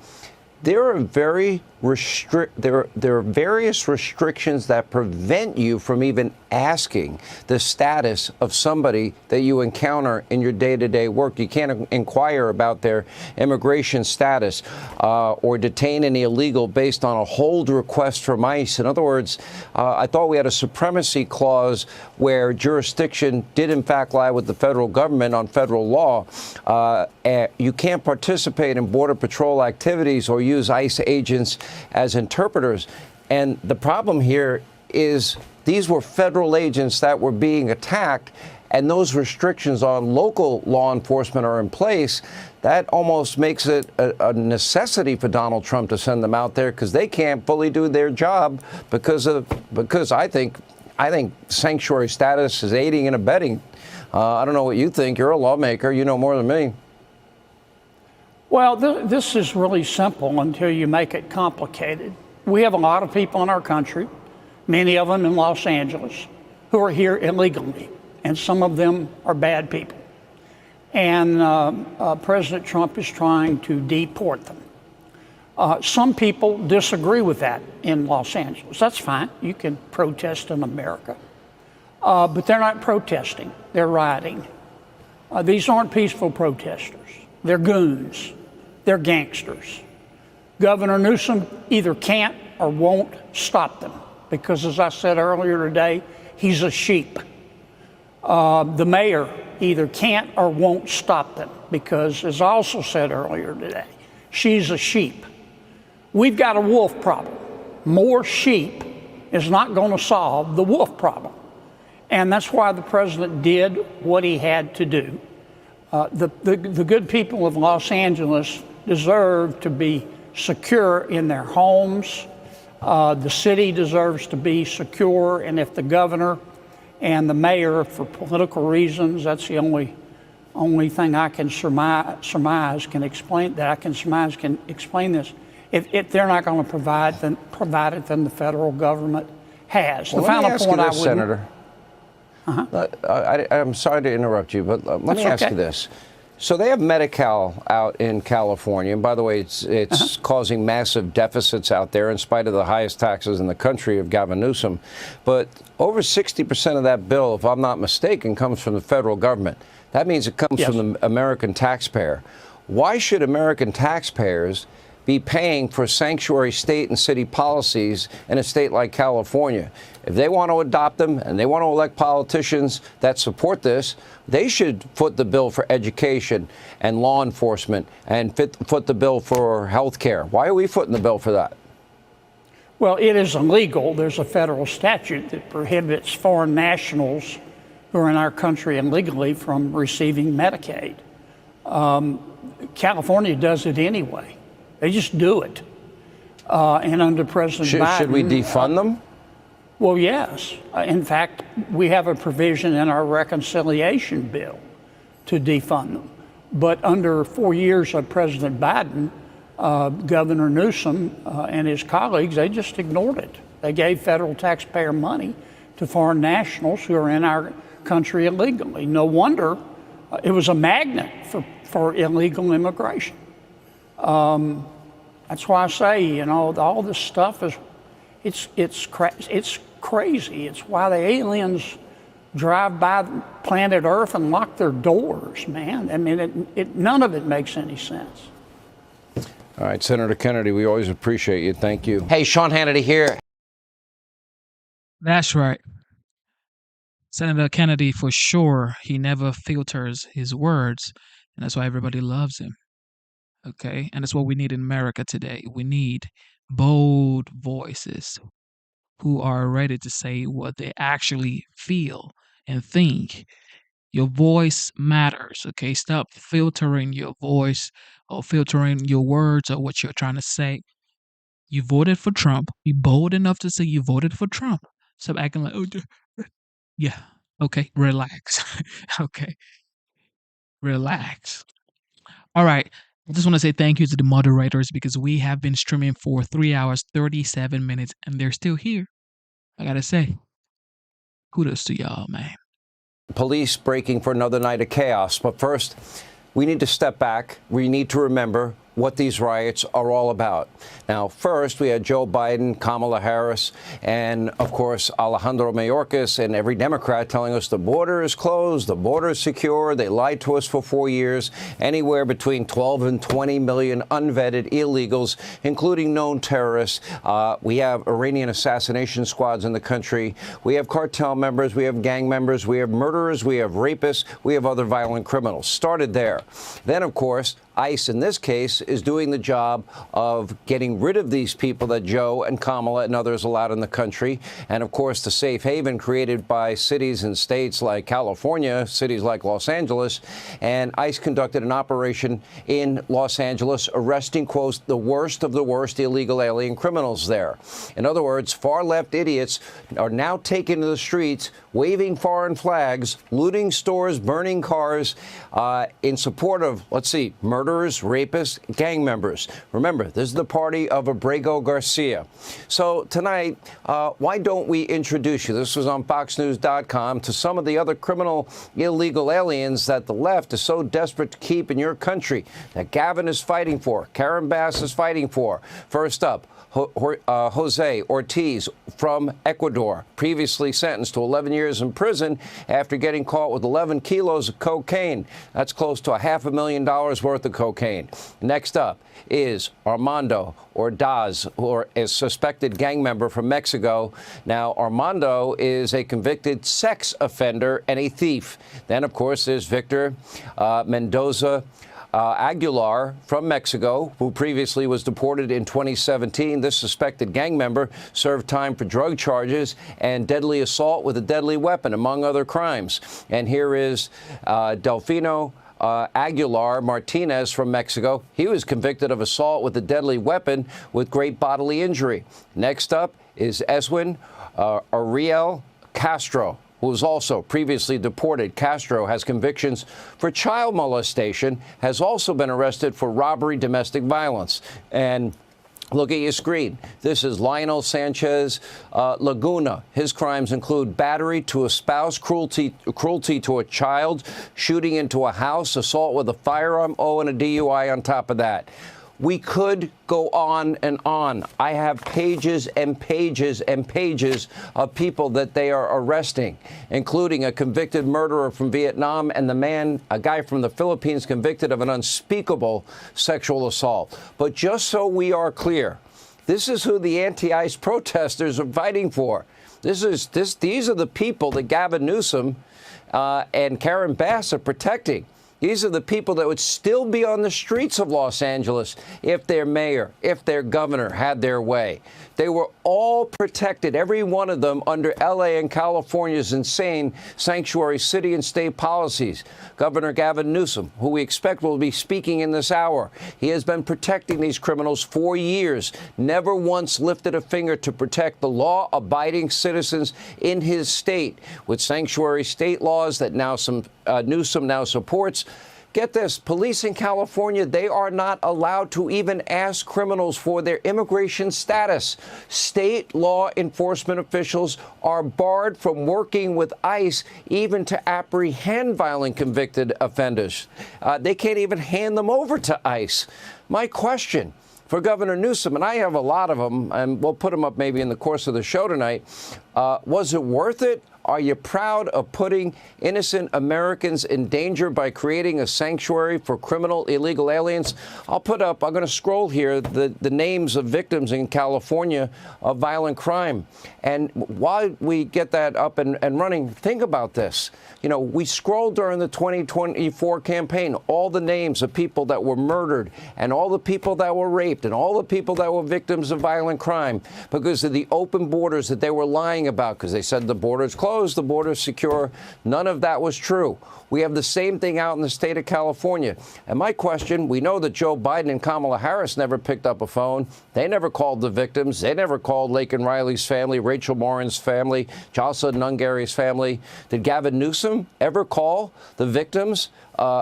there are very there are various restrictions that prevent you from even asking the status of somebody that you encounter in your day-to-day work. You can't inquire about their immigration status or detain any illegal based on a hold request from ICE. In other words, I thought we had a supremacy clause where jurisdiction did in fact lie with the federal government on federal law. You can't participate in Border Patrol activities or use ICE agents as interpreters. And the problem here is these were federal agents that were being attacked, and those restrictions on local law enforcement are in place. That almost makes it a necessity for Donald Trump to send them out there, because they can't fully do their job because I think sanctuary status is aiding and abetting. I don't know what you think. You're a lawmaker. You know more than me. Well, this is really simple until you make it complicated. We have a lot of people in our country, many of them in Los Angeles, who are here illegally, and some of them are bad people. And President Trump is trying to deport them. Some people disagree with that in Los Angeles. That's fine. You can protest in America. But they're not protesting. They're rioting. These aren't peaceful protesters. They're goons. They're gangsters. Governor Newsom either can't or won't stop them because, as I said earlier today, he's a sheep. The mayor either can't or won't stop them because, as I also said earlier today, she's a sheep. We've got a wolf problem. More sheep is not going to solve the wolf problem. And that's why the president did what he had to do. The good people of Los Angeles deserve to be secure in their homes. The city deserves to be secure. And if the governor and the mayor, for political reasons, that's the only thing I can surmise can explain this. If they're not going to provide it, then the federal government has. Well, the final point I would, Senator. I'm sorry to interrupt you, but let me ask you this. So they have Medi-Cal out in California, and by the way, it's causing massive deficits out there in spite of the highest taxes in the country of Gavin Newsom. But over 60% of that bill, if I'm not mistaken, comes from the federal government. That means it comes from the American taxpayer. Why should American taxpayers be paying for sanctuary state and city policies in a state like California? If they want to adopt them and they want to elect politicians that support this, they should foot the bill for education and law enforcement and foot the bill for health care. Why are we footing the bill for that? Well, it is illegal. There's a federal statute that prohibits foreign nationals who are in our country illegally from receiving Medicaid. California does it anyway. They just do it. And under President Biden... Should we defund them? Well, yes. In fact, we have a provision in our reconciliation bill to defund them. But under 4 years of President Biden, Governor Newsom and his colleagues, they just ignored it. They gave federal taxpayer money to foreign nationals who are in our country illegally. No wonder it was a magnet for illegal immigration. That's why I say, all this stuff is, it's crazy. It's why the aliens drive by planet Earth and lock their doors, man. I mean, none of it makes any sense. All right, Senator Kennedy, we always appreciate you. Thank you. Hey, Sean Hannity here. That's right. Senator Kennedy, for sure, he never filters his words, and that's why everybody loves him. Okay, and that's what we need in America today. We need bold voices who are ready to say what they actually feel and think. Your voice matters, okay? Stop filtering your voice or filtering your words or what you're trying to say. You voted for Trump. Be bold enough to say you voted for Trump. Stop acting like, oh, yeah, okay, relax. Okay, relax. All right. I just want to say thank you to the moderators because we have been streaming for 3 hours, 37 minutes, and they're still here. I got to say, kudos to y'all, man. Police breaking for another night of chaos. But first, we need to step back. We need to remember what these riots are all about. Now, first, we had Joe Biden, Kamala Harris, and, of course, Alejandro Mayorkas and every Democrat telling us the border is closed, the border is secure. They lied to us for 4 years. Anywhere between 12 and 20 million unvetted illegals, including known terrorists. We have Iranian assassination squads in the country. We have cartel members. We have gang members. We have murderers. We have rapists. We have other violent criminals. Started there. Then, of course, ICE, in this case, is doing the job of getting rid of these people that Joe and Kamala and others allowed in the country. And, of course, the safe haven created by cities and states like California, cities like Los Angeles. And ICE conducted an operation in Los Angeles, arresting, quote, the worst of the worst illegal alien criminals there. In other words, far-left idiots are now taking to the streets, waving foreign flags, looting stores, burning cars, in support of, let's see, murderers, rapists, gang members. Remember, this is the party of Abrego Garcia. So tonight, why don't we introduce you, this was on FoxNews.com, to some of the other criminal illegal aliens that the left is so desperate to keep in your country, that Gavin is fighting for, Karen Bass is fighting for. First up, Jose Ortiz from Ecuador, previously sentenced to 11 years in prison after getting caught with 11 kilos of cocaine. That's close to $500,000 worth of cocaine. Next up is Armando Ordaz, or a suspected gang member from Mexico. Now, Armando is a convicted sex offender and a thief. Then, of course, there's Victor Mendoza Aguilar from Mexico, who previously was deported in 2017. This suspected gang member served time for drug charges and deadly assault with a deadly weapon, among other crimes. And here is Delfino Aguilar Martinez from Mexico. He was convicted of assault with a deadly weapon with great bodily injury. Next up is Eswin Ariel Castro, who was also previously deported. Castro has convictions for child molestation, has also been arrested for robbery, domestic violence. And look at your screen. This is Lionel Sanchez Laguna. His crimes include battery to a spouse, cruelty to a child, shooting into a house, assault with a firearm, and a DUI on top of that. We could go on and on. I have pages and pages and pages of people that they are arresting, including a convicted murderer from Vietnam and a guy from the Philippines convicted of an unspeakable sexual assault. But just so we are clear, this is who the anti-ICE protesters are fighting for. These are the people that Gavin Newsom and Karen Bass are protecting. These are the people that would still be on the streets of Los Angeles if their mayor, if their governor had their way. They were all protected, every one of them, under L.A. and California's insane sanctuary city and state policies. Governor Gavin Newsom, who we expect will be speaking in this hour, he has been protecting these criminals for years, never once lifted a finger to protect the law-abiding citizens in his state, with sanctuary state laws that now Newsom now supports. Get this, police in California, they are not allowed to even ask criminals for their immigration status. State law enforcement officials are barred from working with ICE even to apprehend violent convicted offenders. They can't even hand them over to ICE. My question for Governor Newsom, and I have a lot of them, and we'll put them up maybe in the course of the show tonight, was it worth it? Are you proud of putting innocent Americans in danger by creating a sanctuary for criminal illegal aliens? I'm going to scroll here, the names of victims in California of violent crime. And while we get that up and running, think about this. You know, we scrolled during the 2024 campaign, all the names of people that were murdered and all the people that were raped and all the people that were victims of violent crime because of the open borders that they were lying about, because they said the border's closed, the border's secure. None of that was true. We have the same thing out in the state of California. And my question, we know that Joe Biden and Kamala Harris never picked up a phone. They never called the victims. They never called Laken Riley's family, Rachel Morin's family, Jocelyn Nungary's family. Did Gavin Newsom ever call the victims'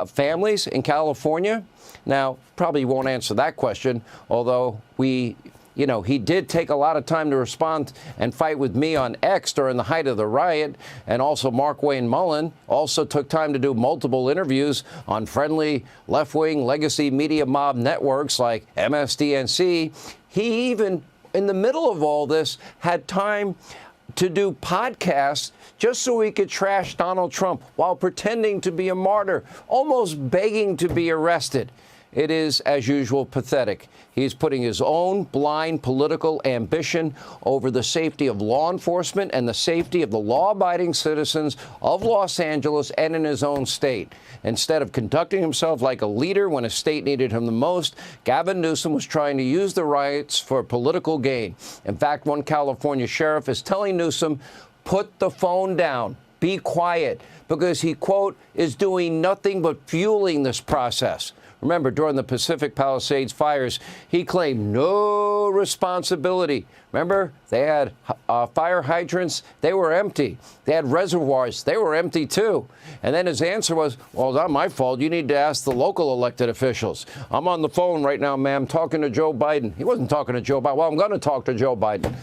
families in California? Now, probably won't answer that question, although we you know, he did take a lot of time to respond and fight with me on X during the height of the riot. And also Mark Wayne Mullen also took time to do multiple interviews on friendly left-wing legacy media mob networks like MSDNC. He even, in the middle of all this, had time to do podcasts just so he could trash Donald Trump while pretending to be a martyr, almost begging to be arrested. It is, as usual, pathetic. He's putting his own blind political ambition over the safety of law enforcement and the safety of the law-abiding citizens of Los Angeles and in his own state. Instead of conducting himself like a leader when his state needed him the most, Gavin Newsom was trying to use the riots for political gain. In fact, one California sheriff is telling Newsom, put the phone down, be quiet, because he, quote, is doing nothing but fueling this process. Remember, during the Pacific Palisades fires, he claimed no responsibility. Remember, they had fire hydrants. They were empty. They had reservoirs. They were empty, too. And then his answer was, well, it's not my fault. You need to ask the local elected officials. I'm on the phone right now, ma'am, talking to Joe Biden. He wasn't talking to Joe Biden. Well, I'm going to talk to Joe Biden.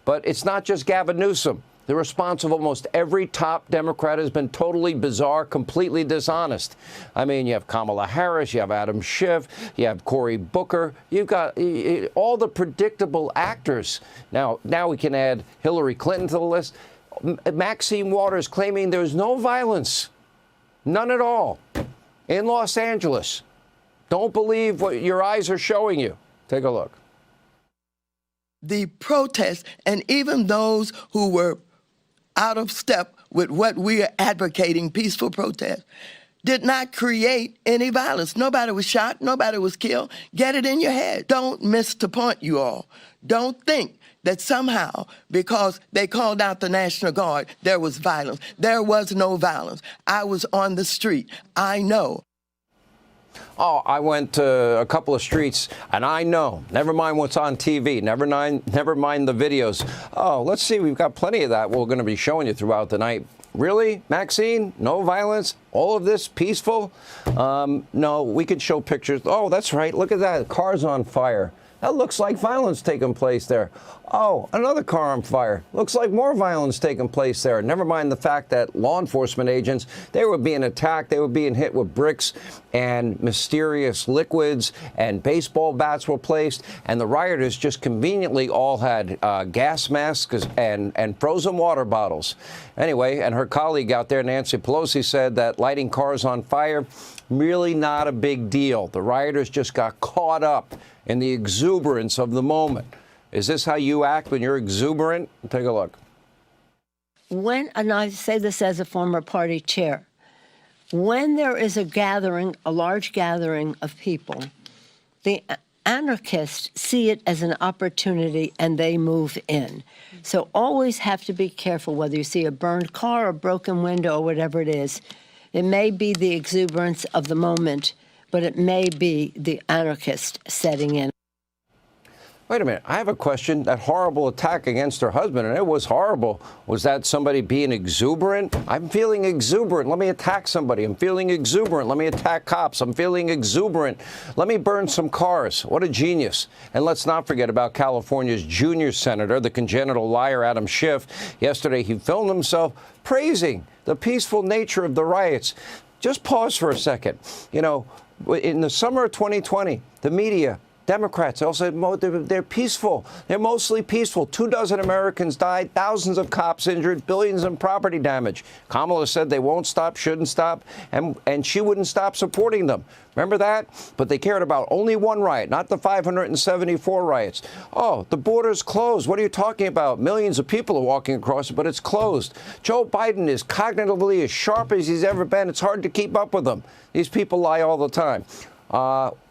But it's not just Gavin Newsom. The response of almost every top Democrat has been totally bizarre, completely dishonest. I mean, you have Kamala Harris, you have Adam Schiff, you have Cory Booker. You've got all the predictable actors. Now we can add Hillary Clinton to the list. Maxine Waters claiming there's no violence, none at all, in Los Angeles. Don't believe what your eyes are showing you. Take a look. The protests, and even those who were out of step with what we are advocating, peaceful protest, did not create any violence. Nobody was shot. Nobody was killed. Get it in your head. Don't miss the point, you all. Don't think that somehow, because they called out the National Guard, there was violence. There was no violence. I was on the street. I know. Oh, I went to a couple of streets, and I know, never mind what's on TV, never mind the videos. Oh, let's see, we've got plenty of that we're going to be showing you throughout the night. Really, Maxine? No violence? All of this peaceful? No, we could show pictures. Oh, that's right, look at that, car's on fire. That looks like violence taking place there. Oh, another car on fire. Looks like more violence taking place there. Never mind the fact that law enforcement agents, they were being attacked. They were being hit with bricks and mysterious liquids, and baseball bats were placed. And the rioters just conveniently all had gas masks and frozen water bottles. Anyway, and her colleague out there, Nancy Pelosi, said that lighting cars on fire, really not a big deal. The rioters just got caught up in the exuberance of the moment. Is this how you act when you're exuberant? Take a look. And I say this as a former party chair, when there is a gathering, a large gathering of people, the anarchists see it as an opportunity and they move in. So always have to be careful whether you see a burned car, a broken window, or whatever it is. It may be the exuberance of the moment, but it may be the anarchist setting in. Wait a minute. I have a question. That horrible attack against her husband, and it was horrible. Was that somebody being exuberant? I'm feeling exuberant. Let me attack somebody. I'm feeling exuberant. Let me attack cops. I'm feeling exuberant. Let me burn some cars. What a genius. And let's not forget about California's junior senator, the congenital liar Adam Schiff. Yesterday, he filmed himself praising the peaceful nature of the riots. Just pause for a second. You know, in the summer of 2020, the media, Democrats, they all said they're peaceful. They're mostly peaceful. 24 Americans died, thousands of cops injured, billions in property damage. Kamala said they won't stop, shouldn't stop, and she wouldn't stop supporting them. Remember that? But they cared about only one riot, not the 574 riots. Oh, the border's closed. What are you talking about? Millions of people are walking across it, but it's closed. Joe Biden is cognitively as sharp as he's ever been. It's hard to keep up with him. These people lie all the time.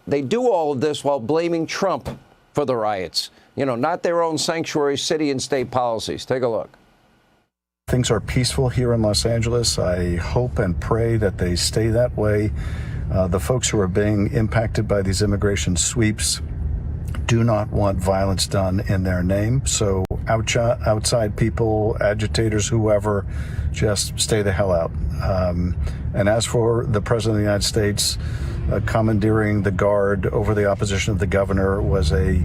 They do all of this while blaming Trump for the riots. You know, not their own sanctuary city and state policies. Take a look. Things are peaceful here in Los Angeles. I hope and pray that they stay that way. The folks who are being impacted by these immigration sweeps do not want violence done in their name. So outside people, agitators, whoever, just stay the hell out. And as for the President of the United States, commandeering the guard over the opposition of the governor was a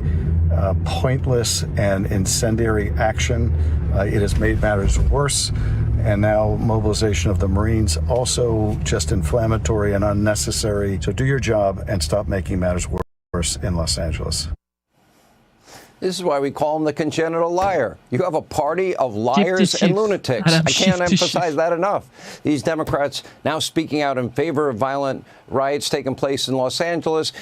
pointless and incendiary action. It has made matters worse. And now mobilization of the Marines, also just inflammatory and unnecessary. So do your job and stop making matters worse in Los Angeles. This is why we call him the congenital liar. You have a party of liars and lunatics. I can't emphasize that enough. These Democrats now speaking out in favor of violent riots taking place in Los Angeles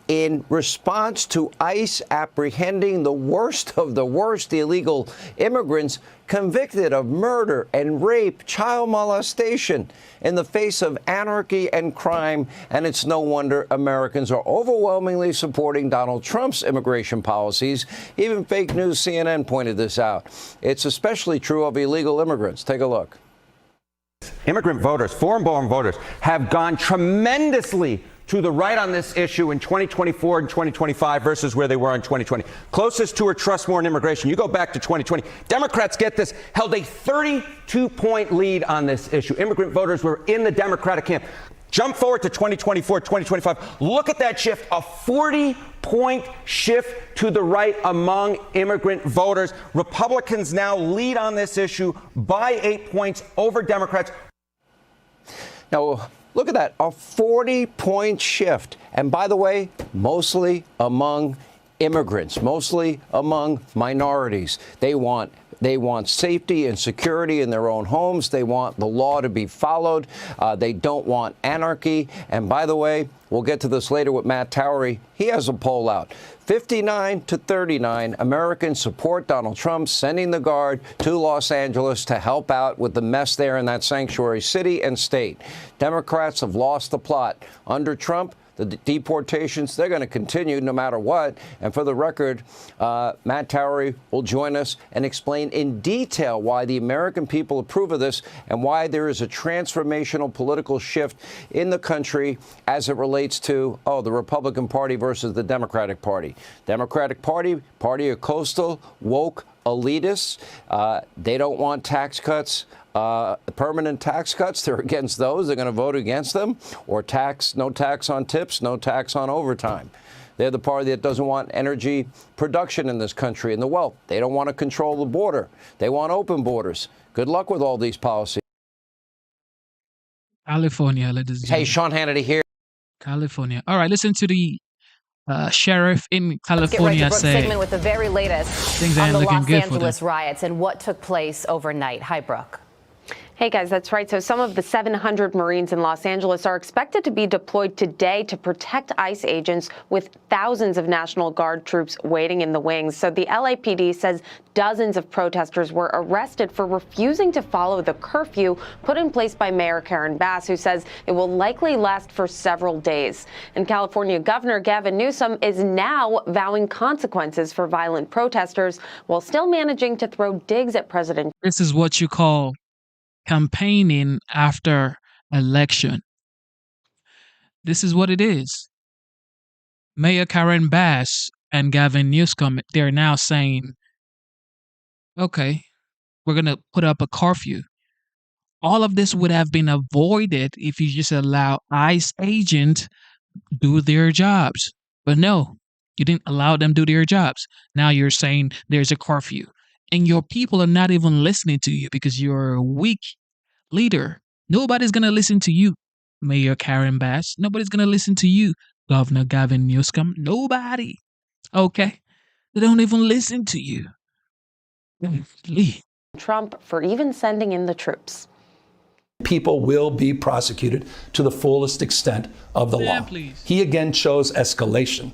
in response to ICE apprehending the worst of the worst illegal immigrants convicted of murder and rape, child molestation in the face of anarchy and crime. And it's no wonder Americans are overwhelmingly supporting Donald Trump's immigration policies. Even fake news CNN pointed this out. It's especially true of illegal immigrants. Take a look. Immigrant voters, foreign-born voters, have gone tremendously to the right on this issue in 2024 and 2025 versus where they were in 2020. Closest to or trust more in immigration. You go back to 2020. Democrats, get this, held a 32-point lead on this issue. Immigrant voters were in the Democratic camp. Jump forward to 2024, 2025. Look at that shift, a 40-point shift to the right among immigrant voters. Republicans now lead on this issue by 8 points over Democrats. Now, look at that, a 40-point shift. And by the way, mostly among immigrants, mostly among minorities. They want safety and security in their own homes. They want the law to be followed. They don't want anarchy. And by the way, we'll get to this later with Matt Towery. He has a poll out. 59 to 39 Americans support Donald Trump sending the guard to Los Angeles to help out with the mess there in that sanctuary city and state. Democrats have lost the plot. Under Trump, the deportations, they're going to continue no matter what. And for the record, Matt Towery will join us and explain in detail why the American people approve of this and why there is a transformational political shift in the country as it relates to, the Republican Party versus the Democratic Party. Democratic Party of coastal, woke elitists. They don't want tax cuts. Permanent tax cuts, they're against those. They're going to vote against them. Or no tax on tips, no tax on overtime. They're the party that doesn't want energy production in this country and the wealth. They don't want to control the border. They want open borders. Good luck with all these policies. California, ladies and gentlemen. Hey, Sean Hannity here. California. All right, listen to the sheriff in California say segment with the very latest things on ain't the looking Los good for Angeles them. riots and what took place overnight. Hi, Brooke. Hey, guys, that's right. So some of the 700 Marines in Los Angeles are expected to be deployed today to protect ICE agents, with thousands of National Guard troops waiting in the wings. So the LAPD says dozens of protesters were arrested for refusing to follow the curfew put in place by Mayor Karen Bass, who says it will likely last for several days. And California Governor Gavin Newsom is now vowing consequences for violent protesters while still managing to throw digs at President. This is what you call campaigning after election. This is what it is. Mayor Karen Bass and Gavin Newsom, they're now saying, okay, we're going to put up a curfew. All of this would have been avoided if you just allow ICE agents do their jobs. But no, you didn't allow them to do their jobs. Now you're saying there's a curfew. And your people are not even listening to you because you're a weak leader. Nobody's going to listen to you, Mayor Karen Bass. Nobody's going to listen to you, Governor Gavin Newsom. Nobody. Okay? They don't even listen to you. Trump for even sending in the troops. People will be prosecuted to the fullest extent of the law. Please. He again chose escalation.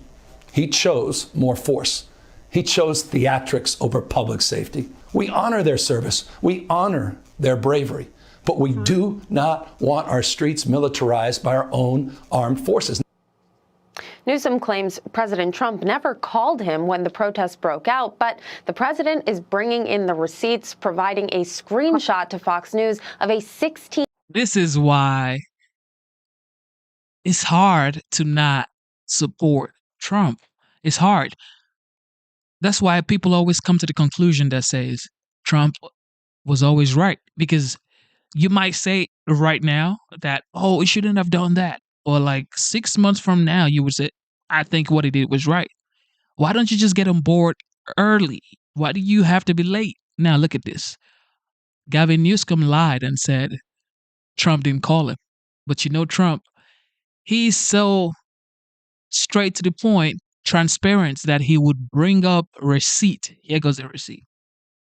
He chose more force. He chose theatrics over public safety. We honor their service. We honor their bravery. But we do not want our streets militarized by our own armed forces. Newsom claims President Trump never called him when the protests broke out, but the president is bringing in the receipts, providing a screenshot to Fox News of a 16. This is why it's hard to not support Trump. It's hard. That's why people always come to the conclusion that says Trump was always right, because you might say right now that, oh, he shouldn't have done that. or like 6 months from now, you would say, I think what he did was right. Why don't you just get on board early? Why do you have to be late? Now look at this. Gavin Newsom lied and said Trump didn't call him. But you know Trump, he's so straight to the point, transparent, that he would bring up receipt. Here goes the receipt.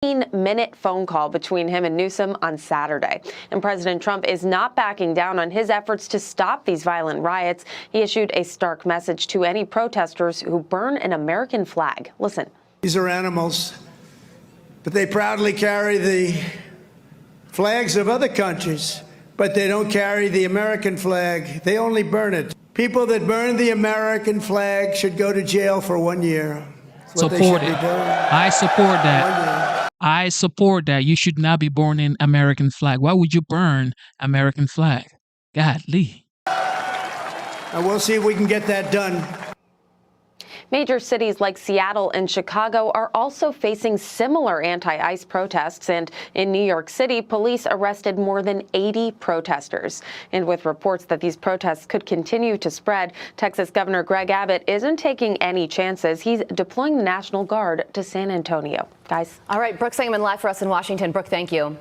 15-minute phone call between him and Newsom on Saturday. And President Trump is not backing down on his efforts to stop these violent riots. He issued a stark message to any protesters who burn an American flag. Listen. These are animals, but they proudly carry the flags of other countries, but they don't carry the American flag. They only burn it. People that burn the American flag should go to jail for 1 year. Support it. I support that. I support that. You should not be burning American flag. Why would you burn American flag? Godly. And we'll see if we can get that done. Major cities like Seattle and Chicago are also facing similar anti-ICE protests, and in New York City, police arrested more than 80 protesters. And with reports that these protests could continue to spread, Texas Governor Greg Abbott isn't taking any chances. He's deploying the National Guard to San Antonio. Guys. All right, Brooke Sangamon live for us in Washington. Brooke, thank you.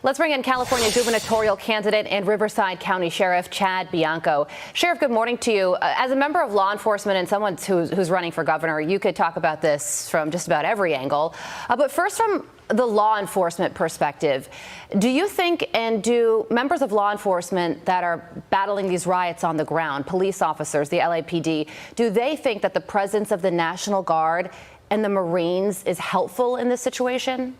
Let's bring in California gubernatorial candidate and Riverside County Sheriff Chad Bianco. Sheriff, good morning to you. As a member of law enforcement and someone who's running for governor, you could talk about this from just about every angle. But first, from the law enforcement perspective, do you think, and do members of law enforcement that are battling these riots on the ground, police officers, the LAPD, do they think that the presence of the National Guard and the Marines is helpful in this situation?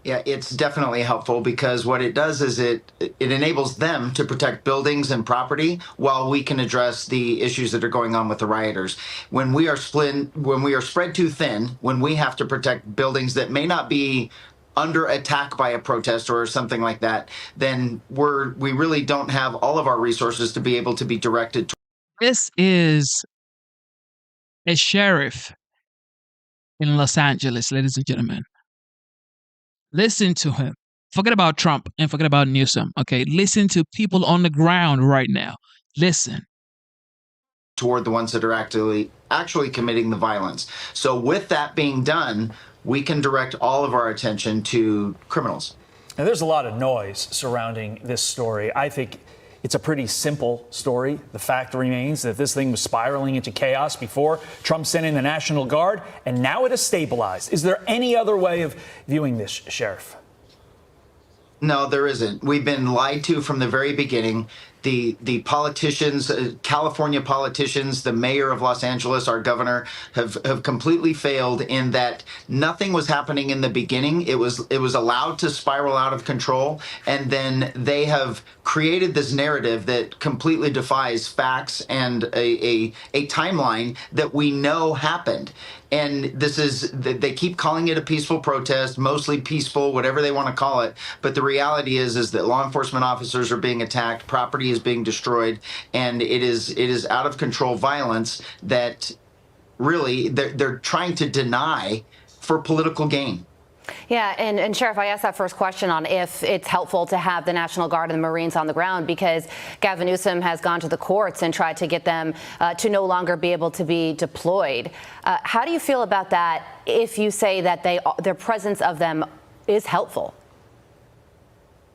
Yeah, it's definitely helpful, because what it does is it enables them to protect buildings and property while we can address the issues that are going on with the rioters. When we are spread too thin, when we have to protect buildings that may not be under attack by a protester or something like that, then we really don't have all of our resources to be able to be directed. This is a sheriff in Los Angeles, ladies and gentlemen. Listen to him. Forget about Trump and forget about Newsom, okay? Listen to people on the ground right now. Listen. Toward the ones that are actually committing the violence. So with that being done, we can direct all of our attention to criminals. Now, there's a lot of noise surrounding this story. I think it's a pretty simple story. The fact remains that this thing was spiraling into chaos before Trump sent in the National Guard, and now it has stabilized. Is there any other way of viewing this, Sheriff? No, there isn't. We've been lied to from the very beginning. The politicians, California politicians, the mayor of Los Angeles, our governor, have completely failed in that nothing was happening in the beginning. It was allowed to spiral out of control, and then they have created this narrative that completely defies facts and a timeline that we know happened. And they keep calling it a peaceful protest, mostly peaceful, whatever they want to call it. But the reality is that law enforcement officers are being attacked, property is being destroyed, and it is out of control violence that really they're trying to deny for political gain. Yeah, and Sheriff, I asked that first question on if it's helpful to have the National Guard and the Marines on the ground, because Gavin Newsom has gone to the courts and tried to get them to no longer be able to be deployed. How do you feel about that if you say that their presence of them is helpful?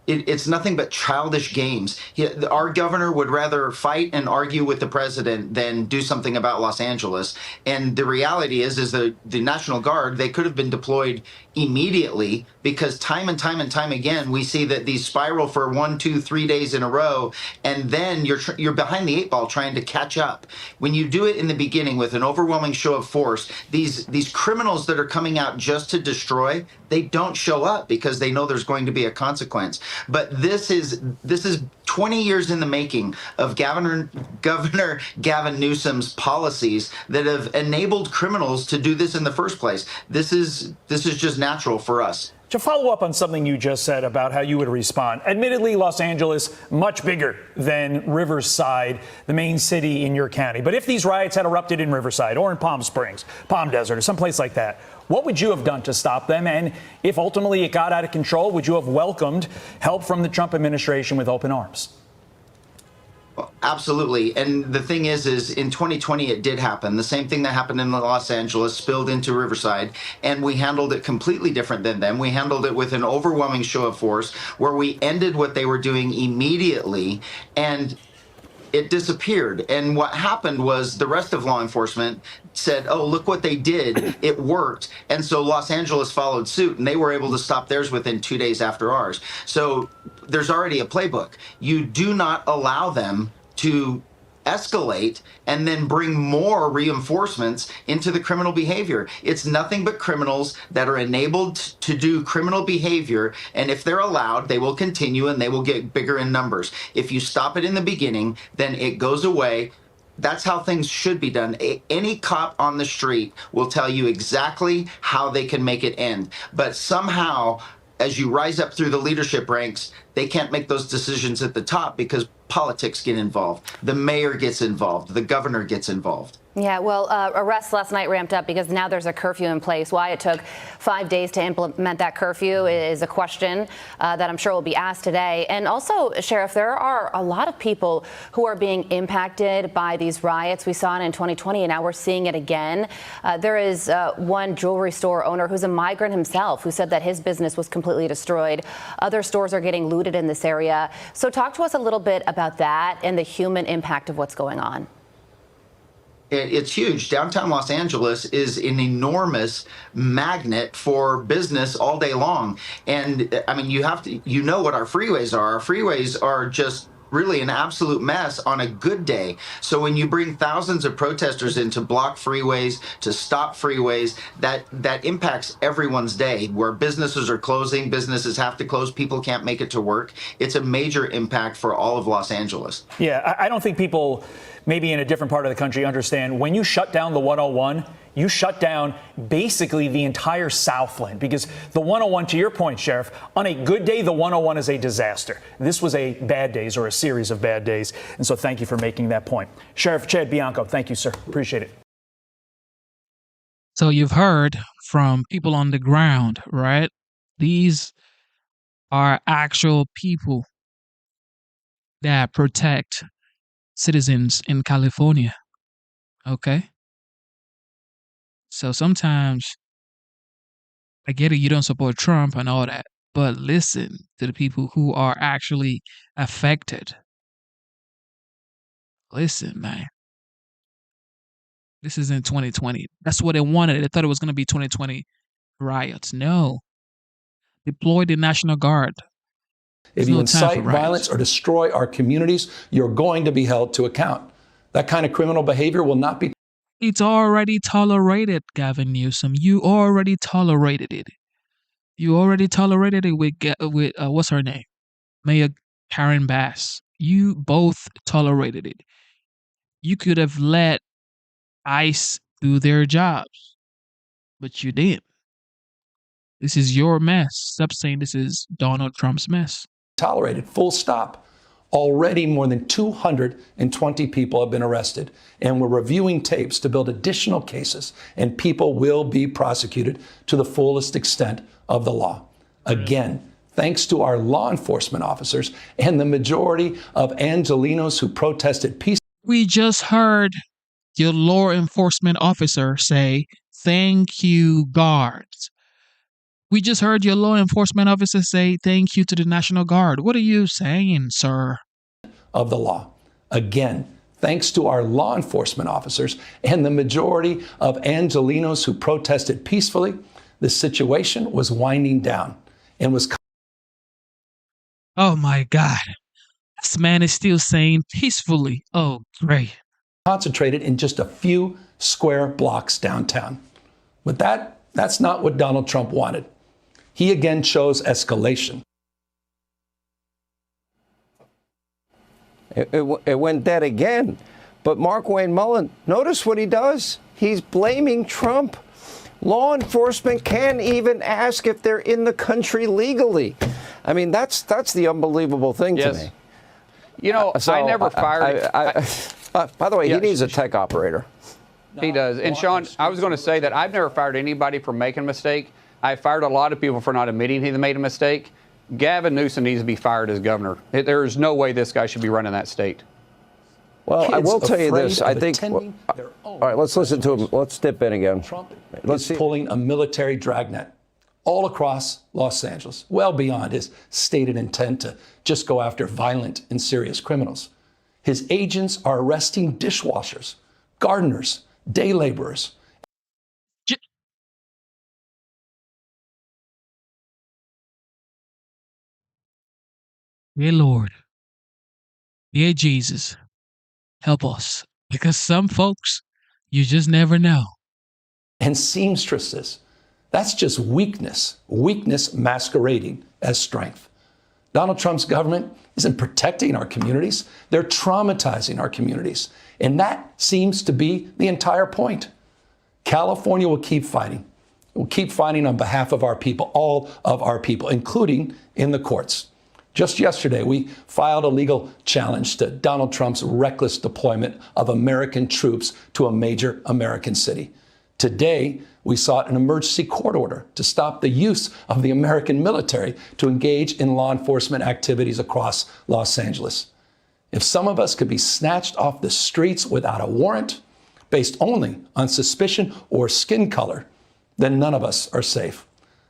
It's nothing but childish games. Our governor would rather fight and argue with the president than do something about Los Angeles. And the reality is the National Guard, they could have been deployed immediately, because time and time again, we see that these spiral for 1, 2, 3 days in a row, and then you're behind the 8 ball trying to catch up. When you do it in the beginning with an overwhelming show of force, these criminals that are coming out just to destroy, they don't show up because they know there's going to be a consequence. But this is 20 years in the making of Governor Gavin Newsom's policies that have enabled criminals to do this in the first place. This is just natural for us. To follow up on something you just said about how you would respond, admittedly, Los Angeles, much bigger than Riverside, the main city in your county. But if these riots had erupted in Riverside or in Palm Springs, Palm Desert, or someplace like that, what would you have done to stop them? And if ultimately it got out of control, would you have welcomed help from the Trump administration with open arms? Absolutely. And the thing is in 2020, it did happen. The same thing that happened in Los Angeles spilled into Riverside, and we handled it completely different than them. We handled it with an overwhelming show of force where we ended what they were doing immediately, and it disappeared. And what happened was the rest of law enforcement said, oh, look what they did. It worked. And so Los Angeles followed suit, and they were able to stop theirs within 2 days after ours. So there's already a playbook. You do not allow them to escalate and then bring more reinforcements into the criminal behavior. It's nothing but criminals that are enabled to do criminal behavior, and if they're allowed, they will continue and they will get bigger in numbers. If you stop it in the beginning, then it goes away. That's how things should be done. Any cop on the street will tell you exactly how they can make it end. But somehow, as you rise up through the leadership ranks, they can't make those decisions at the top because politics get involved. The mayor gets involved. The governor gets involved. Yeah, well, arrests last night ramped up because now there's a curfew in place. Why it took 5 days to implement that curfew is a question that I'm sure will be asked today. And also, Sheriff, there are a lot of people who are being impacted by these riots. We saw it in 2020, and now we're seeing it again. There is one jewelry store owner who's a migrant himself who said that his business was completely destroyed. Other stores are getting looted in this area. So talk to us a little bit about that and the human impact of what's going on. It's huge. Downtown Los Angeles is an enormous magnet for business all day long. And I mean, you know what our freeways are. Our freeways are just really an absolute mess on a good day. So when you bring thousands of protesters in to block freeways, to stop freeways, that impacts everyone's day. Where businesses are closing, businesses have to close, people can't make it to work. It's a major impact for all of Los Angeles. Yeah, I don't think people maybe in a different part of the country understand when you shut down the 101, you shut down basically the entire Southland, because the 101, to your point, Sheriff, on a good day, the 101 is a disaster. This was a bad days or a series of bad days. And so thank you for making that point. Sheriff Chad Bianco, thank you, sir. Appreciate it. So you've heard from people on the ground, right? These are actual people that protect citizens in California. Okay? So sometimes I get it, you don't support Trump and all that, but listen to the people who are actually affected. Listen, man. This is in 2020. That's what they wanted. They thought it was going to be 2020 riots. No. Deploy the National Guard. If you incite violence or destroy our communities, you're going to be held to account. That kind of criminal behavior will not be. It's already tolerated, Gavin Newsom. You already tolerated it. You already tolerated it with what's her name? Mayor Karen Bass. You both tolerated it. You could have let ICE do their jobs, but you didn't. This is your mess. Stop saying this is Donald Trump's mess. Tolerated, full stop. Already more than 220 people have been arrested, and we're reviewing tapes to build additional cases, and people will be prosecuted to the fullest extent of the law. Again, thanks to our law enforcement officers and the majority of Angelenos who protested peacefully. We just heard your law enforcement officer say, "Thank you, guards." We just heard your law enforcement officer say, "Thank you to the National Guard." What are you saying, sir? Of the law. Again, thanks to our law enforcement officers and the majority of Angelenos who protested peacefully, the situation was winding down and was. Oh my God. This man is still saying peacefully. Oh, great. Concentrated in just a few square blocks downtown. But that's not what Donald Trump wanted. He again chose escalation. It went dead again. But Markwayne Mullin, notice what he does. He's blaming Trump. Law enforcement can't even ask if they're in the country legally. I mean, that's the unbelievable thing to me. You know, I never fired. By the way, he needs a tech operator. He does. And Sean, I was going to say that I've never fired anybody for making a mistake. I fired a lot of people for not admitting he made a mistake. Gavin Newsom needs to be fired as governor. There is no way this guy should be running that state. Well, I Kids will tell you afraid this. of I think. attending their own. All right, let's listen to him. Let's dip in again. Trump Let's is pulling a military dragnet all across Los Angeles, well beyond his stated intent to just go after violent and serious criminals. His agents are arresting dishwashers, gardeners, day laborers. Dear Lord, dear Jesus, help us. Because some folks, you just never know. And seamstresses. That's just weakness masquerading as strength. Donald Trump's government isn't protecting our communities, they're traumatizing our communities. And that seems to be the entire point. California will keep fighting. We'll keep fighting on behalf of our people, all of our people, including in the courts. Just yesterday, we filed a legal challenge to Donald Trump's reckless deployment of American troops to a major American city. Today, we sought an emergency court order to stop the use of the American military to engage in law enforcement activities across Los Angeles. If some of us could be snatched off the streets without a warrant, based only on suspicion or skin color, then none of us are safe.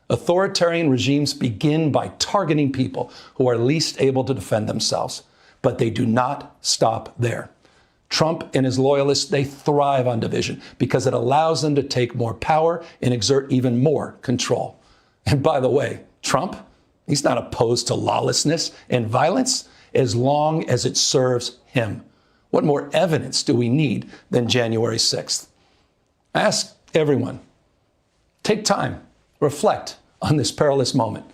Authoritarian regimes begin by targeting people who are least able to defend themselves, but they do not stop there. Trump and his loyalists, they thrive on division because it allows them to take more power and exert even more control. And by the way, Trump, he's not opposed to lawlessness and violence as long as it serves him. What more evidence do we need than January 6th? I ask everyone, take time, reflect on this perilous moment.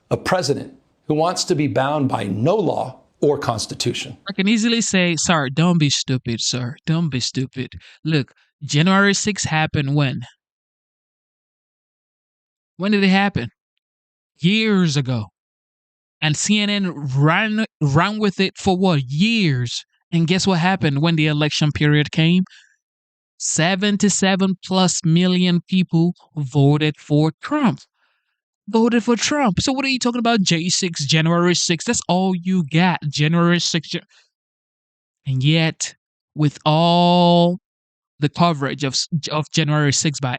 A president who wants to be bound by no law or constitution. I can easily say, sir, don't be stupid, sir. Don't be stupid. Look, January 6th happened when? When did it happen? Years ago. And CNN ran with it for what? Years. And guess what happened when the election period came? 77 plus million people voted for Trump. Voted for Trump. So what are you talking about? J6, January 6th. That's all you got. January 6th. And yet, with all the coverage of January 6th by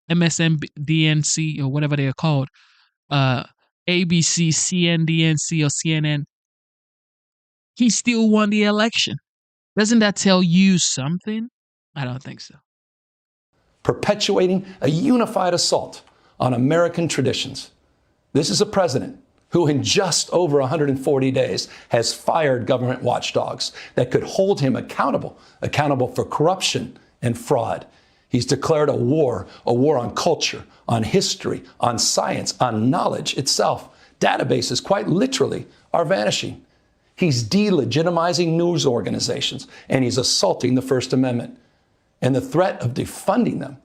MSNBC or whatever they are called, ABC, CNDNC or CNN, he still won the election. Doesn't that tell you something? I don't think so. Perpetuating a unified assault on American traditions. This is a president who in just over 140 days has fired government watchdogs that could hold him accountable for corruption and fraud. He's declared a war on culture, on history, on science, on knowledge itself. Databases, quite literally, are vanishing. He's delegitimizing news organizations, and he's assaulting the First Amendment. And the threat of defunding them,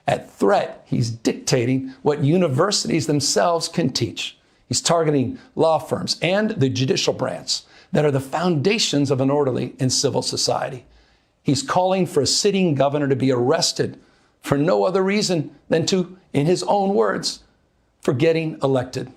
at threat, he's dictating what universities themselves can teach. He's targeting law firms and the judicial branch that are the foundations of an orderly and civil society. He's calling for a sitting governor to be arrested for no other reason than to, in his own words, for getting elected.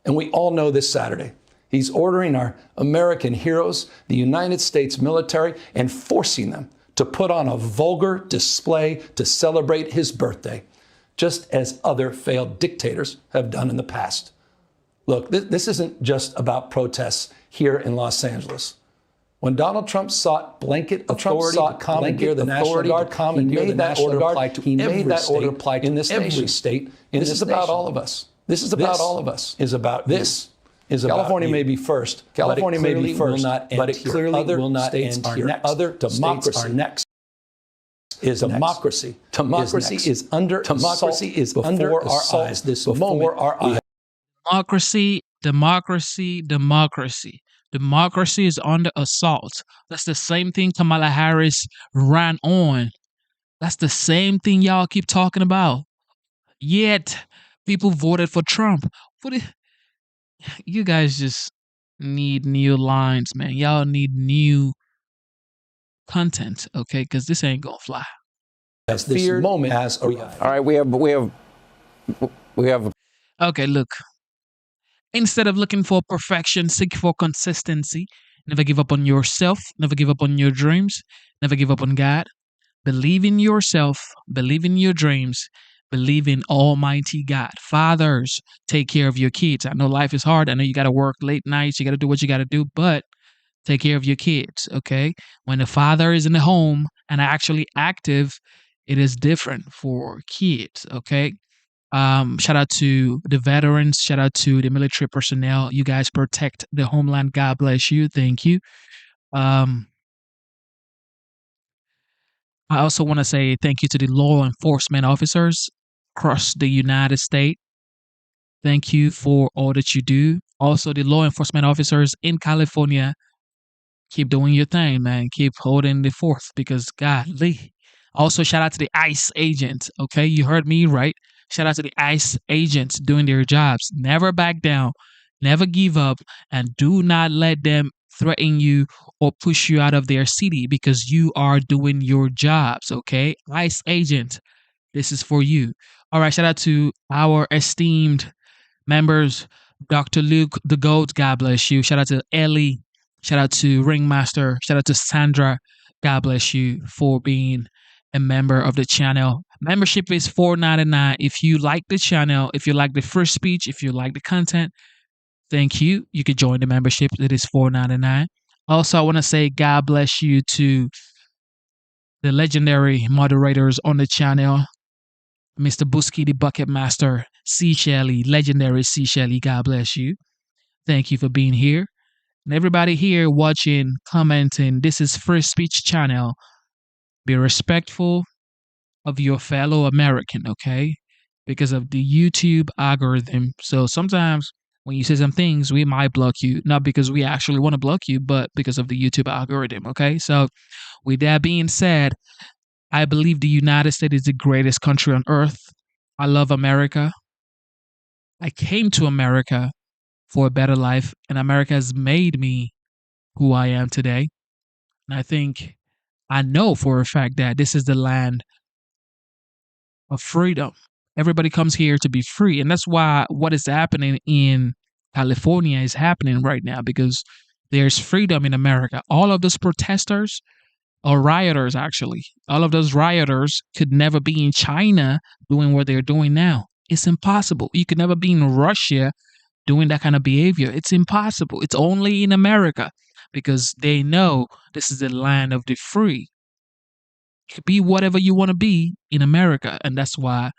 And we all know this Saturday, he's ordering our American heroes, the United States military, and forcing them to put on a vulgar display to celebrate his birthday, just as other failed dictators have done in the past. Look, this isn't just about protests here in Los Angeles. When Donald Trump sought blanket authority to commandeer the National Guard, he made that order apply to in this every state. This is about all of us. This is about all of us. This is about California may be first. California may be first, but it clearly will not end here. Other democracies are next. Democracy is under assault before our eyes. This before our eyes. Democracy is under assault. That's the same thing Kamala Harris ran on. That's the same thing y'all keep talking about. Yet, people voted for Trump. You guys just need new lines, man. Y'all need new content, okay? Because this ain't gonna fly. As this moment has arrived. All right, we have. Okay, look. Instead of looking for perfection, seek for consistency. Never give up on yourself. Never give up on your dreams. Never give up on God. Believe in yourself. Believe in your dreams. Believe in Almighty God. Fathers, take care of your kids. I know life is hard. I know you got to work late nights. You got to do what you got to do, but take care of your kids, okay? When the father is in the home and actually active, it is different for kids, okay? Shout out to the veterans. Shout out to the military personnel. You guys protect the homeland. God bless you. Thank you. I also want to say thank you to the law enforcement officers across the United States. Thank you for all that you do. Also, the law enforcement officers in California, keep doing your thing, man. Keep holding the fort because golly. Also, shout out to the ICE agents. Okay, you heard me right. Shout out to the ICE agents doing their jobs. Never back down. Never give up. And do not let them threaten you or push you out of their city because you are doing your jobs. Okay, ICE agent, this is for you. All right, shout out to our esteemed members, Dr. Luke the Goat. God bless you. Shout out to Ellie. Shout out to Ringmaster. Shout out to Sandra. God bless you for being a member of the channel. Membership is $4.99. If you like the channel, if you like the free speech, if you like the content, thank you. You could join the membership. It is $4.99. Also, I want to say God bless you to the legendary moderators on the channel. Mr. Busky, the Bucket Master, C. Shelley, legendary C. Shelley. God bless you. Thank you for being here. And everybody here watching, commenting, this is Free Speech Channel. Be respectful of your fellow American, okay? Because of the YouTube algorithm. So sometimes when you say some things, we might block you. Not because we actually want to block you, but because of the YouTube algorithm, okay? So with that being said, I believe the United States is the greatest country on earth. I love America. I came to America for a better life, and America has made me who I am today. And I know for a fact that this is the land of freedom. Everybody comes here to be free. And that's why what is happening in California is happening right now, because there's freedom in America. All of those protesters or rioters, actually, all of those rioters could never be in China doing what they're doing now. It's impossible. You could never be in Russia doing that kind of behavior. It's impossible. It's only in America because they know this is the land of the free. You could be whatever you want to be in America. And that's why,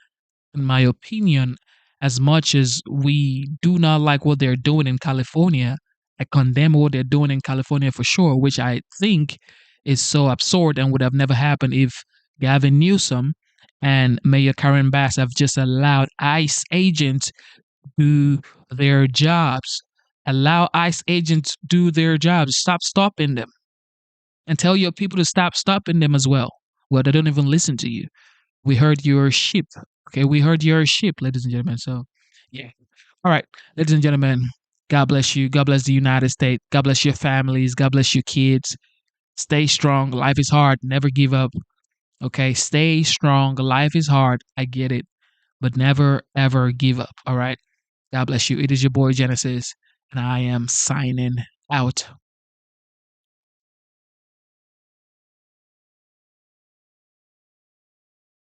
in my opinion, as much as we do not like what they're doing in California, I condemn what they're doing in California for sure, which I think is so absurd and would have never happened if Gavin Newsom and Mayor Karen Bass have just allowed ICE agents do their jobs. Allow ICE agents do their jobs. Stop stopping them. And tell your people to stop stopping them as well. Well, they don't even listen to you. We heard your ship. Okay, we heard your ship, ladies and gentlemen. So, yeah. All right, ladies and gentlemen, God bless you. God bless the United States. God bless your families. God bless your kids. Stay strong. Life is hard. Never give up. Okay, stay strong. Life is hard. I get it. But never, ever give up. All right. God bless you. It is your boy Genesis, and I am signing out.